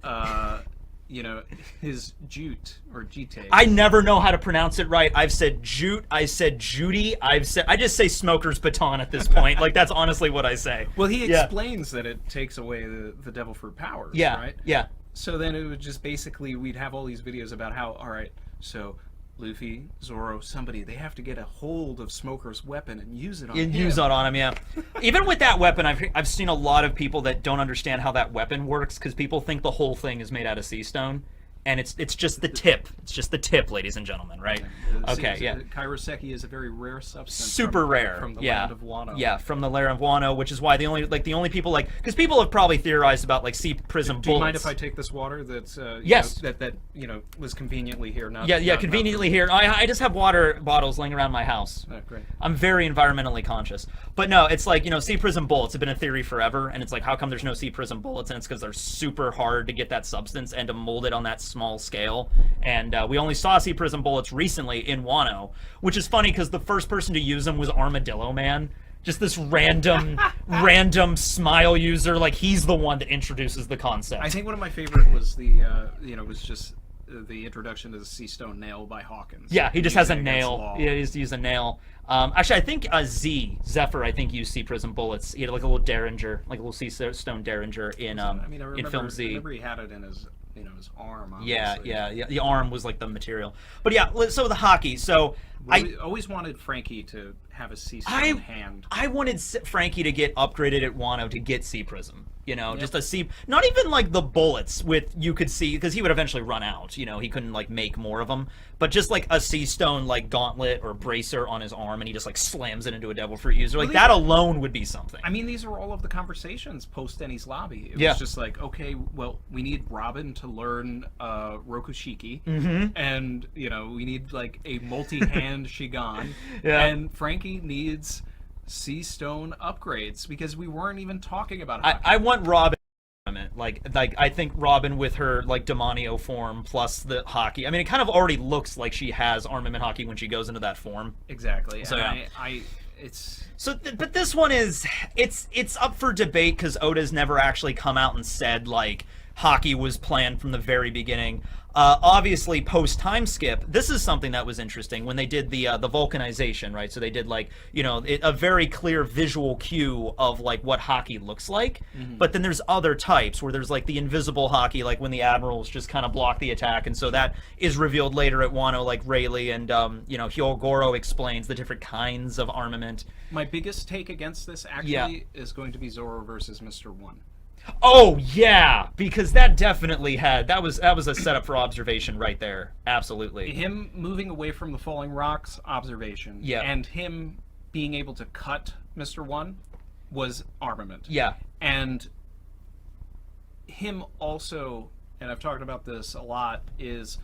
his jute, or jite. I never know how to pronounce it right. I've said jute, I said Judy, I just say Smoker's baton at this point. Like, that's honestly what I say. Well, he explains that it takes away the devil fruit powers, right? Yeah. So then it would just basically, we'd have all these videos about how, all right, so Luffy, Zoro, somebody, they have to get a hold of Smoker's weapon and use it on him. Use it on him, yeah. Even with that weapon, I've seen a lot of people that don't understand how that weapon works because people think the whole thing is made out of sea stone. And it's just the tip. It's just the tip, ladies and gentlemen, right? Okay, yeah. Kairoseki is a very rare substance. Super rare. From the land of Wano. Yeah, from the land of Wano, which is why the only people because people have probably theorized about like sea prism bullets. Do you mind if I take this water that's yes. that was conveniently here? Conveniently here. I just have water bottles laying around my house. Oh, great. I'm very environmentally conscious. But no, it's like, sea prism bullets have been a theory forever, and it's like, how come there's no sea prism bullets? And it's because they're super hard to get that substance and to mold it on that small scale. And we only saw sea prism bullets recently in Wano, which is funny because the first person to use them was Armadillo Man. Just this random smile user, like he's the one that introduces the concept. I think one of my favorite was was just the introduction to the Sea Stone Nail by Hawkins. Yeah, he just has a nail. Yeah, he's used a nail. Actually, I think Zephyr, I think, used sea prism bullets. He had like a little Derringer, like a little sea stone Derringer in in Film Z. I remember he had it in his his arm. Obviously. Yeah. The arm was like the material. But yeah, so the hockey. So I always wanted Frankie to have a sea stone hand. I wanted Frankie to get upgraded at Wano to get sea prism. Just a sea, not even like the bullets you could see, because he would eventually run out. He couldn't like make more of them, but just like a sea stone like gauntlet or bracer on his arm, and he just like slams it into a devil fruit user. Like that alone would be something. I mean, these are all of the conversations post Denny's lobby. It was just like, okay, well, we need Robin to learn Rokushiki, and we need like a multi-hand Shigan, and Frankie needs sea stone upgrades, because we weren't even talking about hockey. I want Robin like I think Robin with her like Demonio form plus the hockey. I mean, it kind of already looks like she has armament hockey when she goes into that form. Exactly. So but this one is it's up for debate because Oda's never actually come out and said like hockey was planned from the very beginning. Obviously, post time skip, this is something that was interesting when they did the vulcanization, right? So they did like a very clear visual cue of like what hockey looks like. But then there's other types where there's like the invisible hockey, like when the admirals just kind of block the attack, and so that is revealed later at Wano, like Rayleigh and Hyogoro explains the different kinds of armament. My biggest take against this actually is going to be Zoro versus Mr. One. Oh yeah, because that definitely that was a setup for observation right there. Absolutely. Him moving away from the falling rocks, observation. Yeah. And him being able to cut Mr. One was armament. Yeah. And him also, and I've talked about this a lot, is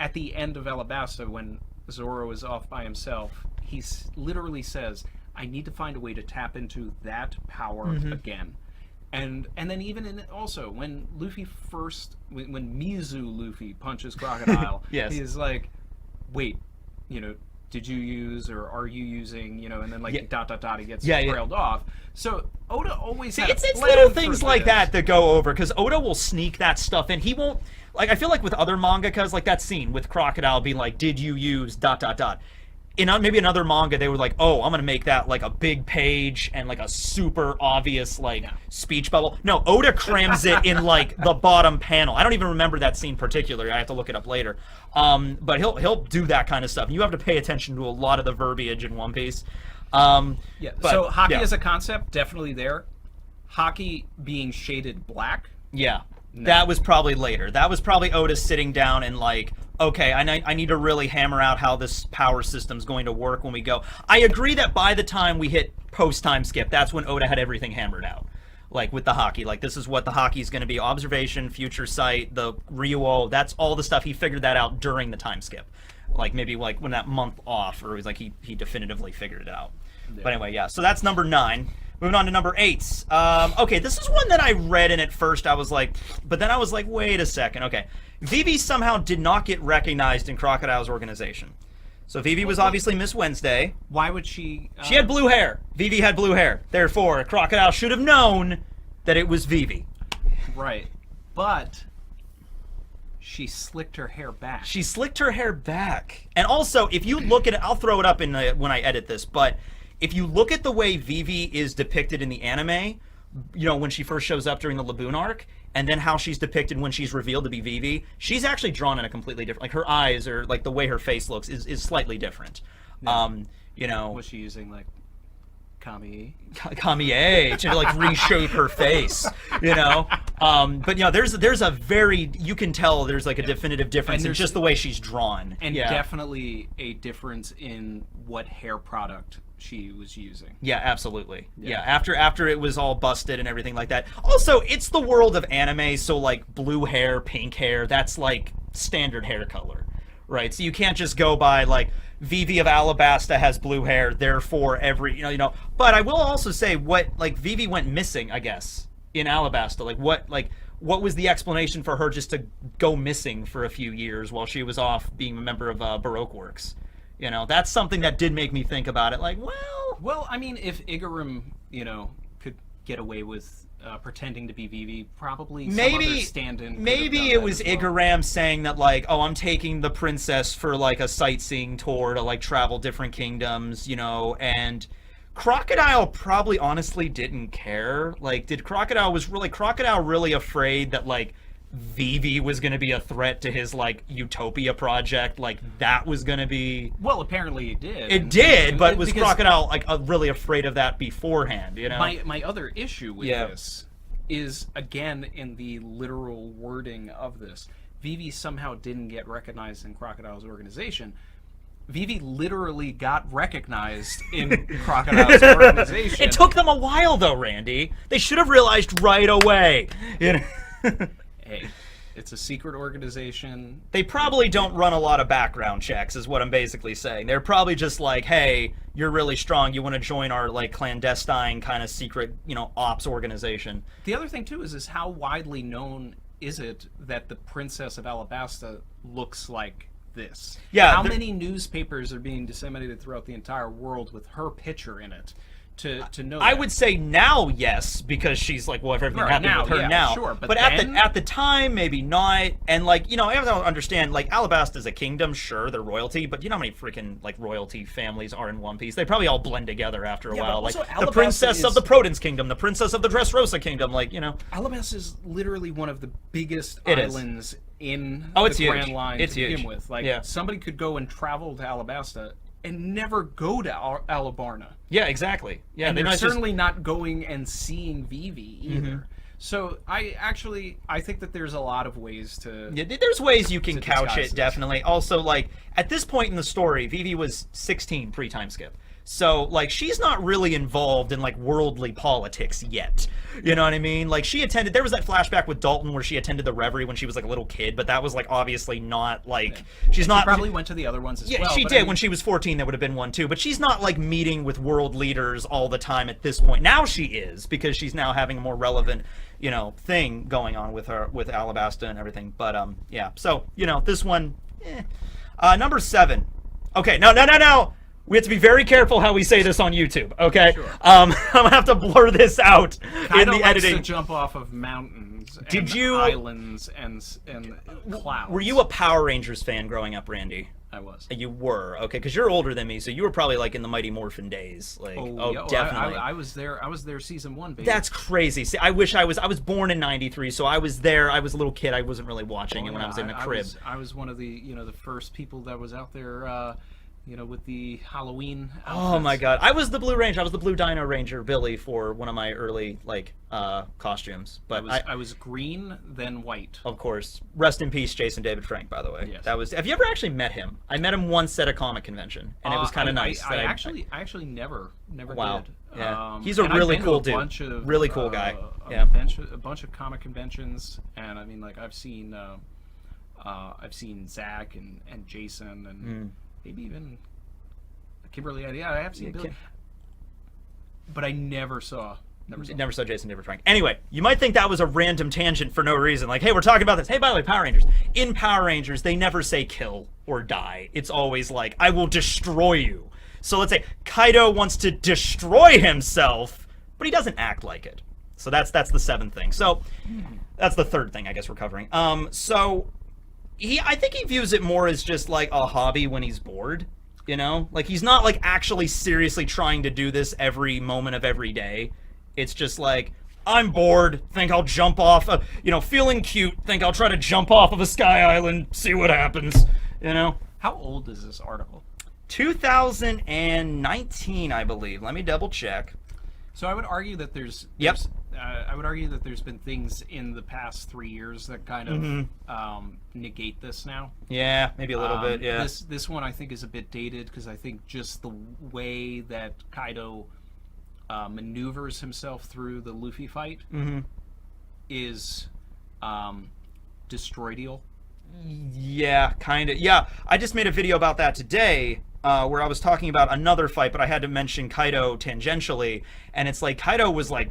at the end of Alabasta when Zoro is off by himself, he literally says, I need to find a way to tap into that power again. And then even also when Luffy when Mizu Luffy punches Crocodile, he's like, wait, did you use or are you using, and then like he gets trailed off. So Oda always had it's little things like that go over, because Oda will sneak that stuff in. He won't, like, I feel like with other mangakas, like that scene with Crocodile being like, did you use ... In maybe another manga, they were like, oh, I'm going to make that like a big page and like a super obvious like speech bubble. No, Oda crams it in like the bottom panel. I don't even remember that scene particularly. I have to look it up later. But he'll do that kind of stuff. And you have to pay attention to a lot of the verbiage in One Piece. So hockey as a concept, definitely there. Hockey being shaded black. Yeah. No. That was probably later. That was probably Oda sitting down and like, okay, I need to really hammer out how this power system's going to work when we go. I agree that by the time we hit post-time skip, that's when Oda had everything hammered out. Like with the hockey, like this is what the hockey is going to be. Observation, future sight, the Ryuo, that's all the stuff. He figured that out during the time skip. Like maybe like when that month off, or it was like he definitively figured it out. Yeah. But anyway, yeah, so that's number 9. Moving on to number 8. Okay, this is one that I read, and at first I was like, but then I was like, wait a second. Okay, Vivi somehow did not get recognized in Crocodile's organization. So Vivi was obviously Miss Wednesday. Why would she? She had blue hair. Vivi had blue hair. Therefore, Crocodile should have known that it was Vivi. Right, but she slicked her hair back. She slicked her hair back. And also, if you look at it, I'll throw it up in when I edit this, but if you look at the way Vivi is depicted in the anime, when she first shows up during the Laboon arc, and then how she's depicted when she's revealed to be Vivi, she's actually drawn in a completely different, like her eyes or like the way her face looks is slightly different. You know, Was she using like Kami to like reshape her face, you know? But you know, there's a very, you can tell there's like a definitive difference in just the way she's drawn. And definitely a difference in what hair product she was using. Yeah, absolutely. Yeah, after it was all busted and everything like that. Also, it's the world of anime, so like blue hair, pink hair, that's like standard hair color, right? So you can't just go by like Vivi of Alabasta has blue hair, therefore every, you know. But I will also say what like Vivi went missing, I guess, in Alabasta. What was the explanation for her just to go missing for a few years while she was off being a member of Baroque Works? You know, that's something that did make me think about it. Like, well, I mean, if Igaram, you know, could get away with pretending to be Vivi, probably some other stand-in. Maybe it was Igaram saying that, like, oh, I'm taking the princess for like a sightseeing tour to like travel different kingdoms, you know, and Crocodile probably honestly didn't care. Like, Crocodile really afraid that like Vivi was going to be a threat to his like Utopia project, like that was going to be. Well, apparently it did. It did, but was Crocodile like really afraid of that beforehand? You know. My other issue with this is again in the literal wording of this. Vivi somehow didn't get recognized in Crocodile's organization. Vivi literally got recognized in Crocodile's organization. It took them a while, though, Randy. They should have realized right away. You know. Hey, it's a secret organization. They probably don't run a lot of background checks, is what I'm basically saying. They're probably just like, hey, you're really strong. You want to join our like clandestine kind of secret, you know, ops organization. The other thing too is how widely known is it that the Princess of Alabasta looks like this? Yeah. How many newspapers are being disseminated throughout the entire world with her picture in it? To know I would say now, yes, because she's like, well, if everything happened now, with her yeah, now. sure, but at the time, maybe not. And like, you know, I don't understand, like, Alabasta is a kingdom, sure, they're royalty, but you know how many freaking like royalty families are in One Piece? They probably all blend together after a while. Like the princess of the Protons kingdom, the princess of the Dressrosa kingdom, like, you know. Alabasta is literally one of the biggest islands in it's the Grand huge. Line It's to huge. begin with. Like, somebody could go and travel to Alabasta and never go to Alabarna. Yeah, exactly. Yeah, and they're certainly not going and seeing Vivi either. So I think that there's a lot of ways to. Yeah, there's ways you can couch it, this. definitely. Also, like, at this point in the story, Vivi was 16 pre-time skip. So, like, she's not really involved in, like, worldly politics yet. You know what I mean? Like, there was that flashback with Dalton where she attended the Reverie when she was, like, a little kid, but that was, like, obviously not, like, she's not. She probably went to the other ones as well. Yeah, she did. When she was 14, there would have been one, too. But she's not, like, meeting with world leaders all the time at this point. Now she is, because she's now having a more relevant, you know, thing going on with her, with Alabasta and everything. But, yeah. So, you know, this one, number 7. Okay, no. We have to be very careful how we say this on YouTube, okay? Sure. I'm gonna have to blur this out in the editing. To jump off of mountains, islands, and clouds. Were you a Power Rangers fan growing up, Randy? I was. You were, okay, because you're older than me, so you were probably like in the Mighty Morphin days, like yeah, definitely. I was there. I was there season 1, baby. That's crazy. See, I wish I was born in '93, so I was there. I was a little kid. I wasn't really watching it when I was in the crib. I was one of the the first people that was out there. With the Halloween outfits. Oh my god. I was the Blue Ranger. I was the Blue Dino Ranger Billy for one of my early, costumes. But I was green, then white. Of course. Rest in peace, Jason David Frank, by the way. Yes. Have you ever actually met him? I met him once at a comic convention, and it was kind of nice. I actually never wow. did. Yeah. He's a really cool dude. Really cool guy. A bunch of comic conventions, and I mean, like, I've seen Zach and Jason and maybe even Kimberly. Yeah, I have seen Billy. But I never saw Jason David Frank. Anyway, you might think that was a random tangent for no reason. Like, hey, we're talking about this. Hey, by the way, Power Rangers. In Power Rangers, they never say kill or die. It's always like, I will destroy you. So let's say Kaido wants to destroy himself, but he doesn't act like it. So that's the 7th thing. So that's the 3rd thing I guess we're covering. So I think he views it more as just like a hobby when he's bored, you know? Like, he's not like actually seriously trying to do this every moment of every day. It's just like, I'm bored, think I'll jump off, feeling cute, think I'll try to jump off of a sky island, see what happens, How old is this article? 2019, I believe. Let me double check. So I would argue that there's been things in the past 3 years that kind of negate this now. Yeah, maybe a little bit. Yeah. This one I think is a bit dated because I think just the way that Kaido maneuvers himself through the Luffy fight is destroydial. Yeah, kind of. Yeah, I just made a video about that today where I was talking about another fight, but I had to mention Kaido tangentially, and it's like Kaido was like,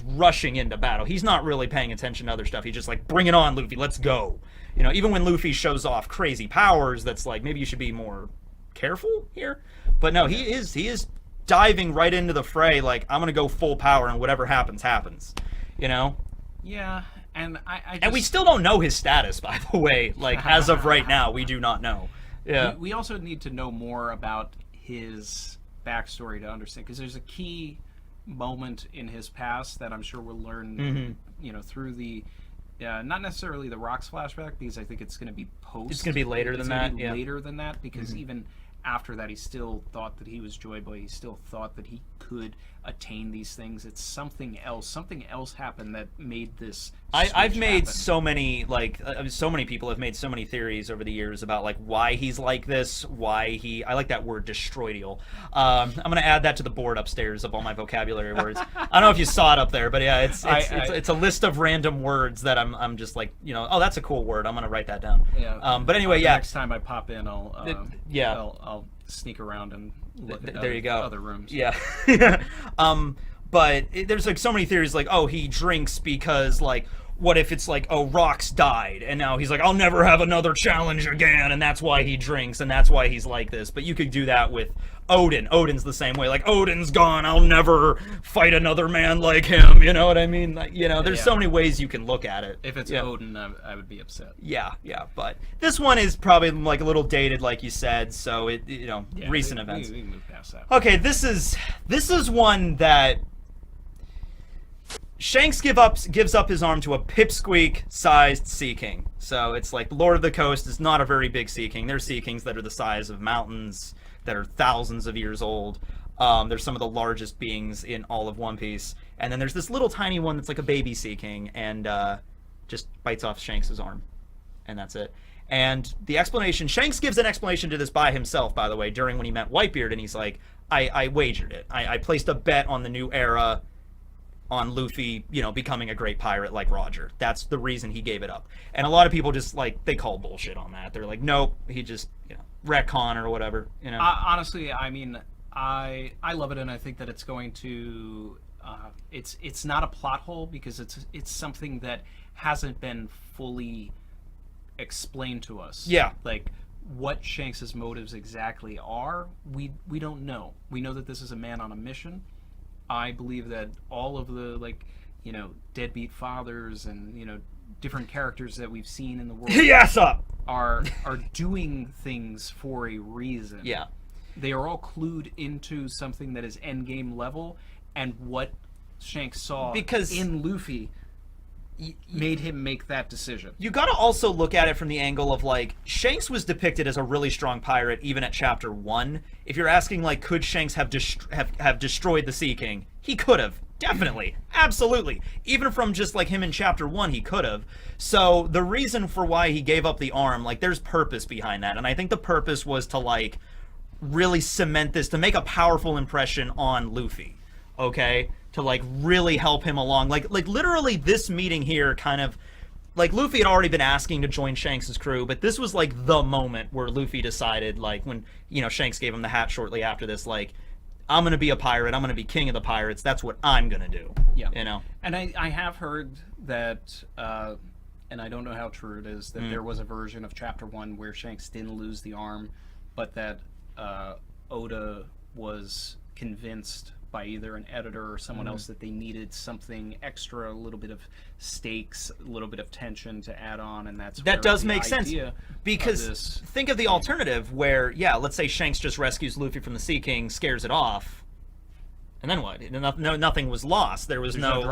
rushing into battle. He's not really paying attention to other stuff. He's just like, bring it on, Luffy, let's go. Even when Luffy shows off crazy powers, that's like, maybe you should be more careful here. But no, he is diving right into the fray, like, I'm gonna go full power and whatever happens, happens. Yeah. And and we still don't know his status, by the way. Like, as of right now, we do not know. Yeah. We also need to know more about his backstory to understand, because there's a key moment in his past that I'm sure we'll learn, through the, not necessarily the Rocks flashback, because I think it's going to be post. It's going to be later than that. Yeah. Later than that, because even after that, he still thought that he was Joy Boy. He still thought that he could attain these things. It's something else. Something else happened that made this. I've made happen. so many, so many people have made so many theories over the years about why he's like this, I like that word, destroydial. I'm gonna add that to the board upstairs of all my vocabulary words. I don't know if you saw it up there, but yeah, it's a list of random words that I'm just like, oh, that's a cool word. I'm gonna write that down. Yeah. But anyway, yeah. Next time I pop in, I'll sneak around and look at there you go. Other rooms. Yeah. But there's so many theories he drinks because what if it's Rocks died and now he's like, I'll never have another challenge again, and that's why he drinks and that's why he's like this. But you could do that with Odin. Odin's the same way. Odin's gone, I'll never fight another man like him. You know what I mean? There's so many ways you can look at it. If it's Odin, I would be upset. Yeah. But this one is probably a little dated, like you said. So recent events. We can move past that. Okay, this is one that Shanks gives up his arm to a pipsqueak-sized Sea King. So it's like Lord of the Coast is not a very big Sea King. There's Sea Kings that are the size of mountains, that are thousands of years old. There's some of the largest beings in all of One Piece. And then there's this little tiny one that's like a baby Sea King and just bites off Shanks' arm. And that's it. And the explanation, Shanks gives an explanation to this by himself, by the way, during when he met Whitebeard, and he's like, I wagered it. I placed a bet on the new era on Luffy, becoming a great pirate like Roger. That's the reason he gave it up. And a lot of people just they call bullshit on that. They're like, nope, he just, retcon or whatever, Honestly, I mean, I love it, and I think that it's going to, it's not a plot hole because it's something that hasn't been fully explained to us. Yeah. What Shanks' motives exactly are, we don't know. We know that this is a man on a mission. I believe that all of the deadbeat fathers and different characters that we've seen in the world yes up are doing things for a reason. Yeah. They are all clued into something that is endgame level, and what Shanks saw in Luffy made him make that decision. You got to also look at it from the angle of Shanks was depicted as a really strong pirate even at chapter 1. If you're asking could Shanks have destroyed the Sea King, he could have. Definitely. Absolutely. Even from just him in chapter 1, he could have. So the reason for why he gave up the arm, there's purpose behind that. And I think the purpose was to really cement this, to make a powerful impression on Luffy. Okay? To really help him along. Literally this meeting here kind of Luffy had already been asking to join Shanks' crew, but this was the moment where Luffy decided when Shanks gave him the hat shortly after this, I'm gonna be a pirate, I'm gonna be king of the pirates, that's what I'm gonna do. Yeah. And I have heard that and I don't know how true it is, that there was a version of chapter 1 where Shanks didn't lose the arm, but that Oda was convinced by either an editor or someone else that they needed something extra, a little bit of stakes, a little bit of tension to add on, and that does make sense. Because think of the alternative where, let's say Shanks just rescues Luffy from the Sea King, scares it off, and then what? Nothing was lost. There's no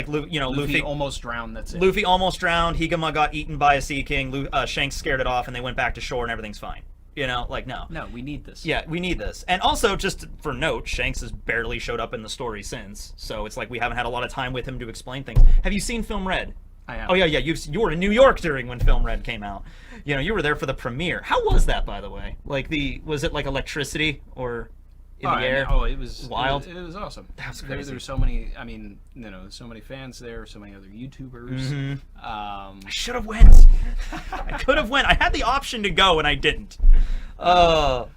Luffy almost drowned. That's it. Luffy almost drowned. Higama got eaten by a sea king. Shanks scared it off, and they went back to shore, and everything's fine. No. No, we need this. Yeah, we need this. And also, just for note, Shanks has barely showed up in the story since, so it's like we haven't had a lot of time with him to explain things. Have you seen Film Red? I have. Oh yeah. You were in New York when Film Red came out. You were there for the premiere. How was that, by the way? Was it like electricity or in the air? It was wild. It was awesome. That was crazy. There's so many. I mean, so many fans there. So many other YouTubers. Mm-hmm. I should have went. I could have went. I had the option to go and I didn't. But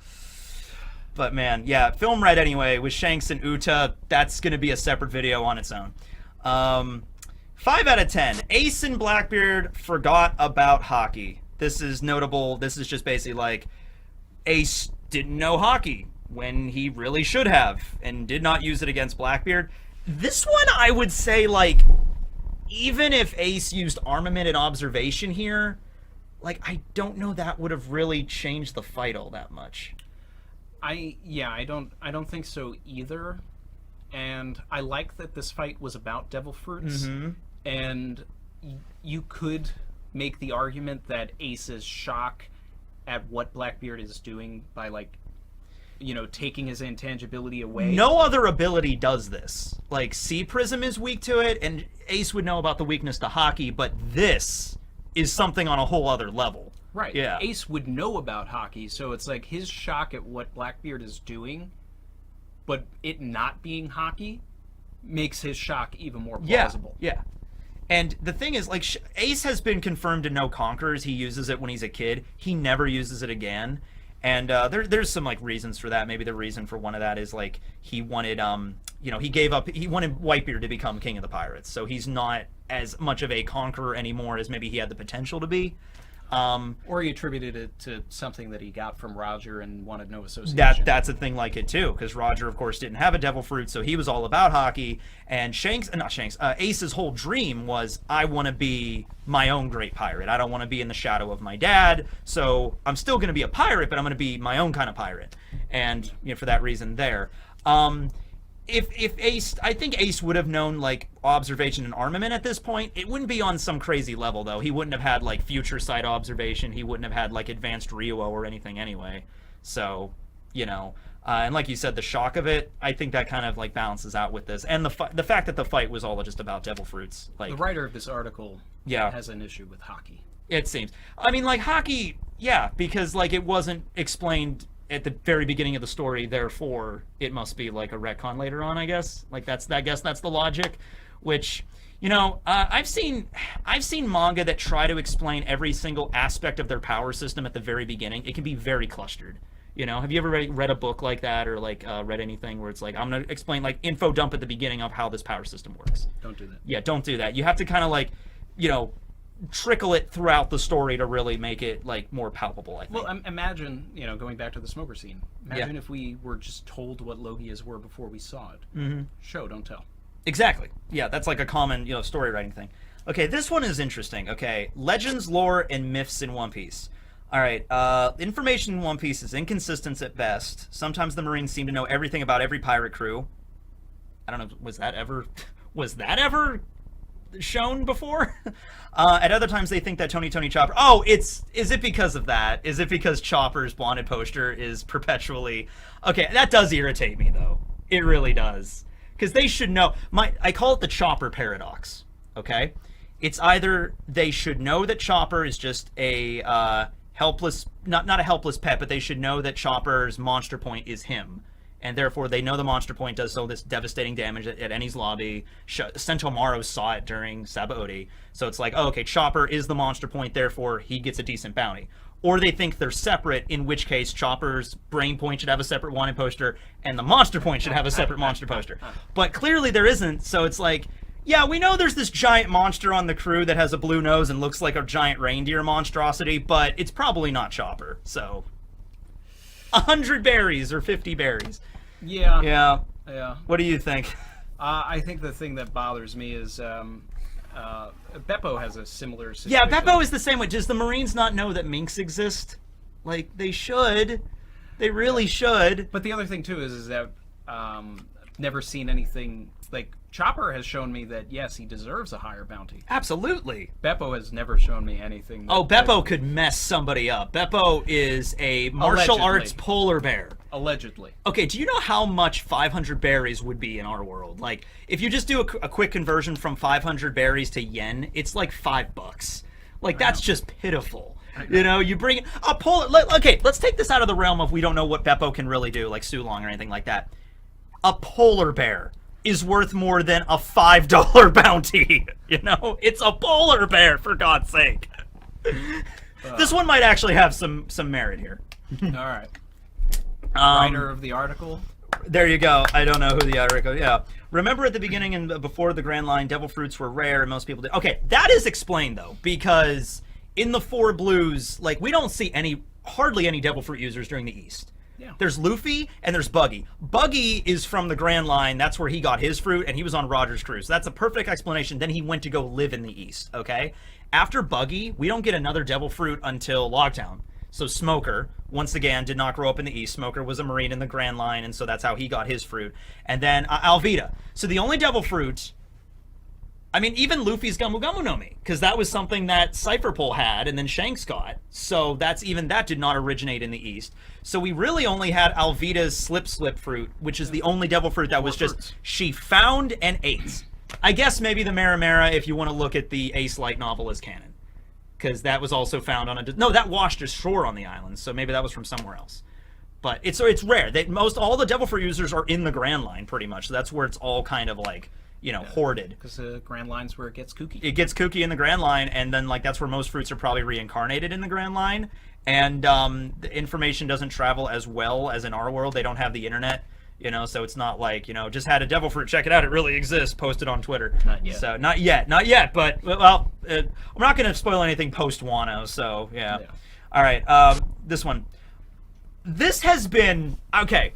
man, yeah. Film Red anyway with Shanks and Uta. That's gonna be a separate video on its own. 5 out of 10. Ace and Blackbeard forgot about hockey. This is notable. This is just basically like Ace didn't know hockey when he really should have and did not use it against Blackbeard. This one, I would say, like, even if Ace used armament and observation here, like, I don't know that would have really changed the fight all that much. I don't think so either. And I like that this fight was about devil fruits. Mm-hmm. And you could make the argument that Ace's shock at what Blackbeard is doing by, like, taking his intangibility away. No other ability does this. Like, Sea Prism is weak to it, and Ace would know about the weakness to hockey, but this is something on a whole other level. Right. Yeah. Ace would know about hockey, so it's like his shock at what Blackbeard is doing, but it not being hockey, makes his shock even more plausible. Yeah. And the thing is, like, Ace has been confirmed to know Conquerors. He uses it when he's a kid. He never uses it again. And there's some, like, reasons for that. Maybe the reason for one of that is, like, he wanted, he wanted Whitebeard to become King of the Pirates. So he's not as much of a conqueror anymore as maybe he had the potential to be. Or he attributed it to something that he got from Roger and wanted no association. That's a thing like it too, because Roger, of course, didn't have a devil fruit, so he was all about hockey. And Ace's whole dream was, I want to be my own great pirate. I don't want to be in the shadow of my dad, so I'm still going to be a pirate, but I'm going to be my own kind of pirate. And for that reason, there. If Ace, I think Ace would have known, like, observation and armament at this point. It wouldn't be on some crazy level, though. He wouldn't have had, like, future sight observation. He wouldn't have had, like, advanced Ryuo or anything anyway. So, and like you said, the shock of it, I think that kind of, like, balances out with this. And the fact that the fight was all just about devil fruits. Like, the writer of this article has an issue with hockey. It seems. I mean, like, hockey, yeah, because, like, it wasn't explained at the very beginning of the story, therefore it must be like a retcon later on, I guess. Like, I guess that's the logic, which, I've seen manga that try to explain every single aspect of their power system at the very beginning. It can be very clustered. Have you ever read a book like that, or like read anything where it's like, I'm going to explain, like, info dump at the beginning of how this power system works? Don't do that. Yeah, don't do that. You have to kind of, like, trickle it throughout the story to really make it, like, more palpable, I think. Well, imagine, going back to the smoker scene. Imagine if we were just told what Logias were before we saw it. Mm-hmm. Show, don't tell. Exactly. Yeah, that's like a common, story writing thing. Okay, this one is interesting. Okay, legends, lore, and myths in One Piece. All right, information in One Piece is inconsistent at best. Sometimes the Marines seem to know everything about every pirate crew. I don't know, was that ever shown before? At other times they think that Tony Chopper, is it because of that? Is it because Chopper's wanted poster is perpetually, okay, that does irritate me though. It really does, because they should know. I call it the Chopper paradox. Okay, it's either they should know that Chopper is just a helpless, not a helpless pet, but they should know that Chopper's monster point is him, and therefore they know the monster point does so this devastating damage at Eni's lobby. Sentomaru saw it during Sabaody, so it's like, okay, Chopper is the monster point, therefore he gets a decent bounty. Or they think they're separate, in which case Chopper's brain point should have a separate wanted poster, and the monster point should have a separate monster poster. But clearly there isn't, so it's like, yeah, we know there's this giant monster on the crew that has a blue nose and looks like a giant reindeer monstrosity, but it's probably not Chopper, so 100 berries or 50 berries. Yeah. What do you think? I think the thing that bothers me is Beppo has a similar situation. Yeah, Beppo is the same way. Does the Marines not know that minks exist? Like, they should. They really should. But the other thing too is that never seen anything like Chopper has shown me that yes, he deserves a higher bounty. Absolutely. Beppo has never shown me anything. Oh, Beppo could mess somebody up. Beppo is a martial arts polar bear. Allegedly. Okay, do you know how much 500 berries would be in our world? Like, if you just do a quick conversion from 500 berries to yen, it's like $5. Like, that's just pitiful. You know, you bring a polar... Okay, let's take this out of the realm of we don't know what Beppo can really do, like Sulong or anything like that. A polar bear is worth more than a $5 bounty. You know? It's a polar bear, for God's sake. This one might actually have some merit here. All right. Writer of the article. There you go. I don't know who the article. Yeah. Remember at the beginning and before the Grand Line, devil fruits were rare and most people did. Okay, that is explained though, because in the Four Blues, like we don't see hardly any devil fruit users during the East. Yeah. There's Luffy and there's Buggy. Buggy is from the Grand Line. That's where he got his fruit, and he was on Roger's crew. So that's a perfect explanation. Then he went to go live in the East. Okay. After Buggy, we don't get another devil fruit until Logtown. So Smoker, once again, did not grow up in the East. Smoker was a Marine in the Grand Line, and so that's how he got his fruit. And then Alvida. So the only devil fruit, I mean, even Luffy's Gamu Gamu no Mi, because that was something that Cypherpole had, and then Shanks got. So that did not originate in the East. So we really only had Alvida's Slip fruit, which is the only devil fruit that was just, she found and ate. I guess maybe the Maramara, if you want to look at the Ace Light novel as canon. Because that was also found on no, that washed ashore on the island, so maybe that was from somewhere else. But it's rare. All the devil fruit users are in the Grand Line pretty much. So that's where it's all kind of like, you know, hoarded. Because the Grand Line's where it gets kooky. It gets kooky in the Grand Line, and then like that's where most fruits are probably reincarnated in the Grand Line. And the information doesn't travel as well as in our world. They don't have the internet. You know, so it's not like, you know, just had a devil fruit, check it out, it really exists, posted on Twitter. Not yet. So, not yet, but, well, I'm not going to spoil anything post-Wano, so, yeah. All right, this one. This has been, okay.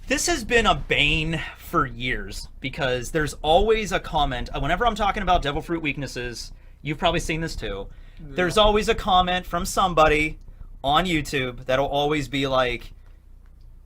This has been a bane for years, because there's always a comment, whenever I'm talking about devil fruit weaknesses, you've probably seen this too, there's always a comment from somebody on YouTube that'll always be like,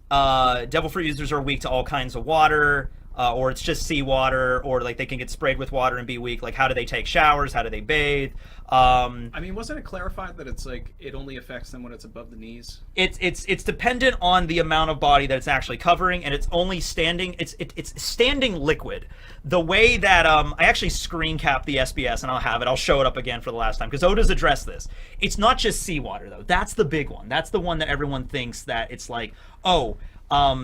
devil fruit users are weak to all kinds of water, or it's just seawater, or like they can get sprayed with water and be weak. Like, how do they take showers? How do they bathe? I mean, wasn't it clarified that it's like it only affects them when it's above the knees? It's dependent on the amount of body that it's actually covering, and it's only standing. It's standing liquid. The way that I actually screen cap the SBS, and I'll have it. I'll show it up again for the last time because Oda's addressed this. It's not just seawater though. That's the big one. That's the one that everyone thinks that it's like, oh,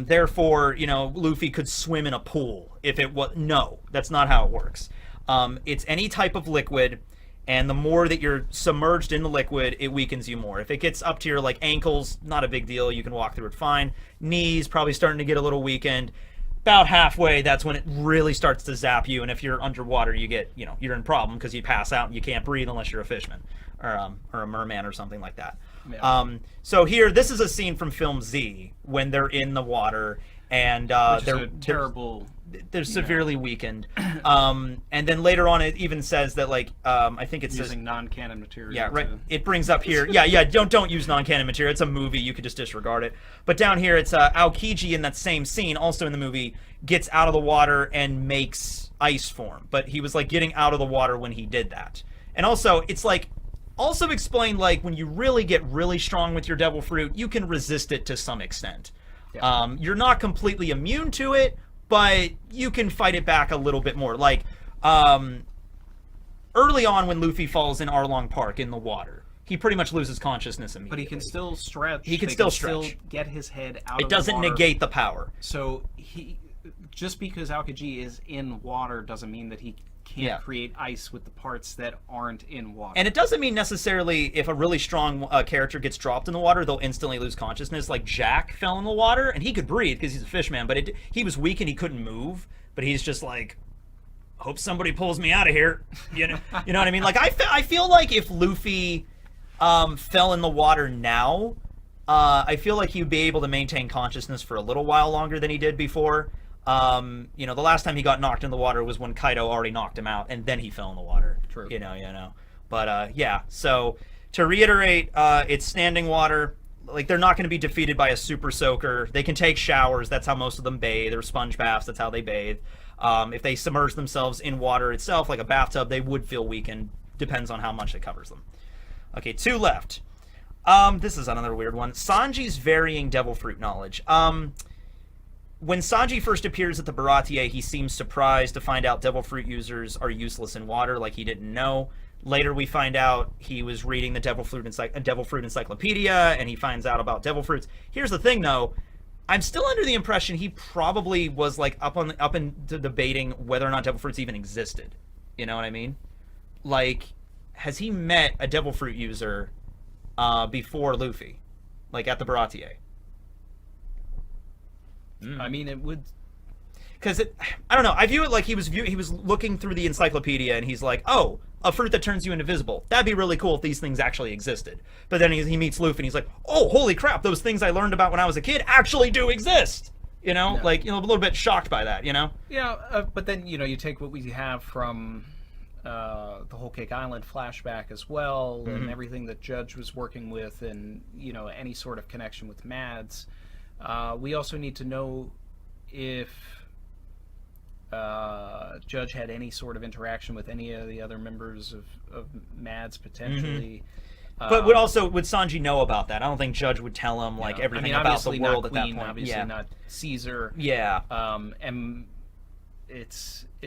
therefore, you know, Luffy could swim in a pool if it was. No, that's not how it works. It's any type of liquid, and the more that you're submerged in the liquid, it weakens you more. If it gets up to your like ankles, not a big deal. You can walk through it fine. Knees probably starting to get a little weakened. About halfway, that's when it really starts to zap you. And if you're underwater, you get, you know, you're in problem because you pass out and you can't breathe unless you're a fisherman or a merman or something like that. Yeah. So here, this is a scene from film Z when they're in the water and they're terrible. They're severely weakened. And then later on, it even says that like I think it says using non-canon material. Yeah, right. It brings up here. Yeah. Don't use non-canon material. It's a movie. You could just disregard it. But down here, it's Aokiji in that same scene, also in the movie, gets out of the water and makes ice form. But he was like getting out of the water when he did that. And also, it's like also explained like when you really get really strong with your devil fruit, you can resist it to some extent. Yeah. You're not completely immune to it, but you can fight it back a little bit more. Like, early on when Luffy falls in Arlong Park in the water, he pretty much loses consciousness immediately. But he can still stretch. He can still get his head out of the water. It doesn't negate the power. So just because Aokiji is in water doesn't mean that he can't create ice with the parts that aren't in water. And it doesn't mean necessarily if a really strong character gets dropped in the water, they'll instantly lose consciousness. Like Jack fell in the water, and he could breathe because he's a fishman, but he was weak and he couldn't move. But he's just like, hope somebody pulls me out of here. You know what I mean? Like I feel like if Luffy fell in the water now, I feel like he would be able to maintain consciousness for a little while longer than he did before. The last time he got knocked in the water was when Kaido already knocked him out, and then he fell in the water. True. You know. But, yeah. So, to reiterate, it's standing water. like they're not going to be defeated by a super soaker. They can take showers. That's how most of them bathe. Or sponge baths. That's how they bathe. If they submerge themselves in water itself, like a bathtub, they would feel weakened. Depends on how much it covers them. Okay, 2 left. This is another weird one. Sanji's varying devil fruit knowledge. When Sanji first appears at the Baratier, he seems surprised to find out devil fruit users are useless in water, like he didn't know. Later we find out he was reading the devil fruit encyclopedia, and he finds out about devil fruits. Here's the thing, though. I'm still under the impression he probably was like up into debating whether or not devil fruits even existed. You know what I mean? Like, has he met a devil fruit user before Luffy, like at the Baratier? I mean, it would, because I don't know. I view it like he was looking through the encyclopedia and he's like, oh, a fruit that turns you invisible. That'd be really cool if these things actually existed. But then he meets Luffy and he's like, oh, holy crap, those things I learned about when I was a kid actually do exist. You know, like, you know, a little bit shocked by that, you know? Yeah, but then, you know, you take what we have from the Whole Cake Island flashback as well, and everything that Judge was working with, and, you know, any sort of connection with Mads. We also need to know if Judge had any sort of interaction with any of the other members of Mads potentially. But would Sanji know about that? I don't think Judge would tell him like everything about the world at that point. Obviously not Caesar. Yeah. And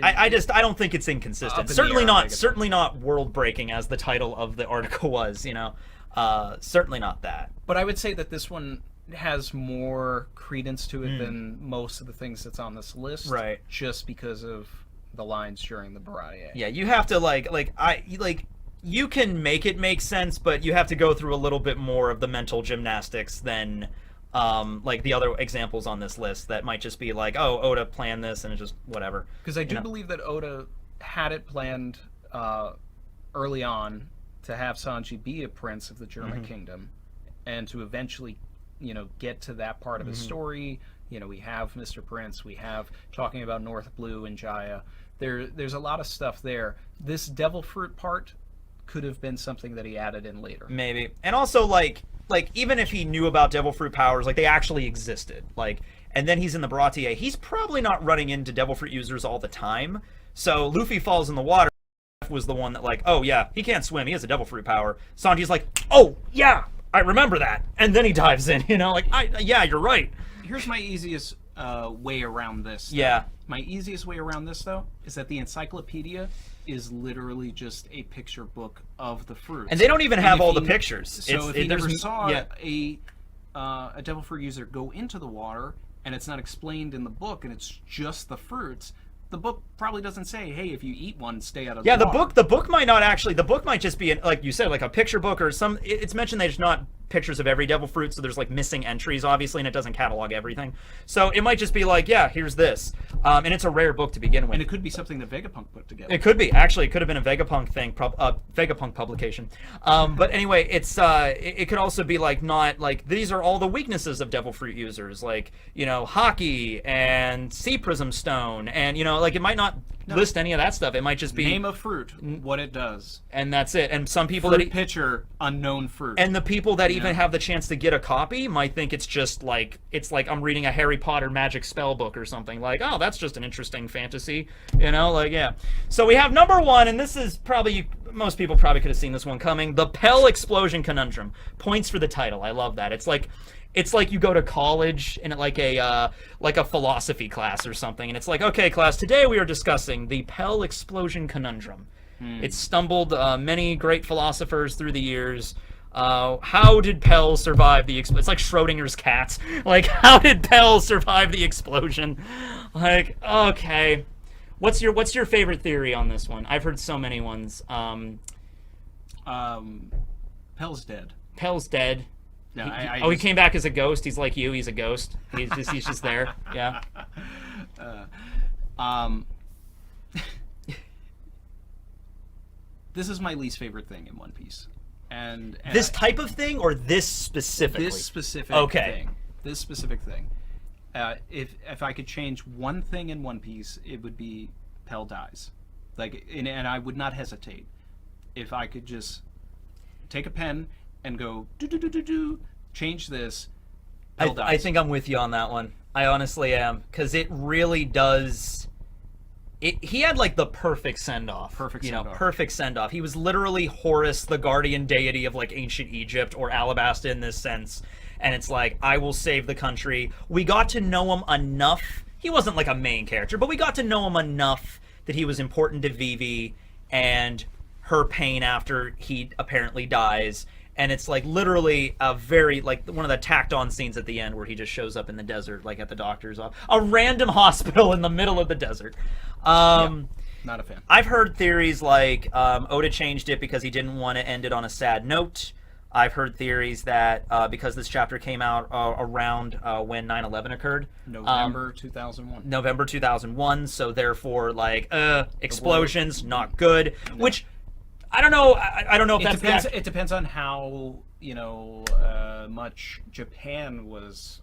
I don't think it's inconsistent. Certainly not world breaking as the title of the article was. You know, certainly not that. But I would say that this one has more credence to it than most of the things that's on this list, right? Just because of the lines during the Baratier. Yeah, you have to you can make it make sense, but you have to go through a little bit more of the mental gymnastics than like the other examples on this list that might just be like, oh, Oda planned this and it's just whatever. Because I do believe that Oda had it planned early on to have Sanji be a prince of the German kingdom, and to eventually, you know, get to that part of his story. You know, we have Mr. Prince, we have talking about North Blue and Jaya. There's a lot of stuff there. This devil fruit part could have been something that he added in later. Maybe. And also, like even if he knew about devil fruit powers, like they actually existed, like, and then he's in the Baratier, he's probably not running into devil fruit users all the time. So Luffy falls in the water, was the one that like, oh yeah, he can't swim, he has a devil fruit power. Sanji's like, oh yeah, I remember that. And then he dives in, you know, like, yeah, you're right. Here's my easiest way around this. Yeah. My easiest way around this, though, is that the encyclopedia is literally just a picture book of the fruits. And they don't even have all the pictures. So if you never saw a devil fruit user go into the water, and it's not explained in the book, and it's just the fruits, the book probably doesn't say, hey, if you eat one, stay out of the water. The book might not actually, the book might just be, like you said, like a picture book or some, it's mentioned that it's not pictures of every devil fruit, so there's like missing entries, obviously, and it doesn't catalog everything. So it might just be like, yeah, here's this. And it's a rare book to begin with. And it could be something that Vegapunk put together. It could be. Actually, it could have been a Vegapunk thing, Vegapunk publication. But anyway, it could also be like, not like, these are all the weaknesses of devil fruit users, like, you know, hockey and sea prism stone, and, you know, like, it might not list any of that stuff. It might just be name a fruit, what it does, and that's it. And some people fruit pitcher, unknown fruit, and the people that even have the chance to get a copy might think it's just like, it's like I'm reading a Harry Potter magic spell book or something, like, oh, that's just an interesting fantasy, you know, like, yeah. So we have number 1, and this is probably, most people probably could have seen this one coming, the Pell Explosion Conundrum. Points for the title. I love that. It's like you go to college in like a philosophy class or something, and it's like, okay, class, today we are discussing the Pell Explosion Conundrum. It's stumbled many great philosophers through the years. How did Pell survive the explosion? It's like Schrodinger's cat. Like, how did Pell survive the explosion? Like, okay, what's your favorite theory on this one? I've heard so many ones. Pell's dead. Pell's dead. No, he came back as a ghost. He's like you. He's a ghost. He's just there. Yeah. This is my least favorite thing in One Piece, and this type of thing, or this specifically? This specific thing. This specific thing. If I could change one thing in One Piece, it would be Pell dies. Like, and I would not hesitate if I could just take a pen and go do do do do do change this. I think I'm with you on that one. I honestly am, because it really does. He had like the perfect send-off. Perfect send-off. He was literally Horus, the guardian deity of like ancient Egypt, or Alabasta in this sense. And it's like, I will save the country. We got to know him enough. He wasn't like a main character, but we got to know him enough that he was important to Vivi and her pain after he apparently dies. And it's like literally a very, like, one of the tacked on scenes at the end where he just shows up in the desert, like at the doctor's office. A random hospital in the middle of the desert. Not a fan. I've heard theories like Oda changed it because he didn't want to end it on a sad note. I've heard theories that because this chapter came out around when 9/11 occurred. November 2001. November 2001, so therefore, like, explosions, not good. No. Which, I don't know. I don't know if that's depends. It depends on how much Japan was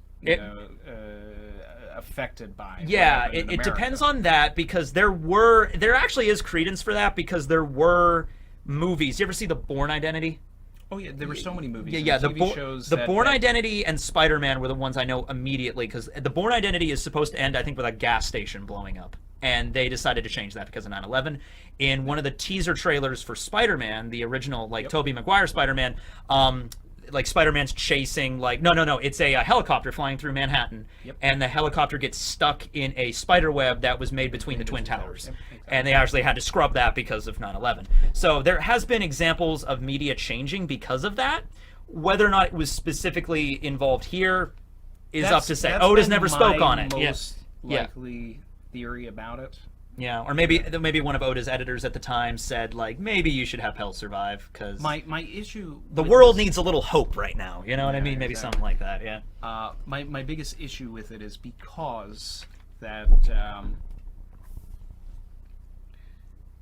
affected by. Yeah, it depends on that, because there actually is credence for that, because there were movies. You ever see The Bourne Identity? Oh yeah, there were so many movies. Yeah, and TV shows. The Bourne Identity and Spider-Man were the ones I know immediately, because The Bourne Identity is supposed to end, I think, with a gas station blowing up. And they decided to change that because of 9/11. In one of the teaser trailers for Spider-Man, the original, like, Tobey Maguire Spider-Man, like, Spider-Man's chasing, like, no, it's a helicopter flying through Manhattan, and the helicopter gets stuck in a spider web that was made between the Twin Towers. And they actually had to scrub that because of 9/11. So there has been examples of media changing because of that. Whether or not it was specifically involved here is up to say. Oda's never spoke on it. Most likely theory about it. Yeah, or maybe one of Oda's editors at the time said, like, maybe you should have Pell survive, because my issue, the world needs a little hope right now. You know what I mean? Maybe something like that. Yeah. My biggest issue with it is because that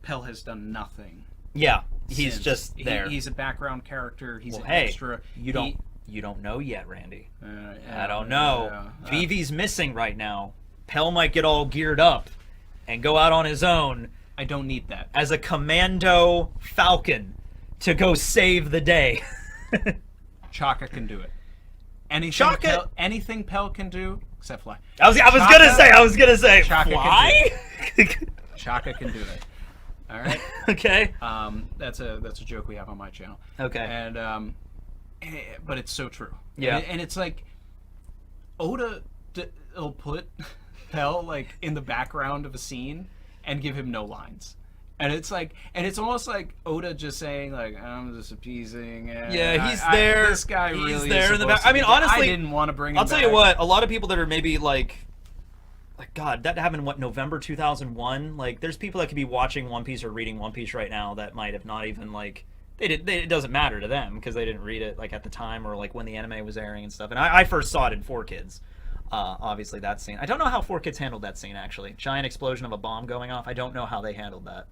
Pell has done nothing. Yeah, he's just there. He's a background character. He's an hey, extra. You don't know yet, Randy. I don't know. Vivi's missing right now. Pell might get all geared up and go out on his own. I don't need that. As a commando falcon to go save the day. Chaka can do it. Anything Pell can do, except fly. I was gonna say Chaka fly? Chaka can do it. All right. Okay. That's a joke we have on my channel. Okay. And but it's so true. Yeah. And it's like Oda will put Pell like in the background of a scene and give him no lines. And it's like, and it's almost like Oda just saying, like, I'm just appeasing. Yeah, he's there. This guy really is there in the back. supposed to I mean, be- honestly, I didn't want to bring him I'll tell back. you what. A lot of people that are maybe like God, that happened in November 2001. Like, there's people that could be watching One Piece or reading One Piece right now that might have not even like it doesn't matter to them because they didn't read it like at the time or like when the anime was airing and stuff. And I first saw it in 4Kids. Obviously that scene. I don't know how 4Kids handled that scene actually. Giant explosion of a bomb going off. I don't know how they handled that.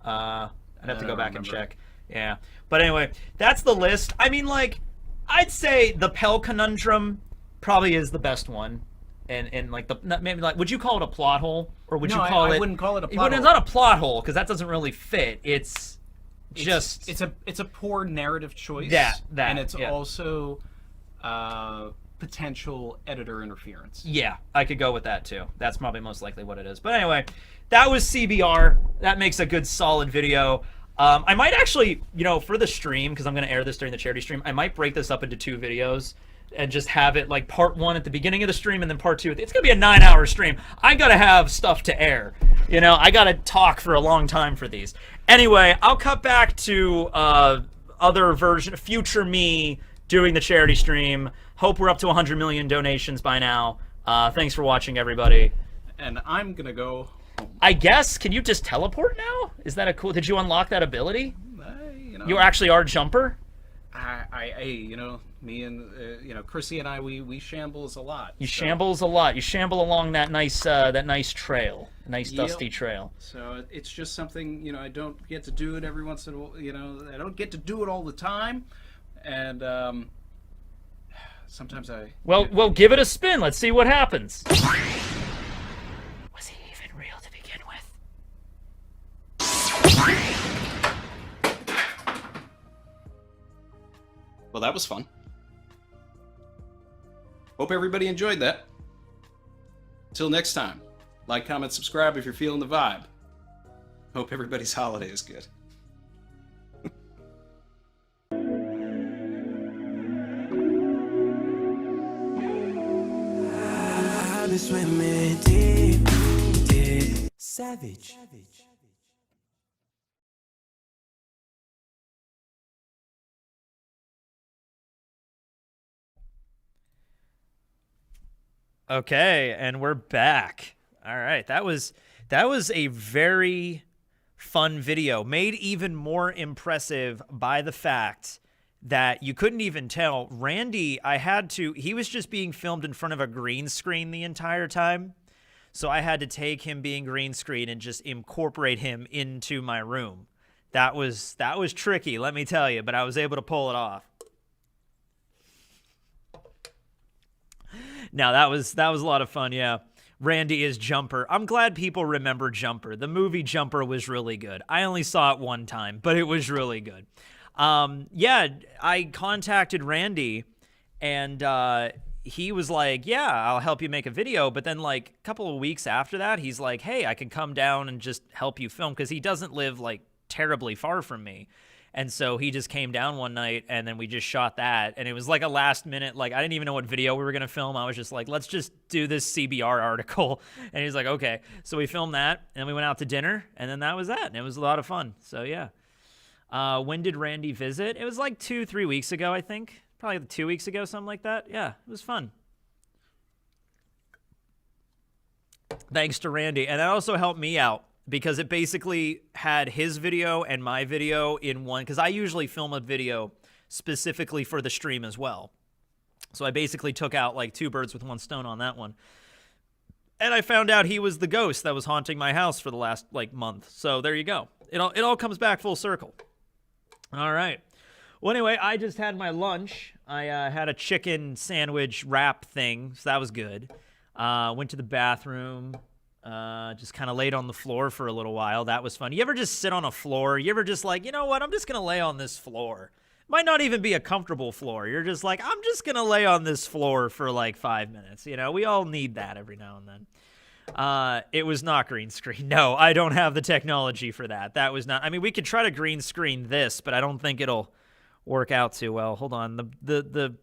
I'd have to go back and check. Yeah. But anyway, that's the list. I mean, like, I'd say the Pell conundrum probably is the best one. And like maybe like, would you call it a plot hole, or would you call it? I wouldn't call it a plot hole. It's not a plot hole because that doesn't really fit. It's just it's a poor narrative choice. And it's also potential editor interference. Yeah, I could go with that too. That's probably most likely what it is. But anyway, that was CBR. That makes a good solid video. I might actually, for the stream, because I'm going to air this during the charity stream, I might break this up into 2 videos and just have it like part 1 at the beginning of the stream and then part 2. It's going to be a 9-hour stream. I got to have stuff to air. I got to talk for a long time for these. Anyway, I'll cut back to other version, future me doing the charity stream. Hope we're up to 100 million donations by now. Thanks for watching, everybody. And I'm going to go home. I guess, can you just teleport now? Is that a cool, did you unlock that ability? You actually are Jumper? Me and Chrissy and I, we shambles a lot. You shambles a lot. You shamble along that nice trail, nice dusty trail. So it's just something I don't get to do it every once in a while. I don't get to do it all the time, and sometimes I. Well, give it a spin. Let's see what happens. Was he even real to begin with? Well, that was fun. Hope everybody enjoyed that. Till next time, like, comment, subscribe if you're feeling the vibe. Hope everybody's holiday is good. I'll be swimming deep, deep. Savage. Okay, and we're back. All right, that was a very fun video, made even more impressive by the fact that you couldn't even tell. Randy, he was just being filmed in front of a green screen the entire time. So I had to take him being green screen and just incorporate him into my room. That was tricky, let me tell you, but I was able to pull it off. No, that was a lot of fun, yeah. Randy is Jumper. I'm glad people remember Jumper. The movie Jumper was really good. I only saw it one time, but it was really good. Yeah, I contacted Randy, and he was like, yeah, I'll help you make a video. But then, like, a couple of weeks after that, he's like, hey, I can come down and just help you film, because he doesn't live, like, terribly far from me. And so he just came down one night, and then we just shot that. And it was like a last minute, like, I didn't even know what video we were going to film. I was just like, let's just do this CBR article. And he's like, okay. So we filmed that, and then we went out to dinner, and then that was that. And it was a lot of fun. So, yeah. When did Randy visit? It was like 2-3 weeks ago, I think. Probably 2 weeks ago, something like that. Yeah, it was fun. Thanks to Randy. And that also helped me out, because it basically had his video and my video in one, because I usually film a video specifically for the stream as well. So I basically took out like 2 birds with 1 stone on that one. And I found out he was the ghost that was haunting my house for the last like month. So there you go. It all comes back full circle. All right. Well, anyway, I just had my lunch. I had a chicken sandwich wrap thing, so that was good. Went to the bathroom. Just kind of laid on the floor for a little while. That was fun. You ever just sit on a floor? You ever just like, you know what? I'm just going to lay on this floor. Might not even be a comfortable floor. You're just like, I'm just going to lay on this floor for like 5 minutes. You know, we all need that every now and then. It was not green screen. No, I don't have the technology for that. That was not, I mean, we could try to green screen this, but I don't think it'll work out too well. Hold on. The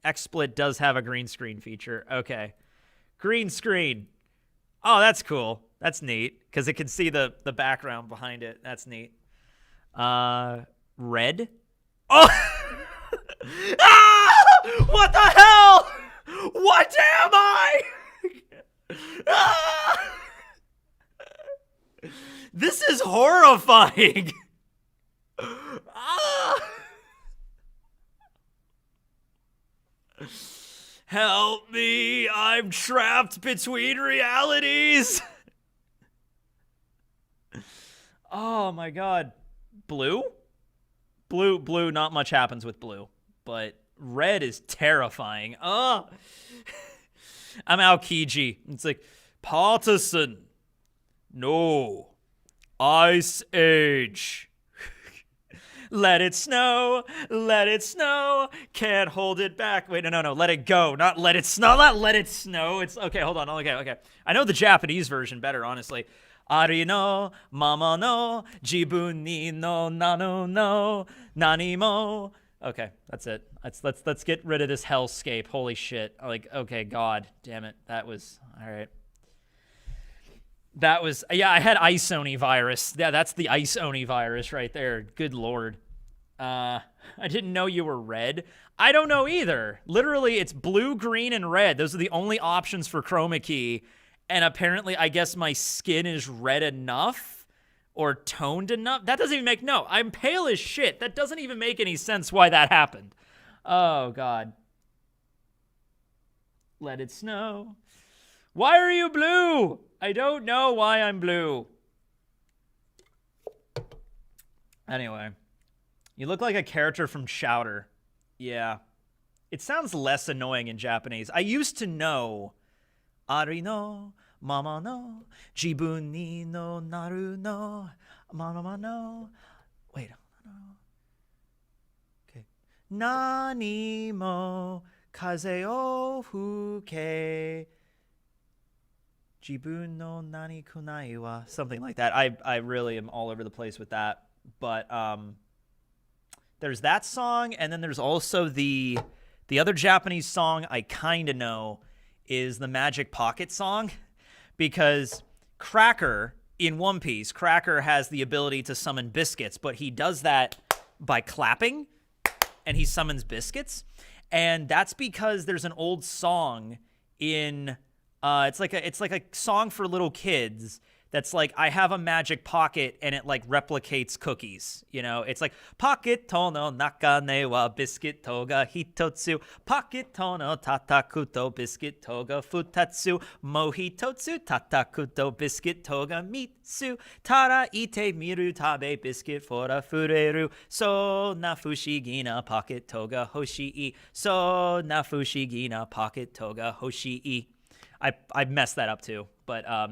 XSplit does have a green screen feature. Okay. Green screen. Oh, that's cool. That's neat, because it can see the background behind it. That's neat. Red? Oh! Ah! What the hell? What am I? Ah! This is horrifying. Ah! Help me, I'm trapped between realities. Oh my god. Blue? Blue, not much happens with blue. But red is terrifying. Oh. I'm Aokiji. It's like, Partisan. No. Ice Age. Let it snow, can't hold it back. Wait, no, let it go, not let it snow, not let it snow. It's, okay, hold on, okay. I know the Japanese version better, honestly. Ari no, mama no, jibun ni no nano no, nani mo. Okay, that's it. Let's get rid of this hellscape, holy shit. Like, okay, god, damn it, that was, all right. That was, yeah, I had Ice Oni virus. Yeah, that's the Ice Oni virus right there. Good lord. I didn't know you were red. I don't know either. Literally, it's blue, green, and red. Those are the only options for chroma key. And apparently, I guess my skin is red enough or toned enough. That doesn't even make, no, I'm pale as shit. That doesn't even make any sense why that happened. Oh, God. Let it snow. Why are you blue? I don't know why I'm blue. Anyway, you look like a character from Chowder. Yeah. It sounds less annoying in Japanese. I used to know Ari no, mama no, jibun ni no naru no, mama no. Wait, no. Okay. Nani mo Kaze o fuke. Jibun no nani kunai wa. Something like that. I really am all over the place with that. But there's that song, and then there's also the other Japanese song I kind of know is the Magic Pocket song, because Cracker in One Piece, Cracker has the ability to summon biscuits, but he does that by clapping, and he summons biscuits. And that's because there's an old song in it's like a song for little kids that's like, I have a magic pocket, and it like replicates cookies. You know, it's like pocket tono nakane wa biscuit toga hitotsu, pocket tono tatakuto biscuit toga futatsu, mohitotsu tatakuto biscuit toga mitsu, tara ite miru tabe biscuit fora fureru, so na fushigina pocket toga hoshii, so na fushigina pocket toga hoshii. I messed that up too, but I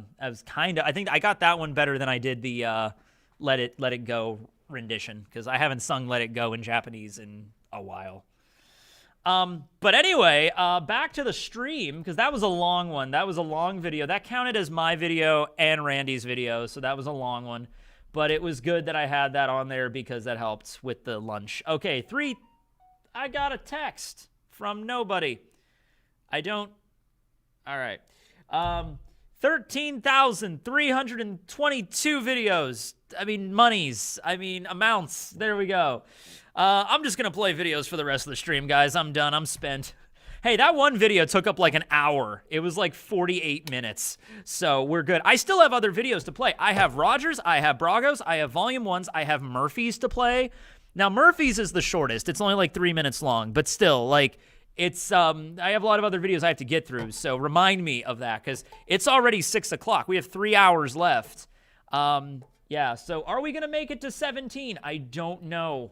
think I got that one better than I did the Let It Go rendition, because I haven't sung Let It Go in Japanese in a while. But anyway, back to the stream, because that was a long one. That was a long video. That counted as my video and Randy's video, so that was a long one. But it was good that I had that on there because that helped with the lunch. Okay, I got a text from nobody. All right. 13,322 videos. Amounts. There we go. I'm just going to play videos for the rest of the stream, guys. I'm done. I'm spent. Hey, that one video took up like an hour. It was like 48 minutes. So we're good. I still have other videos to play. I have Rogers. I have Bragos. I have Volume 1s. I have Murphy's to play. Now, Murphy's is the shortest. It's only like 3 minutes long. But still, like... It's I have a lot of other videos I have to get through, so remind me of that, because it's already 6 o'clock. We have 3 hours left. Yeah, so are we going to make it to 17? I don't know.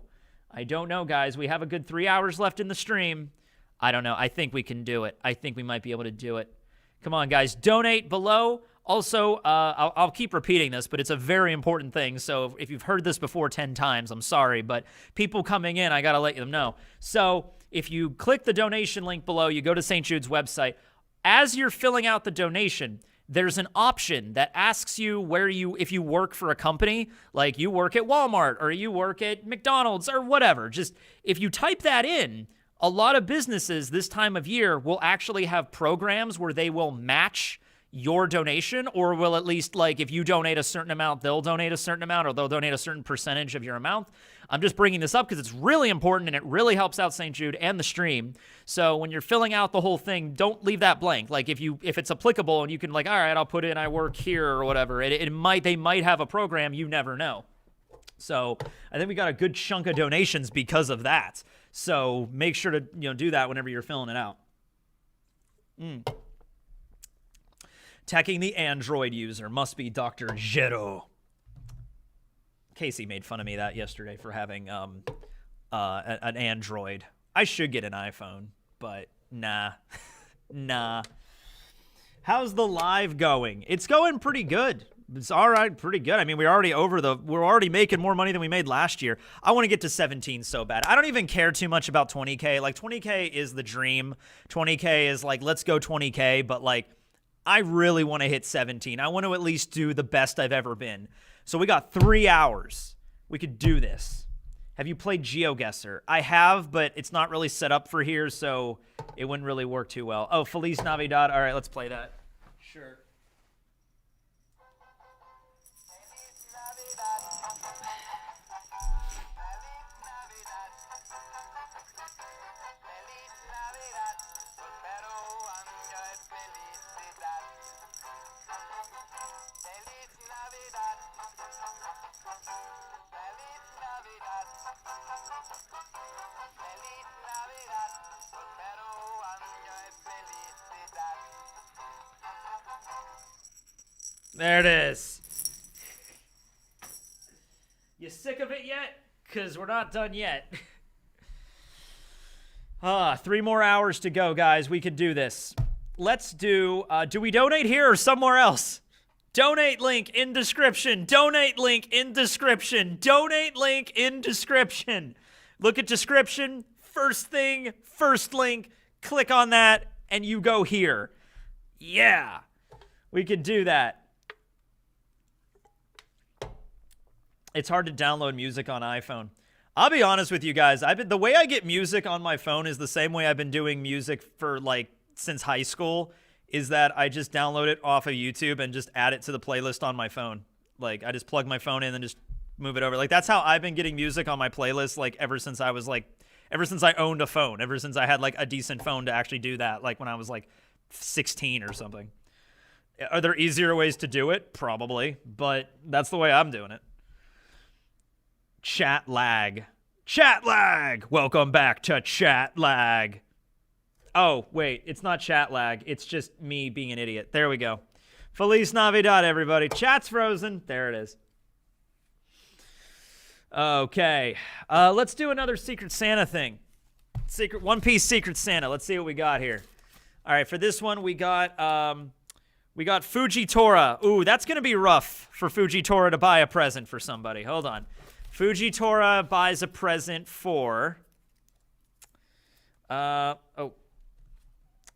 Guys. We have a good 3 hours left in the stream. I don't know. I think we can do it. I think we might be able to do it. Come on, guys. Donate below. Also, I'll keep repeating this, but it's a very important thing. So if you've heard this before 10 times, I'm sorry, but people coming in, I got to let them know. So if you click the donation link below, you go to St. Jude's website. As you're filling out the donation, there's an option that asks you if you work for a company, like you work at Walmart or you work at McDonald's or whatever. Just if you type that in, a lot of businesses this time of year will actually have programs where they will match your donation, or will at least, like, if you donate a certain amount, they'll donate a certain amount, or they'll donate a certain percentage of your amount. I'm just bringing this up because it's really important, and it really helps out St. Jude and the stream. So when you're filling out the whole thing, don't leave that blank. Like, if it's applicable and you can, like, all right, I'll put in I work here or whatever, they might have a program, you never know. So I think we got a good chunk of donations because of that. So make sure to do that whenever you're filling it out. Tekking the Android user must be Dr. Jero. Casey made fun of me yesterday for having an Android. I should get an iPhone, but nah. Nah. How's the live going? It's going pretty good. It's all right, pretty good. I mean, we're already making more money than we made last year. I want to get to 17 so bad. I don't even care too much about 20K. Like, 20K is the dream. 20K is like, let's go 20K, but like, I really want to hit 17. I want to at least do the best I've ever been. So we got 3 hours. We could do this. Have you played GeoGuessr? I have, but it's not really set up for here, so it wouldn't really work too well. Oh, Feliz Navidad. All right, let's play that. Sure. There it is. You sick of it yet? Because we're not done yet. 3 more hours to go, guys. We can do this. Let's do we donate here or somewhere else? Donate link in description. Donate link in description. Donate link in description. Look at description. First thing, first link. click on that, and you go here. Yeah, we could do that. It's hard to download music on iPhone. I'll be honest with you guys. The way I get music on my phone is the same way I've been doing music for like since high school, is that I just download it off of YouTube and just add it to the playlist on my phone. Like I just plug my phone in and just move it over. Like that's how I've been getting music on my playlist like ever since I owned a phone, ever since I had like a decent phone to actually do that, like when I was like 16 or something. Are there easier ways to do it? Probably, but that's the way I'm doing it. Chat lag. Chat lag! Welcome back to chat lag. Oh, wait, it's not chat lag. It's just me being an idiot. There we go. Feliz Navidad, everybody. Chat's frozen. There it is. Okay. Let's do another Secret Santa thing. One Piece Secret Santa. Let's see what we got here. All right, for this one, we got Fujitora. Ooh, that's going to be rough for Fujitora to buy a present for somebody. Hold on. Fujitora buys a present for...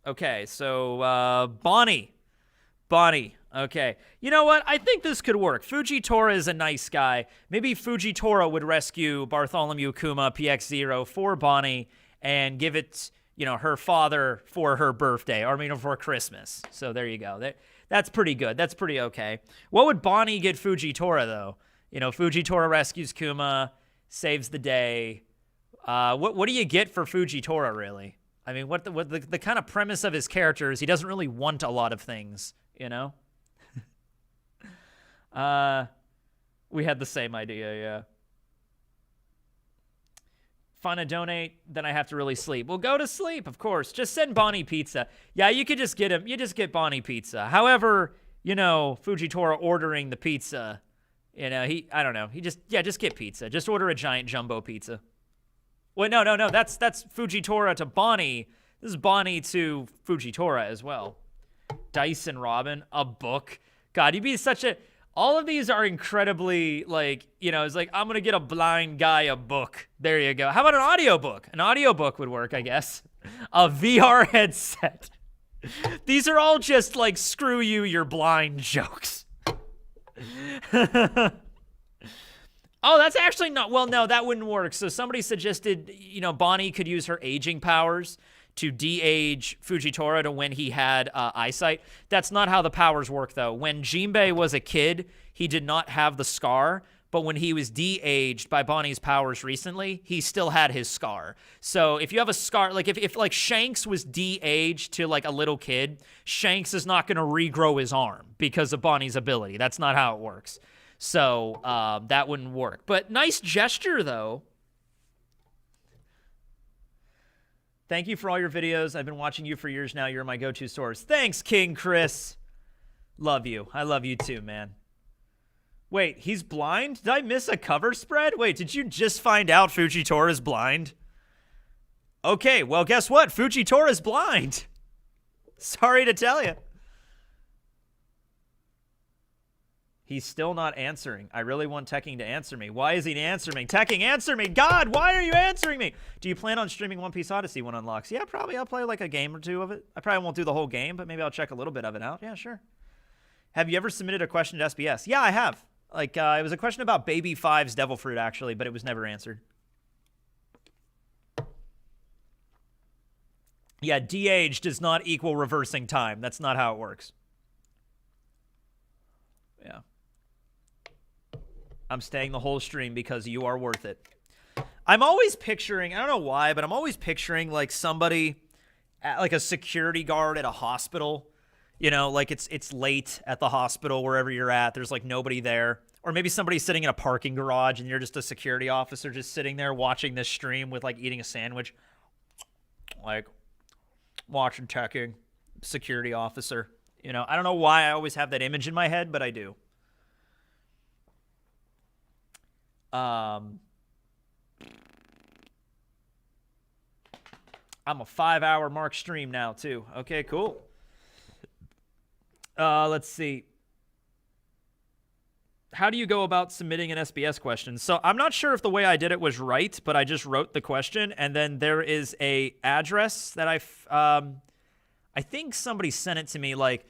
Okay, so, Bonnie. Bonnie. Okay. You know what? I think this could work. Fujitora is a nice guy. Maybe Fujitora would rescue Bartholomew Kuma PX0 for Bonnie and give it, you know, her father for her birthday, or, I mean, for Christmas. So there you go. That's pretty good. That's pretty okay. What would Bonnie get Fujitora, though? You know, Fujitora rescues Kuma, saves the day. What do you get for Fujitora, really? I mean, what the kind of premise of his character is he doesn't really want a lot of things, you know? We had the same idea, yeah. Fun to donate, then I have to really sleep. Well, go to sleep, of course. Just send Bonnie pizza. Yeah, you could just get him. You just get Bonnie pizza. However, you know, Fujitora ordering the pizza, you know, I don't know. Just get pizza. Just order a giant jumbo pizza. Wait, no. That's Fujitora to Bonnie. This is Bonnie to Fujitora as well. Dyson Robin, a book. God, you'd be such a... All of these are incredibly, like, you know, it's like, I'm going to get a blind guy a book. There you go. How about an audiobook? An audiobook would work, I guess. A VR headset. These are all just, like, screw you, you're blind jokes. Oh, that's actually not... Well, no, that wouldn't work. So somebody suggested, you know, Bonnie could use her aging powers to de-age Fujitora to when he had eyesight. That's not how the powers work, though. When Jinbei was a kid, he did not have the scar, but when he was de-aged by Bonnie's powers recently, he still had his scar. So if you have a scar, like if like Shanks was de-aged to like a little kid, Shanks is not going to regrow his arm because of Bonnie's ability. That's not how it works. So that wouldn't work. But nice gesture, though. Thank you for all your videos. I've been watching you for years now. You're my go-to source. Thanks, King Chris. Love you. I love you too, man. Wait, he's blind? Did I miss a cover spread? Wait, did you just find out Fujitora is blind? Okay, well, guess what? Fujitora is blind. Sorry to tell you. He's still not answering. I really want Tekking to answer me. Why is he answering me? Tekking, answer me! God, why are you answering me? Do you plan on streaming One Piece Odyssey when it unlocks? Yeah, probably. I'll play like a game or two of it. I probably won't do the whole game, but maybe I'll check a little bit of it out. Yeah, sure. Have you ever submitted a question to SBS? Yeah, I have. Like, it was a question about Baby 5's Devil Fruit, actually, but it was never answered. Yeah, de-age does not equal reversing time. That's not how it works. Yeah. I'm staying the whole stream because you are worth it. I'm always picturing, I don't know why, but I'm always picturing like somebody, like a security guard at a hospital. You know, like it's late at the hospital, wherever you're at. There's like nobody there. Or maybe somebody's sitting in a parking garage and you're just a security officer just sitting there watching this stream with like eating a sandwich. Like watching Tekking, security officer. You know, I don't know why I always have that image in my head, but I do. I'm a 5-hour mark stream now too. Okay, cool. Let's see. how do you go about submitting an SBS question? So I'm not sure if the way I did it was right, but I just wrote the question, and then there is a address that I think somebody sent it to me, like,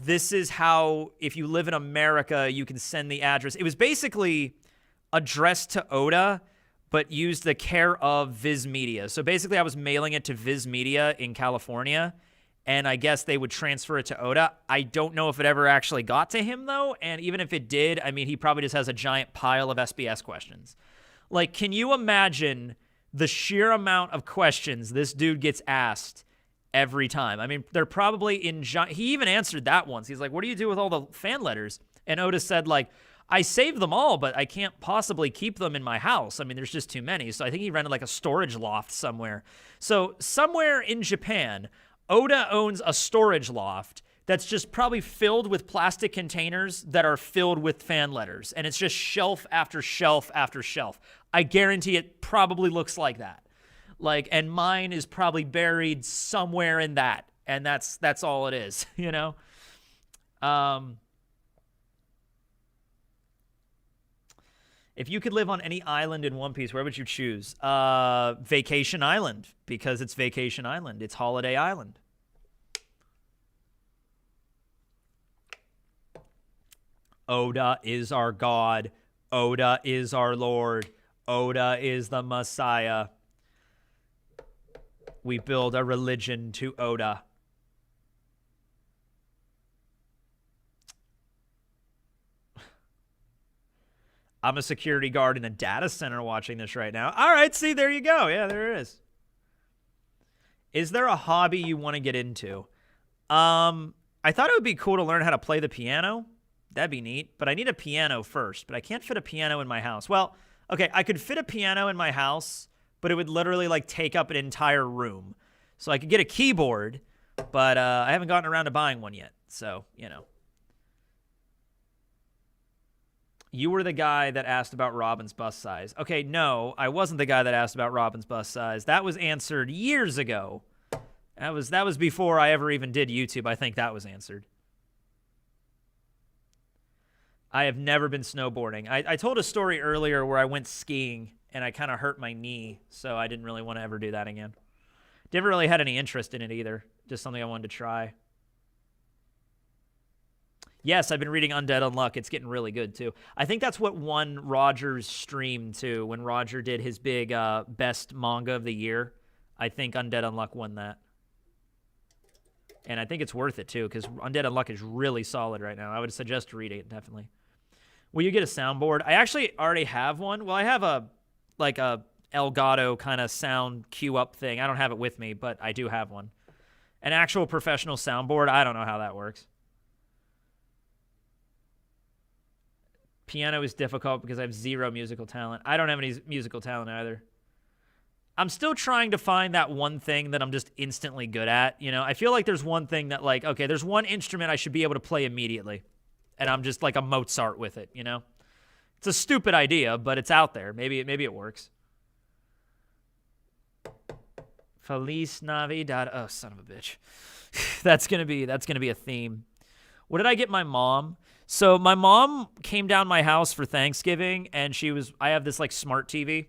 this is how, if you live in America, you can send the address. It was basically addressed to Oda, but used the care of Viz Media. So basically I was mailing it to Viz Media in California, and I guess they would transfer it to Oda. I don't know if it ever actually got to him, though, and even if it did, I mean, he probably just has a giant pile of SBS questions. Like, can you imagine the sheer amount of questions this dude gets asked every time? I mean, they're probably in he even answered that once. He's like, what do you do with all the fan letters? And Oda said, like, I saved them all, but I can't possibly keep them in my house. I mean, there's just too many. So I think he rented like a storage loft somewhere. So somewhere in Japan, Oda owns a storage loft that's just probably filled with plastic containers that are filled with fan letters. And it's just shelf after shelf after shelf. I guarantee it probably looks like that. Like, and mine is probably buried somewhere in that. And that's all it is, you know? If you could live on any island in One Piece, where would you choose? Vacation Island, because it's Vacation Island. It's Holiday Island. Oda is our God. Oda is our Lord. Oda is the Messiah. We build a religion to Oda. I'm a security guard in a data center watching this right now. All right, see, there you go. Yeah, there it is. Is there a hobby you want to get into? I thought it would be cool to learn how to play the piano. That'd be neat, but I need a piano first, but I can't fit a piano in my house. Well, okay, I could fit a piano in my house, but it would literally like take up an entire room. So I could get a keyboard, but I haven't gotten around to buying one yet. So, you know. You were the guy that asked about Robin's bust size. Okay, no, I wasn't the guy that asked about Robin's bust size. That was answered years ago. That was before I ever even did YouTube. I think that was answered. I have never been snowboarding. I told a story earlier where I went skiing and I kind of hurt my knee, so I didn't really want to ever do that again. Never really had any interest in it either. Just something I wanted to try. Yes, I've been reading Undead Unluck. It's getting really good, too. I think that's what won Roger's stream, too, when Roger did his big best manga of the year. I think Undead Unluck won that. And I think it's worth it, too, because Undead Unluck is really solid right now. I would suggest reading it, definitely. Will you get a soundboard? I actually already have one. Well, I have a Elgato kind of sound cue-up thing. I don't have it with me, but I do have one. An actual professional soundboard, I don't know how that works. Piano is difficult because I have zero musical talent. I don't have any musical talent either. I'm still trying to find that one thing that I'm just instantly good at. You know, I feel like there's one thing that, like, okay, there's one instrument I should be able to play immediately. And I'm just like a Mozart with it, you know? It's a stupid idea, but it's out there. Maybe it works. Feliz Navidad. Oh, son of a bitch. That's gonna be a theme. What did I get my mom? So my mom came down my house for Thanksgiving, and I have this like smart TV,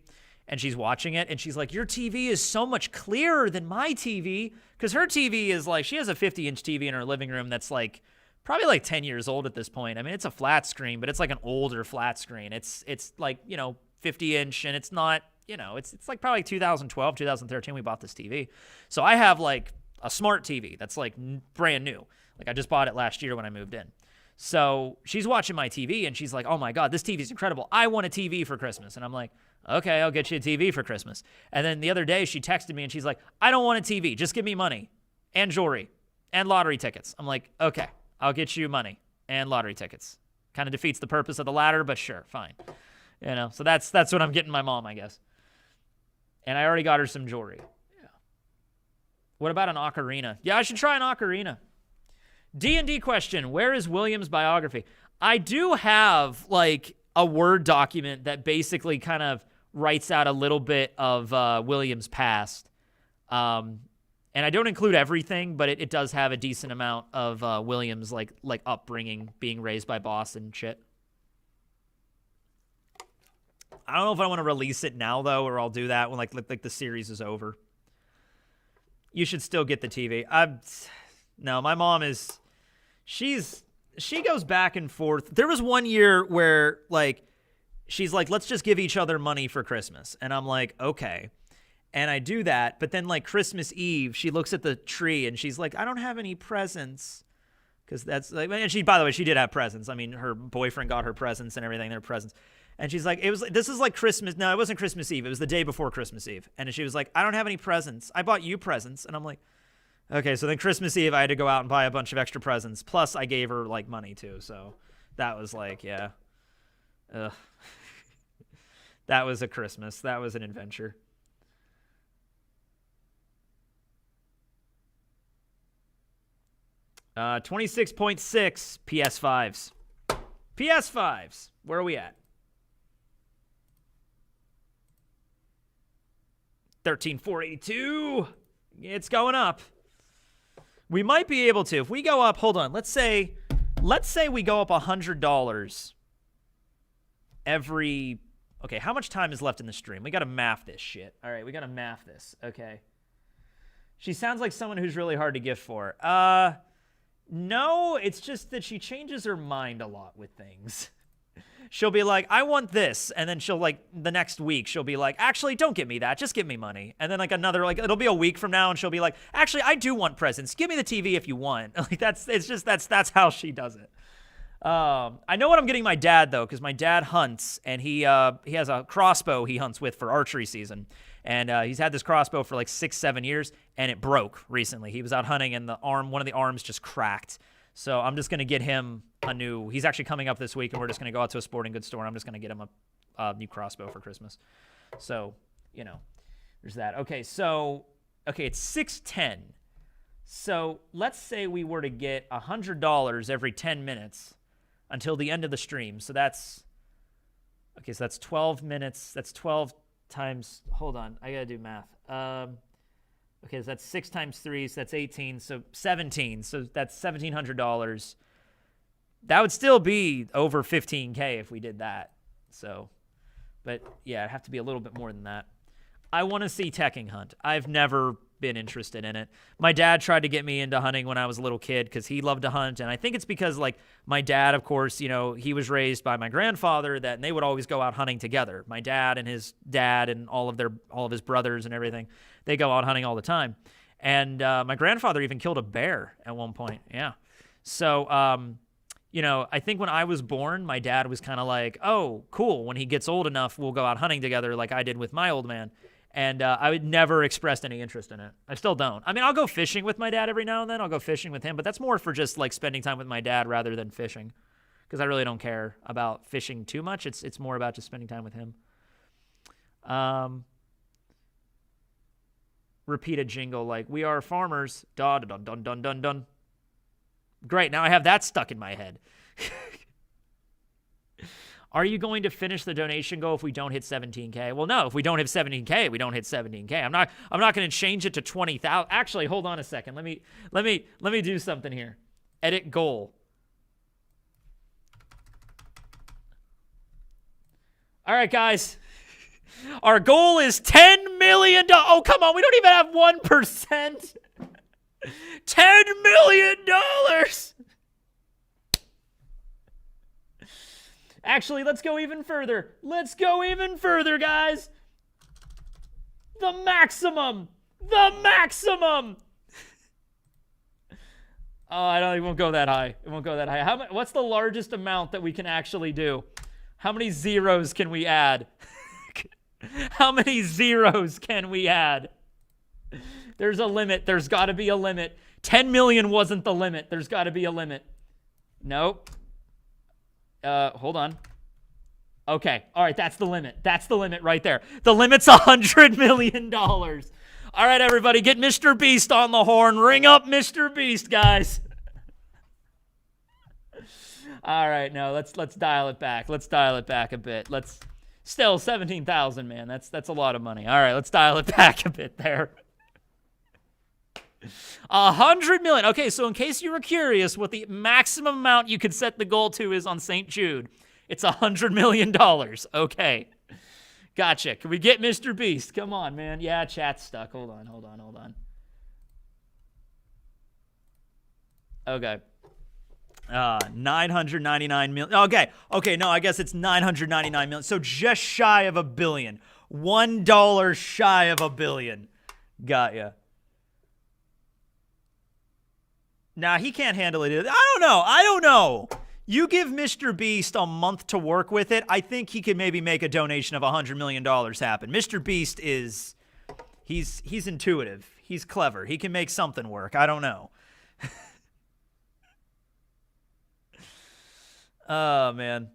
and she's watching it, and she's like, your TV is so much clearer than my TV, because her TV is like, she has a 50-inch TV in her living room that's like, probably like 10 years old at this point. I mean, it's a flat screen, but it's like an older flat screen. It's like, you know, 50-inch, and it's not, you know, it's like probably 2012, 2013 we bought this TV. So I have like a smart TV that's like brand new. Like I just bought it last year when I moved in. So she's watching my TV and she's like, oh my God, this TV is incredible. I want a TV for Christmas. And I'm like, okay, I'll get you a TV for Christmas. And then the other day she texted me and she's like, I don't want a TV. Just give me money and jewelry and lottery tickets. I'm like, okay, I'll get you money and lottery tickets. Kind of defeats the purpose of the latter, but sure, fine. You know, so that's what I'm getting my mom, I guess. And I already got her some jewelry. Yeah. What about an ocarina? Yeah, I should try an ocarina. D&D question, where is William's biography? I do have, like, a Word document that basically kind of writes out a little bit of William's past. And I don't include everything, but it does have a decent amount of William's, like upbringing, being raised by boss and shit. I don't know if I want to release it now though, or I'll do that when like the series is over. You should still get the TV. No, my mom is, she goes back and forth. There was one year where like she's like, let's just give each other money for Christmas, and I'm like, okay. And I do that, but then like Christmas Eve, she looks at the tree and she's like, I don't have any presents. Because that's like, and she, by the way, she did have presents. I mean, her boyfriend got her presents and everything, their presents. And she's like, this is like Christmas. No, it wasn't Christmas Eve. It was the day before Christmas Eve. And she was like, I don't have any presents. I bought you presents. And I'm like, okay. So then Christmas Eve, I had to go out and buy a bunch of extra presents. Plus I gave her like money too. So that was like, yeah. That was a Christmas. That was an adventure. Uh, 26.6 PS5s. PS5s. Where are we at? 13,482. It's going up. We might be able to. If we go up, hold on. Let's say we go up $100 every. Okay, how much time is left in the stream? We got to math this shit. All right, we got to math this. Okay. She sounds like someone who's really hard to gift for. No, it's just that she changes her mind a lot with things. She'll be like, I want this. And then she'll like, the next week, she'll be like, actually, don't give me that. Just give me money. And then like another, like, it'll be a week from now and she'll be like, actually, I do want presents. Give me the TV if you want. Like that's how she does it. I know what I'm getting my dad though, because my dad hunts and he has a crossbow he hunts with for archery season. And he's had this crossbow for like 6-7 years, and it broke recently. He was out hunting, and one of the arms just cracked. So I'm just going to get him a new. He's actually coming up this week, and we're just going to go out to a sporting goods store, and I'm just going to get him a new crossbow for Christmas. So, there's that. Okay, it's 610. So let's say we were to get $100 every 10 minutes until the end of the stream. So that's 12 minutes. That's 12 times, hold on, I gotta do math. Okay, so that's 6 times 3, so that's 18, so 17, so that's $1,700. That would still be over 15K if we did that. So, but yeah, it'd have to be a little bit more than that. I want to see Tekking hunt. I've never been interested in it. My dad tried to get me into hunting when I was a little kid because he loved to hunt, and I think it's because like my dad, of course, he was raised by my grandfather and they would always go out hunting together. My dad and his dad and all of his brothers and everything, they go out hunting all the time. And my grandfather even killed a bear at one point. Yeah. So I think when I was born, my dad was kind of like, oh, cool. When he gets old enough, we'll go out hunting together like I did with my old man. And I would never expressed any interest in it. I still don't. I mean, I'll go fishing with my dad every now and then. I'll go fishing with him, but that's more for just like spending time with my dad rather than fishing, because I really don't care about fishing too much. It's more about just spending time with him. Repeat a jingle like "We are farmers." Dun dun dun dun dun dun. Great. Now I have that stuck in my head. Are you going to finish the donation goal if we don't hit 17K? Well, no. If we don't hit 17K, we don't hit 17K. I'm not going to change it to 20,000. Actually, hold on a second. Let me do something here. Edit goal. All right, guys. Our goal is $10 million. Oh, come on. We don't even have 1%. $10 million. Actually, let's go even further. Let's go even further, guys. The maximum. The maximum. Oh, it won't go that high. It won't go that high. What's the largest amount that we can actually do? How many zeros can we add? How many zeros can we add? There's a limit. There's got to be a limit. 10 million wasn't the limit. There's got to be a limit. Nope. Hold on. Okay. All right. That's the limit. That's the limit right there. The limit's $100 million. All right, everybody, get Mr. Beast on the horn. Ring up Mr. Beast, guys. All right. No, let's dial it back. Let's dial it back a bit. Still 17,000, man. That's a lot of money. All right. Let's dial it back a bit there. 100 million. Okay, so in case you were curious what the maximum amount you could set the goal to is on St. Jude, it's $100 million. Okay. Gotcha. Can we get Mr. Beast? Come on, man. Yeah, chat's stuck. Hold on. Okay. 999 million. Okay, no, I guess it's 999 million. So just shy of $1 billion. $1 shy of $1 billion. Got ya. Nah, he can't handle it. I don't know. You give Mr. Beast a month to work with it, I think he could maybe make a donation of $100 million happen. Mr. Beast he's intuitive. He's clever. He can make something work. I don't know. Oh, man.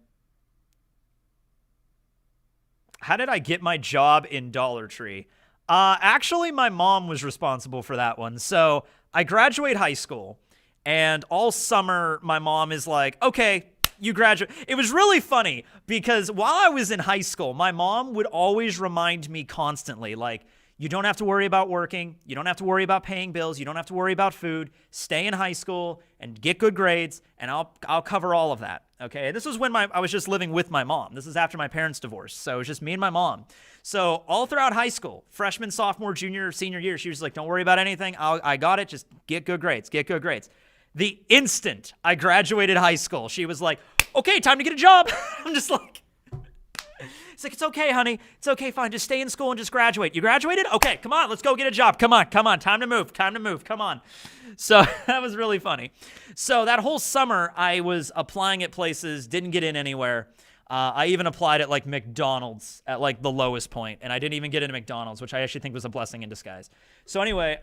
How did I get my job in Dollar Tree? Actually, my mom was responsible for that one. So I graduate high school, and all summer, my mom is like, okay, you graduate. It was really funny because while I was in high school, my mom would always remind me constantly, like, you don't have to worry about working. You don't have to worry about paying bills. You don't have to worry about food. Stay in high school and get good grades, and I'll cover all of that. Okay, this was when I was just living with my mom. This is after my parents divorced, so it was just me and my mom. So all throughout high school, freshman, sophomore, junior, senior year, she was like, don't worry about anything. I got it. Just get good grades. Get good grades. The instant I graduated high school, she was like, okay, time to get a job. I'm just like, it's okay, honey. It's okay, fine. Just stay in school and just graduate. You graduated? Okay, come on. Let's go get a job. Come on. Time to move. Come on. So that was really funny. So that whole summer, I was applying at places, didn't get in anywhere. I even applied at like McDonald's at like the lowest point, and I didn't even get into McDonald's, which I actually think was a blessing in disguise. So anyway,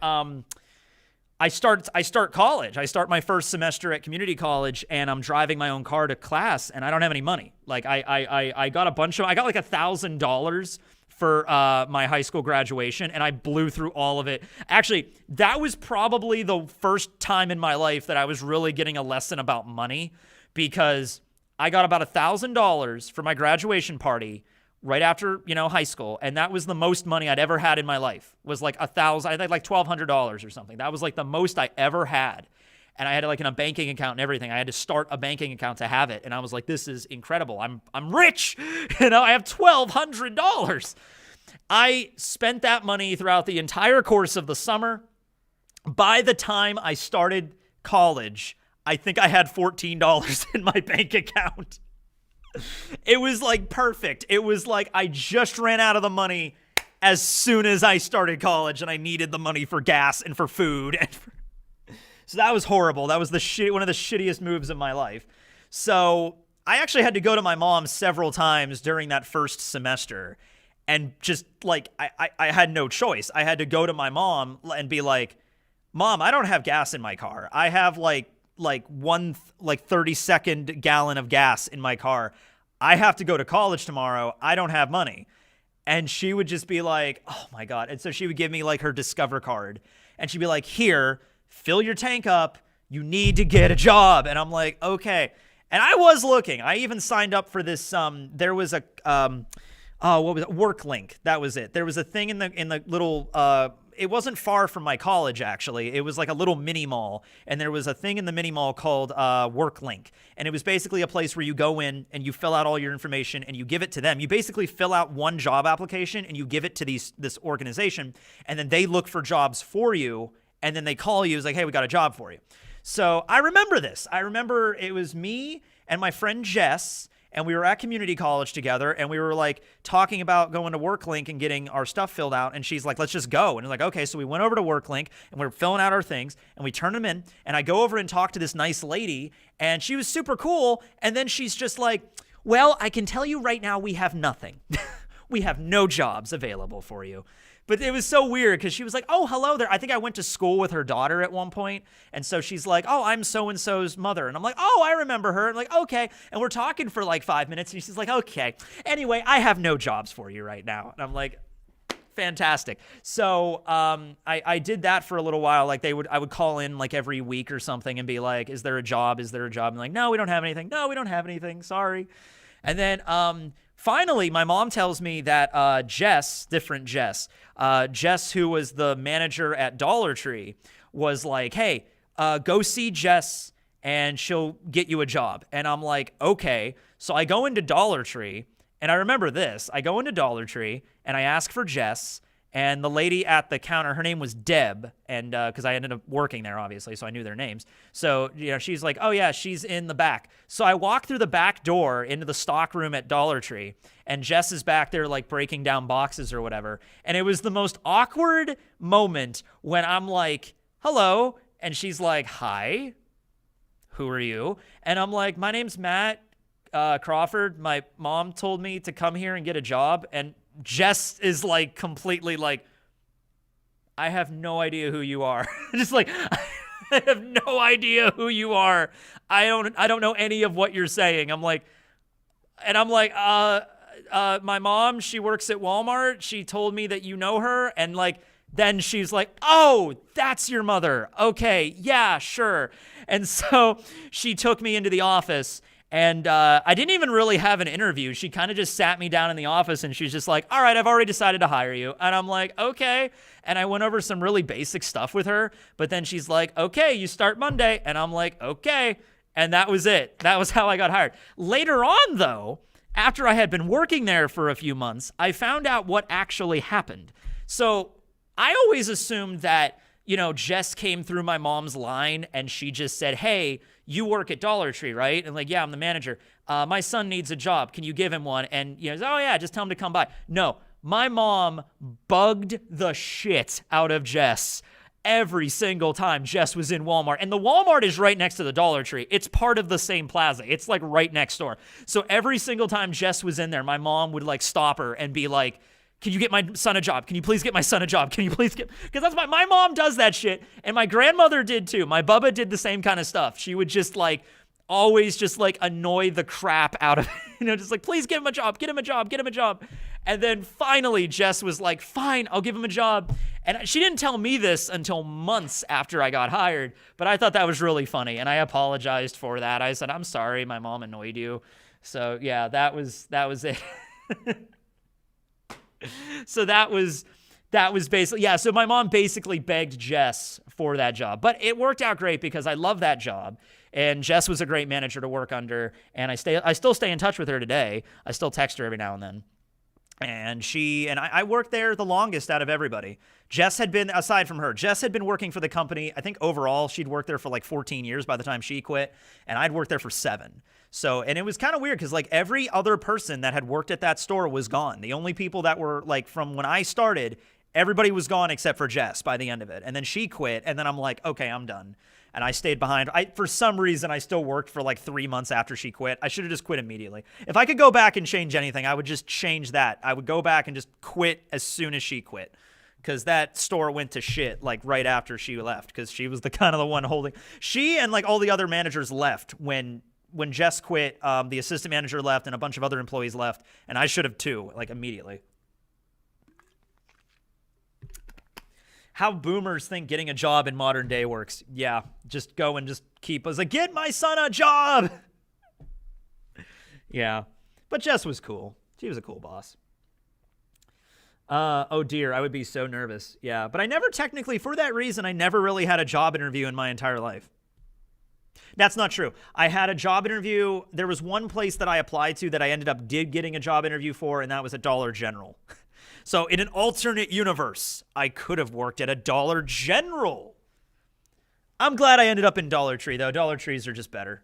I start college. I start my first semester at community college, and I'm driving my own car to class, and I don't have any money. Like I got I got like $1,000 for my high school graduation, and I blew through all of it. Actually, that was probably the first time in my life that I was really getting a lesson about money, because I got about $1,000 for my graduation party right after, high school. And that was the most money I'd ever had in my life, was like $1,000. I had like $1,200 or something. That was like the most I ever had. And I had it like in a banking account and everything. I had to start a banking account to have it. And I was like, this is incredible. I'm rich. I have $1,200. I spent that money throughout the entire course of the summer. By the time I started college, I think I had $14 in my bank account. It was like perfect. It was like I just ran out of the money as soon as I started college, and I needed the money for gas and for food. So that was horrible. That was one of the shittiest moves of my life. So I actually had to go to my mom several times during that first semester, and just like I had no choice. I had to go to my mom and be like, Mom, I don't have gas in my car. I have like 30-second gallon of gas in my car. I have to go to college tomorrow. I don't have money. And she would just be like, oh my God. And so she would give me like her Discover card, and she'd be like, here, fill your tank up. You need to get a job. And I'm like, okay. And I was looking. I even signed up for this. There was a, what was it? Work Link. That was it. There was a thing in the little, it wasn't far from my college, actually. It was like a little mini mall, and there was a thing in the mini mall called Work Link, and it was basically a place where you go in and you fill out all your information and you give it to them. You basically fill out one job application and you give it to this organization, and then they look for jobs for you, and then they call you. It's like, hey, we got a job for you. So I remember this. I remember it was me and my friend Jess, and we were at community college together, and we were like talking about going to WorkLink and getting our stuff filled out. And she's like, let's just go. And it's like, okay. So we went over to WorkLink, and we were filling out our things, and we turned them in, and I go over and talk to this nice lady, and she was super cool. And then she's just like, well, I can tell you right now, we have nothing. We have no jobs available for you. But it was so weird because she was like, oh, hello there. I think I went to school with her daughter at one point. And so she's like, oh, I'm so-and-so's mother. And I'm like, oh, I remember her. I'm like, okay. And we're talking for like 5 minutes. And she's like, okay. Anyway, I have no jobs for you right now. And I'm like, fantastic. So I did that for a little while. Like I would call in like every week or something and be like, is there a job? Is there a job? And like, no, we don't have anything. No, we don't have anything. Sorry. And then finally, my mom tells me that Jess, who was the manager at Dollar Tree, was like, hey, go see Jess and she'll get you a job. And I'm like, okay. So I go into Dollar Tree, And I remember this. I go into Dollar Tree and I ask for Jess, and the lady at the counter, her name was Deb, and because I ended up working there, obviously, so I knew their names. So, she's like, oh yeah, she's in the back. So I walk through the back door into the stock room at Dollar Tree, and Jess is back there like breaking down boxes or whatever. And it was the most awkward moment when I'm like, hello, and she's like, hi, who are you? And I'm like, my name's Matt Crawford. My mom told me to come here and get a job. And Jess is like completely like, I have no idea who you are. Just like, I have no idea who you are. I don't know any of what you're saying. I'm like, my mom, she works at Walmart. She told me that you know her. And like, then she's like, oh, that's your mother. Okay, yeah, sure. And so she took me into the office. And I didn't even really have an interview. She kind of just sat me down in the office and she's just like, all right, I've already decided to hire you. And I'm like, okay. And I went over some really basic stuff with her. But then she's like, okay, you start Monday. And I'm like, okay. And that was it. That was how I got hired. Later on, though, after I had been working there for a few months, I found out what actually happened. So I always assumed that, Jess came through my mom's line and she just said, hey, you work at Dollar Tree, right? And like, yeah, I'm the manager. My son needs a job. Can you give him one? And oh yeah, just tell him to come by. No, my mom bugged the shit out of Jess every single time Jess was in Walmart. And the Walmart is right next to the Dollar Tree. It's part of the same plaza. It's like right next door. So every single time Jess was in there, my mom would like stop her and be like, can you get my son a job? Can you please get my son a job? Can you please get, because that's my mom does that shit. And my grandmother did too. My bubba did the same kind of stuff. She would just like, always just like annoy the crap out of, just like, please give him a job, get him a job, get him a job. And then finally Jess was like, fine, I'll give him a job. And she didn't tell me this until months after I got hired, but I thought that was really funny. And I apologized for that. I said, I'm sorry, my mom annoyed you. So yeah, that was it. So that was basically, yeah. So my mom basically begged Jess for that job, but it worked out great because I love that job. And Jess was a great manager to work under. And I still stay in touch with her today. I still text her every now and then. And I worked there the longest out of everybody. Jess had been, aside from her, Jess had been working for the company. I think overall she'd worked there for like 14 years by the time she quit. And I'd worked there for 7. So, and it was kind of weird because like every other person that had worked at that store was gone. The only people that were like from when I started, everybody was gone except for Jess by the end of it. And then she quit. And then I'm like, okay, I'm done. And I stayed behind. For some reason, I still worked for like 3 months after she quit. I should have just quit immediately. If I could go back and change anything, I would just change that. I would go back and just quit as soon as she quit. Because that store went to shit like right after she left. Because she was the kind of the one holding. She and like all the other managers left when Jess quit. The assistant manager left and a bunch of other employees left. And I should have too, like immediately. How boomers think getting a job in modern day works. Yeah, just go and just keep us like, get my son a job. Yeah, but Jess was cool. She was a cool boss. Oh dear, I would be so nervous. Yeah, but I never technically, for that reason, I never really had a job interview in my entire life. That's not true. I had a job interview. There was one place that I applied to that I ended up getting a job interview for, and that was at Dollar General. So in an alternate universe, I could have worked at a Dollar General. I'm glad I ended up in Dollar Tree, though. Dollar Trees are just better.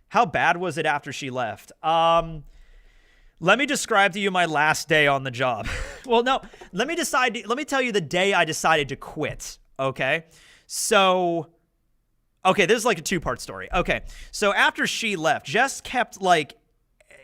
How bad was it after she left? Let me describe to you my last day on the job. Well, no, let me tell you the day I decided to quit, okay? So, okay, this is like a 2-part story. Okay, so after she left, Jess kept like,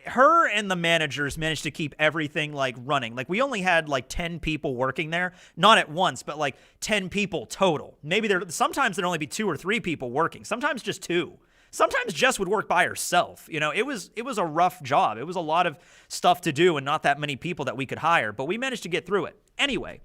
her and the managers managed to keep everything like running. Like we only had like 10 people working there, not at once, but like 10 people total. Maybe sometimes there'd only be 2 or 3 people working. Sometimes just 2. Sometimes Jess would work by herself. It was a rough job. It was a lot of stuff to do and not that many people that we could hire, but we managed to get through it. Anyway,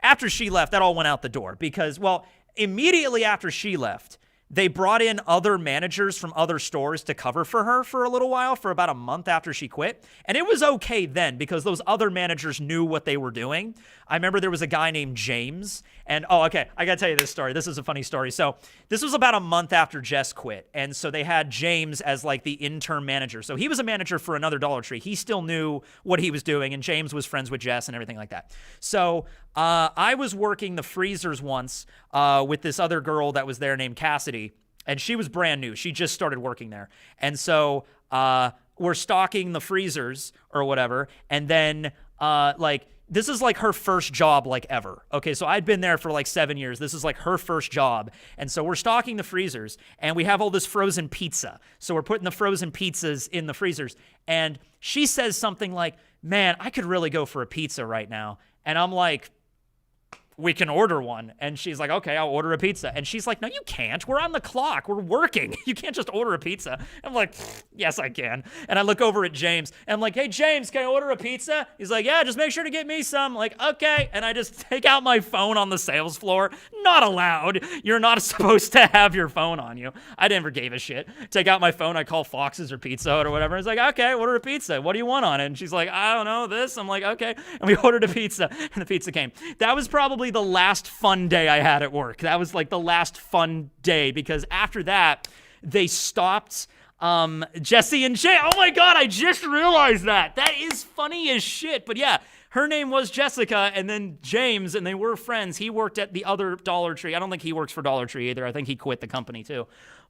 after she left, that all went out the door because, well, immediately after she left, they brought in other managers from other stores to cover for her for a little while, for about a month after she quit. And it was okay then because those other managers knew what they were doing. I remember there was a guy named James, and okay, I gotta tell you this story. This is a funny story. So this was about a month after Jess quit, and so they had James as like the interim manager. So he was a manager for another Dollar Tree. He still knew what he was doing, and James was friends with Jess and everything like that. So I was working the freezers once with this other girl that was there named Cassidy, and she was brand new. She just started working there, and so we're stocking the freezers or whatever, and then like this is like her first job like ever. Okay, so I'd been there for like 7 years. This is like her first job. And so we're stocking the freezers and we have all this frozen pizza. So we're putting the frozen pizzas in the freezers. And she says something like, man, I could really go for a pizza right now. And I'm like, we can order one. And she's like, okay, I'll order a pizza. And she's like, no, you can't. We're on the clock. We're working. You can't just order a pizza. I'm like, yes, I can. And I look over at James and I'm like, hey, James, can I order a pizza? He's like, yeah, just make sure to get me some. I'm like, okay. And I just take out my phone on the sales floor. Not allowed. You're not supposed to have your phone on you. I never gave a shit. Take out my phone. I call Fox's or Pizza Hut or whatever. It's like, okay, order a pizza. What do you want on it? And she's like, I don't know, this. I'm like, okay. And we ordered a pizza and the pizza came. That was probably the last fun day I had at work. That was like the last fun day because after that, they stopped Jesse and Jay. Oh my God, I just realized that. That is funny as shit. But yeah, her name was Jessica and then James, and they were friends. He worked at the other Dollar Tree. I don't think he works for Dollar Tree either. I think he quit the company too.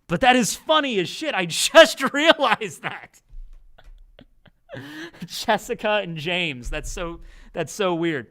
But that is funny as shit. I just realized that. Jessica and James. That's so weird.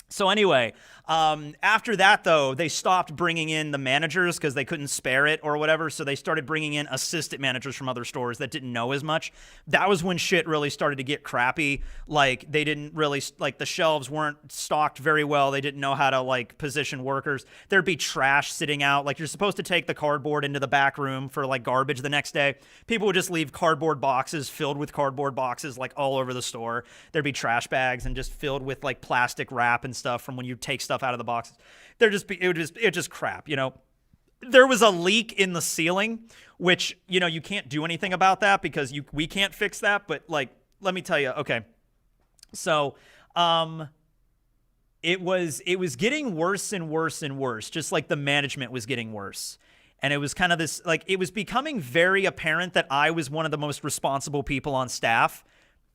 So anyway, after that, though, they stopped bringing in the managers because they couldn't spare it or whatever. So they started bringing in assistant managers from other stores that didn't know as much. That was when shit really started to get crappy. Like they didn't really, like the shelves weren't stocked very well. They didn't know how to like position workers. There'd be trash sitting out. Like you're supposed to take the cardboard into the back room for like garbage the next day. People would just leave cardboard boxes filled with cardboard boxes like all over the store. There'd be trash bags and just filled with like plastic wrap and stuff from when you take stuff out of the boxes. It would just crap, you know. There was a leak in the ceiling, which, you know, you can't do anything about that because we can't fix that, but like let me tell you, okay. So, it was getting worse and worse and worse, just like the management was getting worse. And it was kind of this, like, it was becoming very apparent that I was one of the most responsible people on staff.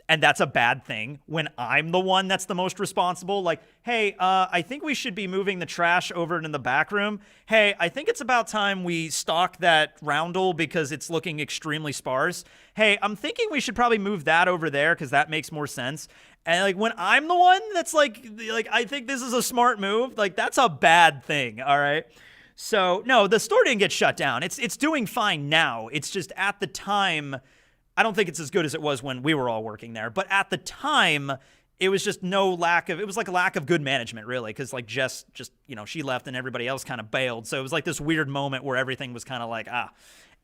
And that's a bad thing when I'm the one that's the most responsible. Like, hey, I think we should be moving the trash over in the back room. Hey, I think it's about time we stock that roundel because it's looking extremely sparse. Hey, I'm thinking we should probably move that over there because that makes more sense. And like when I'm the one that's like I think this is a smart move, like that's a bad thing, all right? So, no, the store didn't get shut down. It's doing fine now. It's just at the time, I don't think it's as good as it was when we were all working there. But at the time, it was just it was like a lack of good management, really. Because like Jess just, you know, she left and everybody else kind of bailed. So it was like this weird moment where everything was kind of like,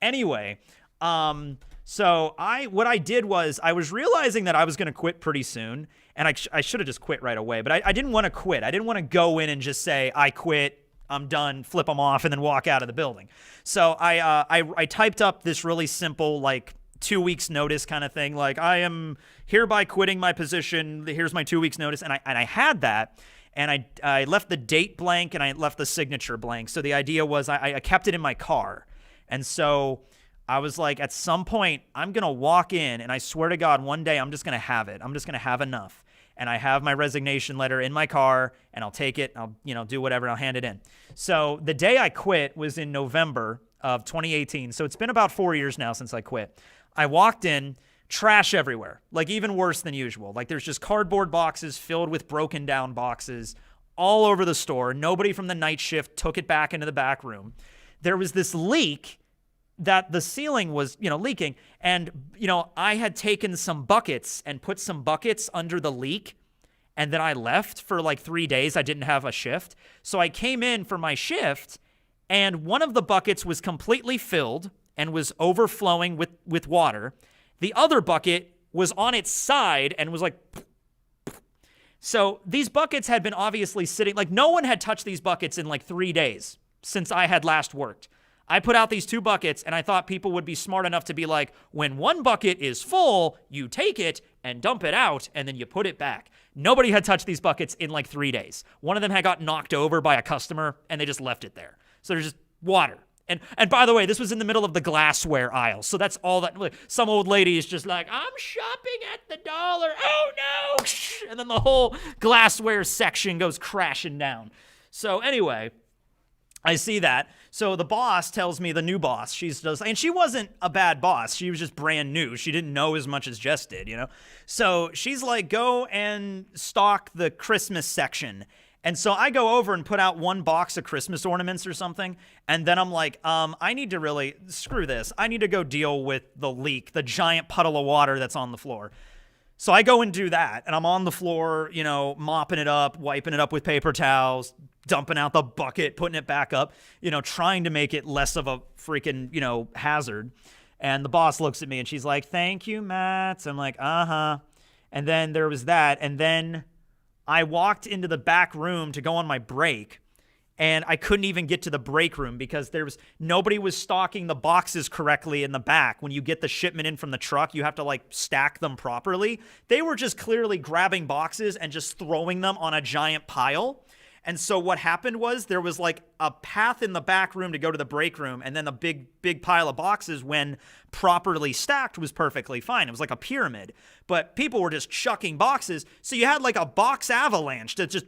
Anyway, so what I did was I was realizing that I was going to quit pretty soon. And I should have just quit right away. But I didn't want to quit. I didn't want to go in and just say, I quit, I'm done, flip them off, and then walk out of the building. So I typed up this really simple, like, 2 weeks notice kind of thing, like I am hereby quitting my position, here's my 2 weeks notice. And I had that, and I left the date blank and I left the signature blank. So the idea was I kept it in my car. And so I was like, at some point I'm gonna walk in, and I swear to God, one day I'm just gonna have it. I'm just gonna have enough. And I have my resignation letter in my car, and I'll take it, I'll, you know, do whatever, and I'll hand it in. So the day I quit was in November of 2018. So it's been about 4 years now since I quit. I walked in, trash everywhere, like even worse than usual. Like there's just cardboard boxes filled with broken down boxes all over the store. Nobody from the night shift took it back into the back room. There was this leak that the ceiling was, you know, leaking. And, you know, I had taken some buckets and put some buckets under the leak. And then I left for like 3 days. I didn't have a shift. So I came in for my shift, and one of the buckets was completely filled and was overflowing with water. The other bucket was on its side and was like... So these buckets had been obviously sitting... Like, no one had touched these buckets in like 3 days since I had last worked. I put out these 2 buckets, and I thought people would be smart enough to be like, when one bucket is full, you take it and dump it out, and then you put it back. Nobody had touched these buckets in like 3 days. One of them had got knocked over by a customer, and they just left it there. So there's just water. And by the way, this was in the middle of the glassware aisle. So that's all that, some old lady is just like, I'm shopping at the dollar. Oh no. And then the whole glassware section goes crashing down. So anyway, I see that. So the boss tells me, the new boss, and she wasn't a bad boss. She was just brand new. She didn't know as much as Jess did, you know? So she's like, go and stock the Christmas section. And so I go over and put out 1 box of Christmas ornaments or something. And then I'm like, I need to really, screw this. I need to go deal with the leak, the giant puddle of water that's on the floor. So I go and do that. And I'm on the floor, you know, mopping it up, wiping it up with paper towels, dumping out the bucket, putting it back up, you know, trying to make it less of a freaking, you know, hazard. And the boss looks at me and she's like, thank you, Matt. I'm like, uh-huh. And then there was that. And then I walked into the back room to go on my break, and I couldn't even get to the break room because nobody was stocking the boxes correctly in the back. When you get the shipment in from the truck, you have to like stack them properly. They were just clearly grabbing boxes and just throwing them on a giant pile. And so what happened was there was like a path in the back room to go to the break room, and then the big pile of boxes, when properly stacked, was perfectly fine. It was like a pyramid, but people were just chucking boxes. So you had like a box avalanche that just,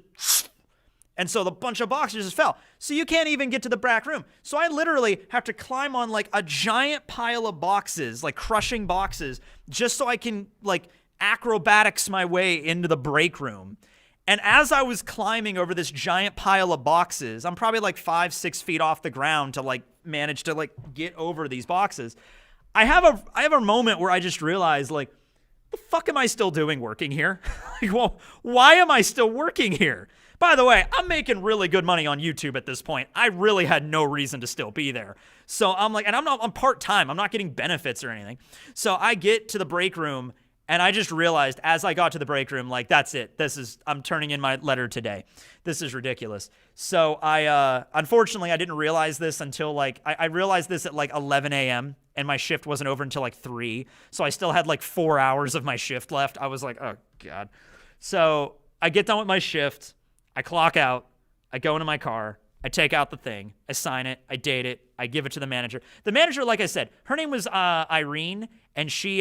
and so the bunch of boxes just fell. So you can't even get to the back room. So I literally have to climb on like a giant pile of boxes, like crushing boxes, just so I can like acrobatics my way into the break room. And as I was climbing over this giant pile of boxes, I'm probably like 5-6 feet off the ground to like manage to like get over these boxes. I have a moment where I just realized, like, the fuck am I still doing working here? Like, well, why am I still working here? By the way, I'm making really good money on YouTube at this point. I really had no reason to still be there. So I'm like, and I'm part-time. I'm not getting benefits or anything. So I get to the break room, and I just realized as I got to the break room, like, that's it. I'm turning in my letter today. This is ridiculous. So unfortunately, I didn't realize this until like, I realized this at like 11 a.m. and my shift wasn't over until like 3. So I still had like 4 hours of my shift left. I was like, oh God. So I get done with my shift. I clock out. I go into my car. I take out the thing. I sign it. I date it. I give it to the manager. The manager, like I said, her name was Irene, and she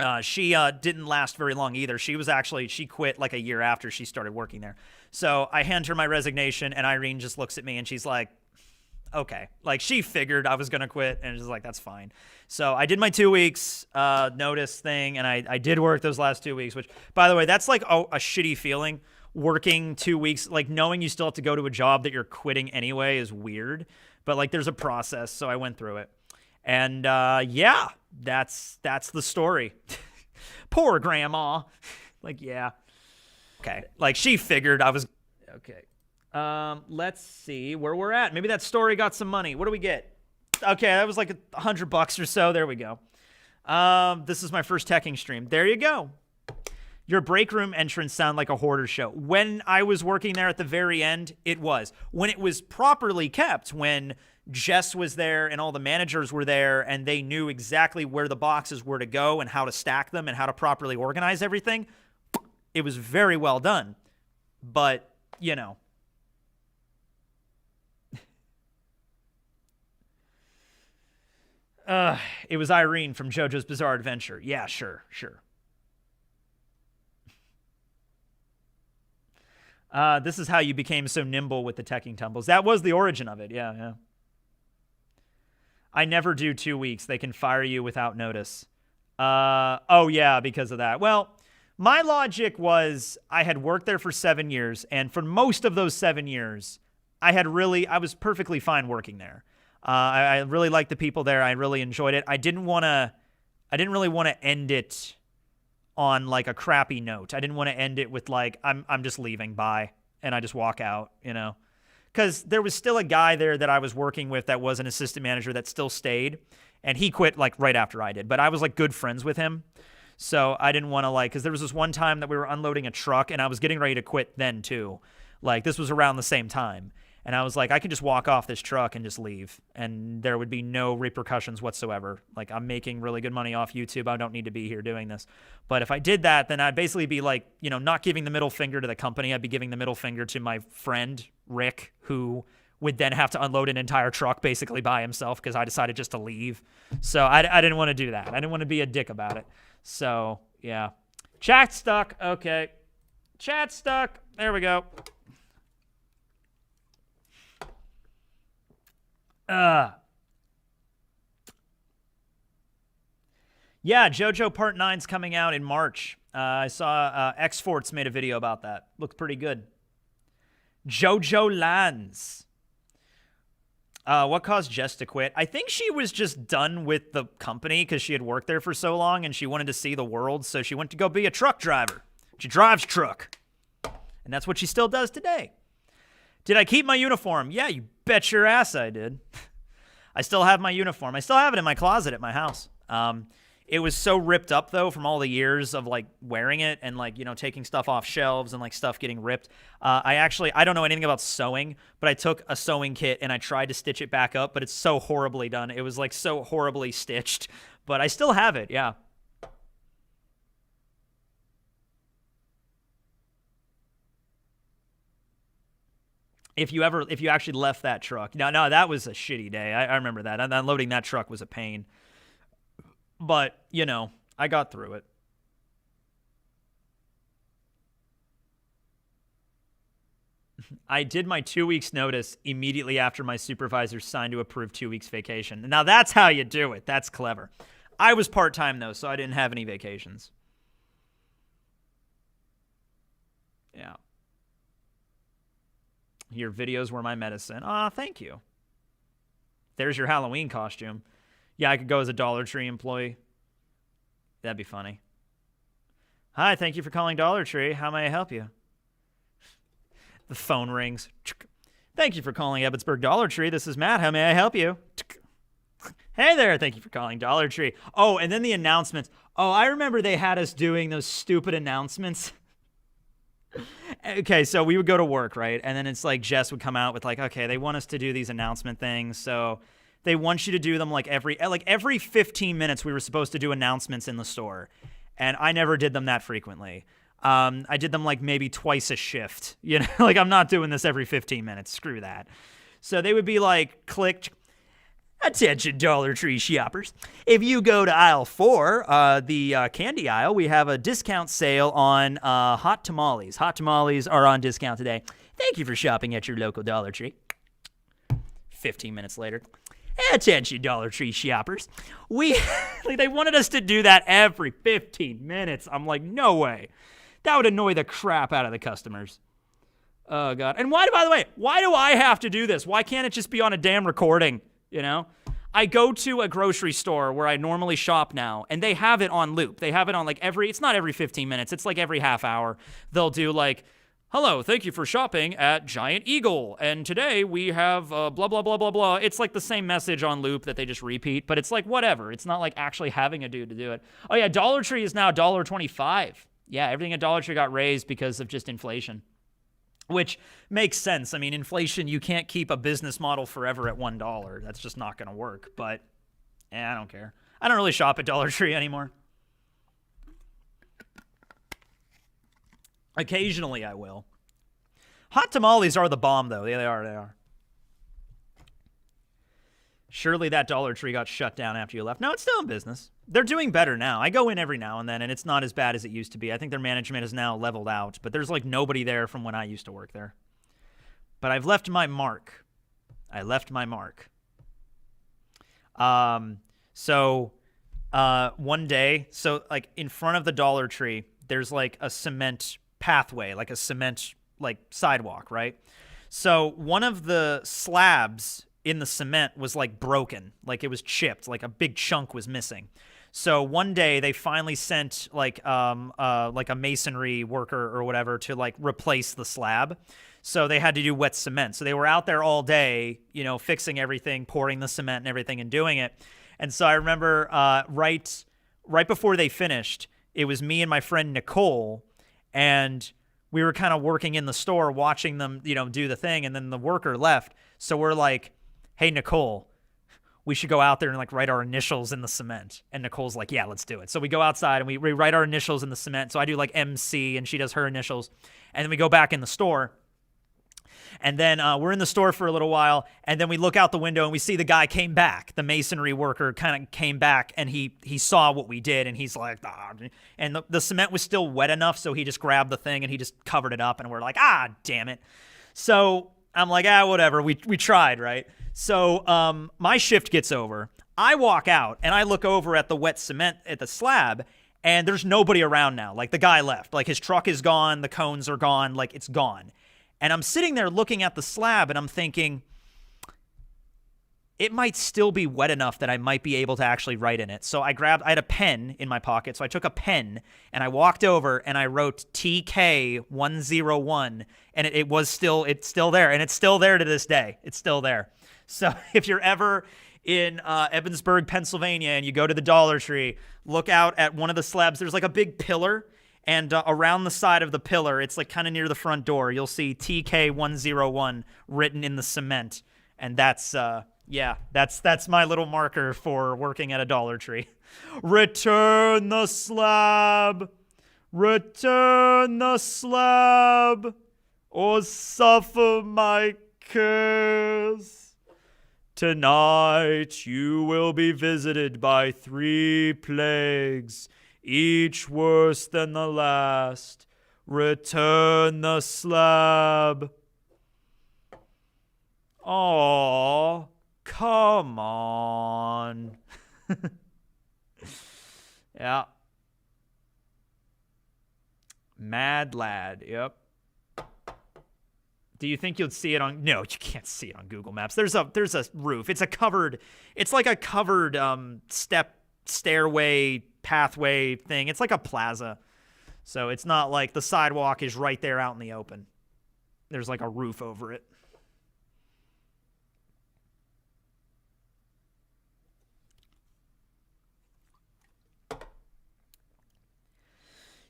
didn't last very long either. She quit like a year after she started working there. So I hand her my resignation, and Irene just looks at me and she's like, okay. Like, she figured I was going to quit, and she's like, that's fine. So I did my 2 weeks notice thing, and I did work those last 2 weeks, which, by the way, that's like a shitty feeling. Working 2 weeks, like knowing you still have to go to a job that you're quitting anyway is weird. But like, there's a process, so I went through it. And yeah, that's the story. Poor grandma. Like, yeah. Okay. Like, she figured I was okay. Let's see where we're at. Maybe that story got some money. What do we get? Okay, that was like $100 or so. There we go. This is my first teching stream. There you go. Your break room entrance sound like a hoarder show. When I was working there at the very end, it was. When it was properly kept, when Jess was there and all the managers were there and they knew exactly where the boxes were to go and how to stack them and how to properly organize everything, it was very well done. But, you know. It was Irene from JoJo's Bizarre Adventure. Yeah, sure. This is how you became so nimble with the teching tumbles. That was the origin of it. Yeah. I never do 2 weeks. They can fire you without notice. Oh, yeah, because of that. Well, my logic was I had worked there for 7 years, and for most of those 7 years, I was perfectly fine working there. I really liked the people there. I really enjoyed it. I didn't really want to end it on like a crappy note. I didn't want to end it with like, I'm just leaving, bye, and I just walk out, you know? Because there was still a guy there that I was working with that was an assistant manager that still stayed, and he quit like right after I did. But I was like good friends with him, so I didn't want to like, because there was this one time that we were unloading a truck, and I was getting ready to quit then too. Like, this was around the same time. And I was like, I could just walk off this truck and just leave, and there would be no repercussions whatsoever. Like, I'm making really good money off YouTube. I don't need to be here doing this. But if I did that, then I'd basically be like, you know, not giving the middle finger to the company. I'd be giving the middle finger to my friend, Rick, who would then have to unload an entire truck basically by himself because I decided just to leave. So I didn't want to do that. I didn't want to be a dick about it. So, yeah. Chat stuck. Okay. Chat stuck. There we go. Yeah, JoJo Part 9's coming out in March. I saw X-Forts made a video about that. Looked pretty good. JoJo Lands. What caused Jess to quit? I think she was just done with the company because she had worked there for so long and she wanted to see the world, so she went to go be a truck driver. She drives truck. And that's what she still does today. Did I keep my uniform? Yeah, you bet your ass I did. I still have my uniform. I still have it in my closet at my house. It was so ripped up, though, from all the years of, like, wearing it and, like, you know, taking stuff off shelves and, like, stuff getting ripped. I don't know anything about sewing, but I took a sewing kit and I tried to stitch it back up, but it's so horribly done. It was, like, so horribly stitched. But I still have it, yeah. If you actually left that truck. No, that was a shitty day. I remember that. Unloading that truck was a pain. But, you know, I got through it. I did my 2 weeks notice immediately after my supervisor signed to approve 2 weeks vacation. Now that's how you do it. That's clever. I was part-time though, so I didn't have any vacations. Yeah. Your videos were my medicine. Aw, thank you. There's your Halloween costume. Yeah, I could go as a Dollar Tree employee. That'd be funny. Hi, thank you for calling Dollar Tree. How may I help you? The phone rings. Thank you for calling Ebbetsburg Dollar Tree. This is Matt. How may I help you? Hey there. Thank you for calling Dollar Tree. Oh, and then the announcements. Oh, I remember they had us doing those stupid announcements. Okay, so we would go to work, right? And then it's like Jess would come out with like, okay, they want us to do these announcement things, so they want you to do them like every 15 minutes we were supposed to do announcements in the store. And I never did them that frequently. I did them like maybe twice a shift. You know, like I'm not doing this every 15 minutes. Screw that. So they would be like, click, attention Dollar Tree shoppers. If you go to aisle 4, the candy aisle, we have a discount sale on hot tamales. Hot tamales are on discount today. Thank you for shopping at your local Dollar Tree. 15 minutes later. Attention Dollar Tree shoppers. They wanted us to do that every 15 minutes. I'm like, no way. That would annoy the crap out of the customers. Oh, God. And by the way, why do I have to do this? Why can't it just be on a damn recording, you know? I go to a grocery store where I normally shop now, and they have it on loop. They have it on like it's not every 15 minutes. It's like every half hour. They'll do like, hello, thank you for shopping at Giant Eagle. And today we have blah, blah, blah, blah, blah. It's like the same message on loop that they just repeat, but it's like whatever. It's not like actually having a dude to do it. Oh, yeah, Dollar Tree is now $1.25. Yeah, everything at Dollar Tree got raised because of just inflation, which makes sense. I mean, inflation, you can't keep a business model forever at $1. That's just not going to work, but I don't care. I don't really shop at Dollar Tree anymore. Occasionally I will. Hot tamales are the bomb, though. Yeah, they are. Surely that Dollar Tree got shut down after you left. No, it's still in business. They're doing better now. I go in every now and then, and it's not as bad as it used to be. I think their management is now leveled out, but there's like nobody there from when I used to work there. But I've left my mark. One day, so like in front of the Dollar Tree, there's like a cement pathway, like a cement like sidewalk, right? So one of the slabs in the cement was like broken, like it was chipped, like a big chunk was missing. So one day they finally sent like a masonry worker or whatever to like replace the slab. So they had to do wet cement. So they were out there all day, you know, fixing everything, pouring the cement and everything and doing it. And so I remember right before they finished, it was me and my friend Nicole, and we were kind of working in the store, watching them, you know, do the thing, and then the worker left. So we're like, hey, Nicole, we should go out there and like write our initials in the cement. And Nicole's like, yeah, let's do it. So we go outside and we write our initials in the cement. So I do like MC and she does her initials. And then we go back in the store. And then we're in the store for a little while, and then we look out the window and we see the guy came back. The masonry worker kind of came back, and he saw what we did, and he's like, ah. And the cement was still wet enough, so he just grabbed the thing and he just covered it up, and we're like, ah, damn it. So I'm like, whatever. We tried, right? So my shift gets over. I walk out, and I look over at the wet cement at the slab, and there's nobody around now. Like, the guy left. Like, his truck is gone. The cones are gone. Like, it's gone. And I'm sitting there looking at the slab, and I'm thinking, it might still be wet enough that I might be able to actually write in it. So I had a pen in my pocket, so I took a pen, and I walked over, and I wrote Tekking101, and it's still there, and it's still there to this day. It's still there. So if you're ever in Evansburg, Pennsylvania, and you go to the Dollar Tree, look out at one of the slabs. There's like a big pillar. And around the side of the pillar, it's like kind of near the front door, you'll see TK101 written in the cement. And that's my little marker for working at a Dollar Tree. Return the slab. Return the slab. Or suffer my curse. Tonight you will be visited by 3 plagues, each worse than the last. Return the slab. Aw, come on. Yeah. Mad lad, yep. Do you think you'll see it on... No, you can't see it on Google Maps. There's a roof. It's like a covered stairway, pathway thing. It's like a plaza. So it's not like the sidewalk is right there out in the open. There's like a roof over it.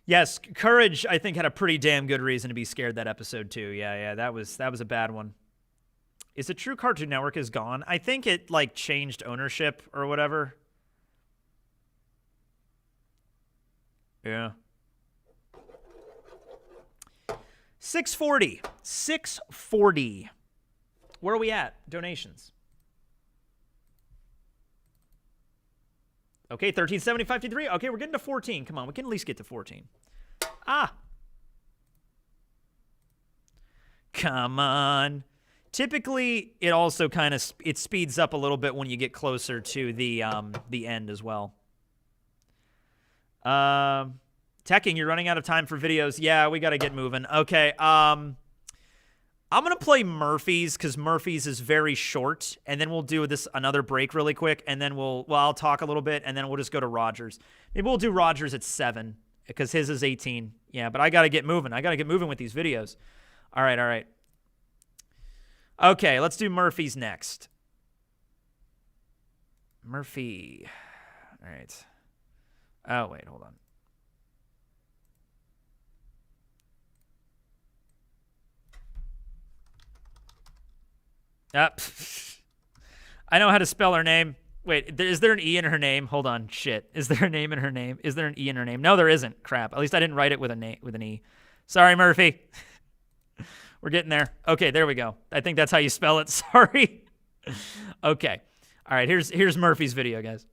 Yes, Courage, I think, had a pretty damn good reason to be scared that episode too. Yeah, that was a bad one. Is it true Cartoon Network is gone? I think it like changed ownership or whatever. Yeah. 640. 640. Where are we at? Donations. Okay, 1375.53. Okay, we're getting to 14. Come on, we can at least get to 14. Ah. Come on. Typically, it also kind of it speeds up a little bit when you get closer to the end as well. Tekking, you're running out of time for videos. Yeah, we got to get moving. Okay, I'm going to play Murphy's because Murphy's is very short, and then we'll do another break really quick, and then I'll talk a little bit, and then we'll just go to Rogers. Maybe we'll do Rogers at 7 because his is 18. Yeah, but I got to get moving. I got to get moving with these videos. All right. Okay, let's do Murphy's next. Murphy. All right. Oh, wait, hold on. I know how to spell her name. Wait, is there an E in her name? Hold on, shit. Is there a name in her name? Is there an E in her name? No, there isn't. Crap. At least I didn't write it with an E. Sorry, Murphy. We're getting there. Okay, there we go. I think that's how you spell it. Sorry. Okay. All right, here's Murphy's video, guys.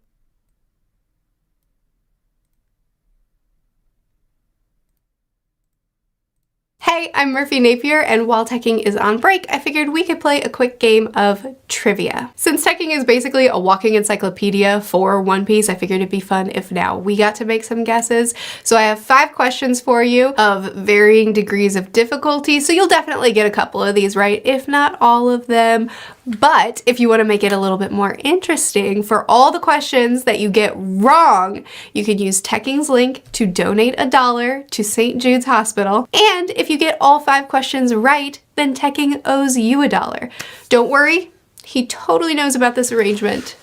Hey, I'm Murphy Napier, and while Tekking is on break, I figured we could play a quick game of trivia. Since Tekking is basically a walking encyclopedia for One Piece, I figured it'd be fun if now we got to make some guesses. So I have 5 questions for you of varying degrees of difficulty, so you'll definitely get a couple of these right, if not all of them. But if you want to make it a little bit more interesting, for all the questions that you get wrong, you can use Tekking's link to donate $1 to St. Jude's Hospital. And if you get all 5 questions right, then Tekking owes you $1. Don't worry, he totally knows about this arrangement.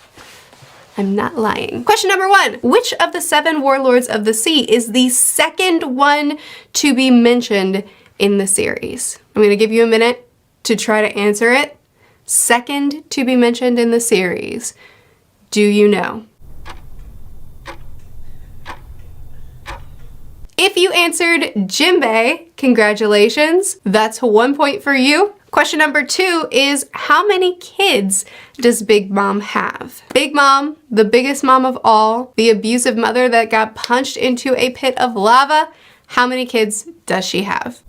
I'm not lying. Question number 1. Which of the 7 warlords of the sea is the second one to be mentioned in the series? I'm going to give you a minute to try to answer it. Second to be mentioned in the series. Do you know? If you answered Jinbei, congratulations. That's 1 point for you. Question number 2 is, how many kids does Big Mom have? Big Mom, the biggest mom of all, the abusive mother that got punched into a pit of lava. How many kids does she have?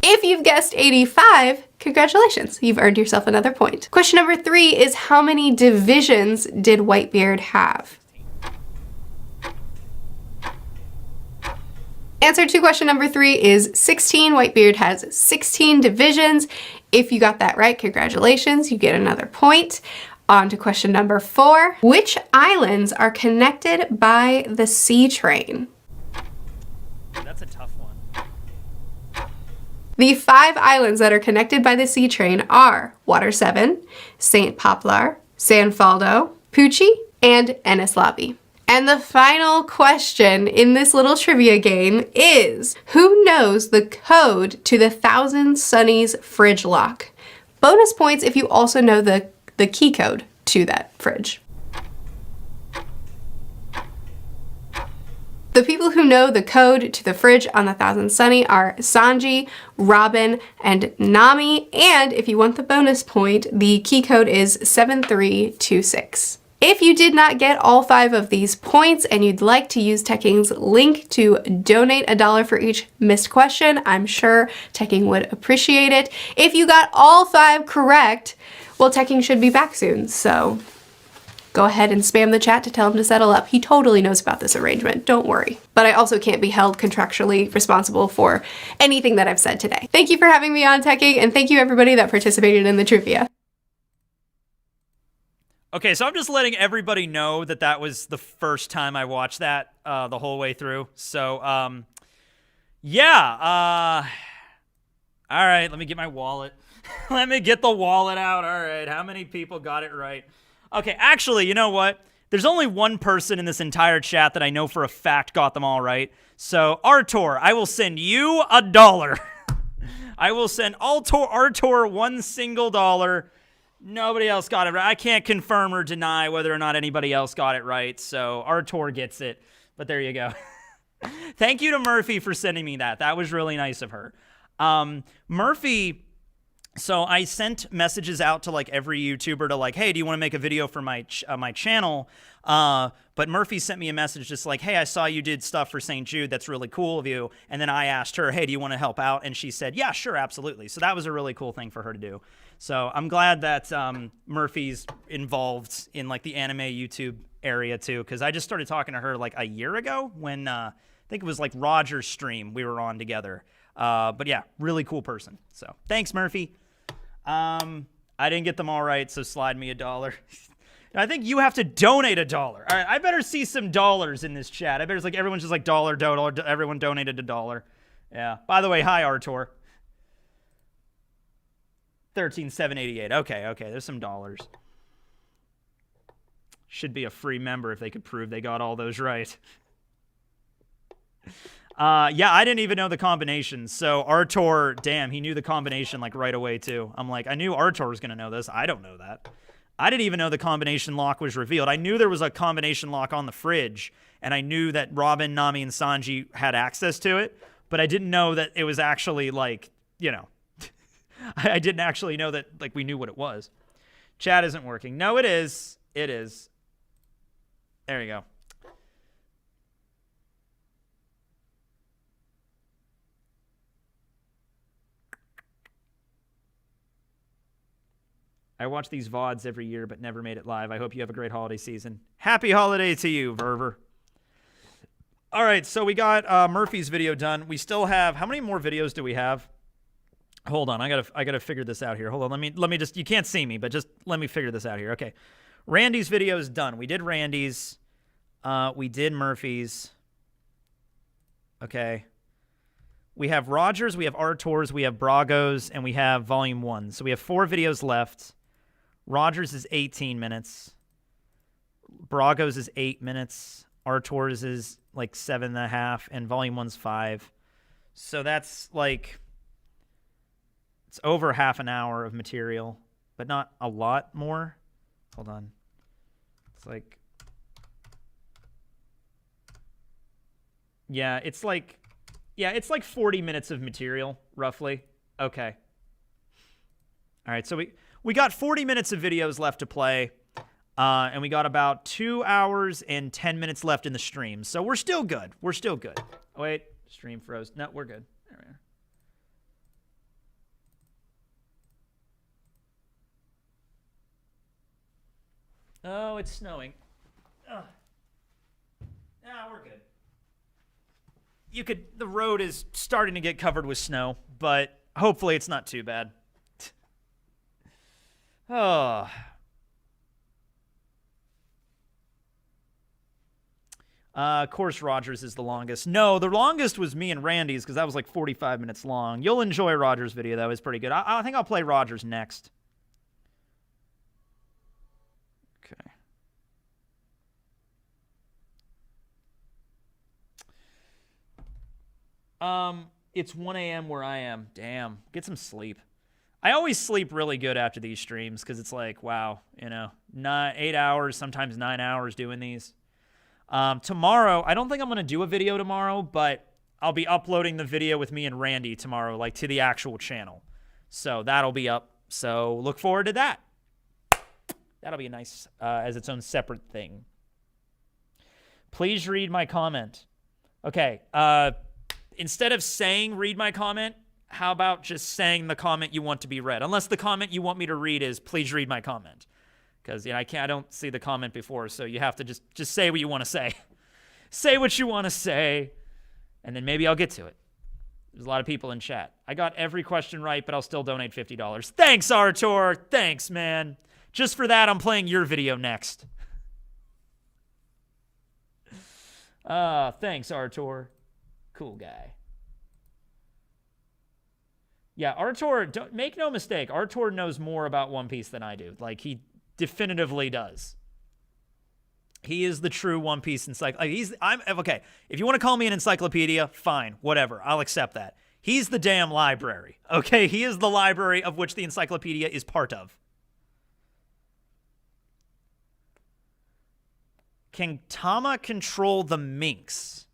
If you've guessed 85, congratulations, you've earned yourself another point. Question number 3 is, how many divisions did Whitebeard have? Answer to question number 3 is 16. Whitebeard has 16 divisions. If you got that right, congratulations, you get another point. On to question number 4. Which islands are connected by the sea train? That's a tough one. The 5 islands that are connected by the sea train are Water 7, St. Poplar, San Faldo, Pucci, and Enislabi. And the final question in this little trivia game is, who knows the code to the Thousand Sunnies fridge lock? Bonus points if you also know the key code to that fridge. The people who know the code to the fridge on the Thousand Sunny are Sanji, Robin, and Nami. And if you want the bonus point, the key code is 7326. If you did not get all 5 of these points and you'd like to use Tekking's link to donate $1 for each missed question, I'm sure Tekking would appreciate it. If you got all 5 correct, well, Tekking should be back soon, so go ahead and spam the chat to tell him to settle up. He totally knows about this arrangement, don't worry. But I also can't be held contractually responsible for anything that I've said today. Thank you for having me on, Tekking, and thank you everybody that participated in the trivia. Okay, so I'm just letting everybody know that that was the first time I watched that the whole way through. So, yeah. All right, let me get my wallet. Let me get the wallet out. All right, how many people got it right? Okay, actually, you know what? There's only one person in this entire chat that I know for a fact got them all right. So, Artor, I will send you $1. I will send Artor one single $1. Nobody else got it right. I can't confirm or deny whether or not anybody else got it right, so Artor gets it. But there you go. Thank you to Murphy for sending me that. That was really nice of her. Murphy, so I sent messages out to like every YouTuber to like, hey, do you want to make a video for my channel? But Murphy sent me a message just like, hey, I saw you did stuff for St. Jude. That's really cool of you. And then I asked her, hey, do you want to help out? And she said, yeah, sure, absolutely. So that was a really cool thing for her to do. So I'm glad that Murphy's involved in like the anime YouTube area too, because I just started talking to her like a year ago when I think it was like Roger's stream we were on together. But yeah, really cool person. So thanks, Murphy. I didn't get them all right, so slide me $1. I think you have to donate $1. All right, I better see some dollars in this chat. I better like everyone's just like dollar. Everyone donated $1. Yeah. By the way, hi Artor. 13,788. Okay. There's some dollars. Should be a free member if they could prove they got all those right. Yeah, I didn't even know the combination. So Artor, damn, he knew the combination like right away too. I'm like, I knew Artor was gonna know this. I don't know that. I didn't even know the combination lock was revealed. I knew there was a combination lock on the fridge, and I knew that Robin, Nami, and Sanji had access to it, but I didn't know that it was actually like, you know, I didn't actually know that like we knew what it was. Chat isn't working. No, it is. It is. There you go. I watch these VODs every year, but never made it live. I hope you have a great holiday season. Happy holiday to you, Verver. All right, so we got Murphy's video done. We still have, how many more videos do we have? Hold on, I gotta figure this out here. Hold on, let me just, you can't see me, but just let me figure this out here. Okay, Randy's video is done. We did Randy's. We did Murphy's. Okay. We have Rogers, we have Artor's, we have Brago's, and we have Volume 1. So we have 4 videos left. Rogers is 18 minutes. Brago's is 8 minutes. Artor's is like 7.5, and Volume 1's 5. So that's like, it's over half an hour of material, but not a lot more. Hold on. It's like, yeah, it's like 40 minutes of material, roughly. Okay. All right, so we got 40 minutes of videos left to play, and we got about 2 hours and 10 minutes left in the stream. So we're still good. We're still good. Oh, wait, stream froze. No, we're good. There we are. Oh, it's snowing. Ugh. Nah, we're good. The road is starting to get covered with snow, but hopefully it's not too bad. Oh. Of course, Rogers is the longest. No, the longest was me and Randy's because that was like 45 minutes long. You'll enjoy Rogers' video, though. It's pretty good. I think I'll play Rogers next. Okay. It's 1 a.m. where I am. Damn. Get some sleep. I always sleep really good after these streams because it's like, wow, 8 hours, sometimes 9 hours doing these. Tomorrow, I don't think I'm going to do a video tomorrow, but I'll be uploading the video with me and Randy tomorrow, like to the actual channel. So that'll be up. So look forward to that. That'll be nice as its own separate thing. Please read my comment. Okay. Instead of saying read my comment, how about just saying the comment you want to be read? Unless the comment you want me to read is please read my comment. Because I don't see the comment before, so you have to just say what you want to say. Say what you want to say, and then maybe I'll get to it. There's a lot of people in chat. I got every question right, but I'll still donate $50. Thanks, Artur. Thanks, man. Just for that, I'm playing your video next. Thanks, Artur. Cool guy. Yeah, Artur, make no mistake, Artur knows more about One Piece than I do. Like, he definitively does. He is the true One Piece encyclopedia. Okay, if you want to call me an encyclopedia, fine, whatever, I'll accept that. He's the damn library, okay? He is the library of which the encyclopedia is part of. Can Tama control the minks?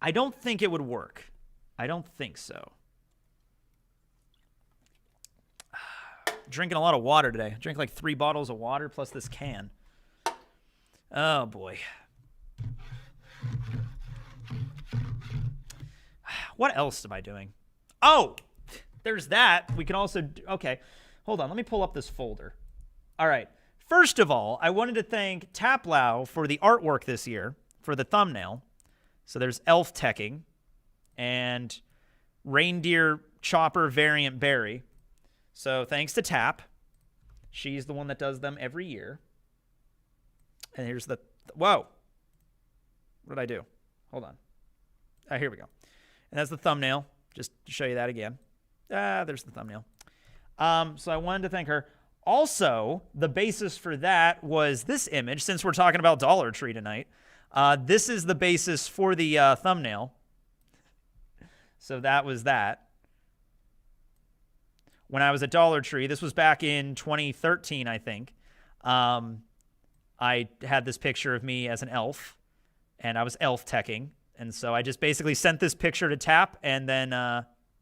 I don't think it would work. I don't think so. Drinking a lot of water today. I drank like 3 bottles of water plus this can. Oh, boy. What else am I doing? Oh, there's that. We can also okay, hold on. Let me pull up this folder. All right. First of all, I wanted to thank Taplau for the artwork this year, for the thumbnail. So there's Elf Tekking and Reindeer Chopper Variant Berry. So thanks to Tap. She's the one that does them every year. And here's the... Whoa. What did I do? Hold on. Here we go. And that's the thumbnail. Just to show you that again. There's the thumbnail. So I wanted to thank her. Also, the basis for that was this image, since we're talking about Dollar Tree tonight. This is the basis for the thumbnail. So that was that. When I was at Dollar Tree, this was back in 2013, I think. I had this picture of me as an elf, and I was elf teching. And so I just basically sent this picture to Tap, and then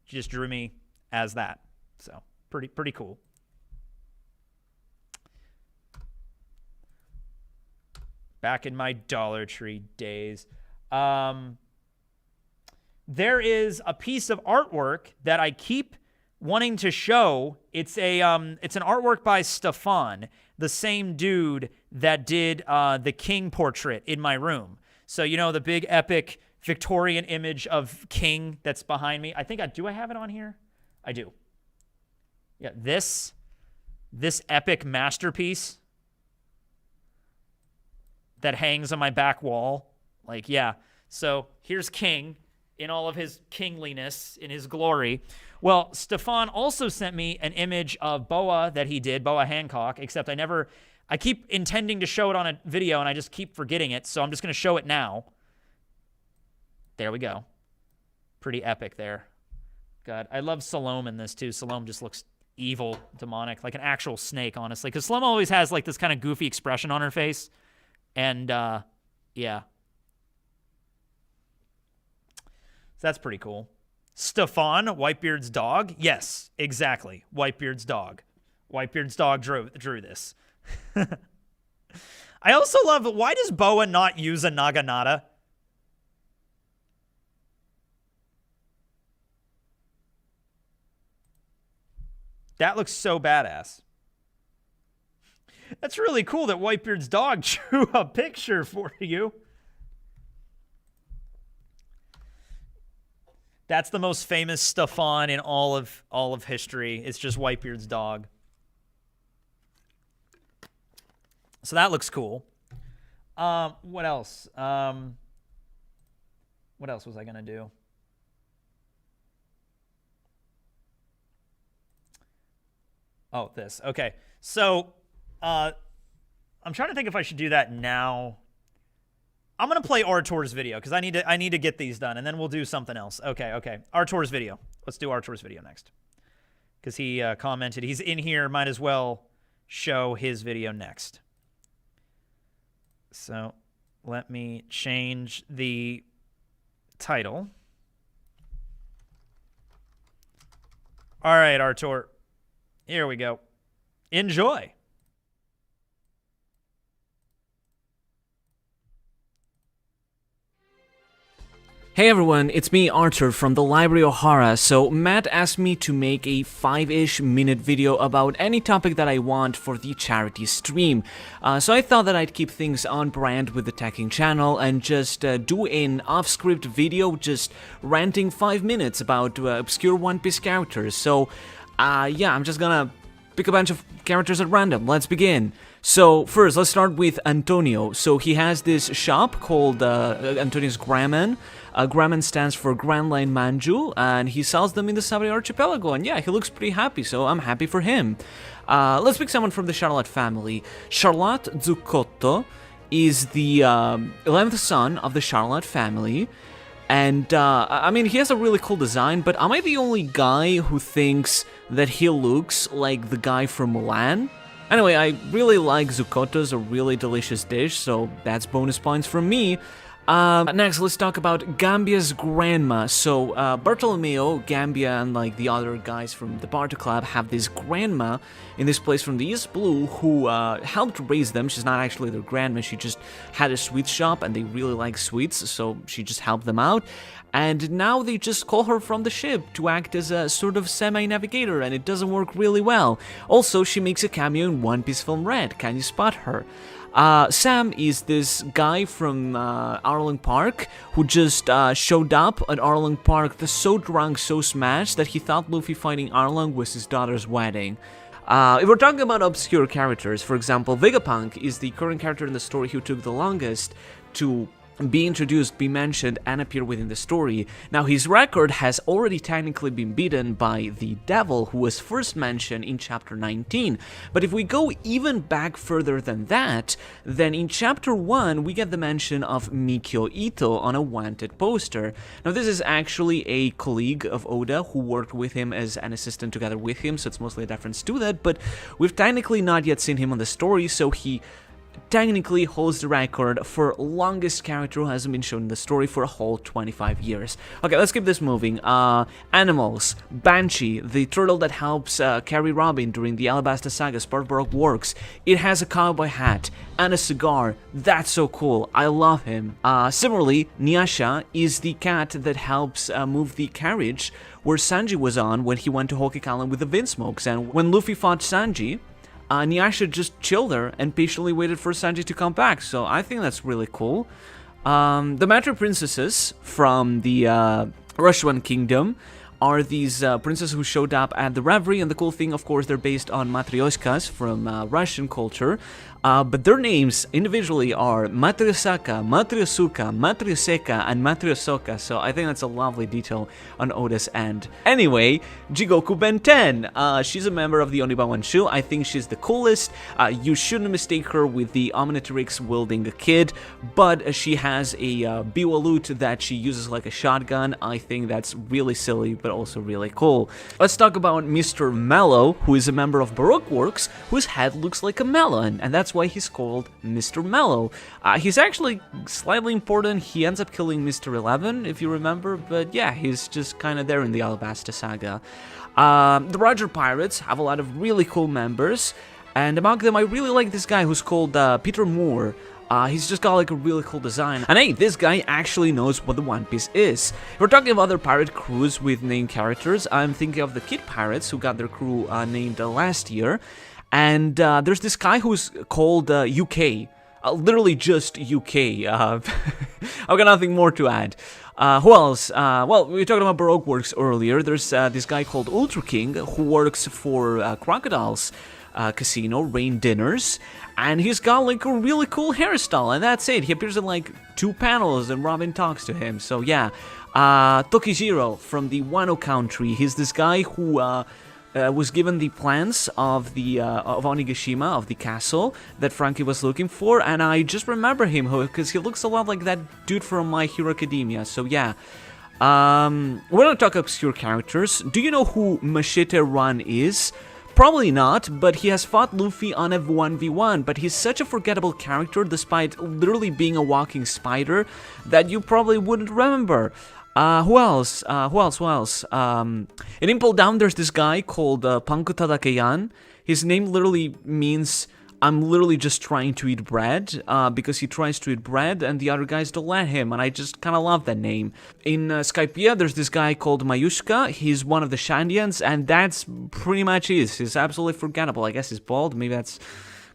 she just drew me as that. So pretty cool. Back in my Dollar Tree days. There is a piece of artwork that I keep wanting to show. It's an artwork by Stefan, the same dude that did the King portrait in my room. So, the big epic Victorian image of King that's behind me. I think do I have it on here? I do. Yeah, this epic masterpiece that hangs on my back wall. Like, yeah. So here's King in all of his kingliness, in his glory. Well, Stefan also sent me an image of Boa that he did, Boa Hancock, except I never I keep intending to show it on a video, and I just keep forgetting it, so I'm just going to show it now. There we go. Pretty epic there. God, I love Salome in this, too. Salome just looks evil, demonic, like an actual snake, honestly. Because Salome always has, like, this kind of goofy expression on her face. And, yeah. So that's pretty cool. Stefan, Whitebeard's dog? Yes, exactly. Whitebeard's dog. Whitebeard's dog drew this. I also love, why does Boa not use a Naginata? That looks so badass. That's really cool that Whitebeard's dog drew a picture for you. That's the most famous Stefan in all of history. It's just Whitebeard's dog. So that looks cool. What else? What else was I gonna do? Oh, this. Okay. So, I'm trying to think if I should do that now. I'm gonna play Artur's video because I need to get these done, and then we'll do something else. Okay. Artur's video. Let's do Artur's video next. Because he commented. He's in here. Might as well show his video next. So, let me change the title. All right, Artur. Here we go. Enjoy. Hey everyone, it's me Artur from the Library O'Hara. So Matt asked me to make a 5-ish minute video about any topic that I want for the charity stream. So I thought that I'd keep things on brand with the Tekking channel and just do an off-script video just ranting 5 minutes about obscure One Piece characters. So yeah, I'm just gonna pick a bunch of characters at random. Let's begin. So first, let's start with Antonio. So he has this shop called Antonio's Graman. Graman stands for Grand Line Manju, and he sells them in the Sabri Archipelago. And yeah, he looks pretty happy, so I'm happy for him. Let's pick someone from the Charlotte family. Charlotte Zuccotto is the 11th son of the Charlotte family. And, I mean, he has a really cool design, but am I the only guy who thinks that he looks like the guy from Mulan? Anyway, I really like Zuccotto's, a really delicious dish, so that's bonus points from me. Next, let's talk about Gambia's grandma. So, Bartolomeo, Gambia, and like the other guys from the Barter Club have this grandma in this place from the East Blue who helped raise them. She's not actually their grandma, she just had a sweet shop and they really like sweets, so she just helped them out. And now they just call her from the ship to act as a sort of semi-navigator, and it doesn't work really well. Also, she makes a cameo in One Piece Film Red. Can you spot her? Sam is this guy from Arlong Park who just showed up at Arlong Park so drunk, so smashed that he thought Luffy fighting Arlong was his daughter's wedding. If we're talking about obscure characters, for example, Vegapunk is the current character in the story who took the longest to be introduced, be mentioned, and appear within the story. Now, his record has already technically been beaten by the Devil, who was first mentioned in Chapter 19. But if we go even back further than that, then in Chapter 1, we get the mention of Mikio Ito on a wanted poster. Now, this is actually a colleague of Oda who worked with him as an assistant together with him, so it's mostly a reference to that, but we've technically not yet seen him on the story, so he technically holds the record for longest character who hasn't been shown in the story for a whole 25 years. Okay, let's keep this moving. Animals. Banshee, the turtle that helps carry Robin during the Alabasta Saga, Sparkbrook works. It has a cowboy hat and a cigar. That's so cool. I love him. Similarly, Nyasha is the cat that helps move the carriage where Sanji was on when he went to Hoki Island with the Vinsmokes, and when Luffy fought Sanji, Nyasha just chilled there and patiently waited for Sanji to come back, so I think that's really cool. The Matter Princesses from the Rashwan Kingdom are these princesses who showed up at the Reverie, and the cool thing, of course, they're based on matryoshkas from Russian culture, but their names individually are Matriosaka, Matriosuka, Matrioseka, and Matriosoka, so I think that's a lovely detail on Oda's end. Anyway, Jigoku Benten, she's a member of the Oniba Wanshu. I think she's the coolest. You shouldn't mistake her with the Omnitrix wielding a kid, but she has a biwa lute that she uses like a shotgun. I think that's really silly, but also really cool. Let's talk about Mr. Mellow, who is a member of Baroque Works, whose head looks like a melon, and that's why he's called Mr. Mellow. He's actually slightly important. He ends up killing Mr. 11, if you remember, but yeah, he's just kind of there in the Alabasta saga. The Roger Pirates have a lot of really cool members, and among them I really like this guy who's called Peter Moore. He's just got like a really cool design. And hey, this guy actually knows what the One Piece is. If we're talking of other pirate crews with named characters, I'm thinking of the Kid Pirates, who got their crew named last year. And there's this guy who's called UK. Literally just UK. I've got nothing more to add. Who else? Well, we were talking about Baroque Works earlier. There's this guy called Ultra King who works for Crocodile's casino, Rain Dinners, and he's got like a really cool hairstyle, and that's it. He appears in like 2 panels and Robin talks to him, so yeah. Tokijiro from the Wano country, he's this guy who was given the plans of the of Onigashima, of the castle that Frankie was looking for, and I just remember him because he looks a lot like that dude from My Hero Academia, so yeah. We're gonna talk obscure characters. Do you know who Machete Run is? Probably not, but he has fought Luffy on a 1v1, but he's such a forgettable character despite literally being a walking spider that you probably wouldn't remember. Who else? In Impel Down, there's this guy called Panku Tadakeyan. His name literally means I'm literally just trying to eat bread, because he tries to eat bread and the other guys don't let him, and I just kind of love that name. In Skypiea, there's this guy called Mayushka. He's one of the Shandians, and that's pretty much it. He's absolutely forgettable. I guess he's bald. Maybe that's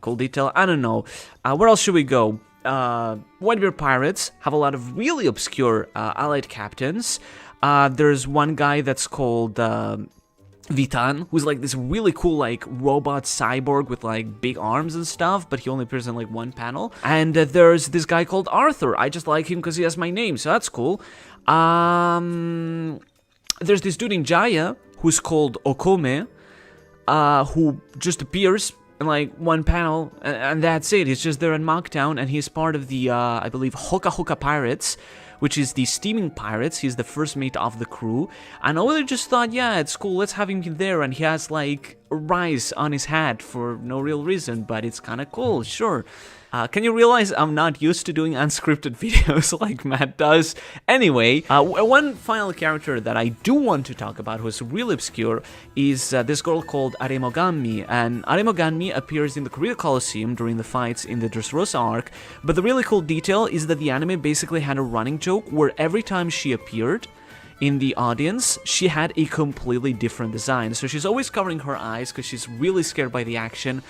cool detail. I don't know. Where else should we go? Whitebeard Pirates have a lot of really obscure allied captains. There's one guy that's called Vitan, who's like this really cool like robot cyborg with like big arms and stuff, but he only appears in like 1 panel. And there's this guy called Arthur. I just like him because he has my name, so that's cool. There's this dude in Jaya who's called Okome, who just appears in like 1 panel, and that's it. He's just there in Mocktown, and he's part of the I believe Hoka Hoka Pirates, which is the steaming pirates. He's the first mate of the crew, and Oda just thought, yeah, it's cool, let's have him there, and he has like a rice on his hat for no real reason, but it's kind of cool, sure. Can you realize I'm not used to doing unscripted videos like Matt does? Anyway, one final character that I do want to talk about who's really obscure is this girl called Aremoganmi, and Aremoganmi appears in the Korea Coliseum during the fights in the Dressrosa arc, but the really cool detail is that the anime basically had a running joke where every time she appeared in the audience, she had a completely different design. So she's always covering her eyes because she's really scared by the action,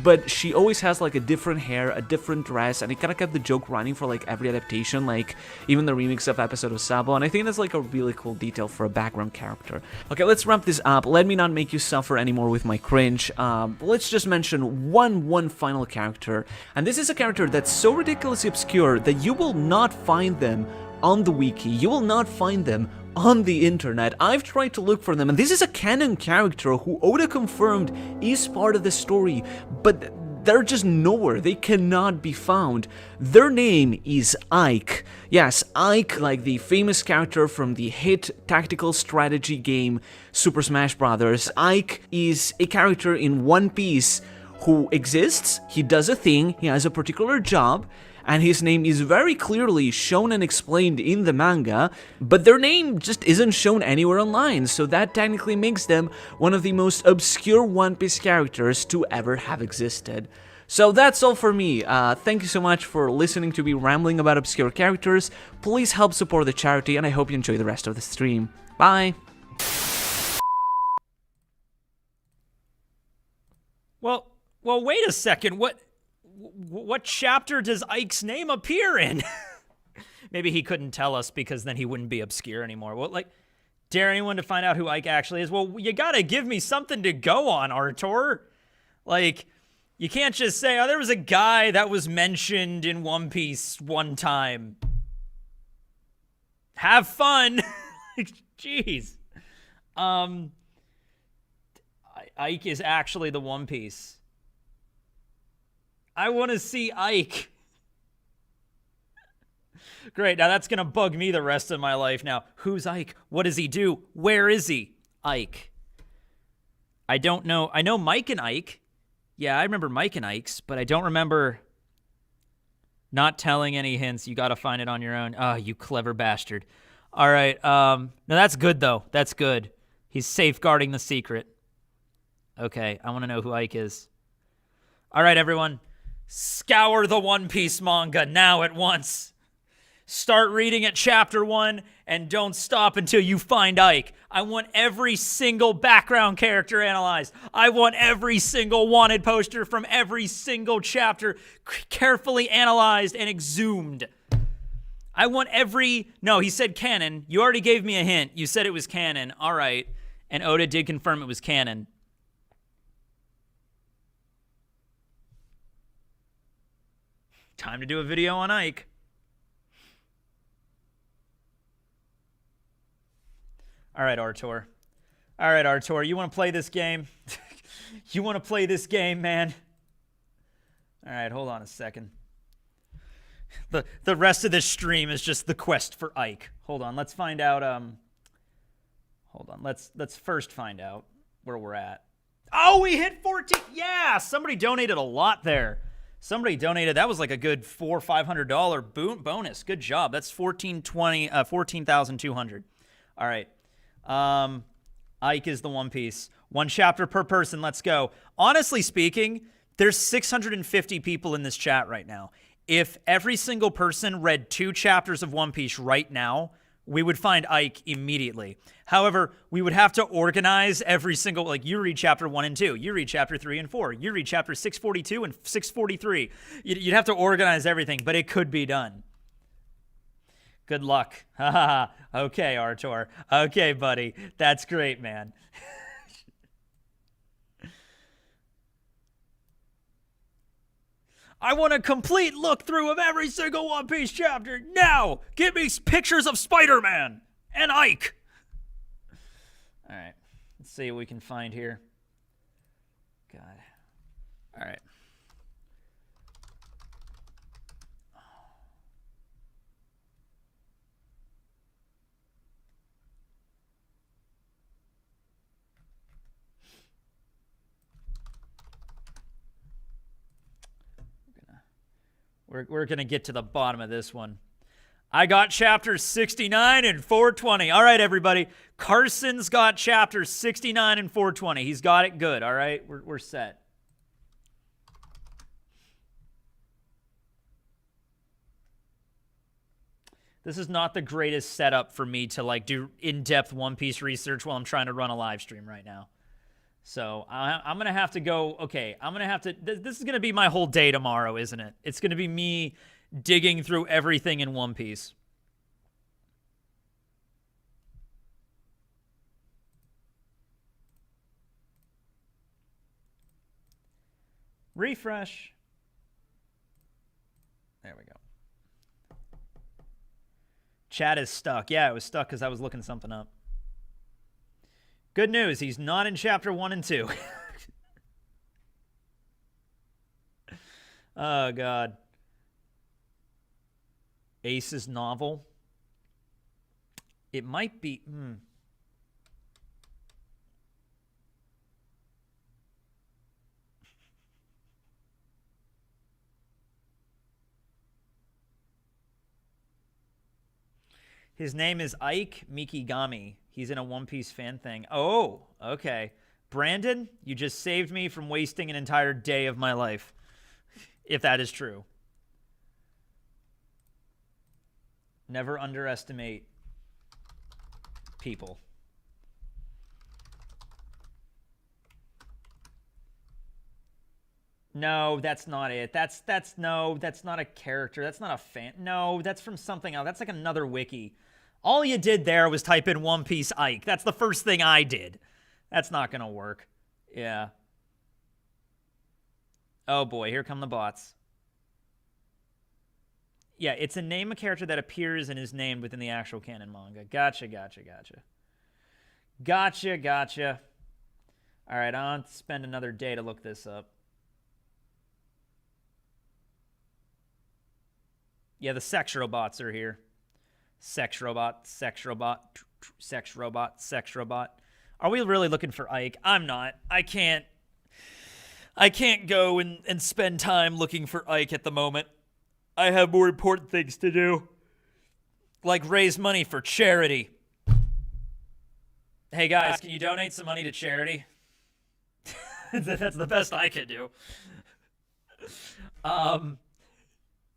but she always has like a different hair, a different dress, and it kind of kept the joke running for like every adaptation, like even the remix of episode of Sabo, and I think that's like a really cool detail for a background character. Okay, let's wrap this up. Let me not make you suffer anymore with my cringe. Let's just mention one final character, and this is a character that's so ridiculously obscure that you will not find them on the wiki, you will not find them on the internet. I've tried to look for them, and this is a canon character who Oda confirmed is part of the story, but they're just nowhere. They cannot be found. Their name is Ike. Yes, Ike, like the famous character from the hit tactical strategy game Super Smash Bros. Ike is a character in One Piece who exists, he does a thing, he has a particular job, and his name is very clearly shown and explained in the manga, but their name just isn't shown anywhere online, so that technically makes them one of the most obscure One Piece characters to ever have existed. So that's all for me. Thank you so much for listening to me rambling about obscure characters. Please help support the charity, and I hope you enjoy the rest of the stream. Bye! Well, wait a second. What chapter does Ike's name appear in? Maybe he couldn't tell us because then he wouldn't be obscure anymore. Well, like, Dare anyone to find out who Ike actually is? Well, you gotta give me something to go on, Artur. Like, you can't just say, oh, there was a guy that was mentioned in One Piece one time. Have fun. Jeez. Ike is actually the One Piece. I want to see Ike. Great, now that's going to bug me the rest of my life now. Who's Ike? What does he do? Where is he? Ike. I don't know. I know Mike and Ike. Yeah, I remember Mike and Ike's, but I don't remember not telling any hints. You got to find it on your own. Oh, you clever bastard. All right. No, that's good, though. That's good. He's safeguarding the secret. Okay, I want to know who Ike is. All right, everyone. Scour the One Piece manga now at once. Start reading at chapter 1 and don't stop until you find Ike. I want every single background character analyzed. I want every single wanted poster from every single chapter carefully analyzed and exhumed. I want every... No, he said canon. You already gave me a hint. You said it was canon. All right. And Oda did confirm it was canon. Time to do a video on Ike. All right, Artur. All right, Artur. You want to play this game? You want to play this game, man? All right, hold on a second. The rest of this stream is just the quest for Ike. Hold on, let's find out. Hold on, let's first find out where we're at. Oh, we hit 14. Yeah, somebody donated a lot there. Somebody donated. That was like a good $400 or $500 bonus. Good job. That's 14,200. All right. Ike is the One Piece. One chapter per person. Let's go. Honestly speaking, there's 650 people in this chat right now. If every single person read 2 chapters of One Piece right now, we would find Ike immediately. However, we would have to organize every single, like, you read chapter 1 and 2, you read chapter 3 and 4, you read chapter 642 and 643. You'd have to organize everything, but it could be done. Good luck. Okay, Artur. Okay, buddy. That's great, man. I want a complete look through of every single One Piece chapter now. Give me pictures of Spider-Man and Ike. All right. Let's see what we can find here. God. All right. We're going to get to the bottom of this one. I got chapters 69 and 420. All right, everybody. Carson's got chapters 69 and 420. He's got it good, all right? We're set. This is not the greatest setup for me to, like, do in-depth One Piece research while I'm trying to run a live stream right now. So I'm going to have to go, okay, I'm going to have to, this is going to be my whole day tomorrow, isn't it? It's going to be me digging through everything in One Piece. Refresh. There we go. Chat is stuck. Yeah, it was stuck because I was looking something up. Good news, he's not in chapter 1 and 2. Oh, God. Ace's novel. It might be... His name is Ike Mikigami. He's in a One Piece fan thing. Oh, okay. Brandon, you just saved me from wasting an entire day of my life, if that is true. Never underestimate people. No, that's not it. That's not a character. That's not a fan. No, that's from something else. That's like another wiki. All you did there was type in One Piece Ike. That's the first thing I did. That's not going to work. Yeah. Oh boy, here come the bots. Yeah, it's a name a character that appears and is named within the actual canon manga. Gotcha. All right, I'll spend another day to look this up. Yeah, the sex robots are here. Sex robot. Are we really looking for Ike? I'm not. I can't go and spend time looking for Ike at the moment. I have more important things to do. Like raise money for charity. Hey guys, can you donate some money to charity? That's the best I can do.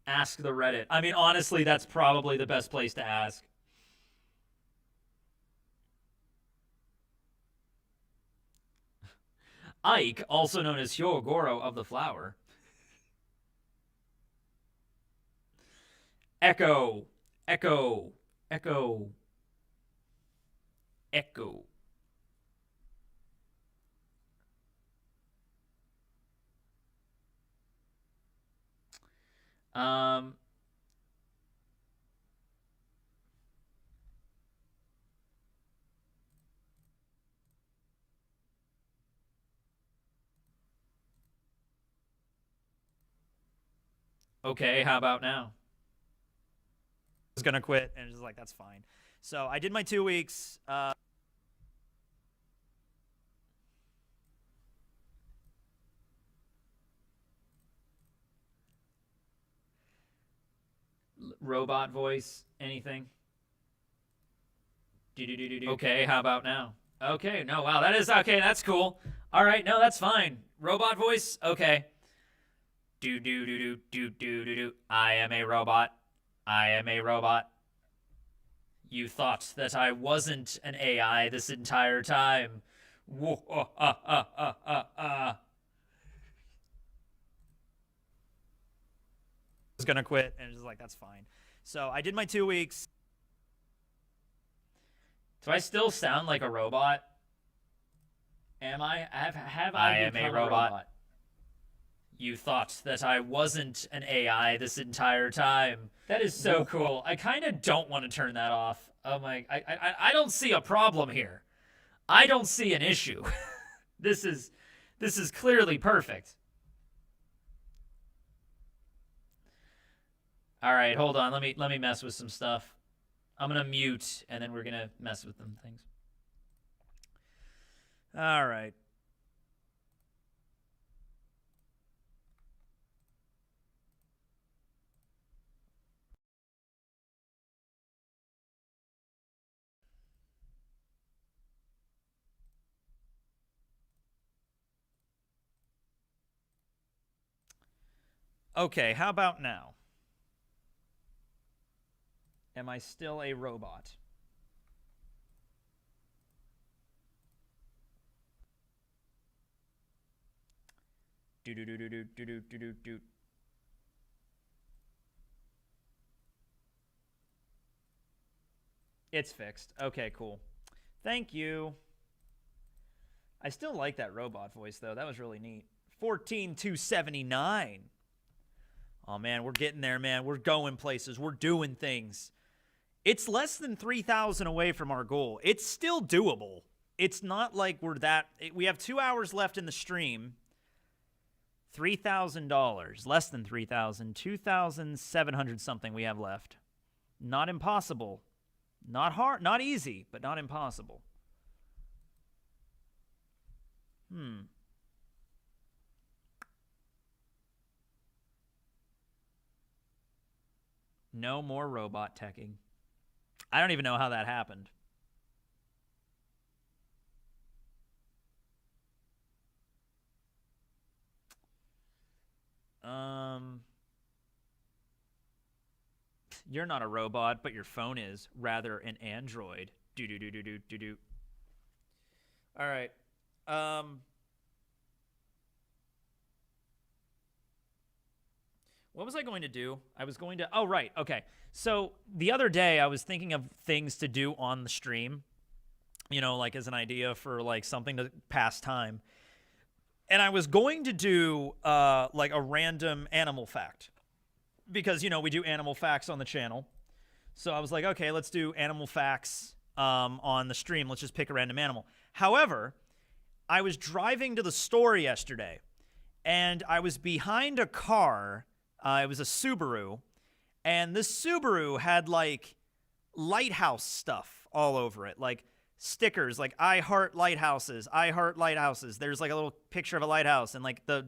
Ask the Reddit. I mean, honestly, that's probably the best place to ask. Ike, also known as Hyogoro of the Flower. Echo. Okay, how about now? I was gonna quit, and just like, that's fine. So I did my 2 weeks. Robot voice, anything? Okay, how about now? Okay, no, wow, that is okay. That's cool. All right, no, that's fine. Robot voice, okay. I am a robot. I am a robot. You thought that I wasn't an AI this entire time. I was gonna quit, and just like, that's fine. So I did my 2 weeks. Do I still sound like a robot? Am I? Have I am a robot. You thought that I wasn't an AI this entire time. That is so cool. I kind of don't want to turn that off. Oh my, I don't see a problem here. I don't see an issue. This is clearly perfect. All right, hold on. Let me mess with some stuff. I'm gonna mute, and then we're gonna mess with them things. All right. Okay, how about now? Am I still a robot? Do. It's fixed. Okay, cool. Thank you. I still like that robot voice, though. That was really neat. 14,279. Oh, man, we're getting there, man. We're going places. We're doing things. It's less than 3,000 away from our goal. It's still doable. It's not like we're that... We have 2 hours left in the stream. $3,000. Less than 3,000. 2,700 something we have left. Not impossible. Not hard. Not easy, but not impossible. No more robot teching. I don't even know how that happened. You're not a robot, but your phone is. Rather, an android. Do. All right. What was I going to do? I was going to, oh, right, okay. So the other day I was thinking of things to do on the stream, you know, like as an idea for like something to pass time. And I was going to do like a random animal fact because, you know, we do animal facts on the channel. So I was like, okay, let's do animal facts on the stream. Let's just pick a random animal. However, I was driving to the store yesterday and I was behind a car. It was a Subaru, and this Subaru had like lighthouse stuff all over it, like stickers, like I heart lighthouses, I heart lighthouses. There's like a little picture of a lighthouse, and like the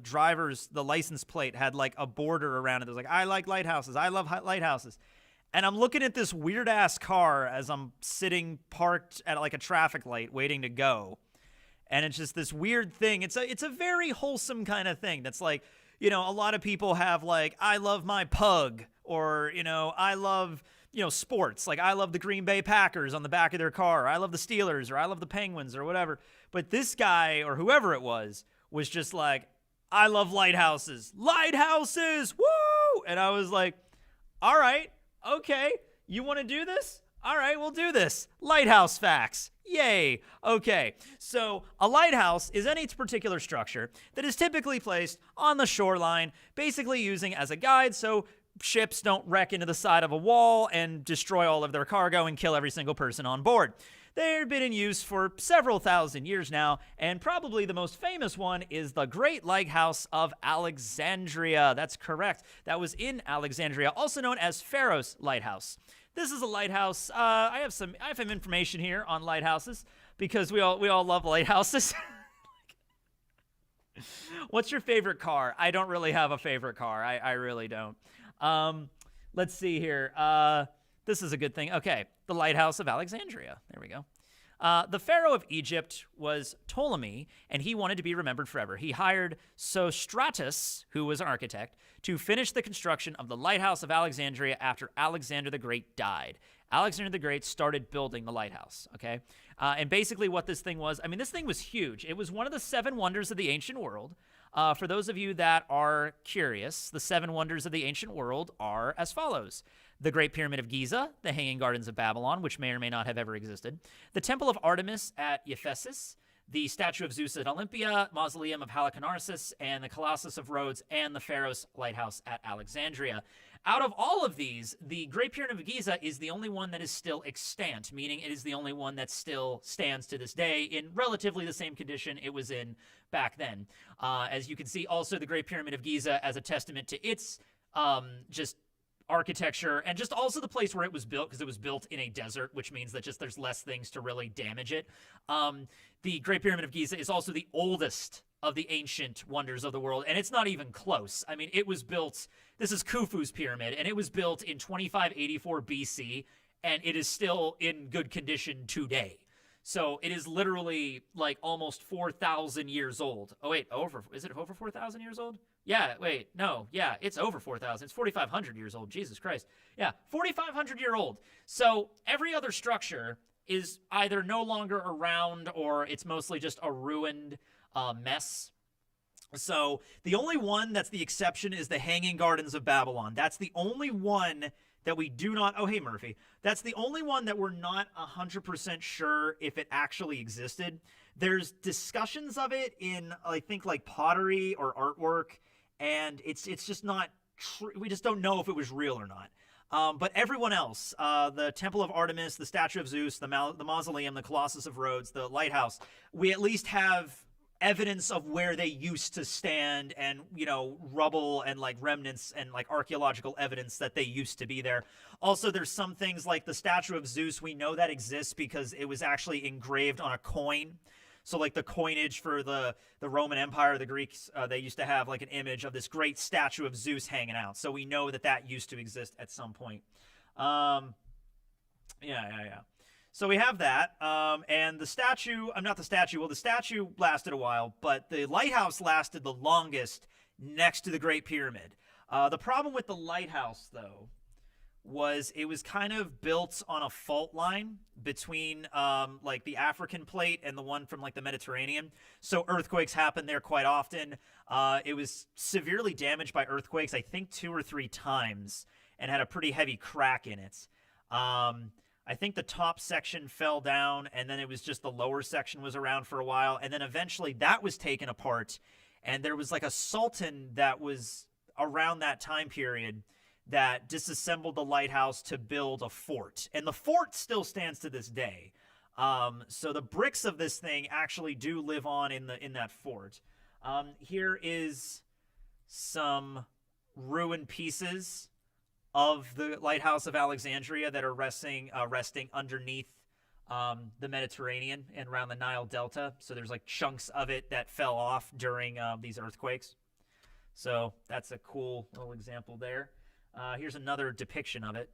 license plate had like a border around it. There's like, I like lighthouses, I love lighthouses. And I'm looking at this weird ass car as I'm sitting parked at like a traffic light waiting to go. And it's just this weird thing. It's a very wholesome kind of thing that's like, you know, a lot of people have like, I love my pug, or, you know, I love, you know, sports. Like I love the Green Bay Packers on the back of their car. I love the Steelers, or I love the Penguins, or whatever. But this guy, or whoever it was just like, I love lighthouses. Lighthouses! Woo! And I was like, all right, okay, you want to do this? All right, we'll do this. Lighthouse facts. Yay. Okay, so a lighthouse is any particular structure that is typically placed on the shoreline, basically using as a guide so ships don't wreck into the side of a wall and destroy all of their cargo and kill every single person on board. They've been in use for several thousand years now, and probably the most famous one is the Great Lighthouse of Alexandria. That's correct. That was in Alexandria, also known as Pharos Lighthouse. This is a lighthouse. I have some information here on lighthouses because we all love lighthouses. What's your favorite car? I don't really have a favorite car. I really don't. Let's see here. This is a good thing. Okay, the Lighthouse of Alexandria. There we go. The Pharaoh of Egypt was Ptolemy, and he wanted to be remembered forever. He hired Sostratus, who was an architect, to finish the construction of the Lighthouse of Alexandria after Alexander the Great died. Alexander the Great started building the lighthouse, okay? And basically what this thing was, I mean, this thing was huge. It was one of the 7 wonders of the ancient world. For those of you that are curious, the 7 wonders of the ancient world are as follows. The Great Pyramid of Giza, the Hanging Gardens of Babylon, which may or may not have ever existed, the Temple of Artemis at Ephesus, the Statue of Zeus at Olympia, Mausoleum of Halicarnassus, and the Colossus of Rhodes, and the Pharos Lighthouse at Alexandria. Out of all of these, the Great Pyramid of Giza is the only one that is still extant, meaning it is the only one that still stands to this day in relatively the same condition it was in back then. As you can see, also the Great Pyramid of Giza as a testament to its just architecture and just also the place where it was built, because it was built in a desert, which means that just there's less things to really damage it. The Great Pyramid of Giza is also the oldest of the ancient wonders of the world, and it's not even close. I mean, it was built, this is Khufu's pyramid, and it was built in 2584 BC, and it is still in good condition today. So it is literally like almost 4,000 years old. Oh wait, is it over 4,000 years old? Yeah, wait, no, yeah, it's over 4,000. It's 4,500 years old, Jesus Christ. Yeah, 4,500 year old. So every other structure is either no longer around or it's mostly just a ruined mess. So the only one that's the exception is the Hanging Gardens of Babylon. That's the only one that we do not, oh hey Murphy, that's the only one that we're not 100% sure if it actually existed. There's discussions of it in, I think, like pottery or artwork, and it's just not true. We just don't know if it was real or not. But everyone else, the Temple of Artemis, the Statue of Zeus, the Mausoleum, the Colossus of Rhodes, the Lighthouse, we at least have evidence of where they used to stand, and, you know, rubble and like remnants and like archaeological evidence that they used to be there. Also, there's some things like the Statue of Zeus, we know that exists because it was actually engraved on a coin. So like the coinage for the Roman Empire, the Greeks, they used to have like an image of this great statue of Zeus hanging out. So we know that that used to exist at some point. Yeah. So we have that, and the statue, the statue lasted a while, but the lighthouse lasted the longest next to the Great Pyramid. The problem with the lighthouse, though, was it was kind of built on a fault line between like the African plate and the one from like the Mediterranean. So earthquakes happen there quite often. It was severely damaged by earthquakes, I think 2 or 3 times, and had a pretty heavy crack in it. I think the top section fell down, and then it was just the lower section was around for a while, and then eventually that was taken apart, and there was like a sultan that was around that time period that disassembled the lighthouse to build a fort, and the fort still stands to this day. So the bricks of this thing actually do live on in that fort. Here is some ruined pieces of the Lighthouse of Alexandria that are resting underneath the Mediterranean and around the Nile Delta. So there's like chunks of it that fell off during these earthquakes. So that's a cool little example there. Here's another depiction of it.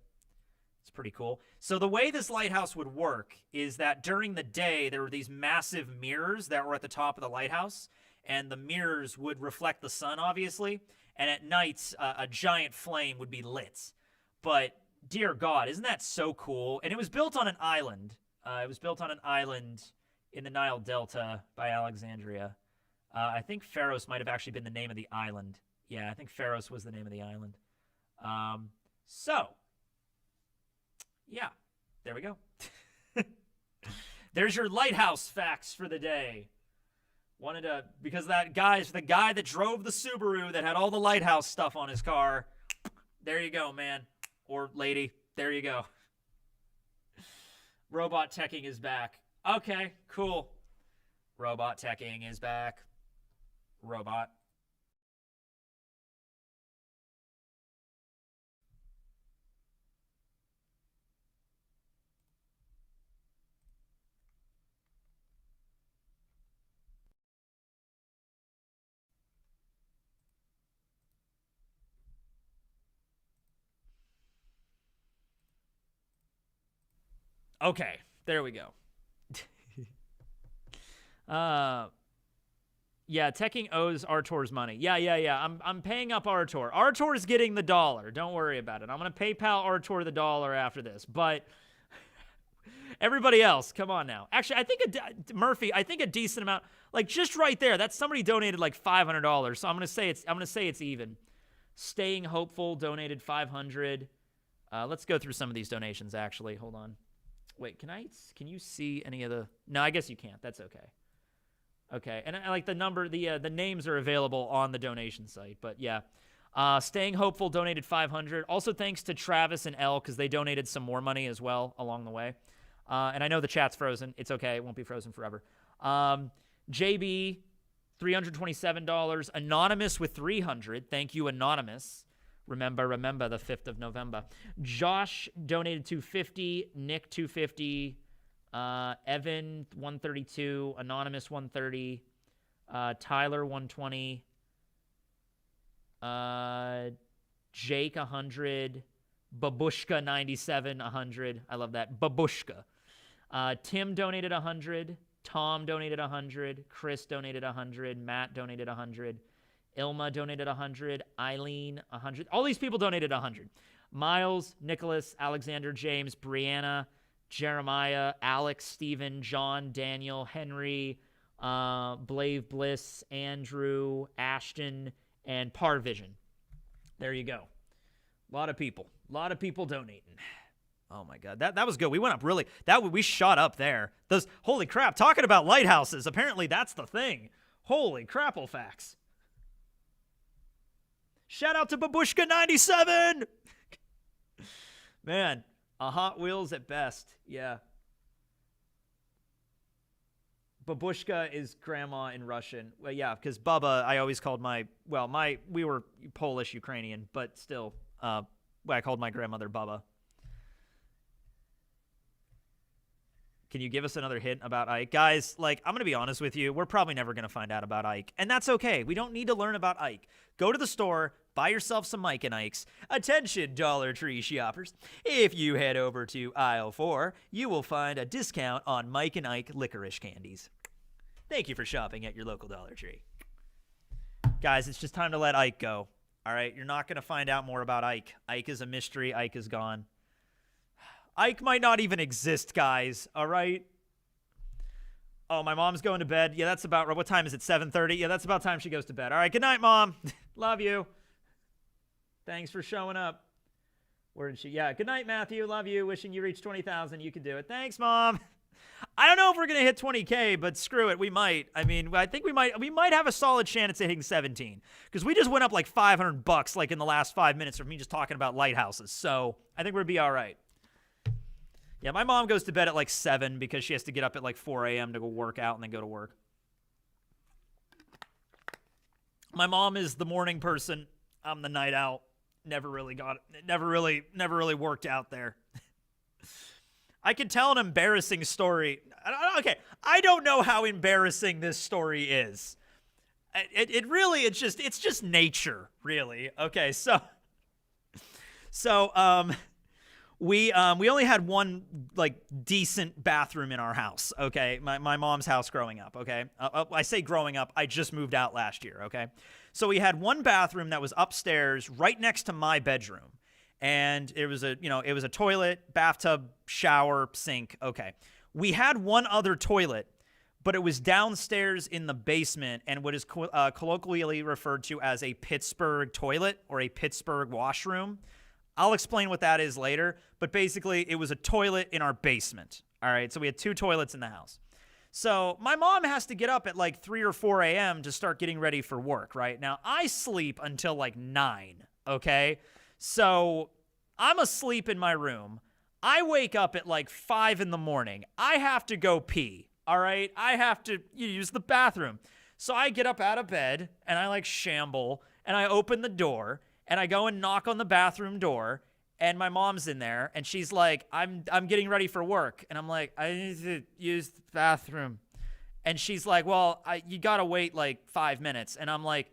It's pretty cool. So the way this lighthouse would work is that during the day, there were these massive mirrors that were at the top of the lighthouse, and the mirrors would reflect the sun, obviously, and at night, a giant flame would be lit. But, dear God, isn't that so cool? And it was built on an island. It was built on an island in the Nile Delta by Alexandria. I think Pharos might have actually been the name of the island. Yeah, I think Pharos was the name of the island. So, yeah, there we go. There's your lighthouse facts for the day. Wanted to, because that guy's the guy that drove the Subaru that had all the lighthouse stuff on his car. There you go, man. Or lady. There you go. Robot Tekking is back. Okay, cool. Robot Tekking is back. Robot. Okay, there we go. Yeah, Tekking owes Artur's money. Yeah. I'm paying up Artur. Artur's getting the $1. Don't worry about it. I'm gonna PayPal Artur the $1 after this. But everybody else, come on now. Actually, I think Murphy. I think a decent amount, like just right there. That's somebody donated like $500. So I'm gonna say it's even. Staying Hopeful donated $500. Let's go through some of these donations. Actually, hold on. Wait, can you see any of the? No, I guess you can't. That's okay. Okay, and I like the number. The names are available on the donation site. But yeah, Staying Hopeful donated $500. Also, thanks to Travis and Elle because they donated some more money as well along the way. And I know the chat's frozen. It's okay. It won't be frozen forever. JB, $327. Anonymous with $300. Thank you, Anonymous. Remember the 5th of November. Josh donated $250. Nick $250. Evan $132. Anonymous $130. Tyler $120. Jake $100. Babushka $97. $100. I love that. Babushka. Tim donated $100. Tom donated $100. Chris donated $100. Matt donated $100. Ilma donated $100. Eileen $100. All these people donated $100. Miles, Nicholas, Alexander, James, Brianna, Jeremiah, Alex, Stephen, John, Daniel, Henry, Blave Bliss, Andrew, Ashton, and Parvision. There you go. A lot of people donating. Oh my God, that was good. We went up really. We shot up there. Those holy crap. Talking about lighthouses. Apparently that's the thing. Holy crapple facts. Shout out to Babushka 97. Man, a Hot Wheels at best. Yeah. Babushka is grandma in Russian. Well, yeah, because Bubba, I always called we were Polish Ukrainian, but still, I called my grandmother Bubba. Can you give us another hint about Ike? Guys, I'm going to be honest with you. We're probably never going to find out about Ike. And that's okay. We don't need to learn about Ike. Go to the store, buy yourself some Mike and Ikes. Attention, Dollar Tree shoppers. If you head over to aisle 4, you will find a discount on Mike and Ike licorice candies. Thank you for shopping at your local Dollar Tree. Guys, it's just time to let Ike go. All right, you're not going to find out more about Ike. Ike is a mystery. Ike is gone. Ike might not even exist, guys. All right. Oh, my mom's going to bed. Yeah, that's about right. What time is it? 7:30? Yeah, that's about time she goes to bed. All right, good night, Mom. Love you. Thanks for showing up. Where did she? Yeah, good night, Matthew. Love you. Wishing you reached 20,000. You can do it. Thanks, Mom. I don't know if we're going to hit 20K, but screw it. We might. I mean, I think we might have a solid chance at hitting 17 because we just went up like $500 like in the last 5 minutes from me just talking about lighthouses. So I think we'll be all right. Yeah, my mom goes to bed at like 7 because she has to get up at like 4 a.m. to go work out and then go to work. My mom is the morning person. I'm the night owl. Never really worked out there. I can tell an embarrassing story. Okay, I don't know how embarrassing this story is. It's just nature, really. Okay, so we only had one like decent bathroom in our house. Okay, my mom's house growing up. Okay, I say growing up. I just moved out last year. Okay, so we had one bathroom that was upstairs, right next to my bedroom. And it was a toilet, bathtub, shower, sink. Okay. We had one other toilet, but it was downstairs in the basement and what is colloquially referred to as a Pittsburgh toilet or a Pittsburgh washroom. I'll explain what that is later, but basically it was a toilet in our basement. All right. So we had two toilets in the house. So my mom has to get up at like 3 or 4 a.m. to start getting ready for work, right? Now I sleep until like 9. Okay. So I'm asleep in my room. I wake up at like 5 in the morning. I have to go pee, all right? I have to use the bathroom. So I get up out of bed, and I like shamble, and I open the door, and I go and knock on the bathroom door, and my mom's in there, and she's like, I'm getting ready for work. And I'm like, I need to use the bathroom. And she's like, well, you got to wait like 5 minutes. And I'm like,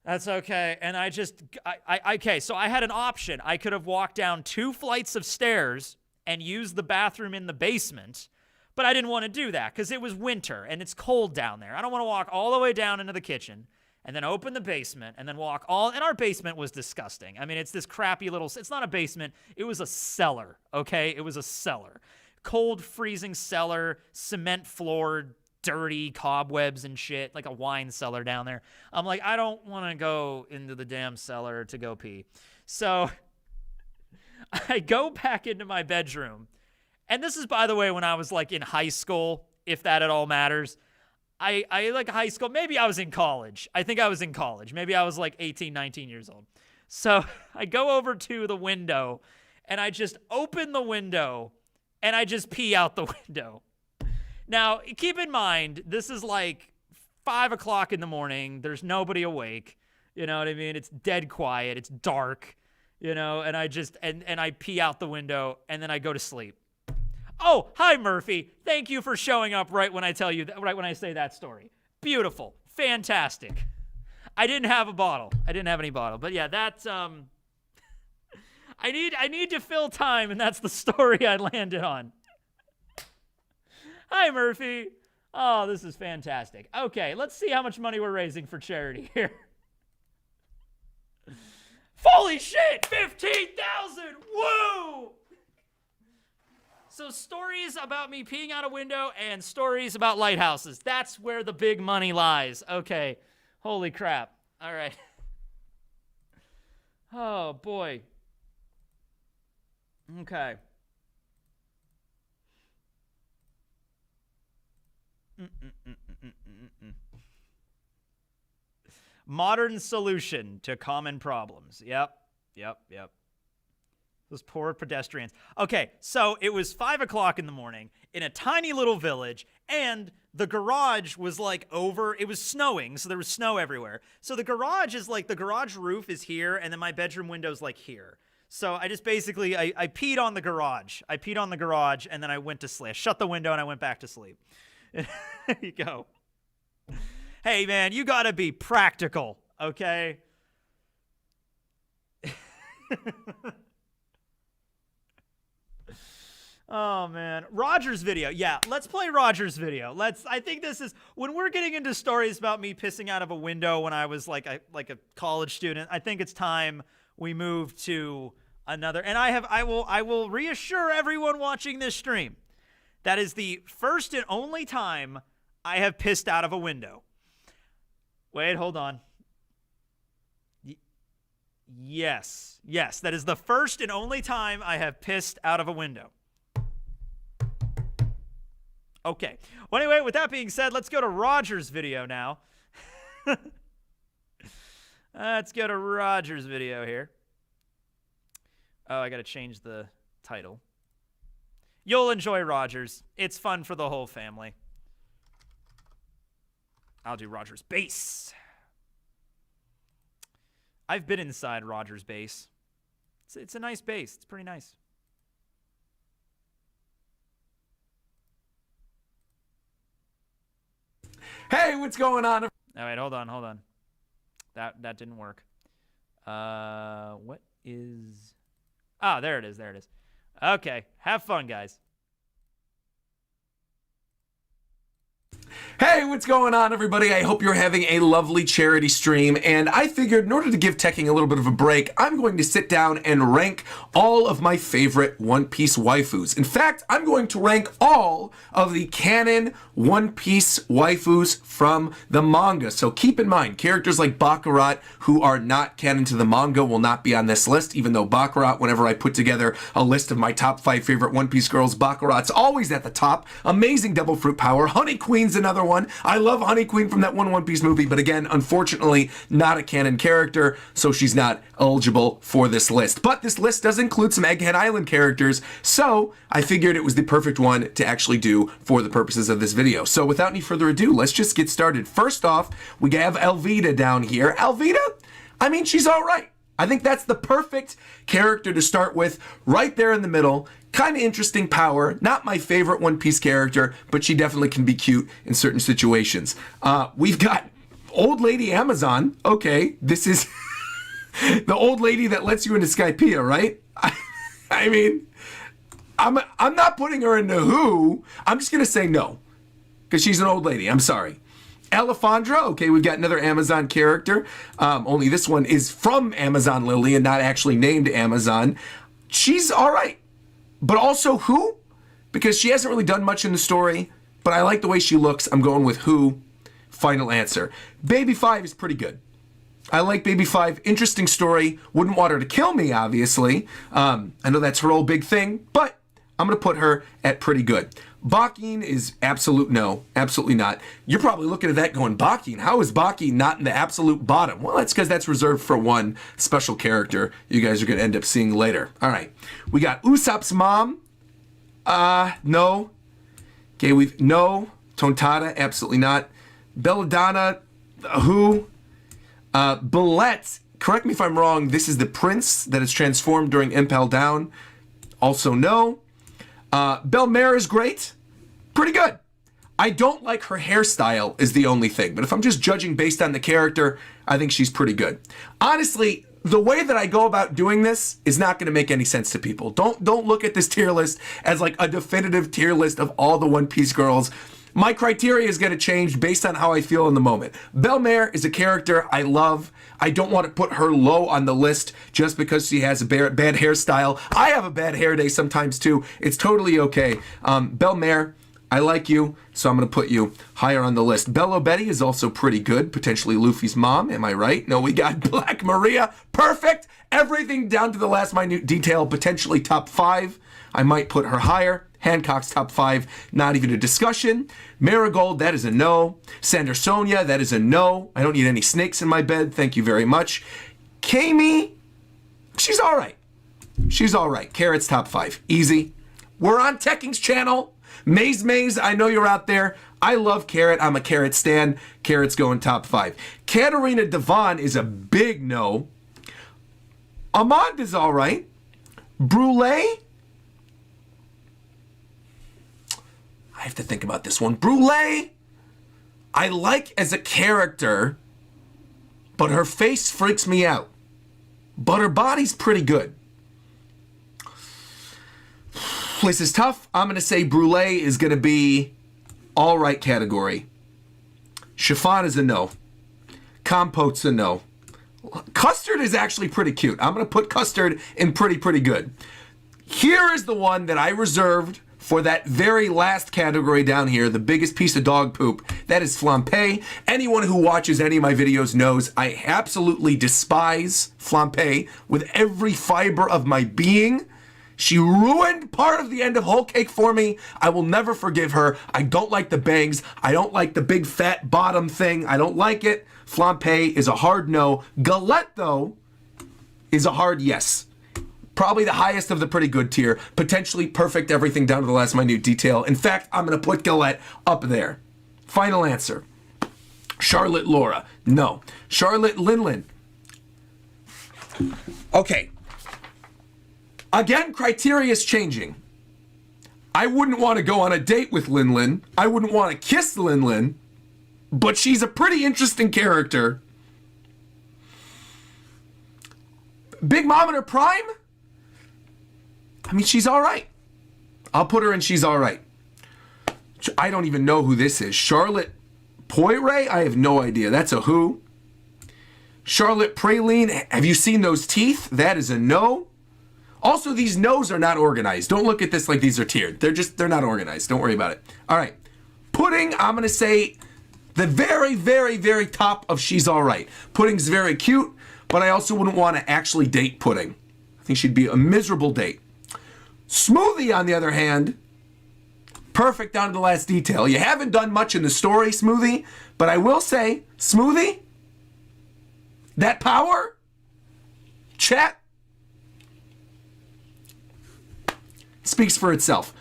that's okay. And okay, so I had an option. I could have walked down 2 flights of stairs and used the bathroom in the basement, but I didn't want to do that because it was winter and it's cold down there. I don't want to walk all the way down into the kitchen and then open the basement and then walk and our basement was disgusting. I mean, it's this crappy it's not a basement. It was a cellar, okay? It was a cellar. Cold, freezing cellar, cement floored, dirty cobwebs and shit, like a wine cellar down there. I'm like, I don't want to go into the damn cellar to go pee. So I go back into my bedroom. And this is, by the way, when I was like in high school, if that at all matters. I like high school. Maybe I was in college. I think I was in college. Maybe I was like 18, 19 years old. So I go over to the window and I just open the window and I just pee out the window. Now, keep in mind, this is like 5 o'clock in the morning. There's nobody awake. You know what I mean? It's dead quiet. It's dark, and I just, and I pee out the window and then I go to sleep. Oh, hi, Murphy. Thank you for showing up right when I tell you, right when I say that story. Beautiful. Fantastic. I didn't have a bottle. I didn't have any bottle. But yeah, that's, I need to fill time, and that's the story I landed on. Hi, Murphy. Oh, this is fantastic. Okay, let's see how much money we're raising for charity here. Holy shit, 15,000! Woo! So stories about me peeing out a window and stories about lighthouses. That's where the big money lies. Okay, holy crap. All right. Oh, boy. Okay. Modern solution to common problems. Yep. Those poor pedestrians. Okay, so it was 5 o'clock in the morning in a tiny little village, and the garage was like it was snowing, so there was snow everywhere. So the garage roof is here, and then my bedroom window's like here. So I just basically, I peed on the garage. And then I went to sleep. I shut the window and I went back to sleep. There you go. Hey, man, you gotta be practical, okay? Oh man, Roger's video. Yeah, let's play Roger's video. I think this is when we're getting into stories about me pissing out of a window when I was like a college student. I think it's time we move to another. And I will reassure everyone watching this stream that is the first and only time I have pissed out of a window. Wait, hold on. Yes, that is the first and only time I have pissed out of a window. Okay. Well, anyway, with that being said, let's go to Roger's video now. Let's go to Roger's video here. Oh, I got to change the title. You'll enjoy Roger's. It's fun for the whole family. I'll do Roger's base. I've been inside Roger's base. It's a nice base. It's pretty nice. Hey, what's going on? Oh, wait, hold on. That didn't work. What is... Ah, there it is. Okay, have fun, guys. Hey, what's going on, everybody? I hope you're having a lovely charity stream, and I figured in order to give Tekking a little bit of a break, I'm going to sit down and rank all of my favorite One Piece waifus. In fact, I'm going to rank all of the canon One Piece waifus from the manga. So keep in mind, characters like Baccarat, who are not canon to the manga, will not be on this list, even though Baccarat, whenever I put together a list of my top 5 favorite One Piece girls, Baccarat's always at the top. Amazing Devil Fruit Power. Honey Queen's another one. I love Honey Queen from that One Piece movie, but again, unfortunately, not a canon character, so she's not eligible for this list. But this list does include some Egghead Island characters, so I figured it was the perfect one to actually do for the purposes of this video. So without any further ado, let's just get started. First off, we have Elvita down here. Elvita, I mean, she's all right. I think that's the perfect character to start with, right there in the middle. Kind of interesting power. Not my favorite One Piece character, but she definitely can be cute in certain situations. We've got Old Lady Amazon. Okay, this is the old lady that lets you into Skypiea, right? I mean, I'm not putting her into who. I'm just gonna say no, because she's an old lady. I'm sorry. Alefandra, okay, we've got another Amazon character, only this one is from Amazon Lily and not actually named Amazon. She's all right, but also who? Because she hasn't really done much in the story, but I like the way she looks. I'm going with who. Final answer. Baby 5 is pretty good. I like Baby 5. Interesting story. Wouldn't want her to kill me, obviously. I know that's her old big thing, but I'm going to put her at pretty good. Bakin is absolute no. Absolutely not. You're probably looking at that going, Bakin? How is Bakin not in the absolute bottom? Well, that's because that's reserved for one special character you guys are going to end up seeing later. All right. We got Usopp's mom. No. Okay, no. Tontada, absolutely not. Belladonna, who? Billette, correct me if I'm wrong, this is the prince that is transformed during Impel Down. Also no. Belmare is great. Pretty good. I don't like her hairstyle is the only thing, but if I'm just judging based on the character, I think she's pretty good. Honestly, the way that I go about doing this is not going to make any sense to people. Don't look at this tier list as like a definitive tier list of all the One Piece girls. My criteria is going to change based on how I feel in the moment. Belmare is a character I love. I don't want to put her low on the list just because she has a bad hairstyle. I have a bad hair day sometimes too. It's totally okay. Belmare, I like you, so I'm going to put you higher on the list. Bello Betty is also pretty good. Potentially Luffy's mom, am I right? No, we got Black Maria. Perfect. Everything down to the last minute detail. Potentially top 5. I might put her higher. Hancock's top 5, not even a discussion. Marigold, that is a no. Sandersonia, that is a no. I don't need any snakes in my bed, thank you very much. Kami, she's all right. She's all right. Carrot's top 5, easy. We're on Tekking's channel. Maze, I know you're out there. I love Carrot. I'm a Carrot stan. Carrot's going top 5. Katarina Devon is a big no. Amand is all right. Brule, I have to think about this one. Brule, I like as a character, but her face freaks me out. But her body's pretty good. This is tough. I'm going to say brulee is going to be all right category. Chiffon is a no. Compote's a no. Custard is actually pretty cute. I'm going to put custard in pretty good. Here is the one that I reserved for that very last category down here, the biggest piece of dog poop. That is flambe. Anyone who watches any of my videos knows I absolutely despise flambe with every fiber of my being. She ruined part of the end of whole cake for me. I will never forgive her. I don't like the bangs. I don't like the big fat bottom thing. I don't like it. Flambe is a hard no. Galette, though, is a hard yes. Probably the highest of the pretty good tier. Potentially perfect, everything down to the last minute detail. In fact, I'm going to put Galette up there. Final answer. Charlotte Laura. No. Charlotte Linlin. Okay. Again, criteria is changing. I wouldn't want to go on a date with Linlin. I wouldn't want to kiss Linlin. But she's a pretty interesting character. Big Mom in her prime? I mean, she's all right. I'll put her in she's all right. I don't even know who this is. Charlotte Poire? I have no idea. That's a who. Charlotte Praline. Have you seen those teeth? That is a no. Also, these no's are not organized. Don't look at this like these are tiered. They're not organized. Don't worry about it. All right. Pudding, I'm going to say the very top of she's all right. Pudding's very cute, but I also wouldn't want to actually date Pudding. I think she'd be a miserable date. Smoothie, on the other hand, perfect down to the last detail. You haven't done much in the story, Smoothie, but I will say, Smoothie, that power, chat, speaks for itself.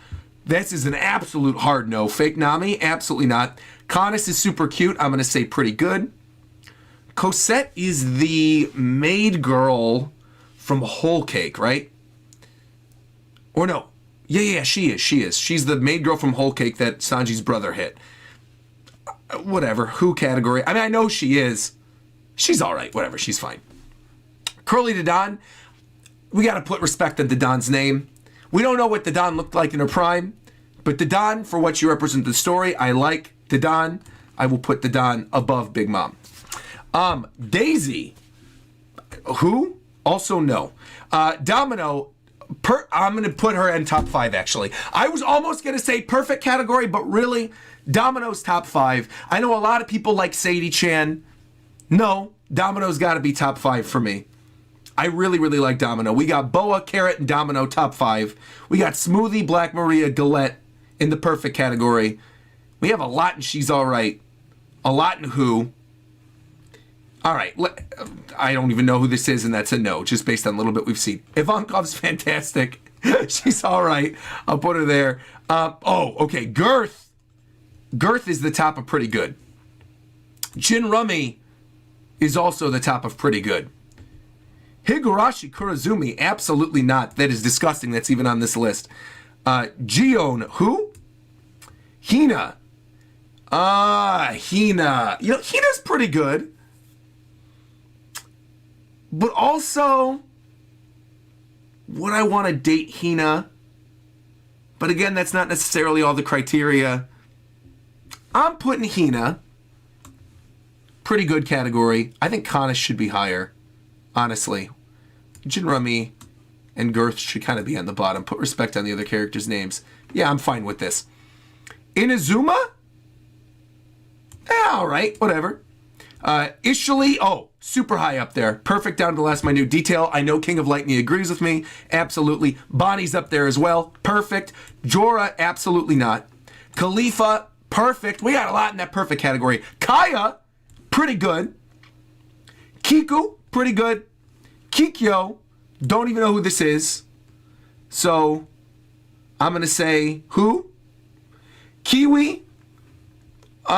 This is an absolute hard no. Fake Nami, absolutely not. Conus is super cute. I'm going to say pretty good. Cosette is the maid girl from Whole Cake, right? Or no. Yeah, she is. She's the maid girl from Whole Cake that Sanji's brother hit. Whatever. Who category? I mean, I know she is. She's all right. Whatever. She's fine. Curly Dadan. We got to put respect on Dadan's name. We don't know what Dadan looked like in her prime, but Dadan, for what you represent the story, I like Dadan. I will put Dadan above Big Mom. Daisy. Who? Also no. Domino. I'm going to put her in top 5, actually. I was almost going to say perfect category, but really, Domino's top 5. I know a lot of people like Sadie Chan. No, Domino's got to be top 5 for me. I really like Domino. We got Boa, Carrot, and Domino top 5. We got Smoothie, Black Maria, Galette in the perfect category. We have a lot in She's All Right. A lot in Who. All right. I don't even know who this is, and that's a no, just based on a little bit we've seen. Ivankov's fantastic. She's all right. I'll put her there. Okay. Girth. Girth is the top of pretty good. Jin Rummy is also the top of pretty good. Higurashi Kurazumi, absolutely not. That is disgusting. That's even on this list. Gion, who? Hina. Hina. You know, Hina's pretty good. But also, would I want to date Hina? But again, that's not necessarily all the criteria. I'm putting Hina. Pretty good category. I think Kanis should be higher. Honestly. Jinrami and Girth should kind of be on the bottom. Put respect on the other characters' names. Yeah, I'm fine with this. Inazuma? All right, whatever. Ishali, super high up there. Perfect down to the last minute detail. I know King of Lightning agrees with me. Absolutely. Bonnie's up there as well. Perfect. Jorah, absolutely not. Khalifa, perfect. We got a lot in that perfect category. Kaya, pretty good. Kiku, pretty good. Kikyo, don't even know who this is. So, I'm going to say who? Kiwi? Sure,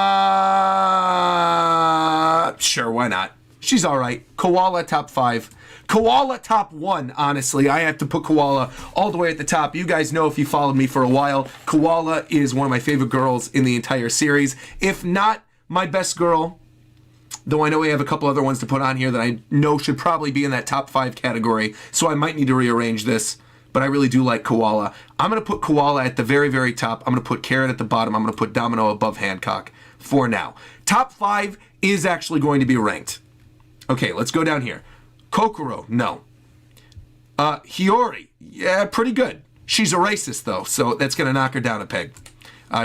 why not? She's all right. Koala, top 5. Koala, top 1, honestly. I have to put Koala all the way at the top. You guys know if you followed me for a while, Koala is one of my favorite girls in the entire series. If not my best girl, though I know we have a couple other ones to put on here that I know should probably be in that top 5 category, so I might need to rearrange this. but I really do like Koala. I'm going to put Koala at the very, very top. I'm going to put Carrot at the bottom. I'm going to put Domino above Hancock for now. Top 5 is actually going to be ranked. Okay, let's go down here. Kokoro, no. Hiyori, yeah, pretty good. She's a racist, though, so that's going to knock her down a peg.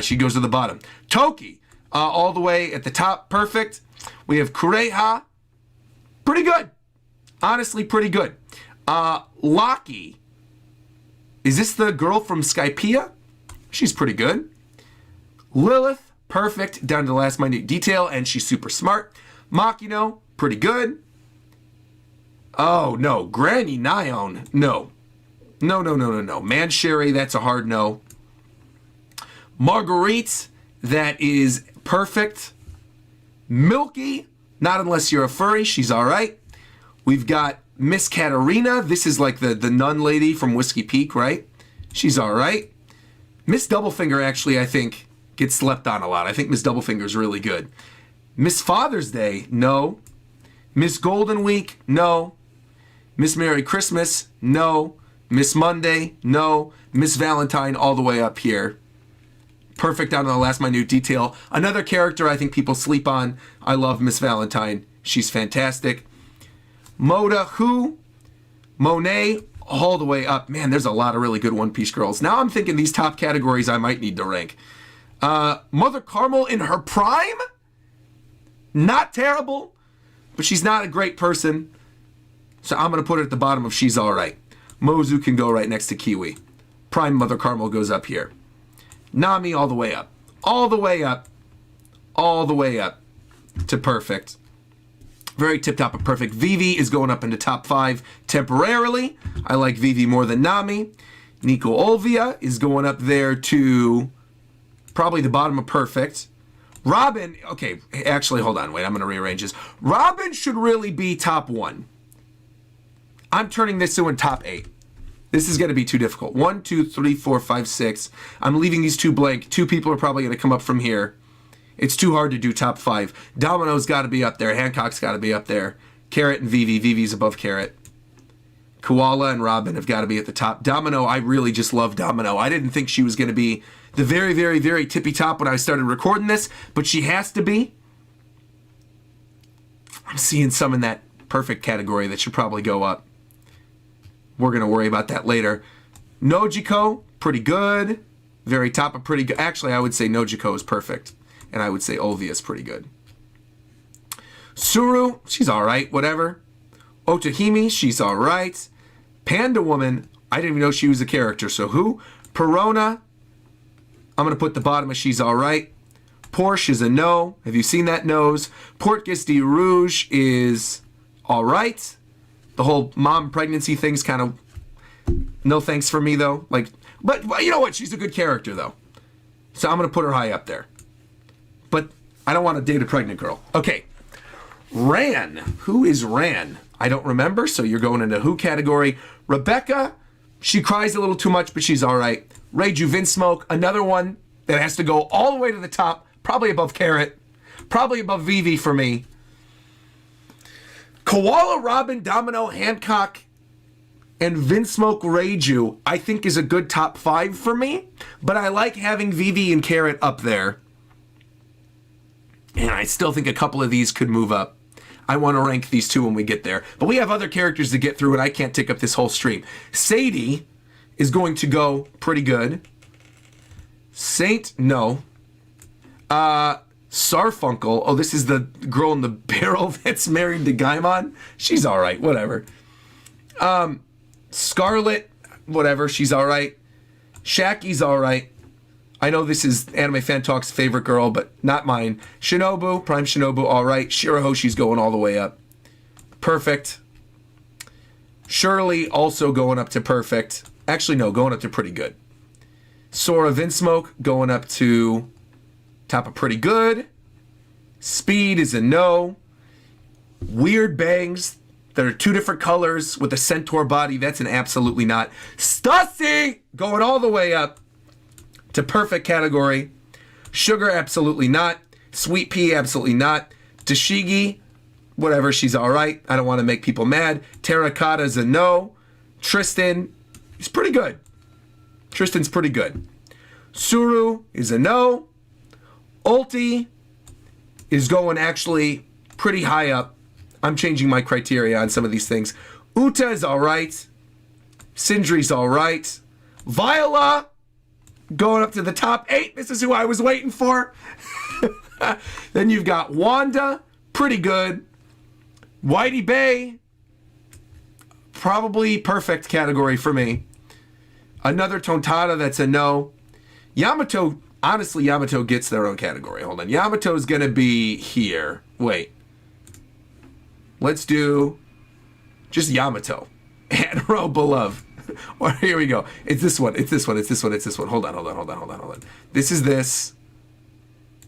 She goes to the bottom. Toki, all the way at the top, perfect. We have Kureha, pretty good. Honestly, pretty good. Laki, is this the girl from Skypiea? She's pretty good. Lilith, perfect, down to the last minute detail, and she's super smart. Makino, pretty good. Oh, no. Granny Nyon, no. No. Mancherry, that's a hard no. Marguerite, that is perfect. Milky, not unless you're a furry, she's all right. We've got Miss Katarina. This is like the nun lady from Whiskey Peak, right? She's all right. Miss Doublefinger, actually, I think, gets slept on a lot. I think Miss Doublefinger is really good. Miss Father's Day, no. Miss Golden Week, no. Miss Merry Christmas, no. Miss Monday, no. Miss Valentine, all the way up here. Perfect down to the last minute detail. Another character I think people sleep on. I love Miss Valentine. She's fantastic. Moda, who? Monet, all the way up. Man, there's a lot of really good One Piece girls. Now I'm thinking these top categories I might need to rank. Mother Carmel in her prime? Not terrible, but she's not a great person. So I'm going to put her at the bottom of she's all right. Mozu can go right next to Kiwi. Prime Mother Carmel goes up here. Nami all the way up. All the way up. All the way up to perfect. Very tip-top of perfect. Vivi is going up into top 5 temporarily. I like Vivi more than Nami. Nico Olvia is going up there to probably the bottom of perfect. Robin, okay, actually, hold on, wait, I'm going to rearrange this. Robin should really be top 1. I'm turning this to in top 8. This is going to be too difficult. 1, 2, 3, 4, 5, 6. I'm leaving these 2 blank. 2 people are probably going to come up from here. It's too hard to do top 5. Domino's got to be up there. Hancock's got to be up there. Carrot and Vivi. Vivi's above Carrot. Koala and Robin have got to be at the top. Domino, I really just love Domino. I didn't think she was going to be the very, very, very tippy top when I started recording this, but she has to be. I'm seeing some in that perfect category that should probably go up. We're going to worry about that later. Nojiko, pretty good. Very top of pretty good. Actually, I would say Nojiko is perfect. And I would say Olvia is pretty good. Suru, she's all right, whatever. Otohime, she's all right. Panda Woman, I didn't even know she was a character, so who? Perona, I'm going to put the bottom of she's all right. Porsche is a no. Have you seen that nose? Portgas de Rouge is all right. The whole mom pregnancy thing's kind of no thanks for me, though. But you know what? She's a good character, though. So I'm going to put her high up there. But I don't want to date a pregnant girl. Okay. Ran. Who is Ran? I don't remember, so you're going into who category. Rebecca, she cries a little too much, but she's all right. Reiju Vinsmoke, another one that has to go all the way to the top, probably above Carrot, probably above Vivi for me. Koala, Robin, Domino, Hancock, and Vinsmoke Reiju, I think is a good top 5 for me, but I like having Vivi and Carrot up there. And I still think a couple of these could move up. I want to rank these 2 when we get there. But we have other characters to get through, and I can't take up this whole stream. Sadie is going to go pretty good. Saint, no. Sarfunkel, oh, this is the girl in the barrel that's married to Gaimon. She's all right, whatever. Scarlet, whatever, she's all right. Shaki's all right. I know this is Anime Fan Talk's favorite girl, but not mine. Shinobu, Prime Shinobu, all right. Shirahoshi's going all the way up. Perfect. Shirley also going up to perfect. Actually, no, going up to pretty good. Sora Vinsmoke going up to top of pretty good. Speed is a no. Weird bangs that are 2 different colors with a centaur body. That's an absolutely not. Stussy going all the way up to perfect category. Sugar, absolutely not. Sweet Pea, absolutely not. Tashigi, whatever, she's all right. I don't want to make people mad. Terracotta is a no. Tristan, He's pretty good. Tristan's pretty good. Suru is a no. Ulti is going actually pretty high up. I'm changing my criteria on some of these things. Uta is all right. Sindri's all right. Viola going up to the top 8. This is who I was waiting for. Then you've got Wanda, pretty good. Whitey Bay, probably perfect category for me. Another Tontada that's a no. Yamato, honestly, Yamato gets their own category. Hold on. Yamato's going to be here. Wait. Let's do just Yamato. Admiral Beloved. Or here we go. It's this one. It's this one. It's this one. It's this one. Hold on. This is this.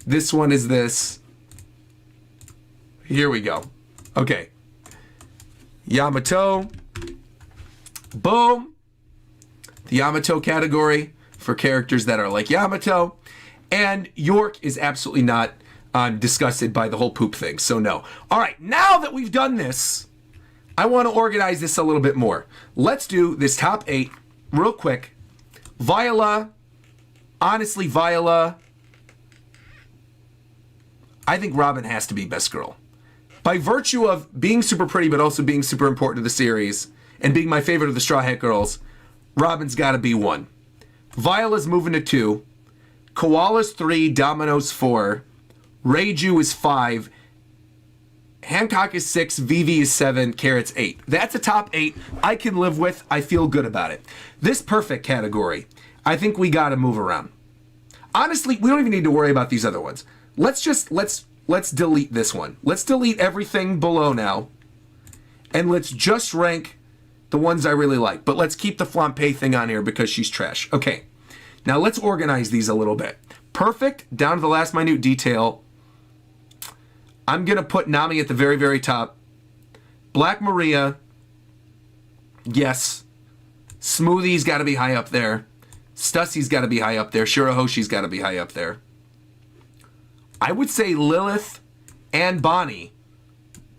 This one is this. Here we go. Okay. Yamato. Boom. The Yamato category for characters that are like Yamato. And York is absolutely not disgusted by the whole poop thing, so no. All right, now that we've done this, I want to organize this a little bit more. Let's do this top 8 real quick. Viola. Honestly, Viola. I think Robin has to be best girl. By virtue of being super pretty, but also being super important to the series, and being my favorite of the Straw Hat Girls, Robin's got to be 1. Viola's moving to 2. Koala's 3. Domino's 4. Reiju is 5. Hancock is 6. Vivi is 7. Carrot's 8. That's a top 8 I can live with. I feel good about it. This perfect category, I think we got to move around. Honestly, we don't even need to worry about these other ones. Let's delete this one. Let's delete everything below now. And let's just rank the ones I really like. But let's keep the Flampe thing on here because she's trash. Okay. Now let's organize these a little bit. Perfect, down to the last minute detail. I'm going to put Nami at the very, very top. Black Maria. Yes. Smoothie's got to be high up there. Stussy's got to be high up there. Shirahoshi's got to be high up there. I would say Lilith and Bonnie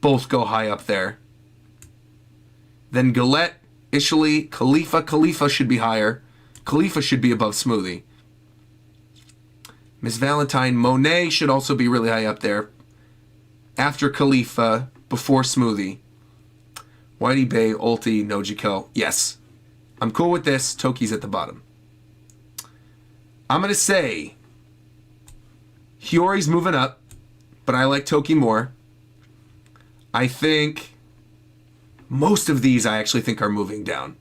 both go high up there. Then Galette, Ishali, Khalifa. Khalifa should be higher. Khalifa should be above Smoothie. Miss Valentine, Monet should also be really high up there. After Khalifa, before Smoothie. Whitey Bay, Ulti, Nojiko. Yes. I'm cool with this. Toki's at the bottom. I'm going to say Hiyori's moving up, but I like Toki more. I think most of these I actually think are moving down.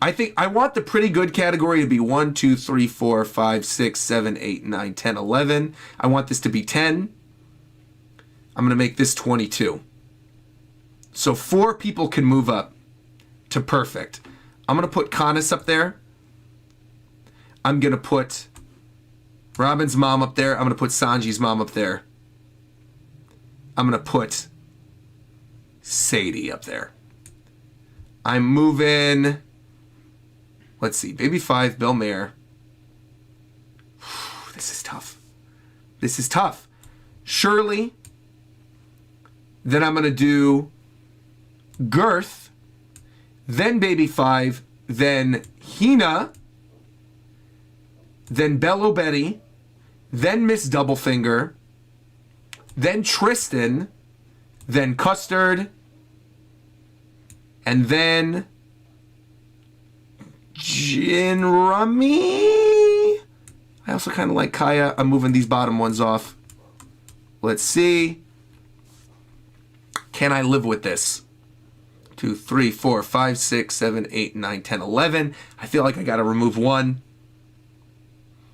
I think I want the pretty good category to be 1, 2, 3, 4, 5, 6, 7, 8, 9, 10, 11. I want this to be 10. I'm going to make this 22. So 4 people can move up to perfect. I'm going to put Kanis up there. I'm going to put Robin's mom up there. I'm going to put Sanji's mom up there. I'm going to put Sadie up there. I'm moving, let's see, Baby 5, Bill Mayer. This is tough. This is tough. Shirley. Then I'm going to do Girth. Then Baby 5. Then Hina. Then Bello Betty. Then Miss Doublefinger. Then Tristan. Then Custard. And then Jinrami. I also kind of like Kaya. I'm moving these bottom ones off. Let's see. Can I live with this? 2, 3, 4, 5, 6, 7, 8, 9, 10, 11. I feel like I got to remove 1.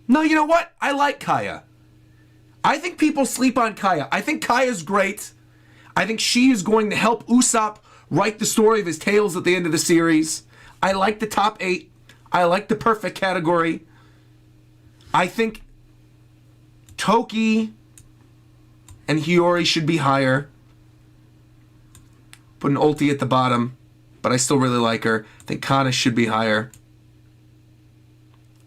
No, you know what? I like Kaya. I think people sleep on Kaya. I think Kaya's great. I think she is going to help Usopp write the story of his tales at the end of the series. I like the top 8. I like the perfect category. I think Toki and Hiyori should be higher. Put an Ulti at the bottom, but I still really like her. I think Kana should be higher.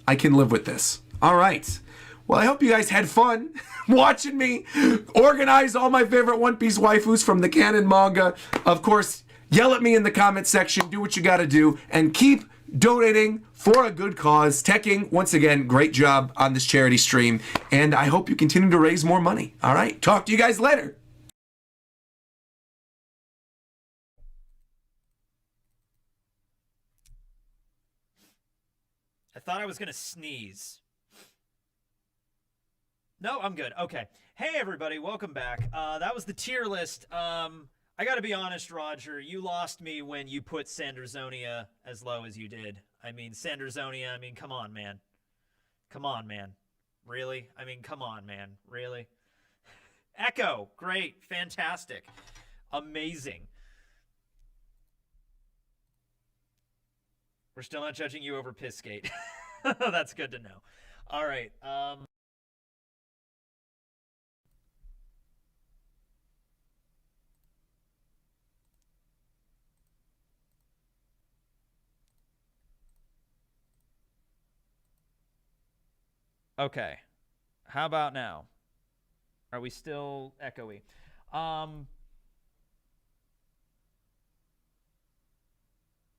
I can live with this. All right. Well, I hope you guys had fun watching me organize all my favorite One Piece waifus from the canon manga. Of course, yell at me in the comment section, do what you gotta do, and keep donating for a good cause. Tekking, once again, great job on this charity stream, and I hope you continue to raise more money. All right, talk to you guys later. I thought I was going to sneeze. No, I'm good. Okay. Hey, everybody. Welcome back. That was the tier list. I got to be honest, Roger. You lost me when you put Sandersonia as low as you did. I mean, Sandersonia, I mean, come on, man. Come on, man. Really? I mean, come on, man. Really? Echo. Great. Fantastic. Amazing. We're still not judging you over Pissgate. That's good to know. All right. Okay. How about now? Are we still echoey?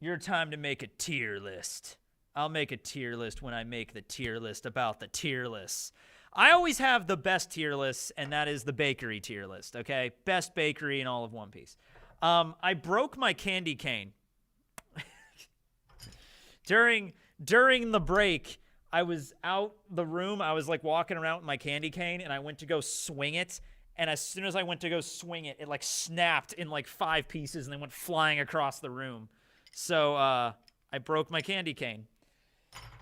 Your time to make a tier list. I'll make a tier list when I make the tier list about the tier lists. I always have the best tier list, and that is the bakery tier list, okay? Best bakery in all of One Piece. I broke my candy cane. During the break, I was out the room. I was like walking around with my candy cane, and I went to go swing it. And as soon as I went to go swing it, it like snapped in like 5 pieces and then went flying across the room. So I broke my candy cane.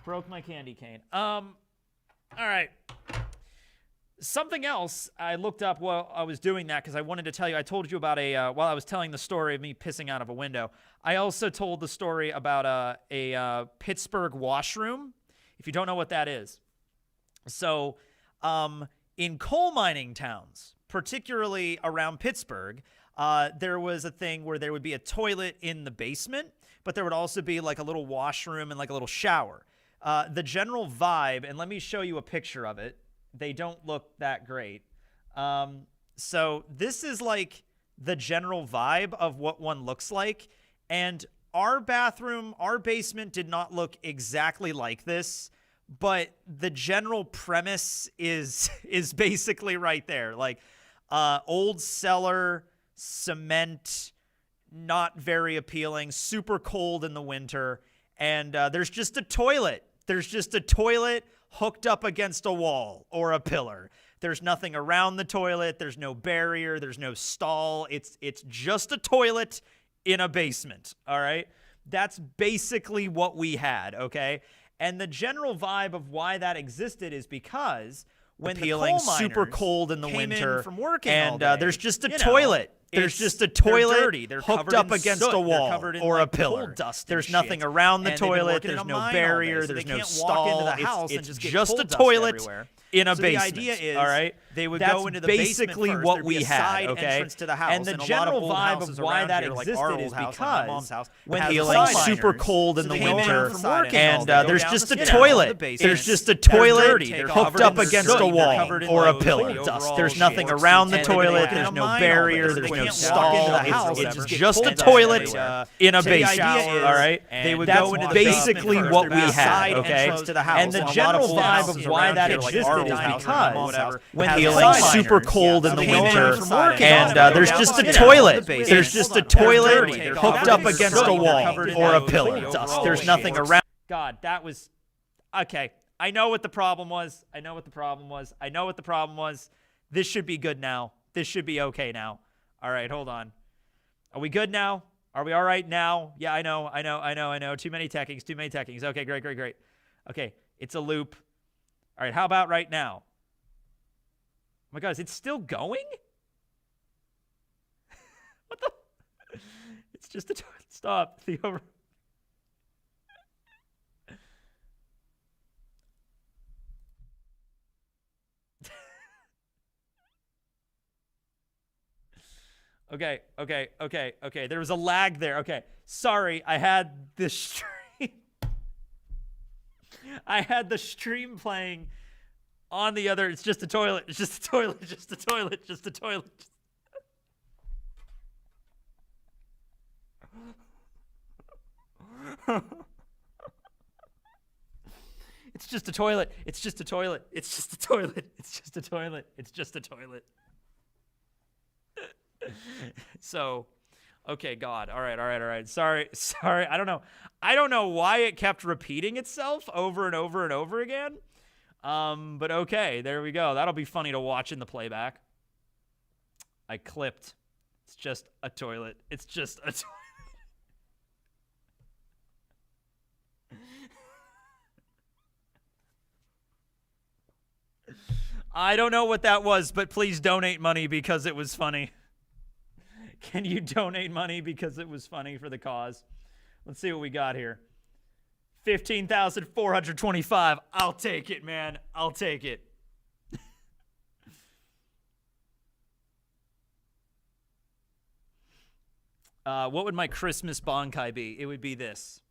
Broke my candy cane. All right. Something else I looked up while I was doing that, because I wanted to tell you, I told you about while I was telling the story of me pissing out of a window, I also told the story about a Pittsburgh washroom, if you don't know what that is. So in coal mining towns, particularly around Pittsburgh, there was a thing where there would be a toilet in the basement, but there would also be like a little washroom and like a little shower. The general vibe, and let me show you a picture of it. They don't look that great. So this is like the general vibe of what one looks like. And our bathroom, our basement did not look exactly like this, but the general premise is basically right there. Like old cellar, cement, not very appealing, super cold in the winter, and there's just a toilet. There's just a toilet hooked up against a wall or a pillar. There's nothing around the toilet. There's no barrier. There's no stall. It's just a toilet in a basement, all right? That's basically what we had, okay? And the general vibe of why that existed is because when the coal miners super cold in the winter from working and there's just a toilet. There's just a toilet hooked up against a wall or a pillar. There's nothing around the toilet. There's no barrier. There's no stall. It's just a toilet in a basement. The idea is, all right, they would go into the basically basement what we had, okay? And the general vibe of why that existed is because when feeling super cold in the winter and there's just a toilet. There's just a toilet hooked up against a wall or a pillar. There's nothing around the toilet. There's no barrier. There's no stall. It's just a toilet in a basement, all right? That's basically what we had, okay? And the general vibe of why that existed is because when feeling super cold in the winter and there's just a toilet. There's just a toilet hooked up against a wall or a pillar. There's nothing around. God, that was okay. I know what the problem was. I know what the problem was. I know what the problem was. This should be good now. This should be okay now. All right, hold on. Are we good now? Are we all right now? Yeah, I know. Too many tekkings. Okay, great. Okay, it's a loop. All right, how about right now? Oh my God, is it still going? What the? It's just a toilet. Stop. The over. Okay. There was a lag there. Okay. Sorry, I had the stream. I had the stream playing on the other. It's just a toilet. It's just a toilet. Just a toilet. Just a toilet. It's just a toilet. It's just a toilet. It's just a toilet. It's just a toilet. It's just a toilet. So, okay, God. All right. Sorry. I don't know why it kept repeating itself over and over and over again. But okay, there we go. That'll be funny to watch in the playback. I clipped. It's just a toilet. It's just a toilet. I don't know what that was, but please donate money because it was funny. Can you donate money because it was funny for the cause? Let's see what we got here. 15,425. I'll take it, man. I'll take it. What would my Christmas Bonkai be? It would be this.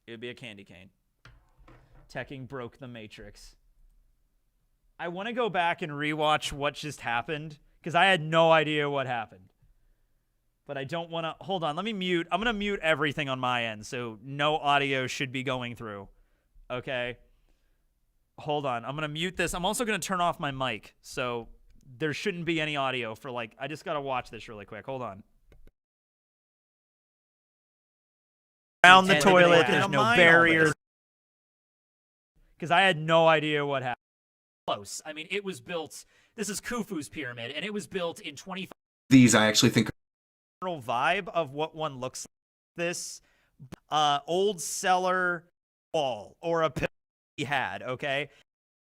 It would be a candy cane. Tekking broke the Matrix. I want to go back and rewatch what just happened because I had no idea what happened. But I don't want to... Hold on, let me mute. I'm going to mute everything on my end, so no audio should be going through. Okay? Hold on. I'm going to mute this. I'm also going to turn off my mic, so there shouldn't be any audio for, like... I just got to watch this really quick. Hold on. Around the toilet, there's no barrier. Because I had no idea what happened. Close. I mean, it was built... This is Khufu's pyramid, and it was built in 25... These, I actually think... vibe of what one looks like. This old cellar wall or a pillar he had, okay?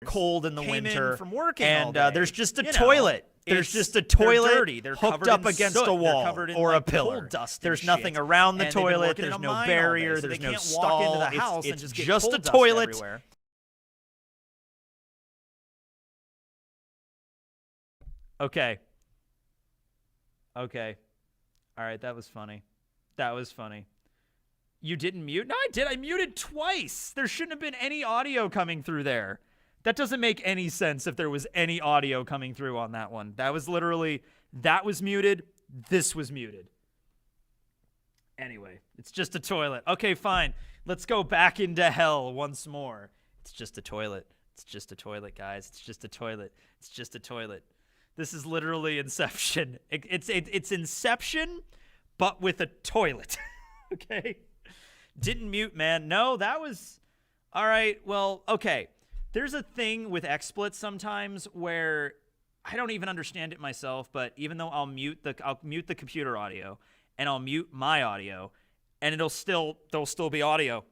Cold in the winter from working and all day. there's just a toilet. There's just a toilet dirty. They're hooked covered up in against soot. a They're wall covered in, or like, a pillar. coal dust and There's shit. nothing around the And they've been toilet. working in There's a no mine all barrier. day, so There's they no can't walk into stall. the house and It's just get just coal a dust toilet. everywhere. Okay. Okay. All right, that was funny. That was funny. You didn't mute? No, I did. I muted twice. There shouldn't have been any audio coming through there. That doesn't make any sense if there was any audio coming through on that one. That was literally, that was muted. This was muted. Anyway, it's just a toilet. Okay, fine. Let's go back into hell once more. It's just a toilet. It's just a toilet, guys. It's just a toilet. It's just a toilet. This is literally Inception. It's Inception, but with a toilet. Okay? Didn't mute, man. No, that was... All right, well, okay. There's a thing with XSplit sometimes where I don't even understand it myself, but even though I'll mute the computer audio and I'll mute my audio, and there'll still be audio.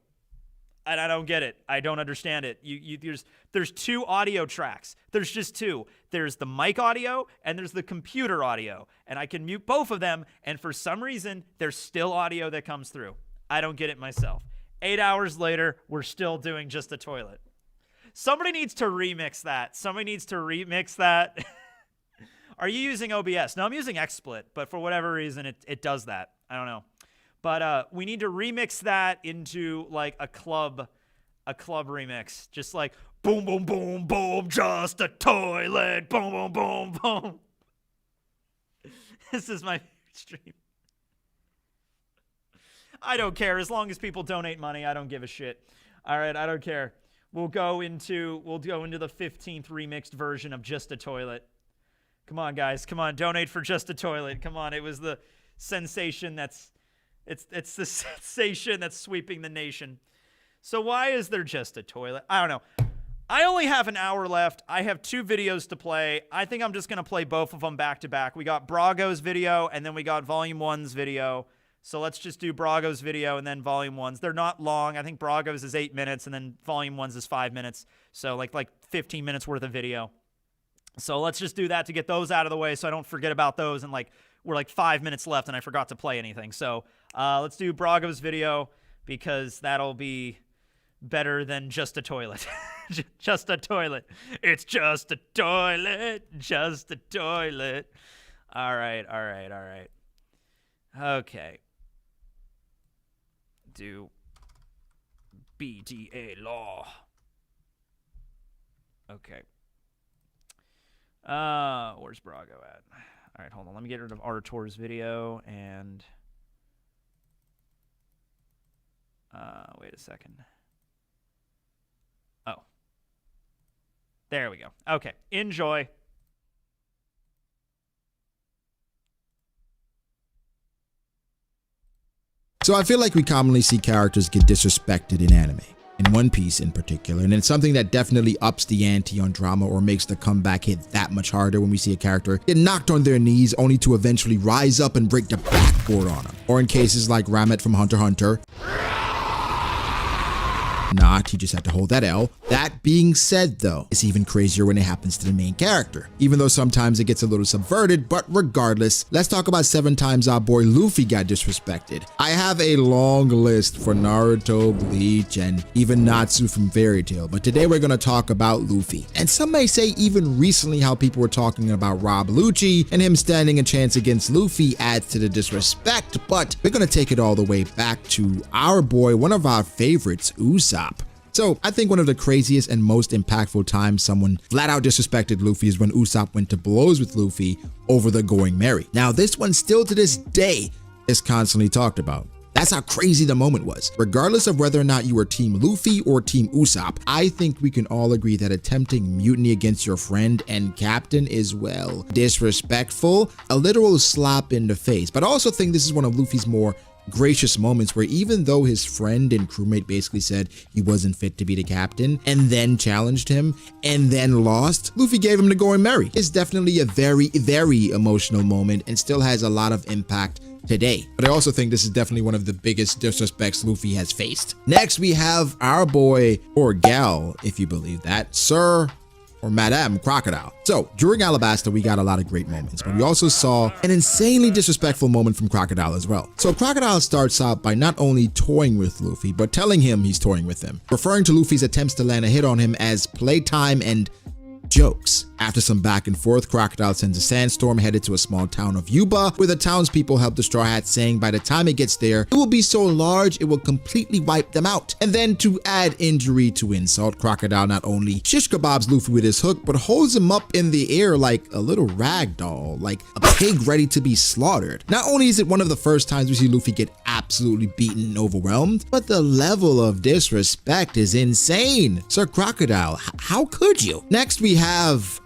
And I don't get it. I don't understand it. There's two audio tracks. There's just two. There's the mic audio and there's the computer audio. And I can mute both of them, and for some reason, there's still audio that comes through. I don't get it myself. 8 hours later, we're still doing just a toilet. Somebody needs to remix that. Somebody needs to remix that. Are you using OBS? No, I'm using XSplit, but for whatever reason, it does that. I don't know. But we need to remix that into like a club remix. Just like boom, boom, boom, boom, just a toilet. Boom, boom, boom, boom. This is my stream. I don't care. As long as people donate money, I don't give a shit. All right, I don't care. We'll go into the 15th remixed version of Just a Toilet. Come on, guys. Come on. Donate for Just a Toilet. Come on. It was the sensation it's the sensation that's sweeping the nation. So why is there just a toilet? I don't know. I only have an hour left. I have 2 videos to play. I think I'm just going to play both of them back to back. We got Brago's video and then we got Volume 1's video. So let's just do Brago's video and then Volume 1's. They're not long. I think Brago's is 8 minutes and then Volume 1's is 5 minutes. So like 15 minutes worth of video. So let's just do that to get those out of the way so I don't forget about those. And like we're like 5 minutes left and I forgot to play anything. So let's do Brago's video because that'll be better than just a toilet. Just a toilet. It's just a toilet. Just a toilet. All right. Okay. Do BDA law. Okay. Where's Brago at? All right, hold on. Let me get rid of Artur's video and wait a second. Oh, There we go. Okay, enjoy. So I feel like we commonly see characters get disrespected in anime, in One Piece in particular, and it's something that definitely ups the ante on drama or makes the comeback hit that much harder when we see a character get knocked on their knees only to eventually rise up and break the backboard on them. Or in cases like Ramet from Hunter x Hunter. Not, he just had to hold that L. That being said though, it's even crazier when it happens to the main character, even though sometimes it gets a little subverted. But regardless, let's talk about 7 times our boy Luffy got disrespected. I have a long list for Naruto, Bleach, and even Natsu from Fairy Tail, but today we're going to talk about Luffy. And some may say even recently how people were talking about Rob Lucci and him standing a chance against Luffy adds to the disrespect, but we're going to take it all the way back to our boy, one of our favorites, Usopp. So I think one of the craziest and most impactful times someone flat out disrespected Luffy is when Usopp went to blows with Luffy over the Going Merry. Now this one still to this day is constantly talked about. That's how crazy the moment was. Regardless of whether or not you were Team Luffy or Team Usopp, I think we can all agree that attempting mutiny against your friend and captain is, well, disrespectful, a literal slap in the face. But I also think this is one of Luffy's more gracious moments where even though his friend and crewmate basically said he wasn't fit to be the captain and then challenged him and then lost, Luffy gave him the Going Merry. It's definitely a very, very emotional moment and still has a lot of impact today. But I also think this is definitely one of the biggest disrespects Luffy has faced. Next, we have our boy, or gal, if you believe that, Sir or Madame Crocodile. So during Alabasta, we got a lot of great moments, but we also saw an insanely disrespectful moment from Crocodile as well. So Crocodile starts out by not only toying with Luffy, but telling him he's toying with him, referring to Luffy's attempts to land a hit on him as playtime and jokes. After some back and forth, Crocodile sends a sandstorm headed to a small town of Yuba, where the townspeople help the Straw Hats, saying by the time it gets there, it will be so large it will completely wipe them out. And then to add injury to insult, Crocodile not only shish kebabs Luffy with his hook, but holds him up in the air like a little rag doll, like a pig ready to be slaughtered. Not only is it one of the first times we see Luffy get absolutely beaten and overwhelmed, but the level of disrespect is insane. Sir Crocodile, how could you? Next we have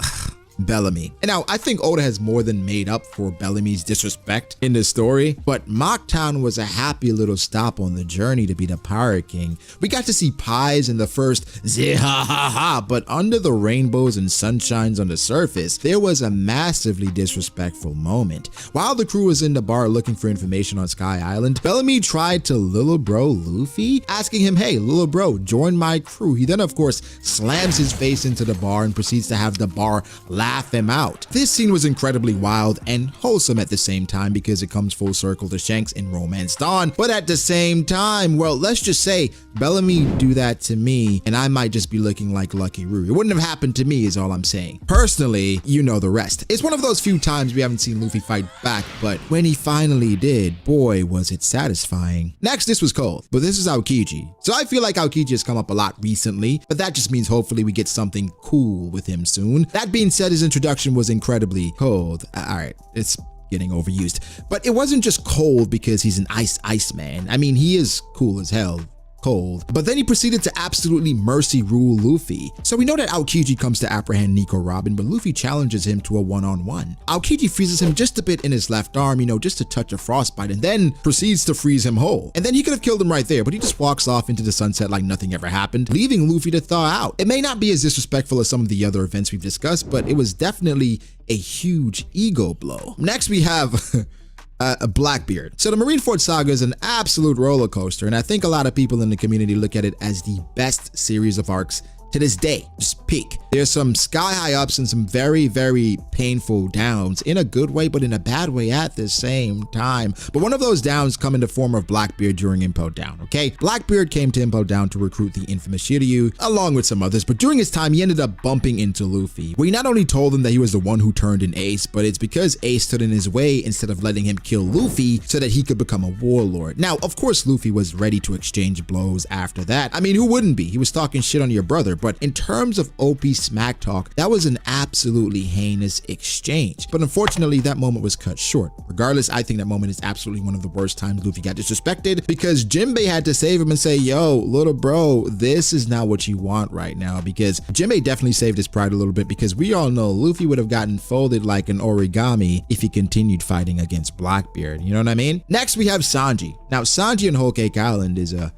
Bellamy. And now I think Oda has more than made up for Bellamy's disrespect in this story, but Mocktown was a happy little stop on the journey to be the Pirate King. We got to see pies in the first ziha-ha-ha, but under the rainbows and sunshines on the surface, there was a massively disrespectful moment. While the crew was in the bar looking for information on Sky Island, Bellamy tried to little bro Luffy, asking him, hey, little bro, join my crew. He then, of course, slams his face into the bar and proceeds to have the bar laugh him out. This scene was incredibly wild and wholesome at the same time because it comes full circle to Shanks in Romance Dawn, but at the same time, well, let's just say Bellamy do that to me and I might just be looking like Lucky Roo. It wouldn't have happened to me is all I'm saying. Personally, you know the rest. It's one of those few times we haven't seen Luffy fight back, but when he finally did, boy, was it satisfying. Next, this was cold, but this is Aokiji. So I feel like Aokiji has come up a lot recently, but that just means hopefully we get something cool with him soon. That being said, his introduction was incredibly cold. All right, it's getting overused, but it wasn't just cold because he's an ice man. I mean, he is cool as hell. Cold, but then he proceeded to absolutely mercy rule Luffy. So we know that Aokiji comes to apprehend Nico Robin, but Luffy challenges him to a one-on-one. Aokiji freezes him just a bit in his left arm, you know, just to touch a frostbite, and then proceeds to freeze him whole. And then he could have killed him right there, but he just walks off into the sunset like nothing ever happened, leaving Luffy to thaw out. It may not be as disrespectful as some of the other events we've discussed, but it was definitely a huge ego blow. Next we have Blackbeard. So the Marineford Saga is an absolute roller coaster, and I think a lot of people in the community look at it as the best series of arcs to this day. Just peak. There's some sky high ups and some very, very painful downs in a good way, but in a bad way at the same time. But one of those downs come in the form of Blackbeard during Impo Down, okay? Blackbeard came to Impo Down to recruit the infamous Shiryu, along with some others, but during his time, he ended up bumping into Luffy. We not only told him that he was the one who turned in Ace, but it's because Ace stood in his way instead of letting him kill Luffy so that he could become a warlord. Now, of course, Luffy was ready to exchange blows after that. I mean, who wouldn't be? He was talking shit on your brother, but in terms of OP smack talk, that was an absolutely heinous exchange. But unfortunately, that moment was cut short. Regardless, I think that moment is absolutely one of the worst times Luffy got disrespected, because Jinbei had to save him and say, yo, little bro, this is not what you want right now, because Jinbei definitely saved his pride a little bit, because we all know Luffy would have gotten folded like an origami if he continued fighting against Blackbeard. You know what I mean? Next, we have Sanji. Now, Sanji on Whole Cake Island is a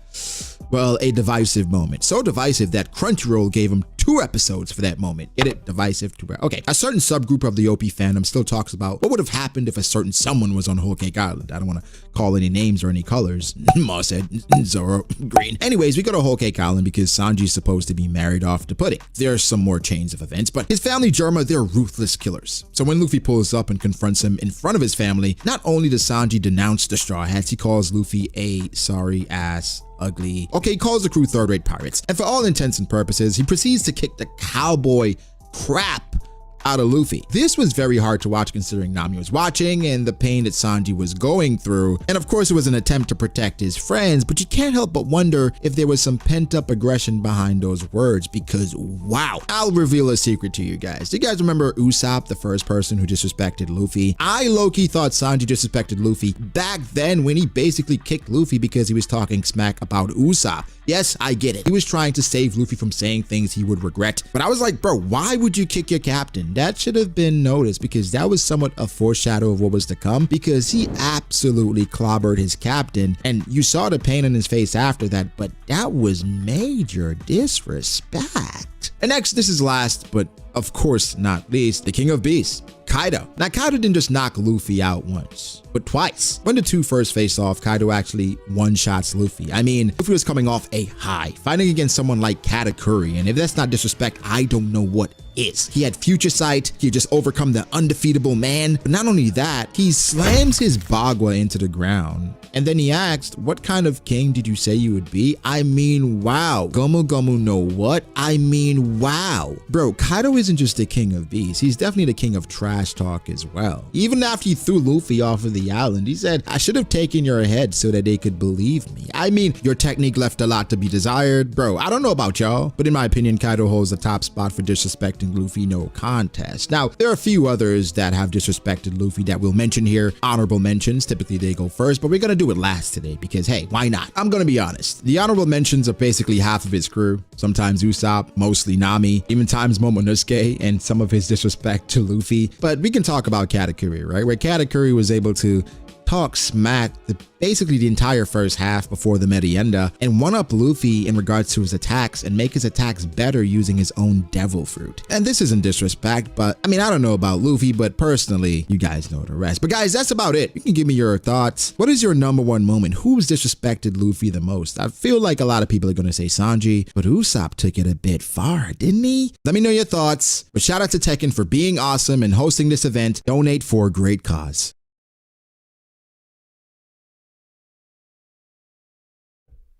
divisive moment. So divisive that Crunchyroll gave him 2 episodes for that moment. Get it? Divisive. Okay. A certain subgroup of the OP fandom still talks about what would have happened if a certain someone was on Whole Cake Island. I don't want to call any names or any colors. Mosshead, Zoro, Green. Anyways, we go to Whole Cake Island because Sanji's supposed to be married off to Pudding. There are some more chains of events, but his family, Germa, they're ruthless killers. So when Luffy pulls up and confronts him in front of his family, not only does Sanji denounce the Straw Hats, he calls Luffy a sorry ass ugly. Okay, he calls the crew third-rate pirates. And for all intents and purposes, he proceeds to kick the cowboy crap out of Luffy. This was very hard to watch considering Nami was watching and the pain that Sanji was going through. And of course, it was an attempt to protect his friends, but you can't help but wonder if there was some pent-up aggression behind those words, because wow. I'll reveal a secret to you guys. Do you guys remember Usopp, the first person who disrespected Luffy? I low-key thought Sanji disrespected Luffy back then when he basically kicked Luffy because he was talking smack about Usopp. Yes, I get it. He was trying to save Luffy from saying things he would regret. But I was like, bro, why would you kick your captain? That should have been noticed, because that was somewhat a foreshadow of what was to come, because he absolutely clobbered his captain. And you saw the pain on his face after that, but that was major disrespect. And next, this is last, but of course not least, the King of Beasts, Kaido. Now, Kaido didn't just knock Luffy out once, but twice. When the two first faced off, Kaido actually one-shots Luffy. I mean, Luffy was coming off a high, fighting against someone like Katakuri, and if that's not disrespect, I don't know what is. He had future sight, he had just overcome the undefeatable man, but not only that, he slams his Bagua into the ground. And then he asked, what kind of king did you say you would be? I mean, wow. Gomu Gomu no what? I mean, wow. Bro, Kaido isn't just the king of beasts, he's definitely the king of trash talk as well. Even after he threw Luffy off of the island, he said, I should have taken your head so that they could believe me. I mean, your technique left a lot to be desired. Bro, I don't know about y'all, but in my opinion, Kaido holds the top spot for disrespecting Luffy, no contest. Now, there are a few others that have disrespected Luffy that we'll mention here. Honorable mentions, typically they go first, but we're gonna do it last today because, hey, why not? I'm gonna be honest. The honorable mentions are basically half of his crew. Sometimes Usopp, mostly Nami, even times Momonosuke, and some of his disrespect to Luffy. But we can talk about Katakuri, right? Where Katakuri was able to talk smack basically the entire first half before the merienda and one-up Luffy in regards to his attacks and make his attacks better using his own devil fruit. And this isn't disrespect, but I mean, I don't know about Luffy, but personally, you guys know the rest. But guys, that's about it. You can give me your thoughts. What is your number one moment? Who's disrespected Luffy the most? I feel like a lot of people are going to say Sanji, but Usopp took it a bit far, didn't he? Let me know your thoughts. But shout out to Tekken for being awesome and hosting this event. Donate for a great cause.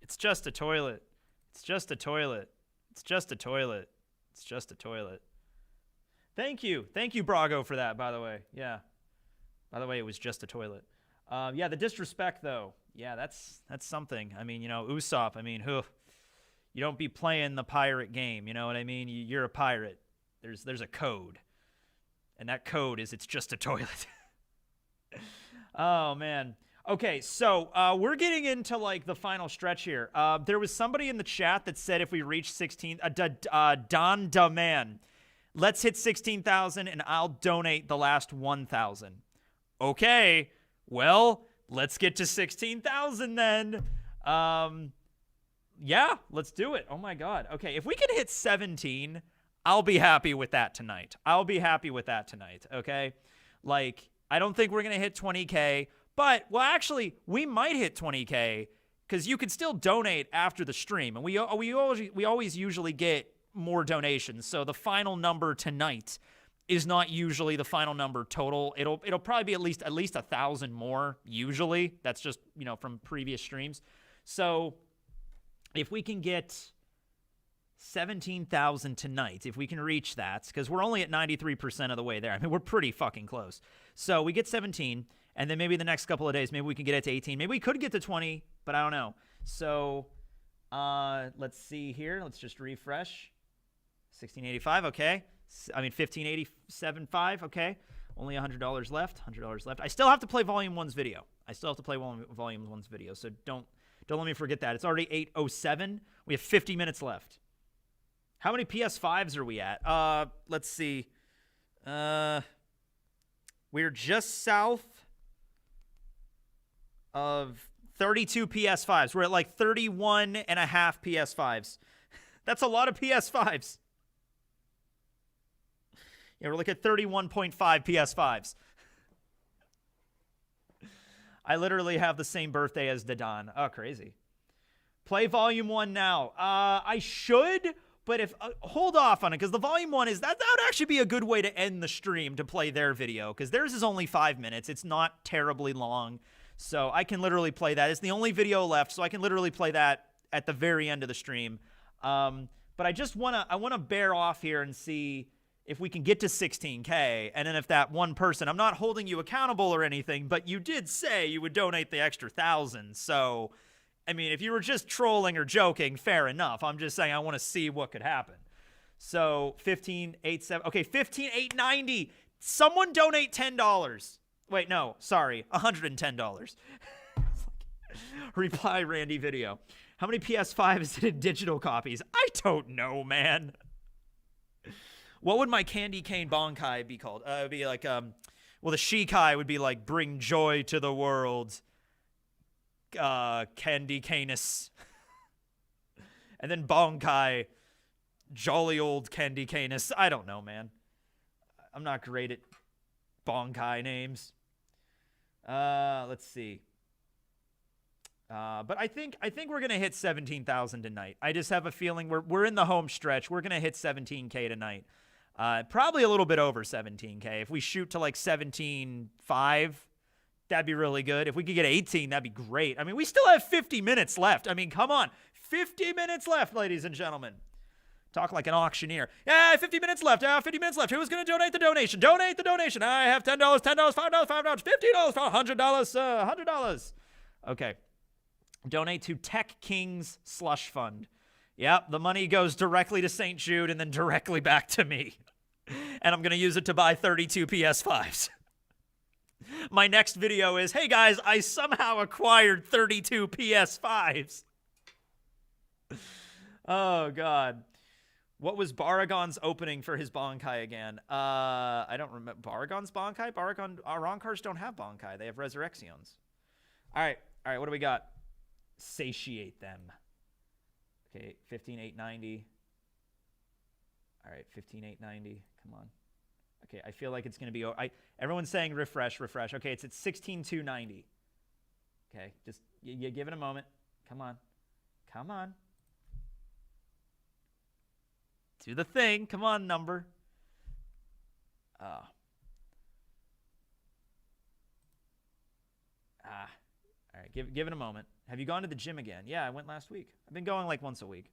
It's just a toilet. It's just a toilet. It's just a toilet. It's just a toilet. Thank you. Thank you, Brago, for that, by the way. Yeah. By the way, it was just a toilet. Yeah, the disrespect, though. Yeah, that's something. I mean, you know, Usopp, I mean, you don't be playing the pirate game, you know what I mean? You're a pirate. There's a code. And that code is it's just a toilet. Oh, man. Okay, so we're getting into like the final stretch here. There was somebody in the chat that said if we reach 16, Don Man, let's hit 16,000 and I'll donate the last 1,000. Okay, well, let's get to 16,000 then. Yeah, let's do it. Oh my God. Okay, if we can hit 17, I'll be happy with that tonight. I'll be happy with that tonight. Okay, like I don't think we're gonna hit 20K. But, well, actually, we might hit 20K because you can still donate after the stream. And we always usually get more donations. So the final number tonight is not usually the final number total. It'll probably be at least 1,000 more usually. That's just, you know, from previous streams. So if we can get 17,000 tonight, if we can reach that, because we're only at 93% of the way there. I mean, we're pretty fucking close. So we get 17. And then maybe the next couple of days, maybe we can get it to 18. Maybe we could get to 20, but I don't know. So let's see here. Let's just refresh. 1685, okay. I mean 1587.5, okay. Only $100 left. $100 left. I still have to play Volume 1's video. Volume 1's video. So don't let me forget that. It's already 8:07. We have 50 minutes left. How many PS5s are we at? Let's see. We're just south of 32 PS5s. We're at like 31 and a half PS5s. That's a lot of PS5s. Yeah, we're looking at 31.5 PS5s. I literally have the same birthday as Dadan. Oh, crazy. Play Volume 1 now. I should, but if hold off on it, because the Volume 1 that would actually be a good way to end the stream, to play their video, because theirs is only 5 minutes. It's not terribly long, so I can literally play that. It's the only video left, so I can literally play that at the very end of the stream. But I just wanna bear off here and see if we can get to 16K, and then if that one person, I'm not holding you accountable or anything, but you did say you would donate the extra 1,000. So, I mean, if you were just trolling or joking, fair enough. I'm just saying I want to see what could happen. So 15,870. Okay, 15,890. Someone donate $10. Wait, no, sorry, $110. Reply Randy video. How many PS5 is it in digital copies? I don't know, man. What would my candy cane bonkai be called? It would be like, well, the Shikai would be like, bring joy to the world, candy canis. And then bonkai, jolly old candy canis. I don't know, man. I'm not great at bonkai names. Let's see. But I think we're gonna hit 17,000 tonight. I just have a feeling we're in the home stretch. We're gonna hit 17K tonight. Probably a little bit over 17K. If we shoot to like 17.5, that'd be really good. If we could get 18, that'd be great. I mean, we still have 50 minutes left. I mean, come on. 50 minutes left, ladies and gentlemen. Talk like an auctioneer. Yeah, 50 minutes left. 50 minutes left. Who's going to donate the donation? Donate the donation. I have $10, $10, $5, $5, $50, $100, $100. Okay. Donate to Tech King's slush fund. Yep, the money goes directly to St. Jude and then directly back to me. And I'm going to use it to buy 32 PS5s. My next video is, hey guys, I somehow acquired 32 PS5s. Oh, God. What was Baragon's opening for his Bonkai again? I don't remember. Baragon's Bonkai? Ronkars don't have Bonkai. They have Resurrections. All right, what do we got? Satiate them. Okay, 15,890. All right, 15,890. Come on. Okay, I feel like it's going to be... everyone's saying refresh. Okay, it's at 16,290. Okay, just you give it a moment. Come on. Do the thing. Come on, number. All right, give it a moment. Have you gone to the gym again? Yeah, I went last week. I've been going like once a week.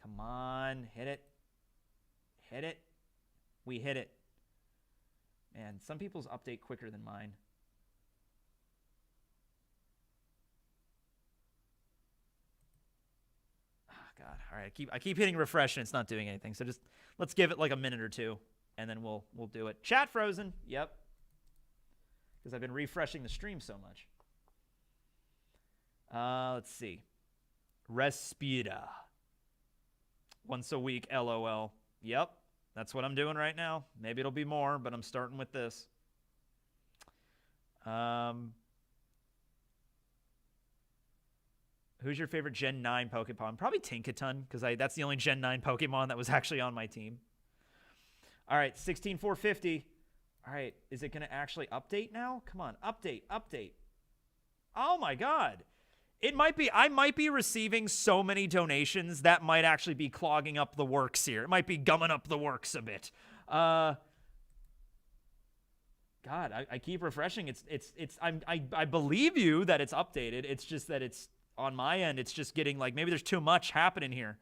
Come on, hit it. We hit it. Man, some people's update quicker than mine. Oh, God. All right, I keep hitting refresh and it's not doing anything. So just let's give it like a minute or two, and then we'll do it. Chat frozen. Yep. Because I've been refreshing the stream so much. Let's see. Respira. Once a week, LOL. Yep, that's what I'm doing right now. Maybe it'll be more, but I'm starting with this. Who's your favorite Gen 9 Pokemon? Probably Tinkaton, because that's the only Gen 9 Pokemon that was actually on my team. All right, 16,450. All right, is it going to actually update now? Come on, update. Oh, my God. It might be, I might be receiving so many donations that might actually be clogging up the works here. It might be gumming up the works a bit. God, I keep refreshing. I believe you that it's updated. It's just that it's on my end. It's just getting like, maybe there's too much happening here.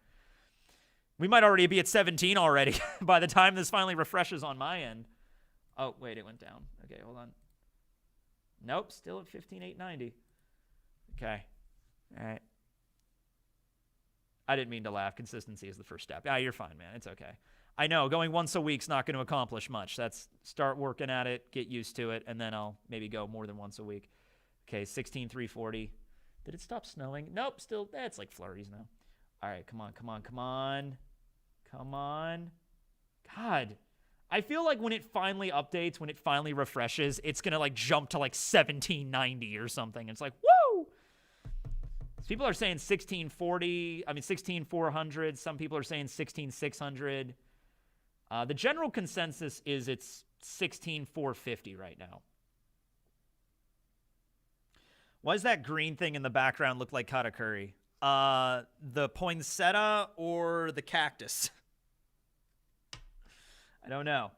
We might already be at 17 already by the time this finally refreshes on my end. Oh, wait, it went down. Okay, hold on. Nope, still at 15,890. Okay. All right. I didn't mean to laugh. Consistency is the first step. You're fine, man. It's okay. I know going once a week's not going to accomplish much. That's start working at it, get used to it, and then I'll maybe go more than once a week. Okay, 16,340. Did it stop snowing? Nope, still, it's like flurries now. All right, come on, come on, come on. Come on. God, I feel like when it finally updates, when it finally refreshes, it's going to like jump to like 1790 or something. It's like, woo! So people are saying 1640, I mean 16400. Some people are saying 16600. The general consensus is it's 16450 right now. Why does that green thing in the background look like katakuri? The poinsettia or the cactus? I don't know.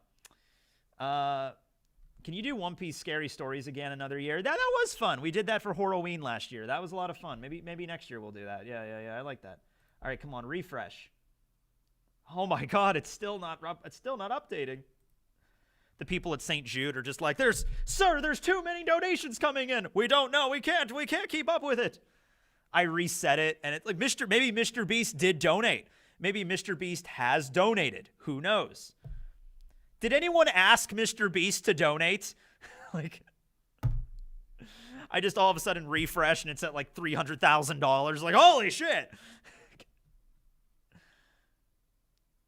Can you do One Piece scary stories again another year? That was fun. We did that for Halloween last year. That was a lot of fun. Maybe next year we'll do that. Yeah. I like that. All right, come on, refresh. Oh my God, it's still not updating. The people at St. Jude are just like, there's too many donations coming in. We don't know. We can't keep up with it. I reset it, and it's like maybe Mr. Beast did donate. Maybe Mr. Beast has donated. Who knows? Did anyone ask Mr. Beast to donate? Like, I just all of a sudden refresh, and it's at like $300,000. Like, holy shit.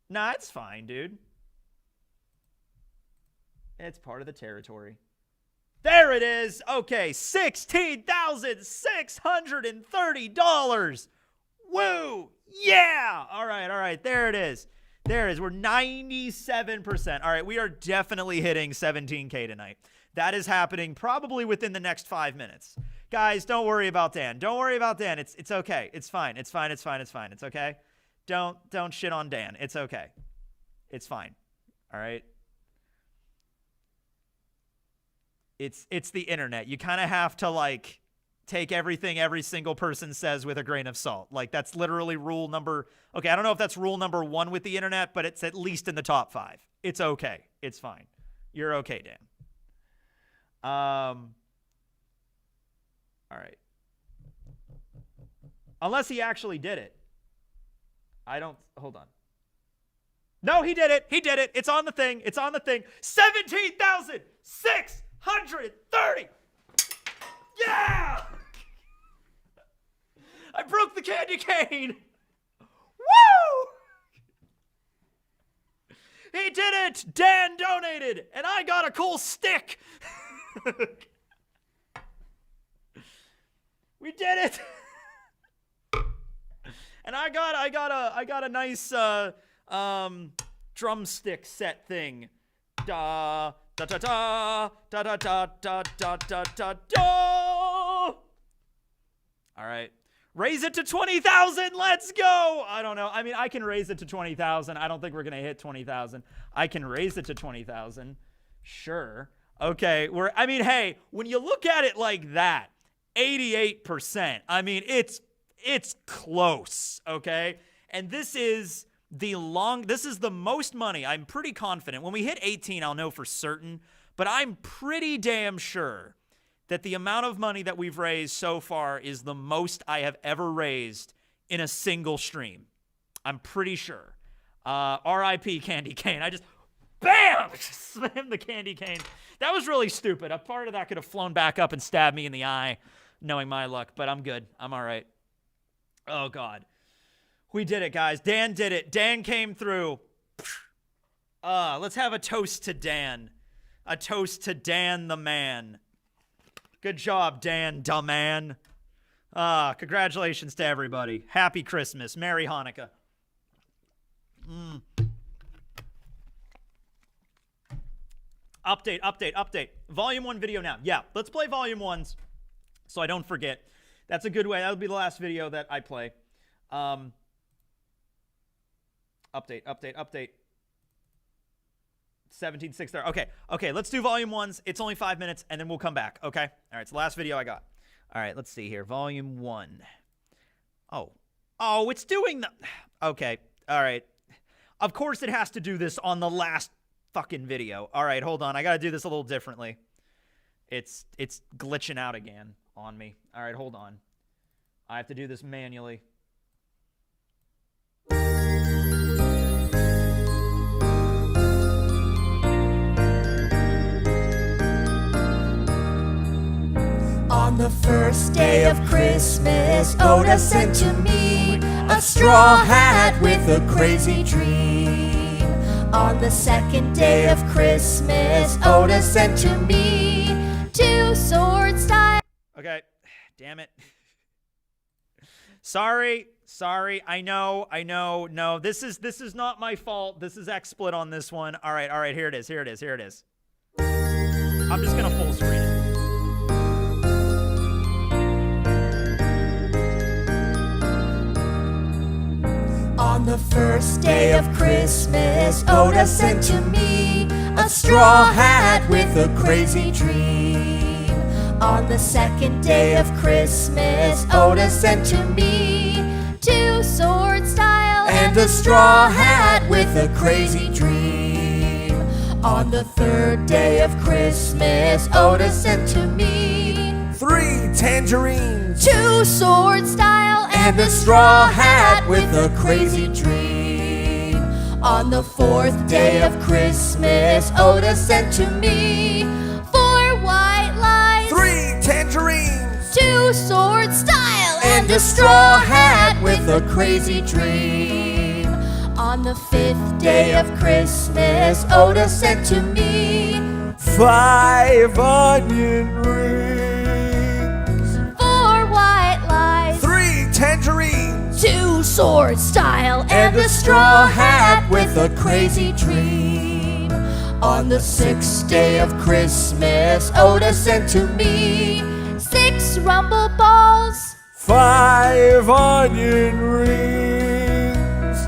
Nah, it's fine, dude. It's part of the territory. There it is. Okay, $16,630. Woo! Yeah! All right. There it is. We're 97%. All right, we are definitely hitting 17K tonight. That is happening probably within the next 5 minutes. Guys, don't worry about Dan. Don't worry about Dan. It's okay. It's fine. It's okay? Don't shit on Dan. It's okay. It's fine. All right? It's the internet. You kind of have to like take everything every single person says with a grain of salt. Like that's literally rule number. Okay, I don't know if that's rule number 1 with the internet, but it's at least in the top 5. It's okay. It's fine. You're okay, Dan. All right. Unless he actually did it. Hold on. No, he did it. It's on the thing. 17,630. Yeah! I broke the candy cane. Woo! He did it. Dan donated, and I got a cool stick. We did it. And I got a nice drumstick set thing. Da da da da da da da da da da da da. All right. Raise it to 20,000. Let's go. I don't know. I mean, I can raise it to 20,000. I don't think we're going to hit 20,000. I can raise it to 20,000. Sure. Okay. Hey, when you look at it like that, 88%. I mean, it's close, okay? And this is the most money. I'm pretty confident. When we hit 18, I'll know for certain, but I'm pretty damn sure that the amount of money that we've raised so far is the most I have ever raised in a single stream. I'm pretty sure. RIP candy cane. I just, bam! Slammed the candy cane. That was really stupid. A part of that could have flown back up and stabbed me in the eye, knowing my luck, but I'm good. I'm all right. Oh, God. We did it, guys. Dan did it. Dan came through. Let's have a toast to Dan. A toast to Dan the man. Good job, Dan, dumb man. Congratulations to everybody. Happy Christmas. Merry Hanukkah. Update. Volume 1 video now. Yeah, let's play Volume 1s so I don't forget. That's a good way. That'll be the last video that I play. Update. 17,630. Okay, let's do Volume 1s. It's only 5 minutes, and then we'll come back, okay? All right, it's the last video I got. All right, let's see here. Volume 1. Oh, it's doing the... Okay, all right. Of course it has to do this on the last fucking video. All right, hold on. I got to do this a little differently. It's glitching out again on me. All right, hold on. I have to do this manually. the first day of Christmas, Oda sent to me a straw hat with a crazy dream. On the second day of Christmas, Oda sent to me 2 sword style. Okay, damn it. Sorry. I know. No, this is not my fault. This is XSplit on this one. All right. Here it is. I'm just gonna full screen it. On the first day of Christmas, Oda sent to me a straw hat with a crazy dream. On the second day of Christmas, Oda sent to me 2 sword style and a straw hat with a crazy dream. On the third day of Christmas, Oda sent to me 3 tangerines, 2 sword style and a straw hat with a crazy dream. On the 4th day of Christmas, Oda sent to me 4 white lies, 3 tangerines, 2 sword style and a straw hat with a crazy dream. On the 5th day of Christmas, Oda sent to me 5 onion rings, 4 white lies, 3 tangerines, 2 sword style and a straw hat with a crazy dream. On the 6th day of Christmas, Oda sent to me 6 rumble balls, 5 onion rings,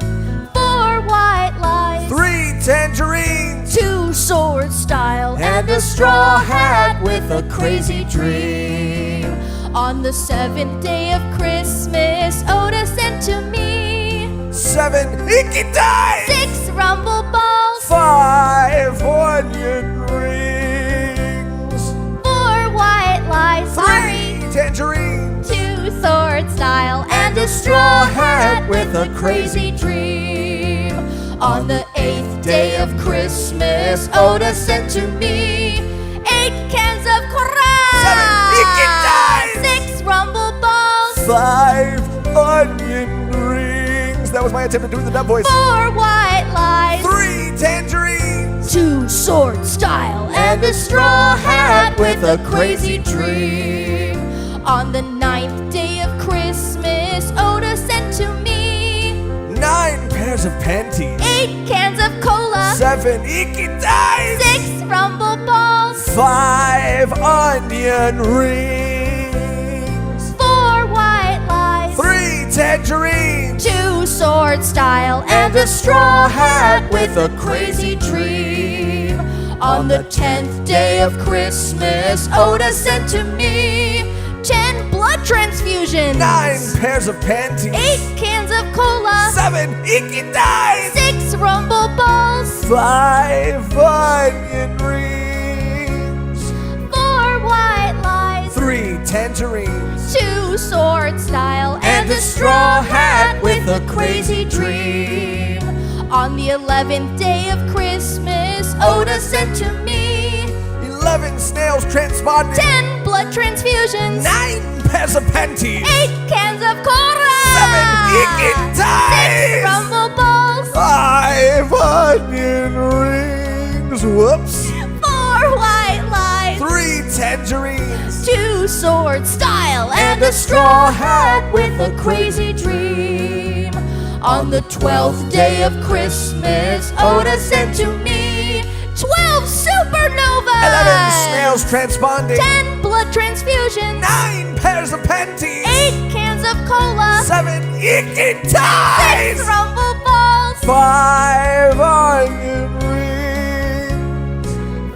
4 white lies, 3 tangerines, 2 sword style and a straw hat with a crazy dream. On the 7th day of Christmas, Oda sent to me 7 icky dice, 6 rumble balls, 5 onion rings, 4 white lies, 3 tangerines, 2 sword style and a straw hat with a crazy dream. On the 8th day of Christmas, Oda sent to me 8 cans of Koran, 7 icky dice, 6 rumble balls, 5 onion rings. That was my attempt at doing the dub voice. 4 white lies, 3 tangerines, 2 sword style and a straw hat with a crazy dream. On the 9th day of Christmas, Oda sent to me 9 pairs of panties, 8 cans of cola, 7 icky dice, 6 rumble balls, 5 onion rings, 4 white lies, 3 tangerines, 2 sword style and a straw hat with a crazy dream. On the 10th day of Christmas, Oda sent to me 10 blood transfusions, 9 pairs of panties, 8 cans of cola, 7 icky dice, 6 rumble balls, 5 onion rings, 4 white lies, 3 tangerines, 2 sword style and a straw hat with a crazy dream. On the 11th day of Christmas, Oda sent to me 11 snails transponding, 10 blood transfusions, 9 pairs of panties, 8 cans of cola, 7 icky dice, 6 rumble balls, 5 onion rings, whoops, 4 white lies, 3 tangerines, 2 sword style and a straw hat with a crazy dream. On the 12th day of Christmas, Oda sent to me 12 supernovas, 11 snails transponding, 10 blood transfusions, 9 pairs of panties, 8 cans of cola, 7 icky dice, 6 rumble balls, 5 onion rings,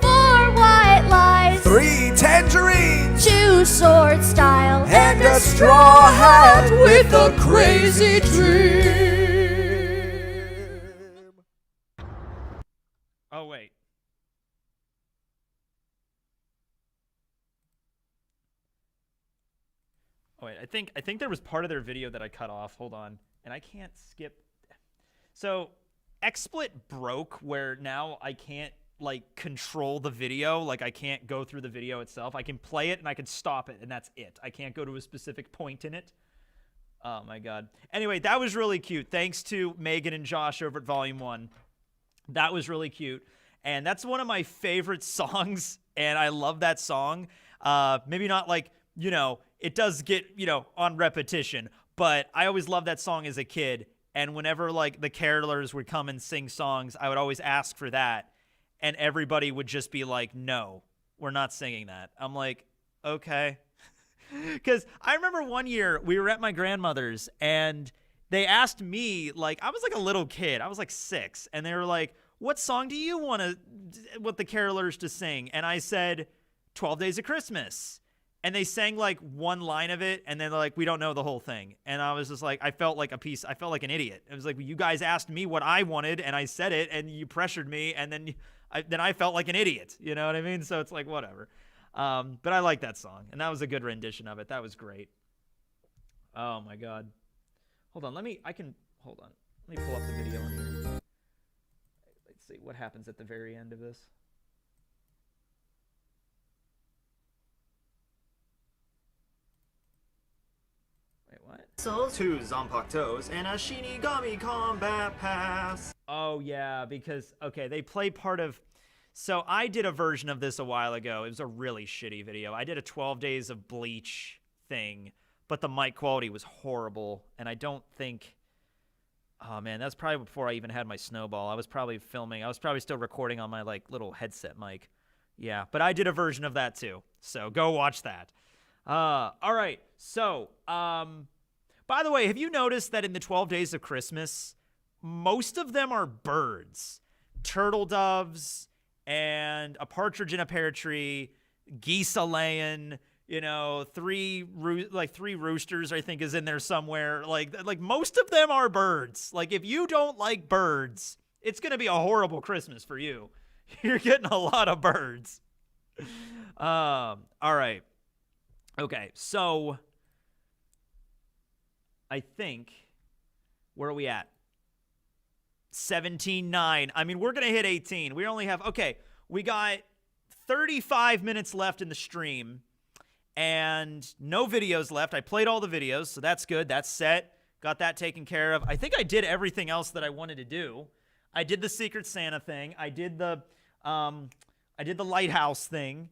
4 white lies, 3 tangerines, 2 sword style and a straw hat with a crazy dream. Oh wait. Oh wait, I think there was part of their video that I cut off. Hold on. And I can't skip. So XSplit broke where now I can't like control the video. Like I can't go through the video itself. I can play it and I can stop it, and that's it. I can't go to a specific point in it. Oh my god. Anyway, that was really cute. Thanks to Megan and Josh over at Volume 1. That was really cute. And that's one of my favorite songs, and I love that song. Maybe not like, you know, it does get, you know, on repetition, but I always loved that song as a kid. And whenever like the carolers would come and sing songs, I would always ask for that. And everybody would just be like, no, we're not singing that. I'm like, okay. Because I remember one year we were at my grandmother's and they asked me, like, I was like a little kid. I was like 6. And they were like, what song do you want the carolers to sing? And I said, 12 Days of Christmas. And they sang like one line of it, and then they're like, we don't know the whole thing. And I was just like, I felt like an idiot. It was like, you guys asked me what I wanted, and I said it, and you pressured me, and then I felt like an idiot. You know what I mean? So it's like, whatever. But I like that song, and that was a good rendition of it. That was great. Oh my God. Hold on, let me pull up the video in here. Let's see what happens at the very end of this. Wait, what? So, 2 Zanpakutos and a Shinigami Combat Pass. Oh, yeah, because, okay, they play part of... So I did a version of this a while ago. It was a really shitty video. I did a 12 Days of Bleach thing, but the mic quality was horrible, and I don't think... Oh, man, that's probably before I even had my Snowball. I was probably still recording on my, like, little headset mic. Yeah, but I did a version of that, too. So go watch that. All right, so, by the way, have you noticed that in the 12 Days of Christmas, most of them are birds? Turtle doves, and a partridge in a pear tree, geese a-laying, you know, three roosters, I think, is in there somewhere. Like most of them are birds. Like, if you don't like birds, it's going to be a horrible Christmas for you. You're getting a lot of birds. All right. Okay, so I think, where are we at? 17:09. I mean, we're going to hit 18. We only have, okay, we got 35 minutes left in the stream and no videos left. I played all the videos, so that's good. That's set. Got that taken care of. I think I did everything else that I wanted to do. I did the Secret Santa thing. I did the lighthouse thing.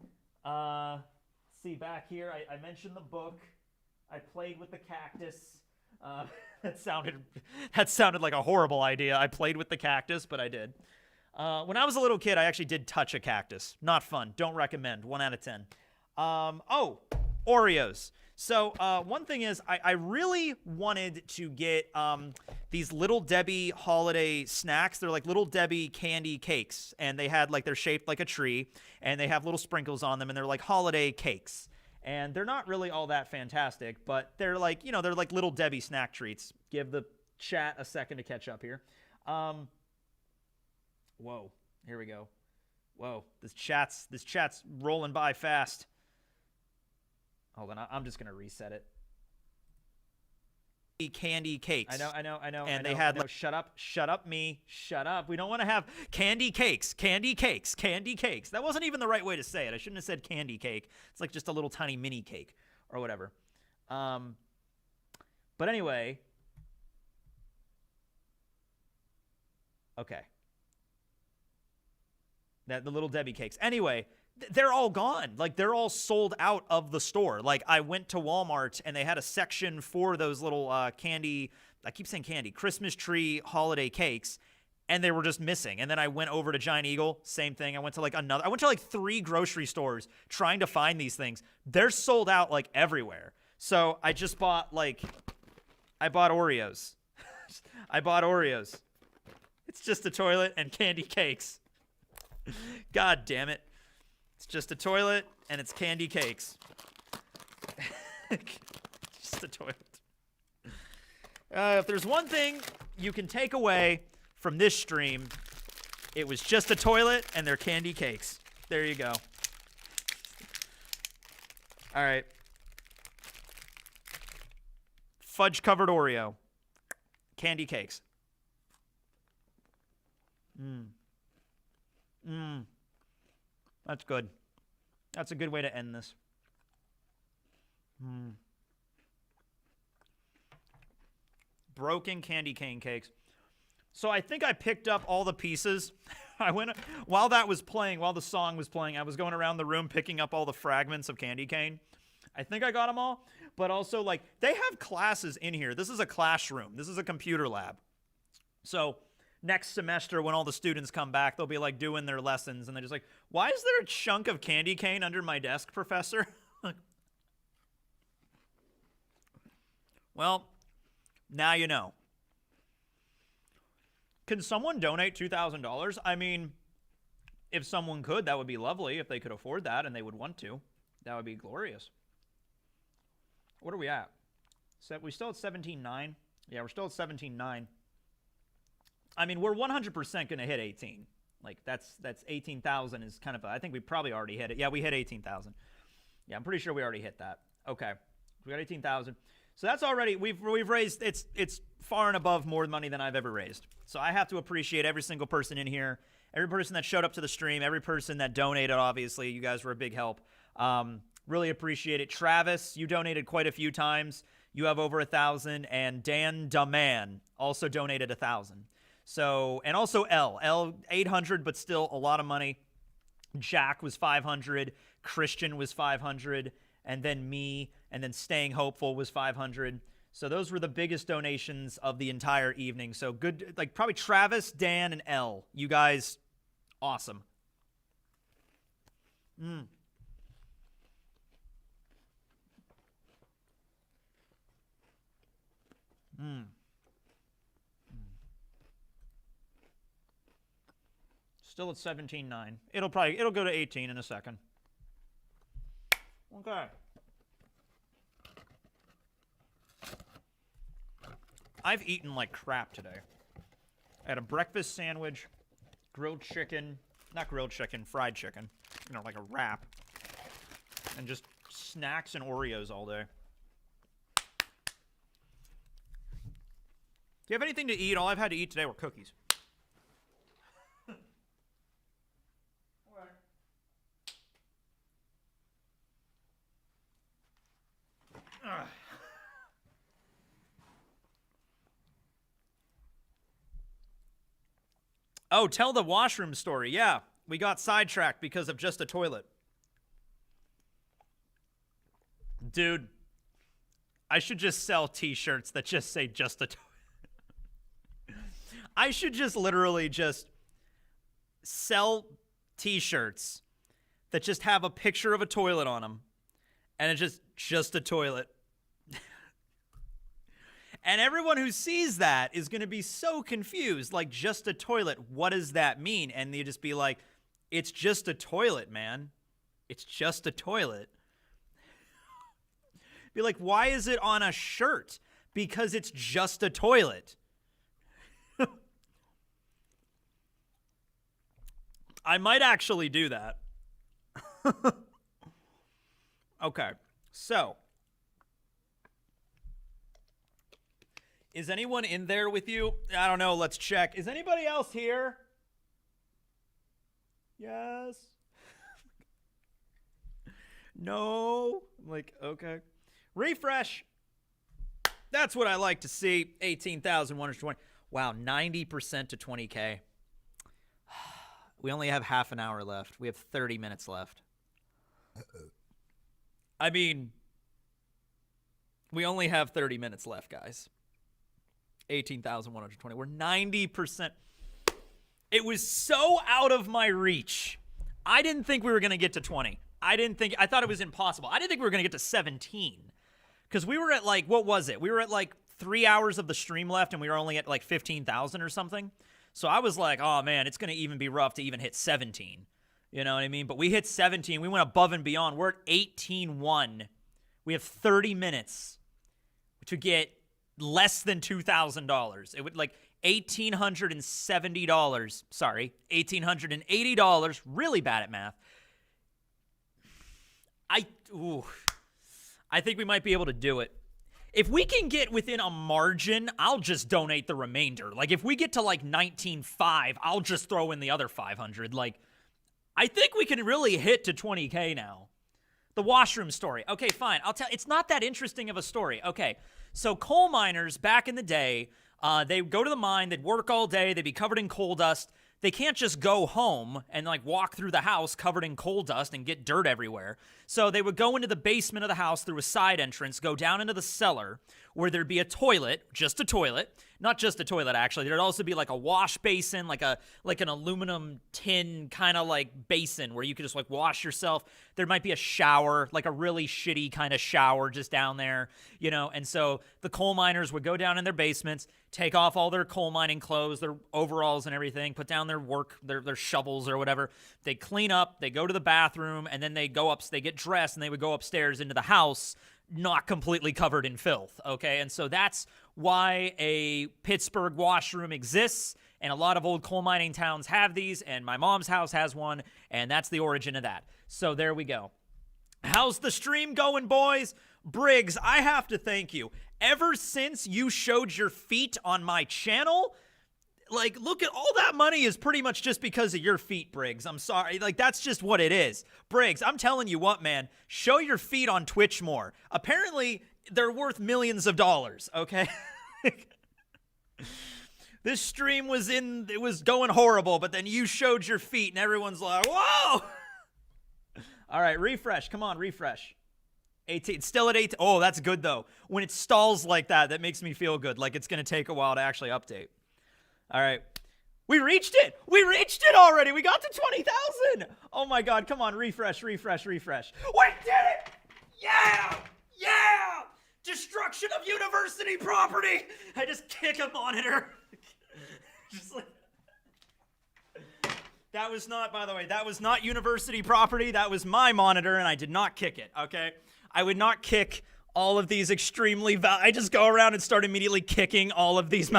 See back here, I mentioned the book. I played with the cactus. That sounded like a horrible idea. I played with the cactus, but I did. When I was a little kid, I actually did touch a cactus. Not fun. Don't recommend. 1 out of 10. Oh, Oreos. So one thing is, I really wanted to get these Little Debbie holiday snacks. They're like Little Debbie candy cakes, and they had they're shaped like a tree, and they have little sprinkles on them, and they're like holiday cakes. And they're not really all that fantastic, but they're like, you know, they're like Little Debbie snack treats. Give the chat a second to catch up here. Whoa, here we go. Whoa, this chat's rolling by fast. Hold on, I'm just gonna reset it. Candy cakes. I know. And they had shut up, me, shut up. We don't want to have candy cakes. That wasn't even the right way to say it. I shouldn't have said candy cake. It's like just a little tiny mini cake or whatever. But anyway. Okay. The Little Debbie cakes. Anyway, they're all gone. Like, they're all sold out of the store. Like, I went to Walmart and they had a section for those little candy, I keep saying candy, Christmas tree holiday cakes, and they were just missing. And then I went over to Giant Eagle, same thing. I went to like 3 grocery stores trying to find these things. They're sold out like everywhere. So I just bought I bought Oreos. It's just a toilet and candy cakes. God damn it. It's just a toilet, and it's candy cakes. Just a toilet. If there's one thing you can take away from this stream, it was just a toilet, and they're candy cakes. There you go. All right. Fudge-covered Oreo. Candy cakes. That's good. That's a good way to end this. Broken candy cane cakes. So I think I picked up all the pieces. I went while that was playing, while the song was playing, I was going around the room picking up all the fragments of candy cane. I think I got them all, but also like they have classes in here. This is a classroom. This is a computer lab. So next semester when all the students come back, they'll be like doing their lessons and they're just like, "Why is there a chunk of candy cane under my desk, professor?" Well, now you know. Can someone donate $2,000? I mean, if someone could, that would be lovely. If they could afford that and they would want to, that would be glorious. What are we at? We still at 17.9? Yeah, we're still at 17.9. I mean, we're 100% going to hit 18. Like, that's 18,000 is kind of, I think we probably already hit it. Yeah, we hit 18,000. Yeah, I'm pretty sure we already hit that. Okay, we got 18,000. So that's already, we've raised, it's far and above more money than I've ever raised. So I have to appreciate every single person in here, every person that showed up to the stream, every person that donated, obviously. You guys were a big help. Really appreciate it. Travis, you donated quite a few times. You have over 1,000. And Dan Daman also donated 1,000. So, and also L 800, but still a lot of money. Jack was 500. Christian was 500. And then me, and then Staying Hopeful was 500. So those were the biggest donations of the entire evening. So good, like probably Travis, Dan, and L. You guys, awesome. Still at 17.9. It'll go to 18 in a second. Okay. I've eaten like crap today. I had a breakfast sandwich, grilled chicken, not grilled chicken, fried chicken, you know, like a wrap, and just snacks and Oreos all day. Do you have anything to eat? All I've had to eat today were cookies. Oh, tell the washroom story. Yeah, we got sidetracked because of just a toilet. Dude, I should just sell t-shirts that just say just a toilet. I should just literally just sell t-shirts that just have a picture of a toilet on them. And it's just a toilet. And everyone who sees that is going to be so confused. Like, just a toilet, what does that mean? And they just be like, it's just a toilet, man. It's just a toilet. Be like, why is it on a shirt? Because it's just a toilet. I might actually do that. Okay, so. Is anyone in there with you? I don't know. Let's check. Is anybody else here? Yes. No. I'm like, okay. Refresh. That's what I like to see. 18,120. Wow, 90% to 20K. We only have half an hour left. We have 30 minutes left. I mean, we only have 30 minutes left, guys. 18,120. We're 90%. It was so out of my reach. I didn't think we were going to get to 20. I thought it was impossible. I didn't think we were going to get to 17. Because we were at like, what was it? We were at like 3 hours of the stream left and we were only at like 15,000 or something. So I was like, oh man, it's going to even be rough to even hit 17. You know what I mean? But we hit 17. We went above and beyond. We're at 18.1. We have 30 minutes to get less than $2,000. It would like $1,870. Sorry, $1,880. Really bad at math. I think we might be able to do it. If we can get within a margin, I'll just donate the remainder. Like if we get to like 19.5, I'll just throw in the other 500. Like I think we can really hit to 20K now. The washroom story. Okay, fine. I'll tell. It's not that interesting of a story. Okay, so coal miners back in the day, they go to the mine, they'd work all day, they'd be covered in coal dust. They can't just go home and like walk through the house covered in coal dust and get dirt everywhere. So they would go into the basement of the house through a side entrance, go down into the cellar where there'd be a toilet, just a toilet. Not just a toilet, actually. There'd also be like a wash basin, like an aluminum tin kind of like basin where you could just like wash yourself. There might be a shower, like a really shitty kind of shower just down there, you know. And so the coal miners would go down in their basements, take off all their coal mining clothes, their overalls and everything, put down their shovels or whatever. They clean up, they go to the bathroom, and then they get dressed and they would go upstairs into the house, not completely covered in filth, okay? And so that's why a Pittsburgh washroom exists, and a lot of old coal mining towns have these, and my mom's house has one, and that's the origin of that. So there we go. How's the stream going, boys? Briggs, I have to thank you. Ever since you showed your feet on my channel, like, look at all that money is pretty much just because of your feet, Briggs. I'm sorry. Like, that's just what it is. Briggs, I'm telling you what, man. Show your feet on Twitch more. Apparently, they're worth millions of dollars, okay? This stream it was going horrible, but then you showed your feet, and everyone's like, whoa! All right, refresh. Come on, refresh. 18. It's still at 18. Oh, that's good, though. When it stalls like that, that makes me feel good. Like, it's going to take a while to actually update. All right. We reached it. We reached it already. We got to 20,000. Oh my God. Come on. Refresh, refresh, refresh. We did it. Yeah. Yeah. Destruction of university property. I just kick a monitor. Just like. That was not, by the way, that was not university property. That was my monitor, and I did not kick it, okay? I would not kick all of these extremely I just go around and start immediately kicking all of these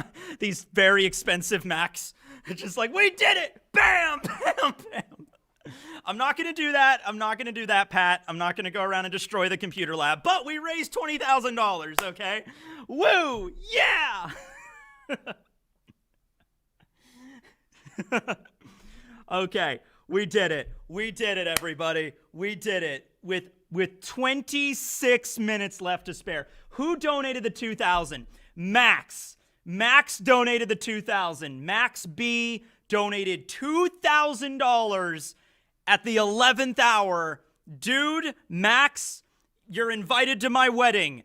very expensive Macs. It's just like, we did it! Bam! Bam! Bam! I'm not going to do that. I'm not going to do that, Pat. I'm not going to go around and destroy the computer lab. But we raised $20,000, okay? Woo! Yeah! Okay, we did it. We did it, everybody. We did it with 26 minutes left to spare. Who donated the 2,000? Max. Max donated the 2,000. Max B donated $2,000 at the 11th hour. Dude, Max, you're invited to my wedding.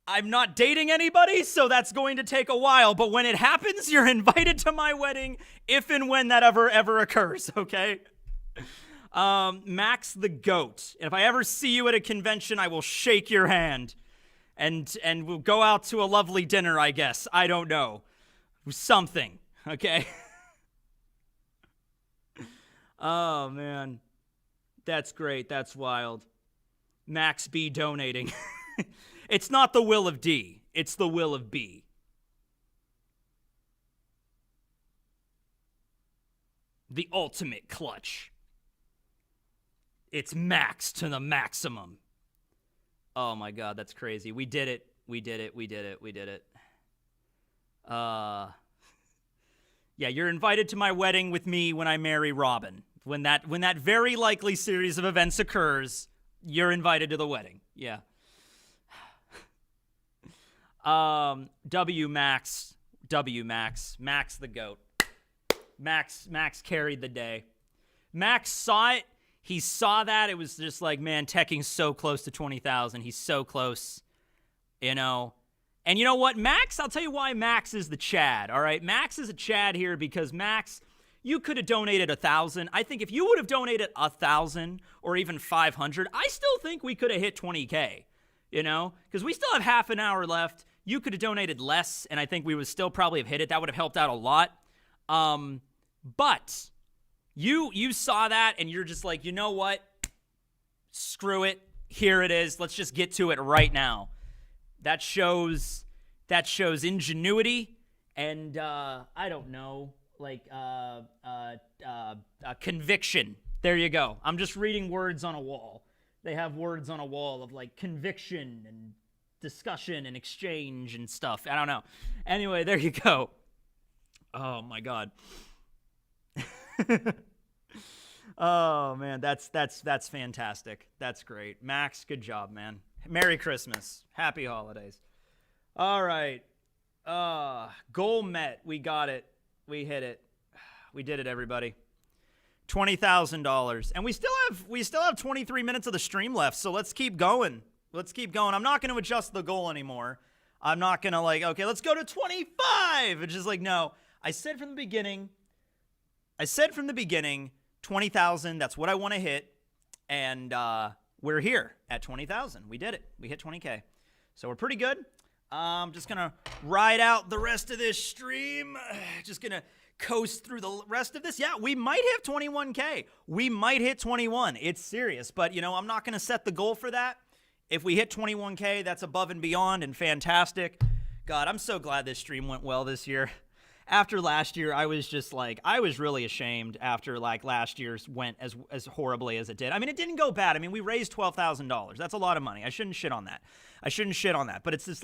I'm not dating anybody, so that's going to take a while. But when it happens, you're invited to my wedding if and when that ever occurs, okay? Max the GOAT. If I ever see you at a convention, I will shake your hand. And we'll go out to a lovely dinner, I guess. I don't know. Something, okay? Oh, man. That's great. That's wild. Max B donating. It's not the will of D. It's the will of B. The ultimate clutch. It's max to the maximum. Oh my God, that's crazy. We did it. We did it. We did it. We did it. Yeah, you're invited to my wedding with me when I marry Robin. When that very likely series of events occurs, you're invited to the wedding. Yeah. Max the GOAT. Max carried the day. Max saw it. He saw that. It was just like, man, Tekking's so close to 20,000. He's so close, you know. And you know what, Max? I'll tell you why Max is the Chad. All right, Max is a Chad here because Max, you could have donated 1,000. I think if you would have donated 1,000 or even 500, I still think we could have hit 20K. You know, because we still have half an hour left. You could have donated less, and I think we would still probably have hit it. That would have helped out a lot. But you saw that, and you're just like, you know what? Screw it. Here it is. Let's just get to it right now. That shows ingenuity and I don't know, like conviction. There you go. I'm just reading words on a wall. They have words on a wall of like conviction and discussion and exchange and stuff. I don't know. Anyway, there you go. Oh my God. Oh man, that's fantastic. That's great. Max, good job, man. Merry Christmas. Happy holidays. All right. Goal met. We got it. We hit it. We did it, everybody. $20,000. And we still have 23 minutes of the stream left, so let's keep going. Let's keep going. I'm not going to adjust the goal anymore. I'm not going to okay, let's go to 25. It's just no. I said from the beginning, 20,000, that's what I want to hit. And we're here at 20,000. We did it. We hit 20K. So we're pretty good. I'm just going to ride out the rest of this stream. Just going to coast through the rest of this. Yeah, we might hit 21K. We might hit 21. It's serious. But, I'm not going to set the goal for that. If we hit 21K, that's above and beyond and fantastic. God, I'm so glad this stream went well this year. After last year, I was just I was really ashamed after last year's went as horribly as it did. I mean, it didn't go bad. I mean, we raised $12,000. That's a lot of money. I shouldn't shit on that. But it's just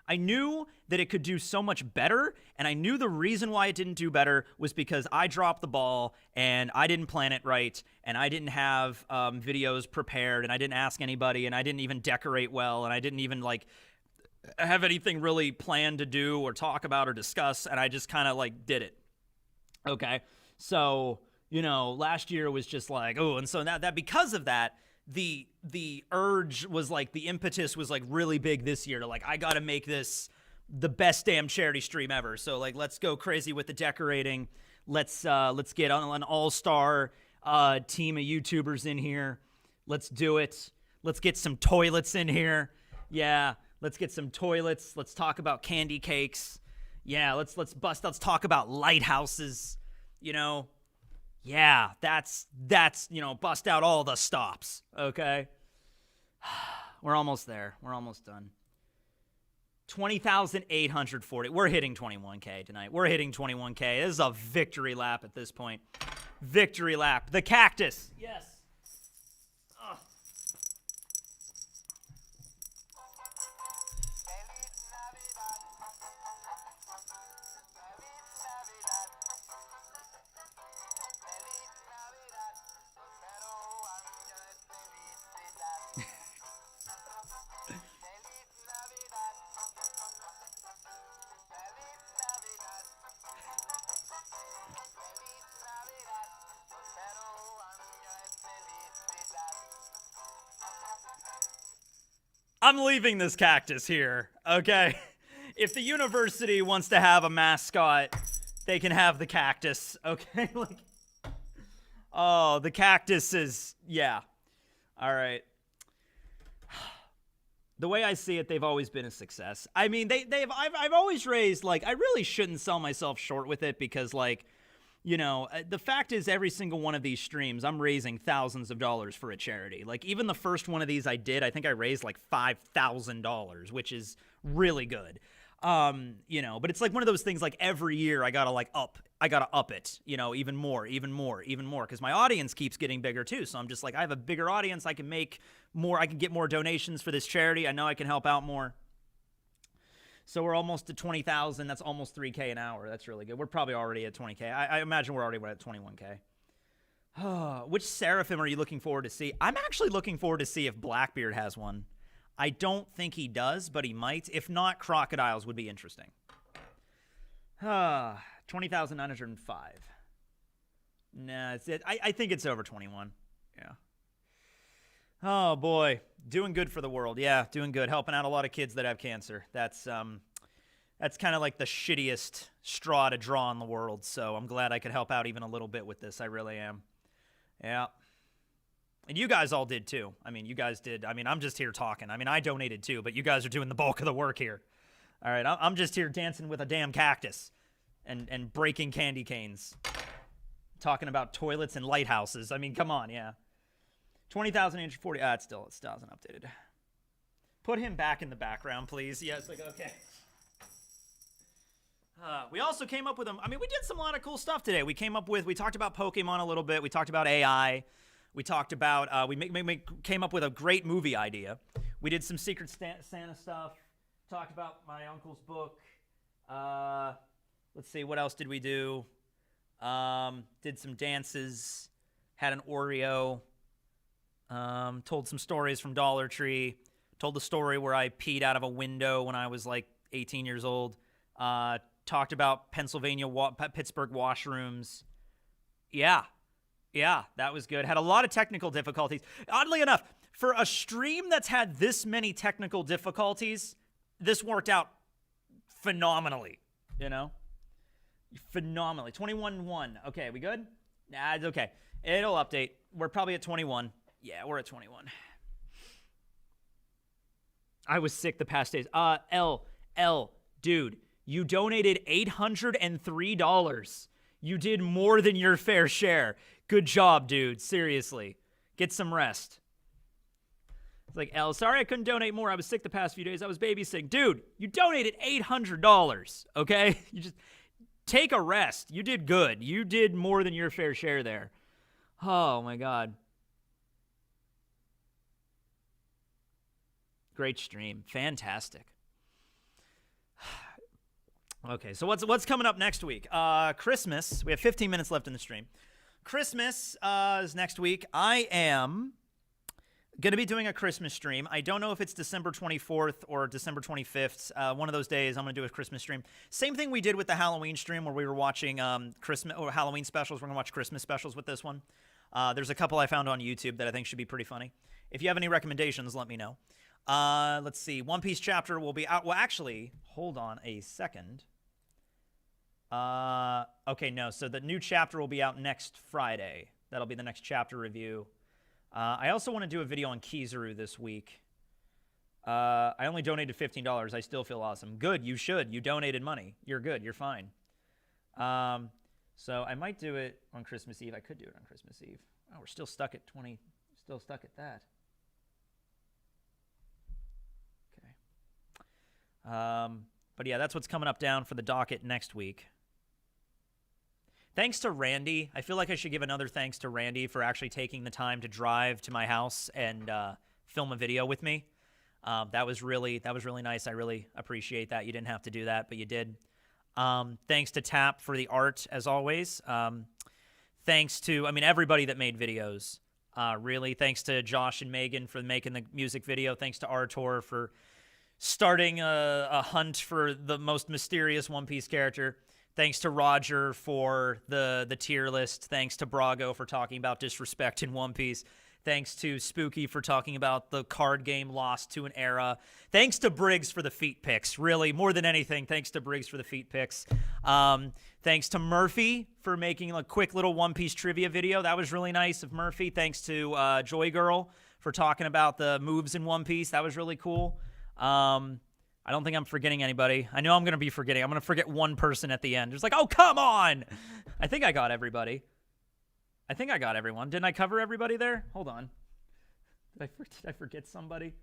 I knew that it could do so much better, and I knew the reason why it didn't do better was because I dropped the ball, and I didn't plan it right, and I didn't have videos prepared, and I didn't ask anybody, and I didn't even decorate well, and I didn't even have anything really planned to do or talk about or discuss, and I just kind of did it. Okay, so last year was just and so that because of that, the urge was the impetus was really big this year to I gotta make this the best damn charity stream ever. So let's go crazy with the decorating. Let's get on an all-star team of YouTubers in here. Let's do it. Let's get some toilets in here. Yeah, let's get some toilets. Let's talk about candy cakes. Yeah, let's talk about lighthouses. Yeah, that's bust out all the stops, okay? We're almost there. We're almost done. 20,840. We're hitting 21K tonight. We're hitting 21K. This is a victory lap at this point. Victory lap. The cactus. Yes. Ugh. I'm leaving this cactus here, okay? If the university wants to have a mascot, they can have the cactus, okay? Oh, the cactus is, yeah. All right. The way I see it, they've always been a success. I mean, I've always raised, I really shouldn't sell myself short with it because, the fact is every single one of these streams, I'm raising thousands of dollars for a charity. Even the first one of these I did, I think I raised $5,000, which is really good. But it's one of those things every year I gotta up it, even more, because my audience keeps getting bigger too. So I'm just I have a bigger audience, I can make more, I can get more donations for this charity. I know I can help out more. So we're almost at 20,000. That's almost 3K an hour. That's really good. We're probably already at 20K. I imagine we're already at 21K. Which Seraphim are you looking forward to see? I'm actually looking forward to see if Blackbeard has one. I don't think he does, but he might. If not, Crocodiles would be interesting. 20,905. Nah, it's it. I think it's over 21. Yeah. Oh boy, doing good for the world. Yeah, doing good, helping out a lot of kids that have cancer. That's kind of the shittiest straw to draw in the world. So I'm glad I could help out even a little bit with this. I really am. Yeah. And you guys all did too. I mean, you guys did. I mean, I'm just here talking. I mean, I donated too, but you guys are doing the bulk of the work here. All right, I'm just here dancing with a damn cactus and breaking candy canes. Talking about toilets and lighthouses. I mean, come on, yeah. 20,840. It still hasn't updated. Put him back in the background, please. Yeah, it's okay. We also came up with we did a lot of cool stuff today. We talked about Pokemon a little bit. We talked about AI. We talked about, we came up with a great movie idea. We did some Secret Santa stuff. Talked about my uncle's book. Let's see, what else did we do? Did some dances. had an Oreo, told some stories from Dollar Tree, told the story where I peed out of a window when I was like 18 years old, talked about Pittsburgh washrooms. Yeah, that was good. Had a lot of technical difficulties. Oddly enough, for a stream that's had this many technical difficulties, this worked out phenomenally, you know? Phenomenally. 21-1. Okay, we good? Nah, it's okay. It'll update. We're probably at 21. Yeah, we're at 21. I was sick the past days. Dude, you donated $803. You did more than your fair share. Good job, dude. Seriously. Get some rest. It's like, L, sorry I couldn't donate more. I was sick the past few days. I was babysitting. Dude, you donated $800, okay? You just take a rest. You did good. You did more than your fair share there. Oh, my God. Great stream. Fantastic. Okay, so what's coming up next week? Christmas. We have 15 minutes left in the stream. Christmas is next week. I am going to be doing a Christmas stream. I don't know if it's December 24th or December 25th. One of those days I'm going to do a Christmas stream. Same thing we did with the Halloween stream where we were watching Christmas or Halloween specials. We're going to watch Christmas specials with this one. There's a couple I found on YouTube that I think should be pretty funny. If you have any recommendations, let me know. Let's see. One Piece chapter will be out. Well, actually, hold on a second. Okay, no. So the new chapter will be out next Friday. That'll be the next chapter review. I also want to do a video on Kizaru this week. I only donated $15. I still feel awesome. Good. You should. You donated money. You're good. You're fine. So I might do it on Christmas Eve. I could do it on Christmas Eve. Oh, we're still stuck at 20. Still stuck at that. Okay. But yeah, that's what's coming up down for the docket next week. Thanks to Randy. I feel like I should give another thanks to Randy for actually taking the time to drive to my house and film a video with me. That was really nice. I really appreciate that. You didn't have to do that, but you did. Thanks to Tap for the art, as always. Thanks to, everybody that made videos. Really, thanks to Josh and Megan for making the music video. Thanks to Artor for starting a hunt for the most mysterious One Piece character. Thanks to Roger for the tier list. Thanks to Brago for talking about disrespect in One Piece. Thanks to Spooky for talking about the card game Lost to an Era. Thanks to Briggs for the feet pics. Really, more than anything, thanks to Briggs for the feet pics. Thanks to Murphy for making a quick little One Piece trivia video. That was really nice of Murphy. Thanks to Joy Girl for talking about the moves in One Piece. That was really cool. I don't think I'm forgetting anybody. I know I'm going to be forgetting. I'm going to forget one person at the end. It's like, oh, come on. I think I got everybody. I think I got everyone. Didn't I cover everybody there? Hold on. Did I forget somebody?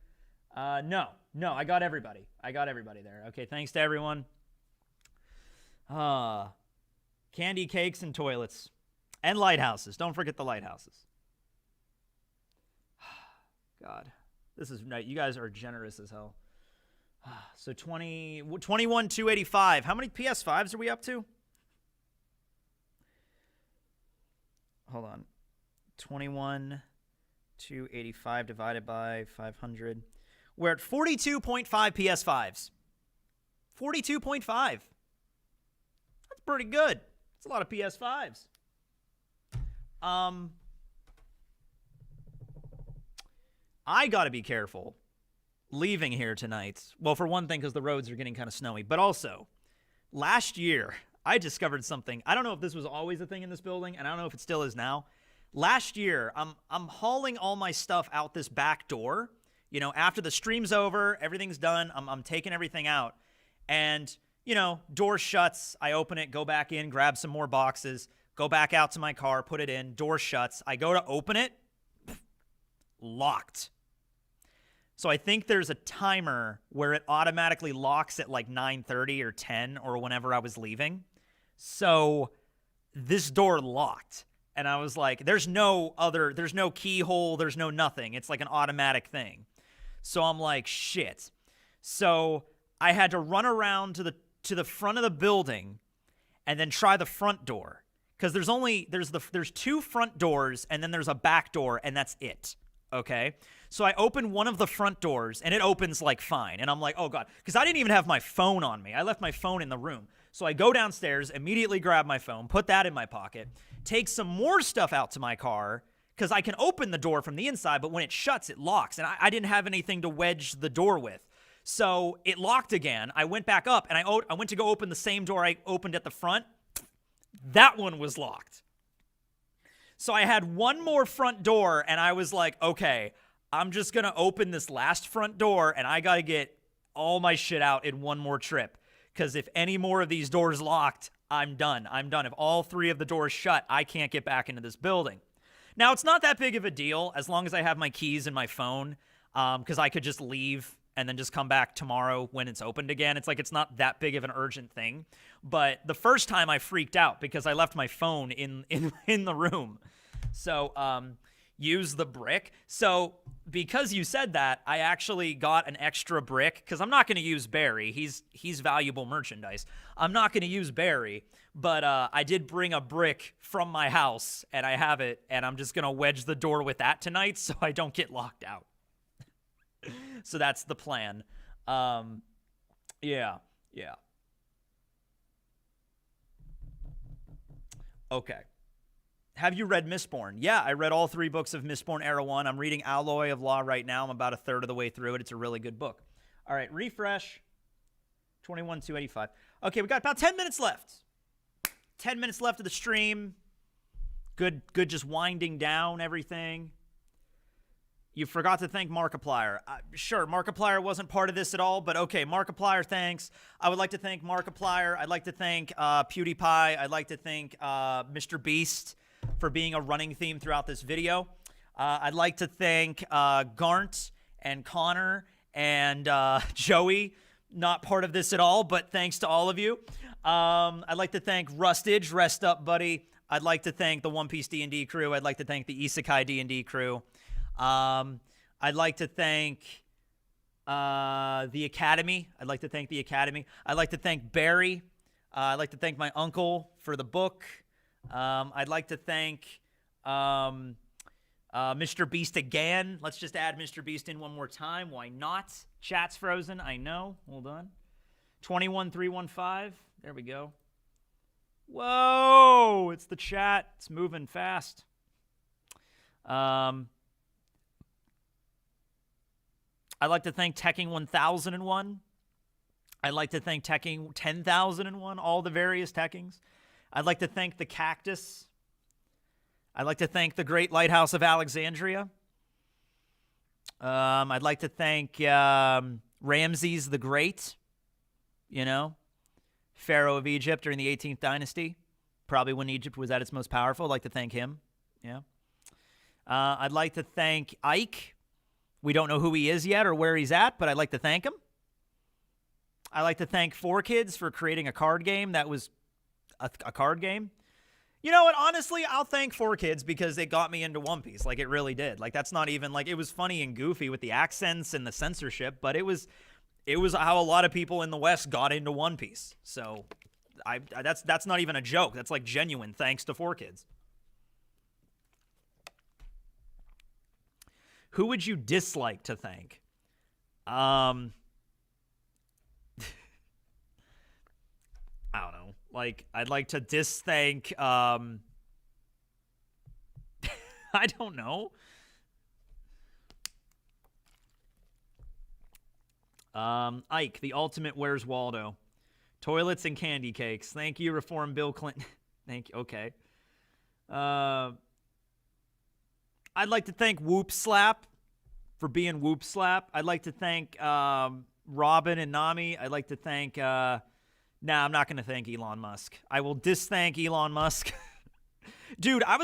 No, I got everybody. I got everybody there. Okay, thanks to everyone. Candy cakes and toilets. And lighthouses. Don't forget the lighthouses. God, this is nice. You guys are generous as hell. So 21,285. How many PS5s are we up to? Hold on. 21,285 divided by 500. We're at 42.5 PS5s. 42.5. That's pretty good. That's a lot of PS5s. I got to be careful leaving here tonight. Well, for one thing, because the roads are getting kind of snowy. But also, last year, I discovered something. I don't know if this was always a thing in this building, and I don't know if it still is now. Last year, I'm hauling all my stuff out this back door. You know, after the stream's over, everything's done. I'm taking everything out. And, you know, door shuts. I open it, go back in, grab some more boxes, go back out to my car, put it in. Door shuts. I go to open it. Locked. So I think there's a timer where it automatically locks at like 9:30 or 10 or whenever I was leaving. So this door locked. And I was like, there's no keyhole, there's no nothing. It's like an automatic thing. So I'm like, shit. So I had to run around to the front of the building and then try the front door. because there's two front doors and then there's a back door and that's it. Okay, so I open one of the front doors and it opens like fine, and I'm like, oh god, because I didn't even have my phone on me. I left my phone in the room. So I go downstairs, immediately grab my phone, put that in my pocket, take some more stuff out to my car, because I can open the door from the inside, but when it shuts, it locks, and I didn't have anything to wedge the door with. So it locked again. I went back up, and I went to go open the same door I opened at the front. That one was locked. So I had one more front door, and I was like, okay, I'm just going to open this last front door, and I got to get all my shit out in one more trip. Because if any more of these doors locked, I'm done. I'm done. If all three of the doors shut, I can't get back into this building. Now, it's not that big of a deal as long as I have my keys and my phone, because I could just leave and then just come back tomorrow when it's opened again. It's like it's not that big of an urgent thing. But the first time I freaked out because I left my phone in the room. So use the brick. So because you said that, I actually got an extra brick because I'm not going to use Barry. He's valuable merchandise. I'm not going to use Barry, but I did bring a brick from my house, and I have it, and I'm just going to wedge the door with that tonight so I don't get locked out. So that's the plan. Yeah. Okay. Have you read Mistborn? Yeah, I read all 3 books of Mistborn Era 1. I'm reading Alloy of Law right now. I'm about a third of the way through it. It's a really good book. All right, refresh. 21,285. Okay, we got about 10 minutes left. 10 minutes left of the stream. Good just winding down everything. You forgot to thank Markiplier. Sure, Markiplier wasn't part of this at all, but okay, Markiplier, thanks. I would like to thank Markiplier. I'd like to thank PewDiePie. I'd like to thank Mr. Beast for being a running theme throughout this video. I'd like to thank Garnt and Connor and Joey, not part of this at all, but thanks to all of you. I'd like to thank Rustage, rest up, buddy. I'd like to thank the One Piece D&D crew. I'd like to thank the Isekai D&D crew. I'd like to thank the Academy. I'd like to thank the Academy. I'd like to thank Barry. I'd like to thank my uncle for the book. I'd like to thank Mr. Beast again. Let's just add Mr. Beast in one more time. Why not? Chat's frozen. I know. Hold on. 21315. There we go. Whoa! It's the chat. It's moving fast. I'd like to thank Tekking101. I'd like to thank Tekking10001, all the various Tekkings. I'd like to thank the Cactus. I'd like to thank the Great Lighthouse of Alexandria. I'd like to thank Ramses the Great, Pharaoh of Egypt during the 18th dynasty. Probably when Egypt was at its most powerful. I'd like to thank him. Yeah. I'd like to thank Ike. We don't know who he is yet or where he's at, but I'd like to thank him. I'd like to thank 4Kids for creating a card game that was a card game. You know what? Honestly, I'll thank 4Kids because it got me into One Piece. Like, it really did. Like, that's not even, like, it was funny and goofy with the accents and the censorship, but it was how a lot of people in the West got into One Piece. So, that's not even a joke. That's, like, genuine thanks to 4Kids. Who would you dislike to thank? I don't know. Like, I'd like to thank. I don't know. Ike, the ultimate Where's Waldo? Toilets and candy cakes. Thank you, Reform Bill Clinton. Thank you. Okay. I'd like to thank Whoop Slap for being Whoop Slap. I'd like to thank Robin and Nami. I'd like to thank... I'm not going to thank Elon Musk. I will thank Elon Musk. Dude, I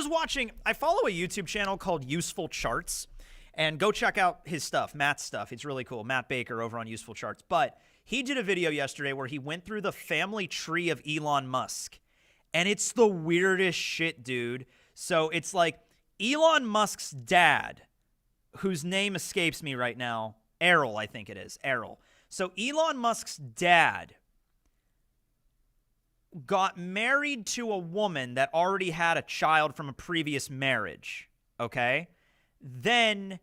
follow a YouTube channel called Useful Charts. And go check out his stuff, Matt's stuff. It's really cool. Matt Baker over on Useful Charts. But he did a video yesterday where he went through the family tree of Elon Musk. And it's the weirdest shit, dude. So it's like... Elon Musk's dad, whose name escapes me right now, Errol, I think it is, Errol. So Elon Musk's dad got married to a woman that already had a child from a previous marriage, okay? Then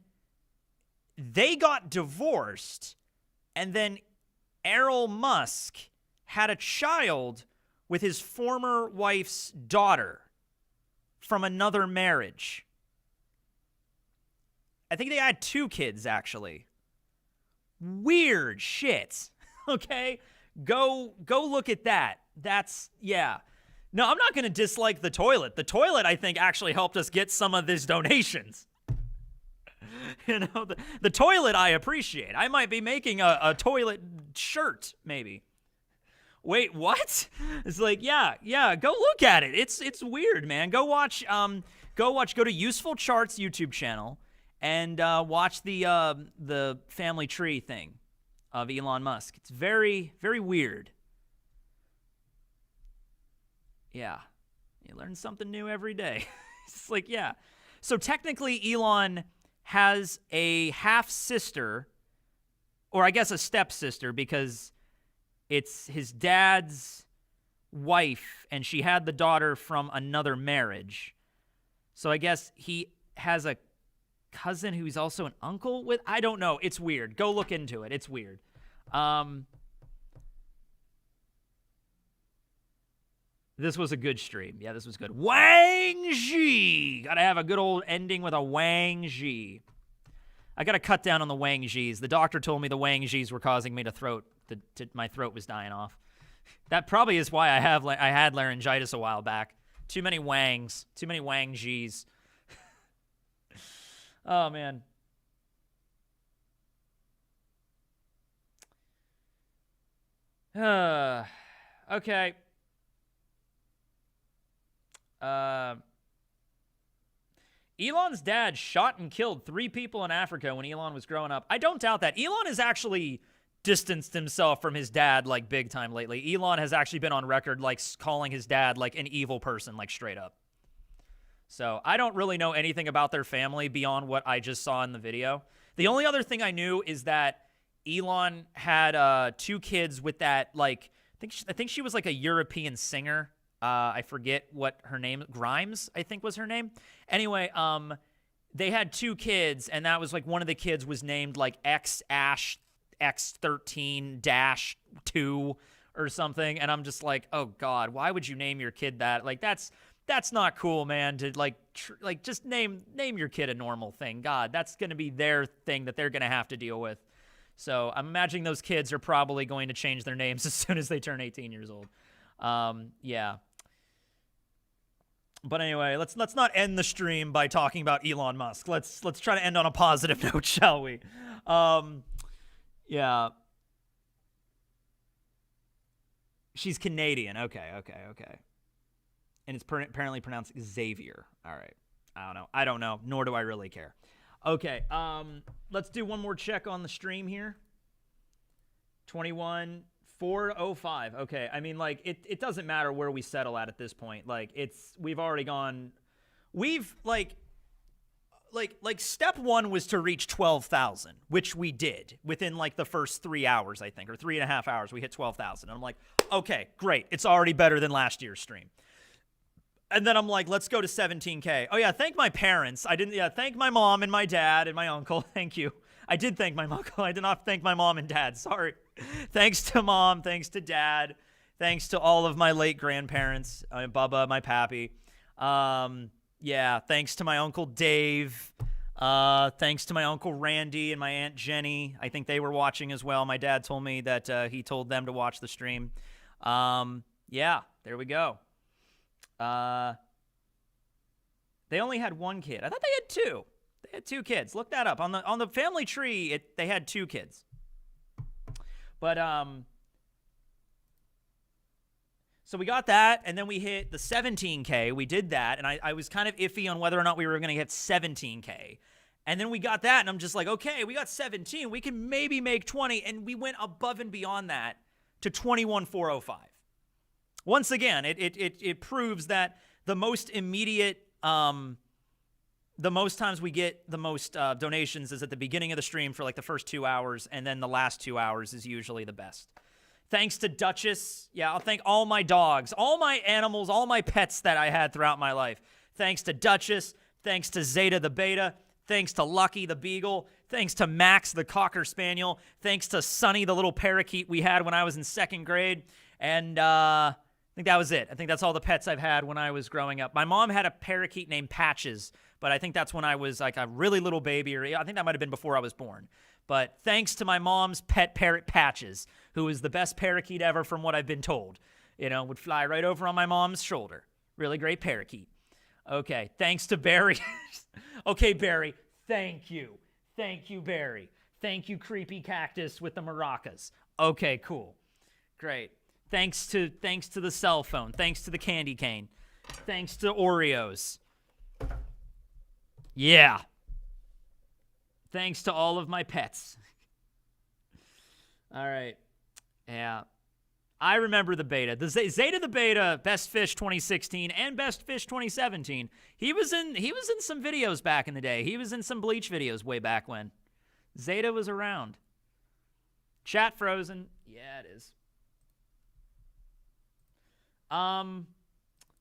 they got divorced, and then Errol Musk had a child with his former wife's daughter from another marriage. I think they had 2 kids, actually. Weird shit, okay? Go look at that. That's, yeah. No, I'm not going to dislike the toilet. The toilet, I think, actually helped us get some of these donations. You know, the toilet I appreciate. I might be making a toilet shirt, maybe. Wait, what? It's like, yeah, go look at it. It's weird, man. Go to Useful Charts YouTube channel and watch the family tree thing of Elon Musk. It's very, very weird. Yeah. You learn something new every day. It's like, yeah. So technically Elon has a half-sister, or I guess a stepsister, because it's his dad's wife, and she had the daughter from another marriage. So I guess he has a cousin who's also an uncle with, I don't know. It's weird. Go look into it. It's weird. This was a good stream. Yeah, this was good. Wang Zhi! Gotta have a good old ending with a Wang Zhi. I gotta cut down on the Wang Zhis. The doctor told me the Wang Zhis were causing me my throat was dying off. That probably is why I had laryngitis a while back. Too many Wangs. Too many Wang Zhis. Oh, man. Okay. Elon's dad shot and killed 3 people in Africa when Elon was growing up. I don't doubt that. Elon has actually distanced himself from his dad, like, big time lately. Elon has actually been on record, like, calling his dad, like, an evil person, like, straight up. So I don't really know anything about their family beyond what I just saw in the video. The only other thing I knew is that Elon had 2 kids with that, like, I think she was like a European singer. I forget what her name, Grimes, I think was her name. Anyway, they had 2 kids, and that was like one of the kids was named like X-Ash X13-2 or something. And I'm just like, oh God, why would you name your kid that? Like, that's not cool, man, to like just name your kid a normal thing. God, that's going to be their thing that they're going to have to deal with. So I'm imagining those kids are probably going to change their names as soon as they turn 18 years old. Yeah. But anyway, let's not end the stream by talking about Elon Musk. Let's try to end on a positive note, shall we? Yeah. She's Canadian. Okay. And it's apparently pronounced Xavier. All right. I don't know. Nor do I really care. Okay. Let's do one more check on the stream here. 21,405. Okay. I mean, like, it doesn't matter where we settle at this point. Like, we've already gone. We've like step 1 was to reach 12,000, which we did within like the first 3 hours, I think, or 3.5 hours. We hit 12,000. I'm like, okay, great. It's already better than last year's stream. And then I'm like, let's go to 17K. Oh yeah, thank my parents. Thank my mom and my dad and my uncle. Thank you. I did thank my uncle. I did not thank my mom and dad. Sorry. Thanks to mom. Thanks to dad. Thanks to all of my late grandparents. Bubba, my pappy. Yeah, thanks to my Uncle Dave. Thanks to my Uncle Randy and my Aunt Jenny. I think they were watching as well. My dad told me that he told them to watch the stream. Yeah, there we go. They only had 1 kid. I thought they had 2. They had 2 kids. Look that up. On the family tree, they had 2 kids. But so we got that, and then we hit the 17K. We did that, and I was kind of iffy on whether or not we were going to hit 17K. And then we got that, and I'm just like, okay, we got 17. We can maybe make 20, and we went above and beyond that to 21,405. Once again, it proves that the most immediate, the most times we get the most donations is at the beginning of the stream for like the first 2 hours, and then the last 2 hours is usually the best. Thanks to Duchess. Yeah, I'll thank all my dogs, all my animals, all my pets that I had throughout my life. Thanks to Duchess. Thanks to Zeta the Beta. Thanks to Lucky the Beagle. Thanks to Max the Cocker Spaniel. Thanks to Sunny the little parakeet we had when I was in 2nd grade. And I think that was it. I think that's all the pets I've had when I was growing up. My mom had a parakeet named Patches, but I think that's when I was like a really little baby, or I think that might have been before I was born. But thanks to my mom's pet parrot Patches, who is the best parakeet ever from what I've been told. You know, would fly right over on my mom's shoulder. Really great parakeet. Okay, thanks to Barry. Okay, Barry, thank you. Thank you, Barry. Thank you, creepy cactus with the maracas. Okay, cool. Great. Thanks to the cell phone. Thanks to the candy cane. Thanks to Oreos. Yeah. Thanks to all of my pets. All right. Yeah. I remember the beta. The Zeta the Beta, Best Fish 2016 and Best Fish 2017. He was in some videos back in the day. He was in some Bleach videos way back when. Zeta was around. Chat frozen. Yeah, it is.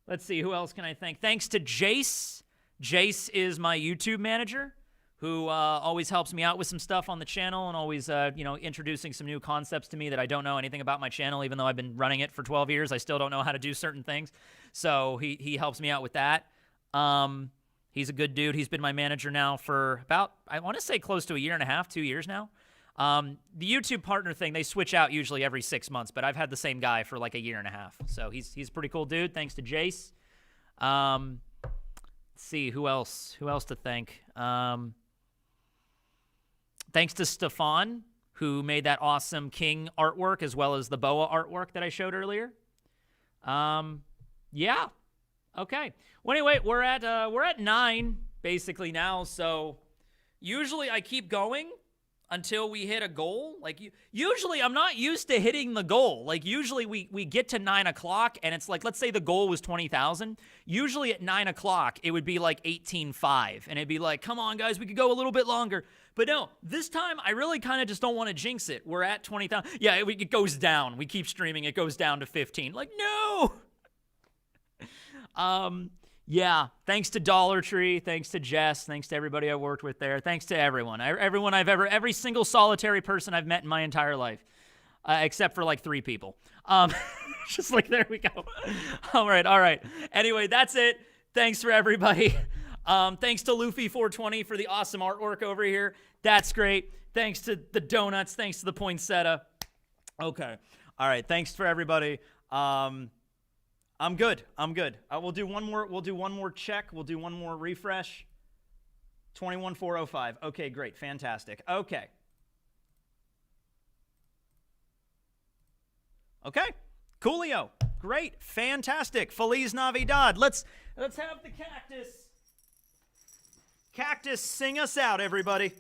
Let's see, who else can I thank? Thanks to Jace. Jace is my YouTube manager, who always helps me out with some stuff on the channel and always, introducing some new concepts to me that I don't know anything about my channel. Even though I've been running it for 12 years, I still don't know how to do certain things. So he helps me out with that. He's a good dude. He's been my manager now for about, I want to say close to 1.5 years, 2 years now. The YouTube partner thing, they switch out usually every 6 months, but I've had the same guy for like 1.5 years. So he's a pretty cool dude. Thanks to Jace. Let's see, who else to thank? Thanks to Stefan, who made that awesome king artwork as well as the boa artwork that I showed earlier. Yeah. Okay. Well, anyway, we're at 9 basically now. So usually I keep going until we hit a goal. Like usually I'm not used to hitting the goal. Like usually we get to 9 o'clock and it's like, let's say the goal was 20,000. Usually at 9 o'clock it would be like 18.5 and it'd be like, come on guys, we could go a little bit longer. But no, this time I really kind of just don't want to jinx it. We're at 20,000. Yeah, it goes down. We keep streaming. It goes down to 15. Like, no. Yeah, thanks to Dollar Tree, thanks to Jess, thanks to everybody I worked with there, thanks to everyone. Every single solitary person I've met in my entire life, except for like 3 people. Just like, there we go. All right. Anyway, that's it. Thanks for everybody. Thanks to Luffy420 for the awesome artwork over here. That's great. Thanks to the donuts. Thanks to the poinsettia. Okay. All right. Thanks for everybody. I'm good. We'll do one more check. We'll do one more refresh. 21,405. Okay, great. Fantastic. Okay. Coolio. Great. Fantastic. Feliz Navidad. Let's have the cactus sing us out, everybody.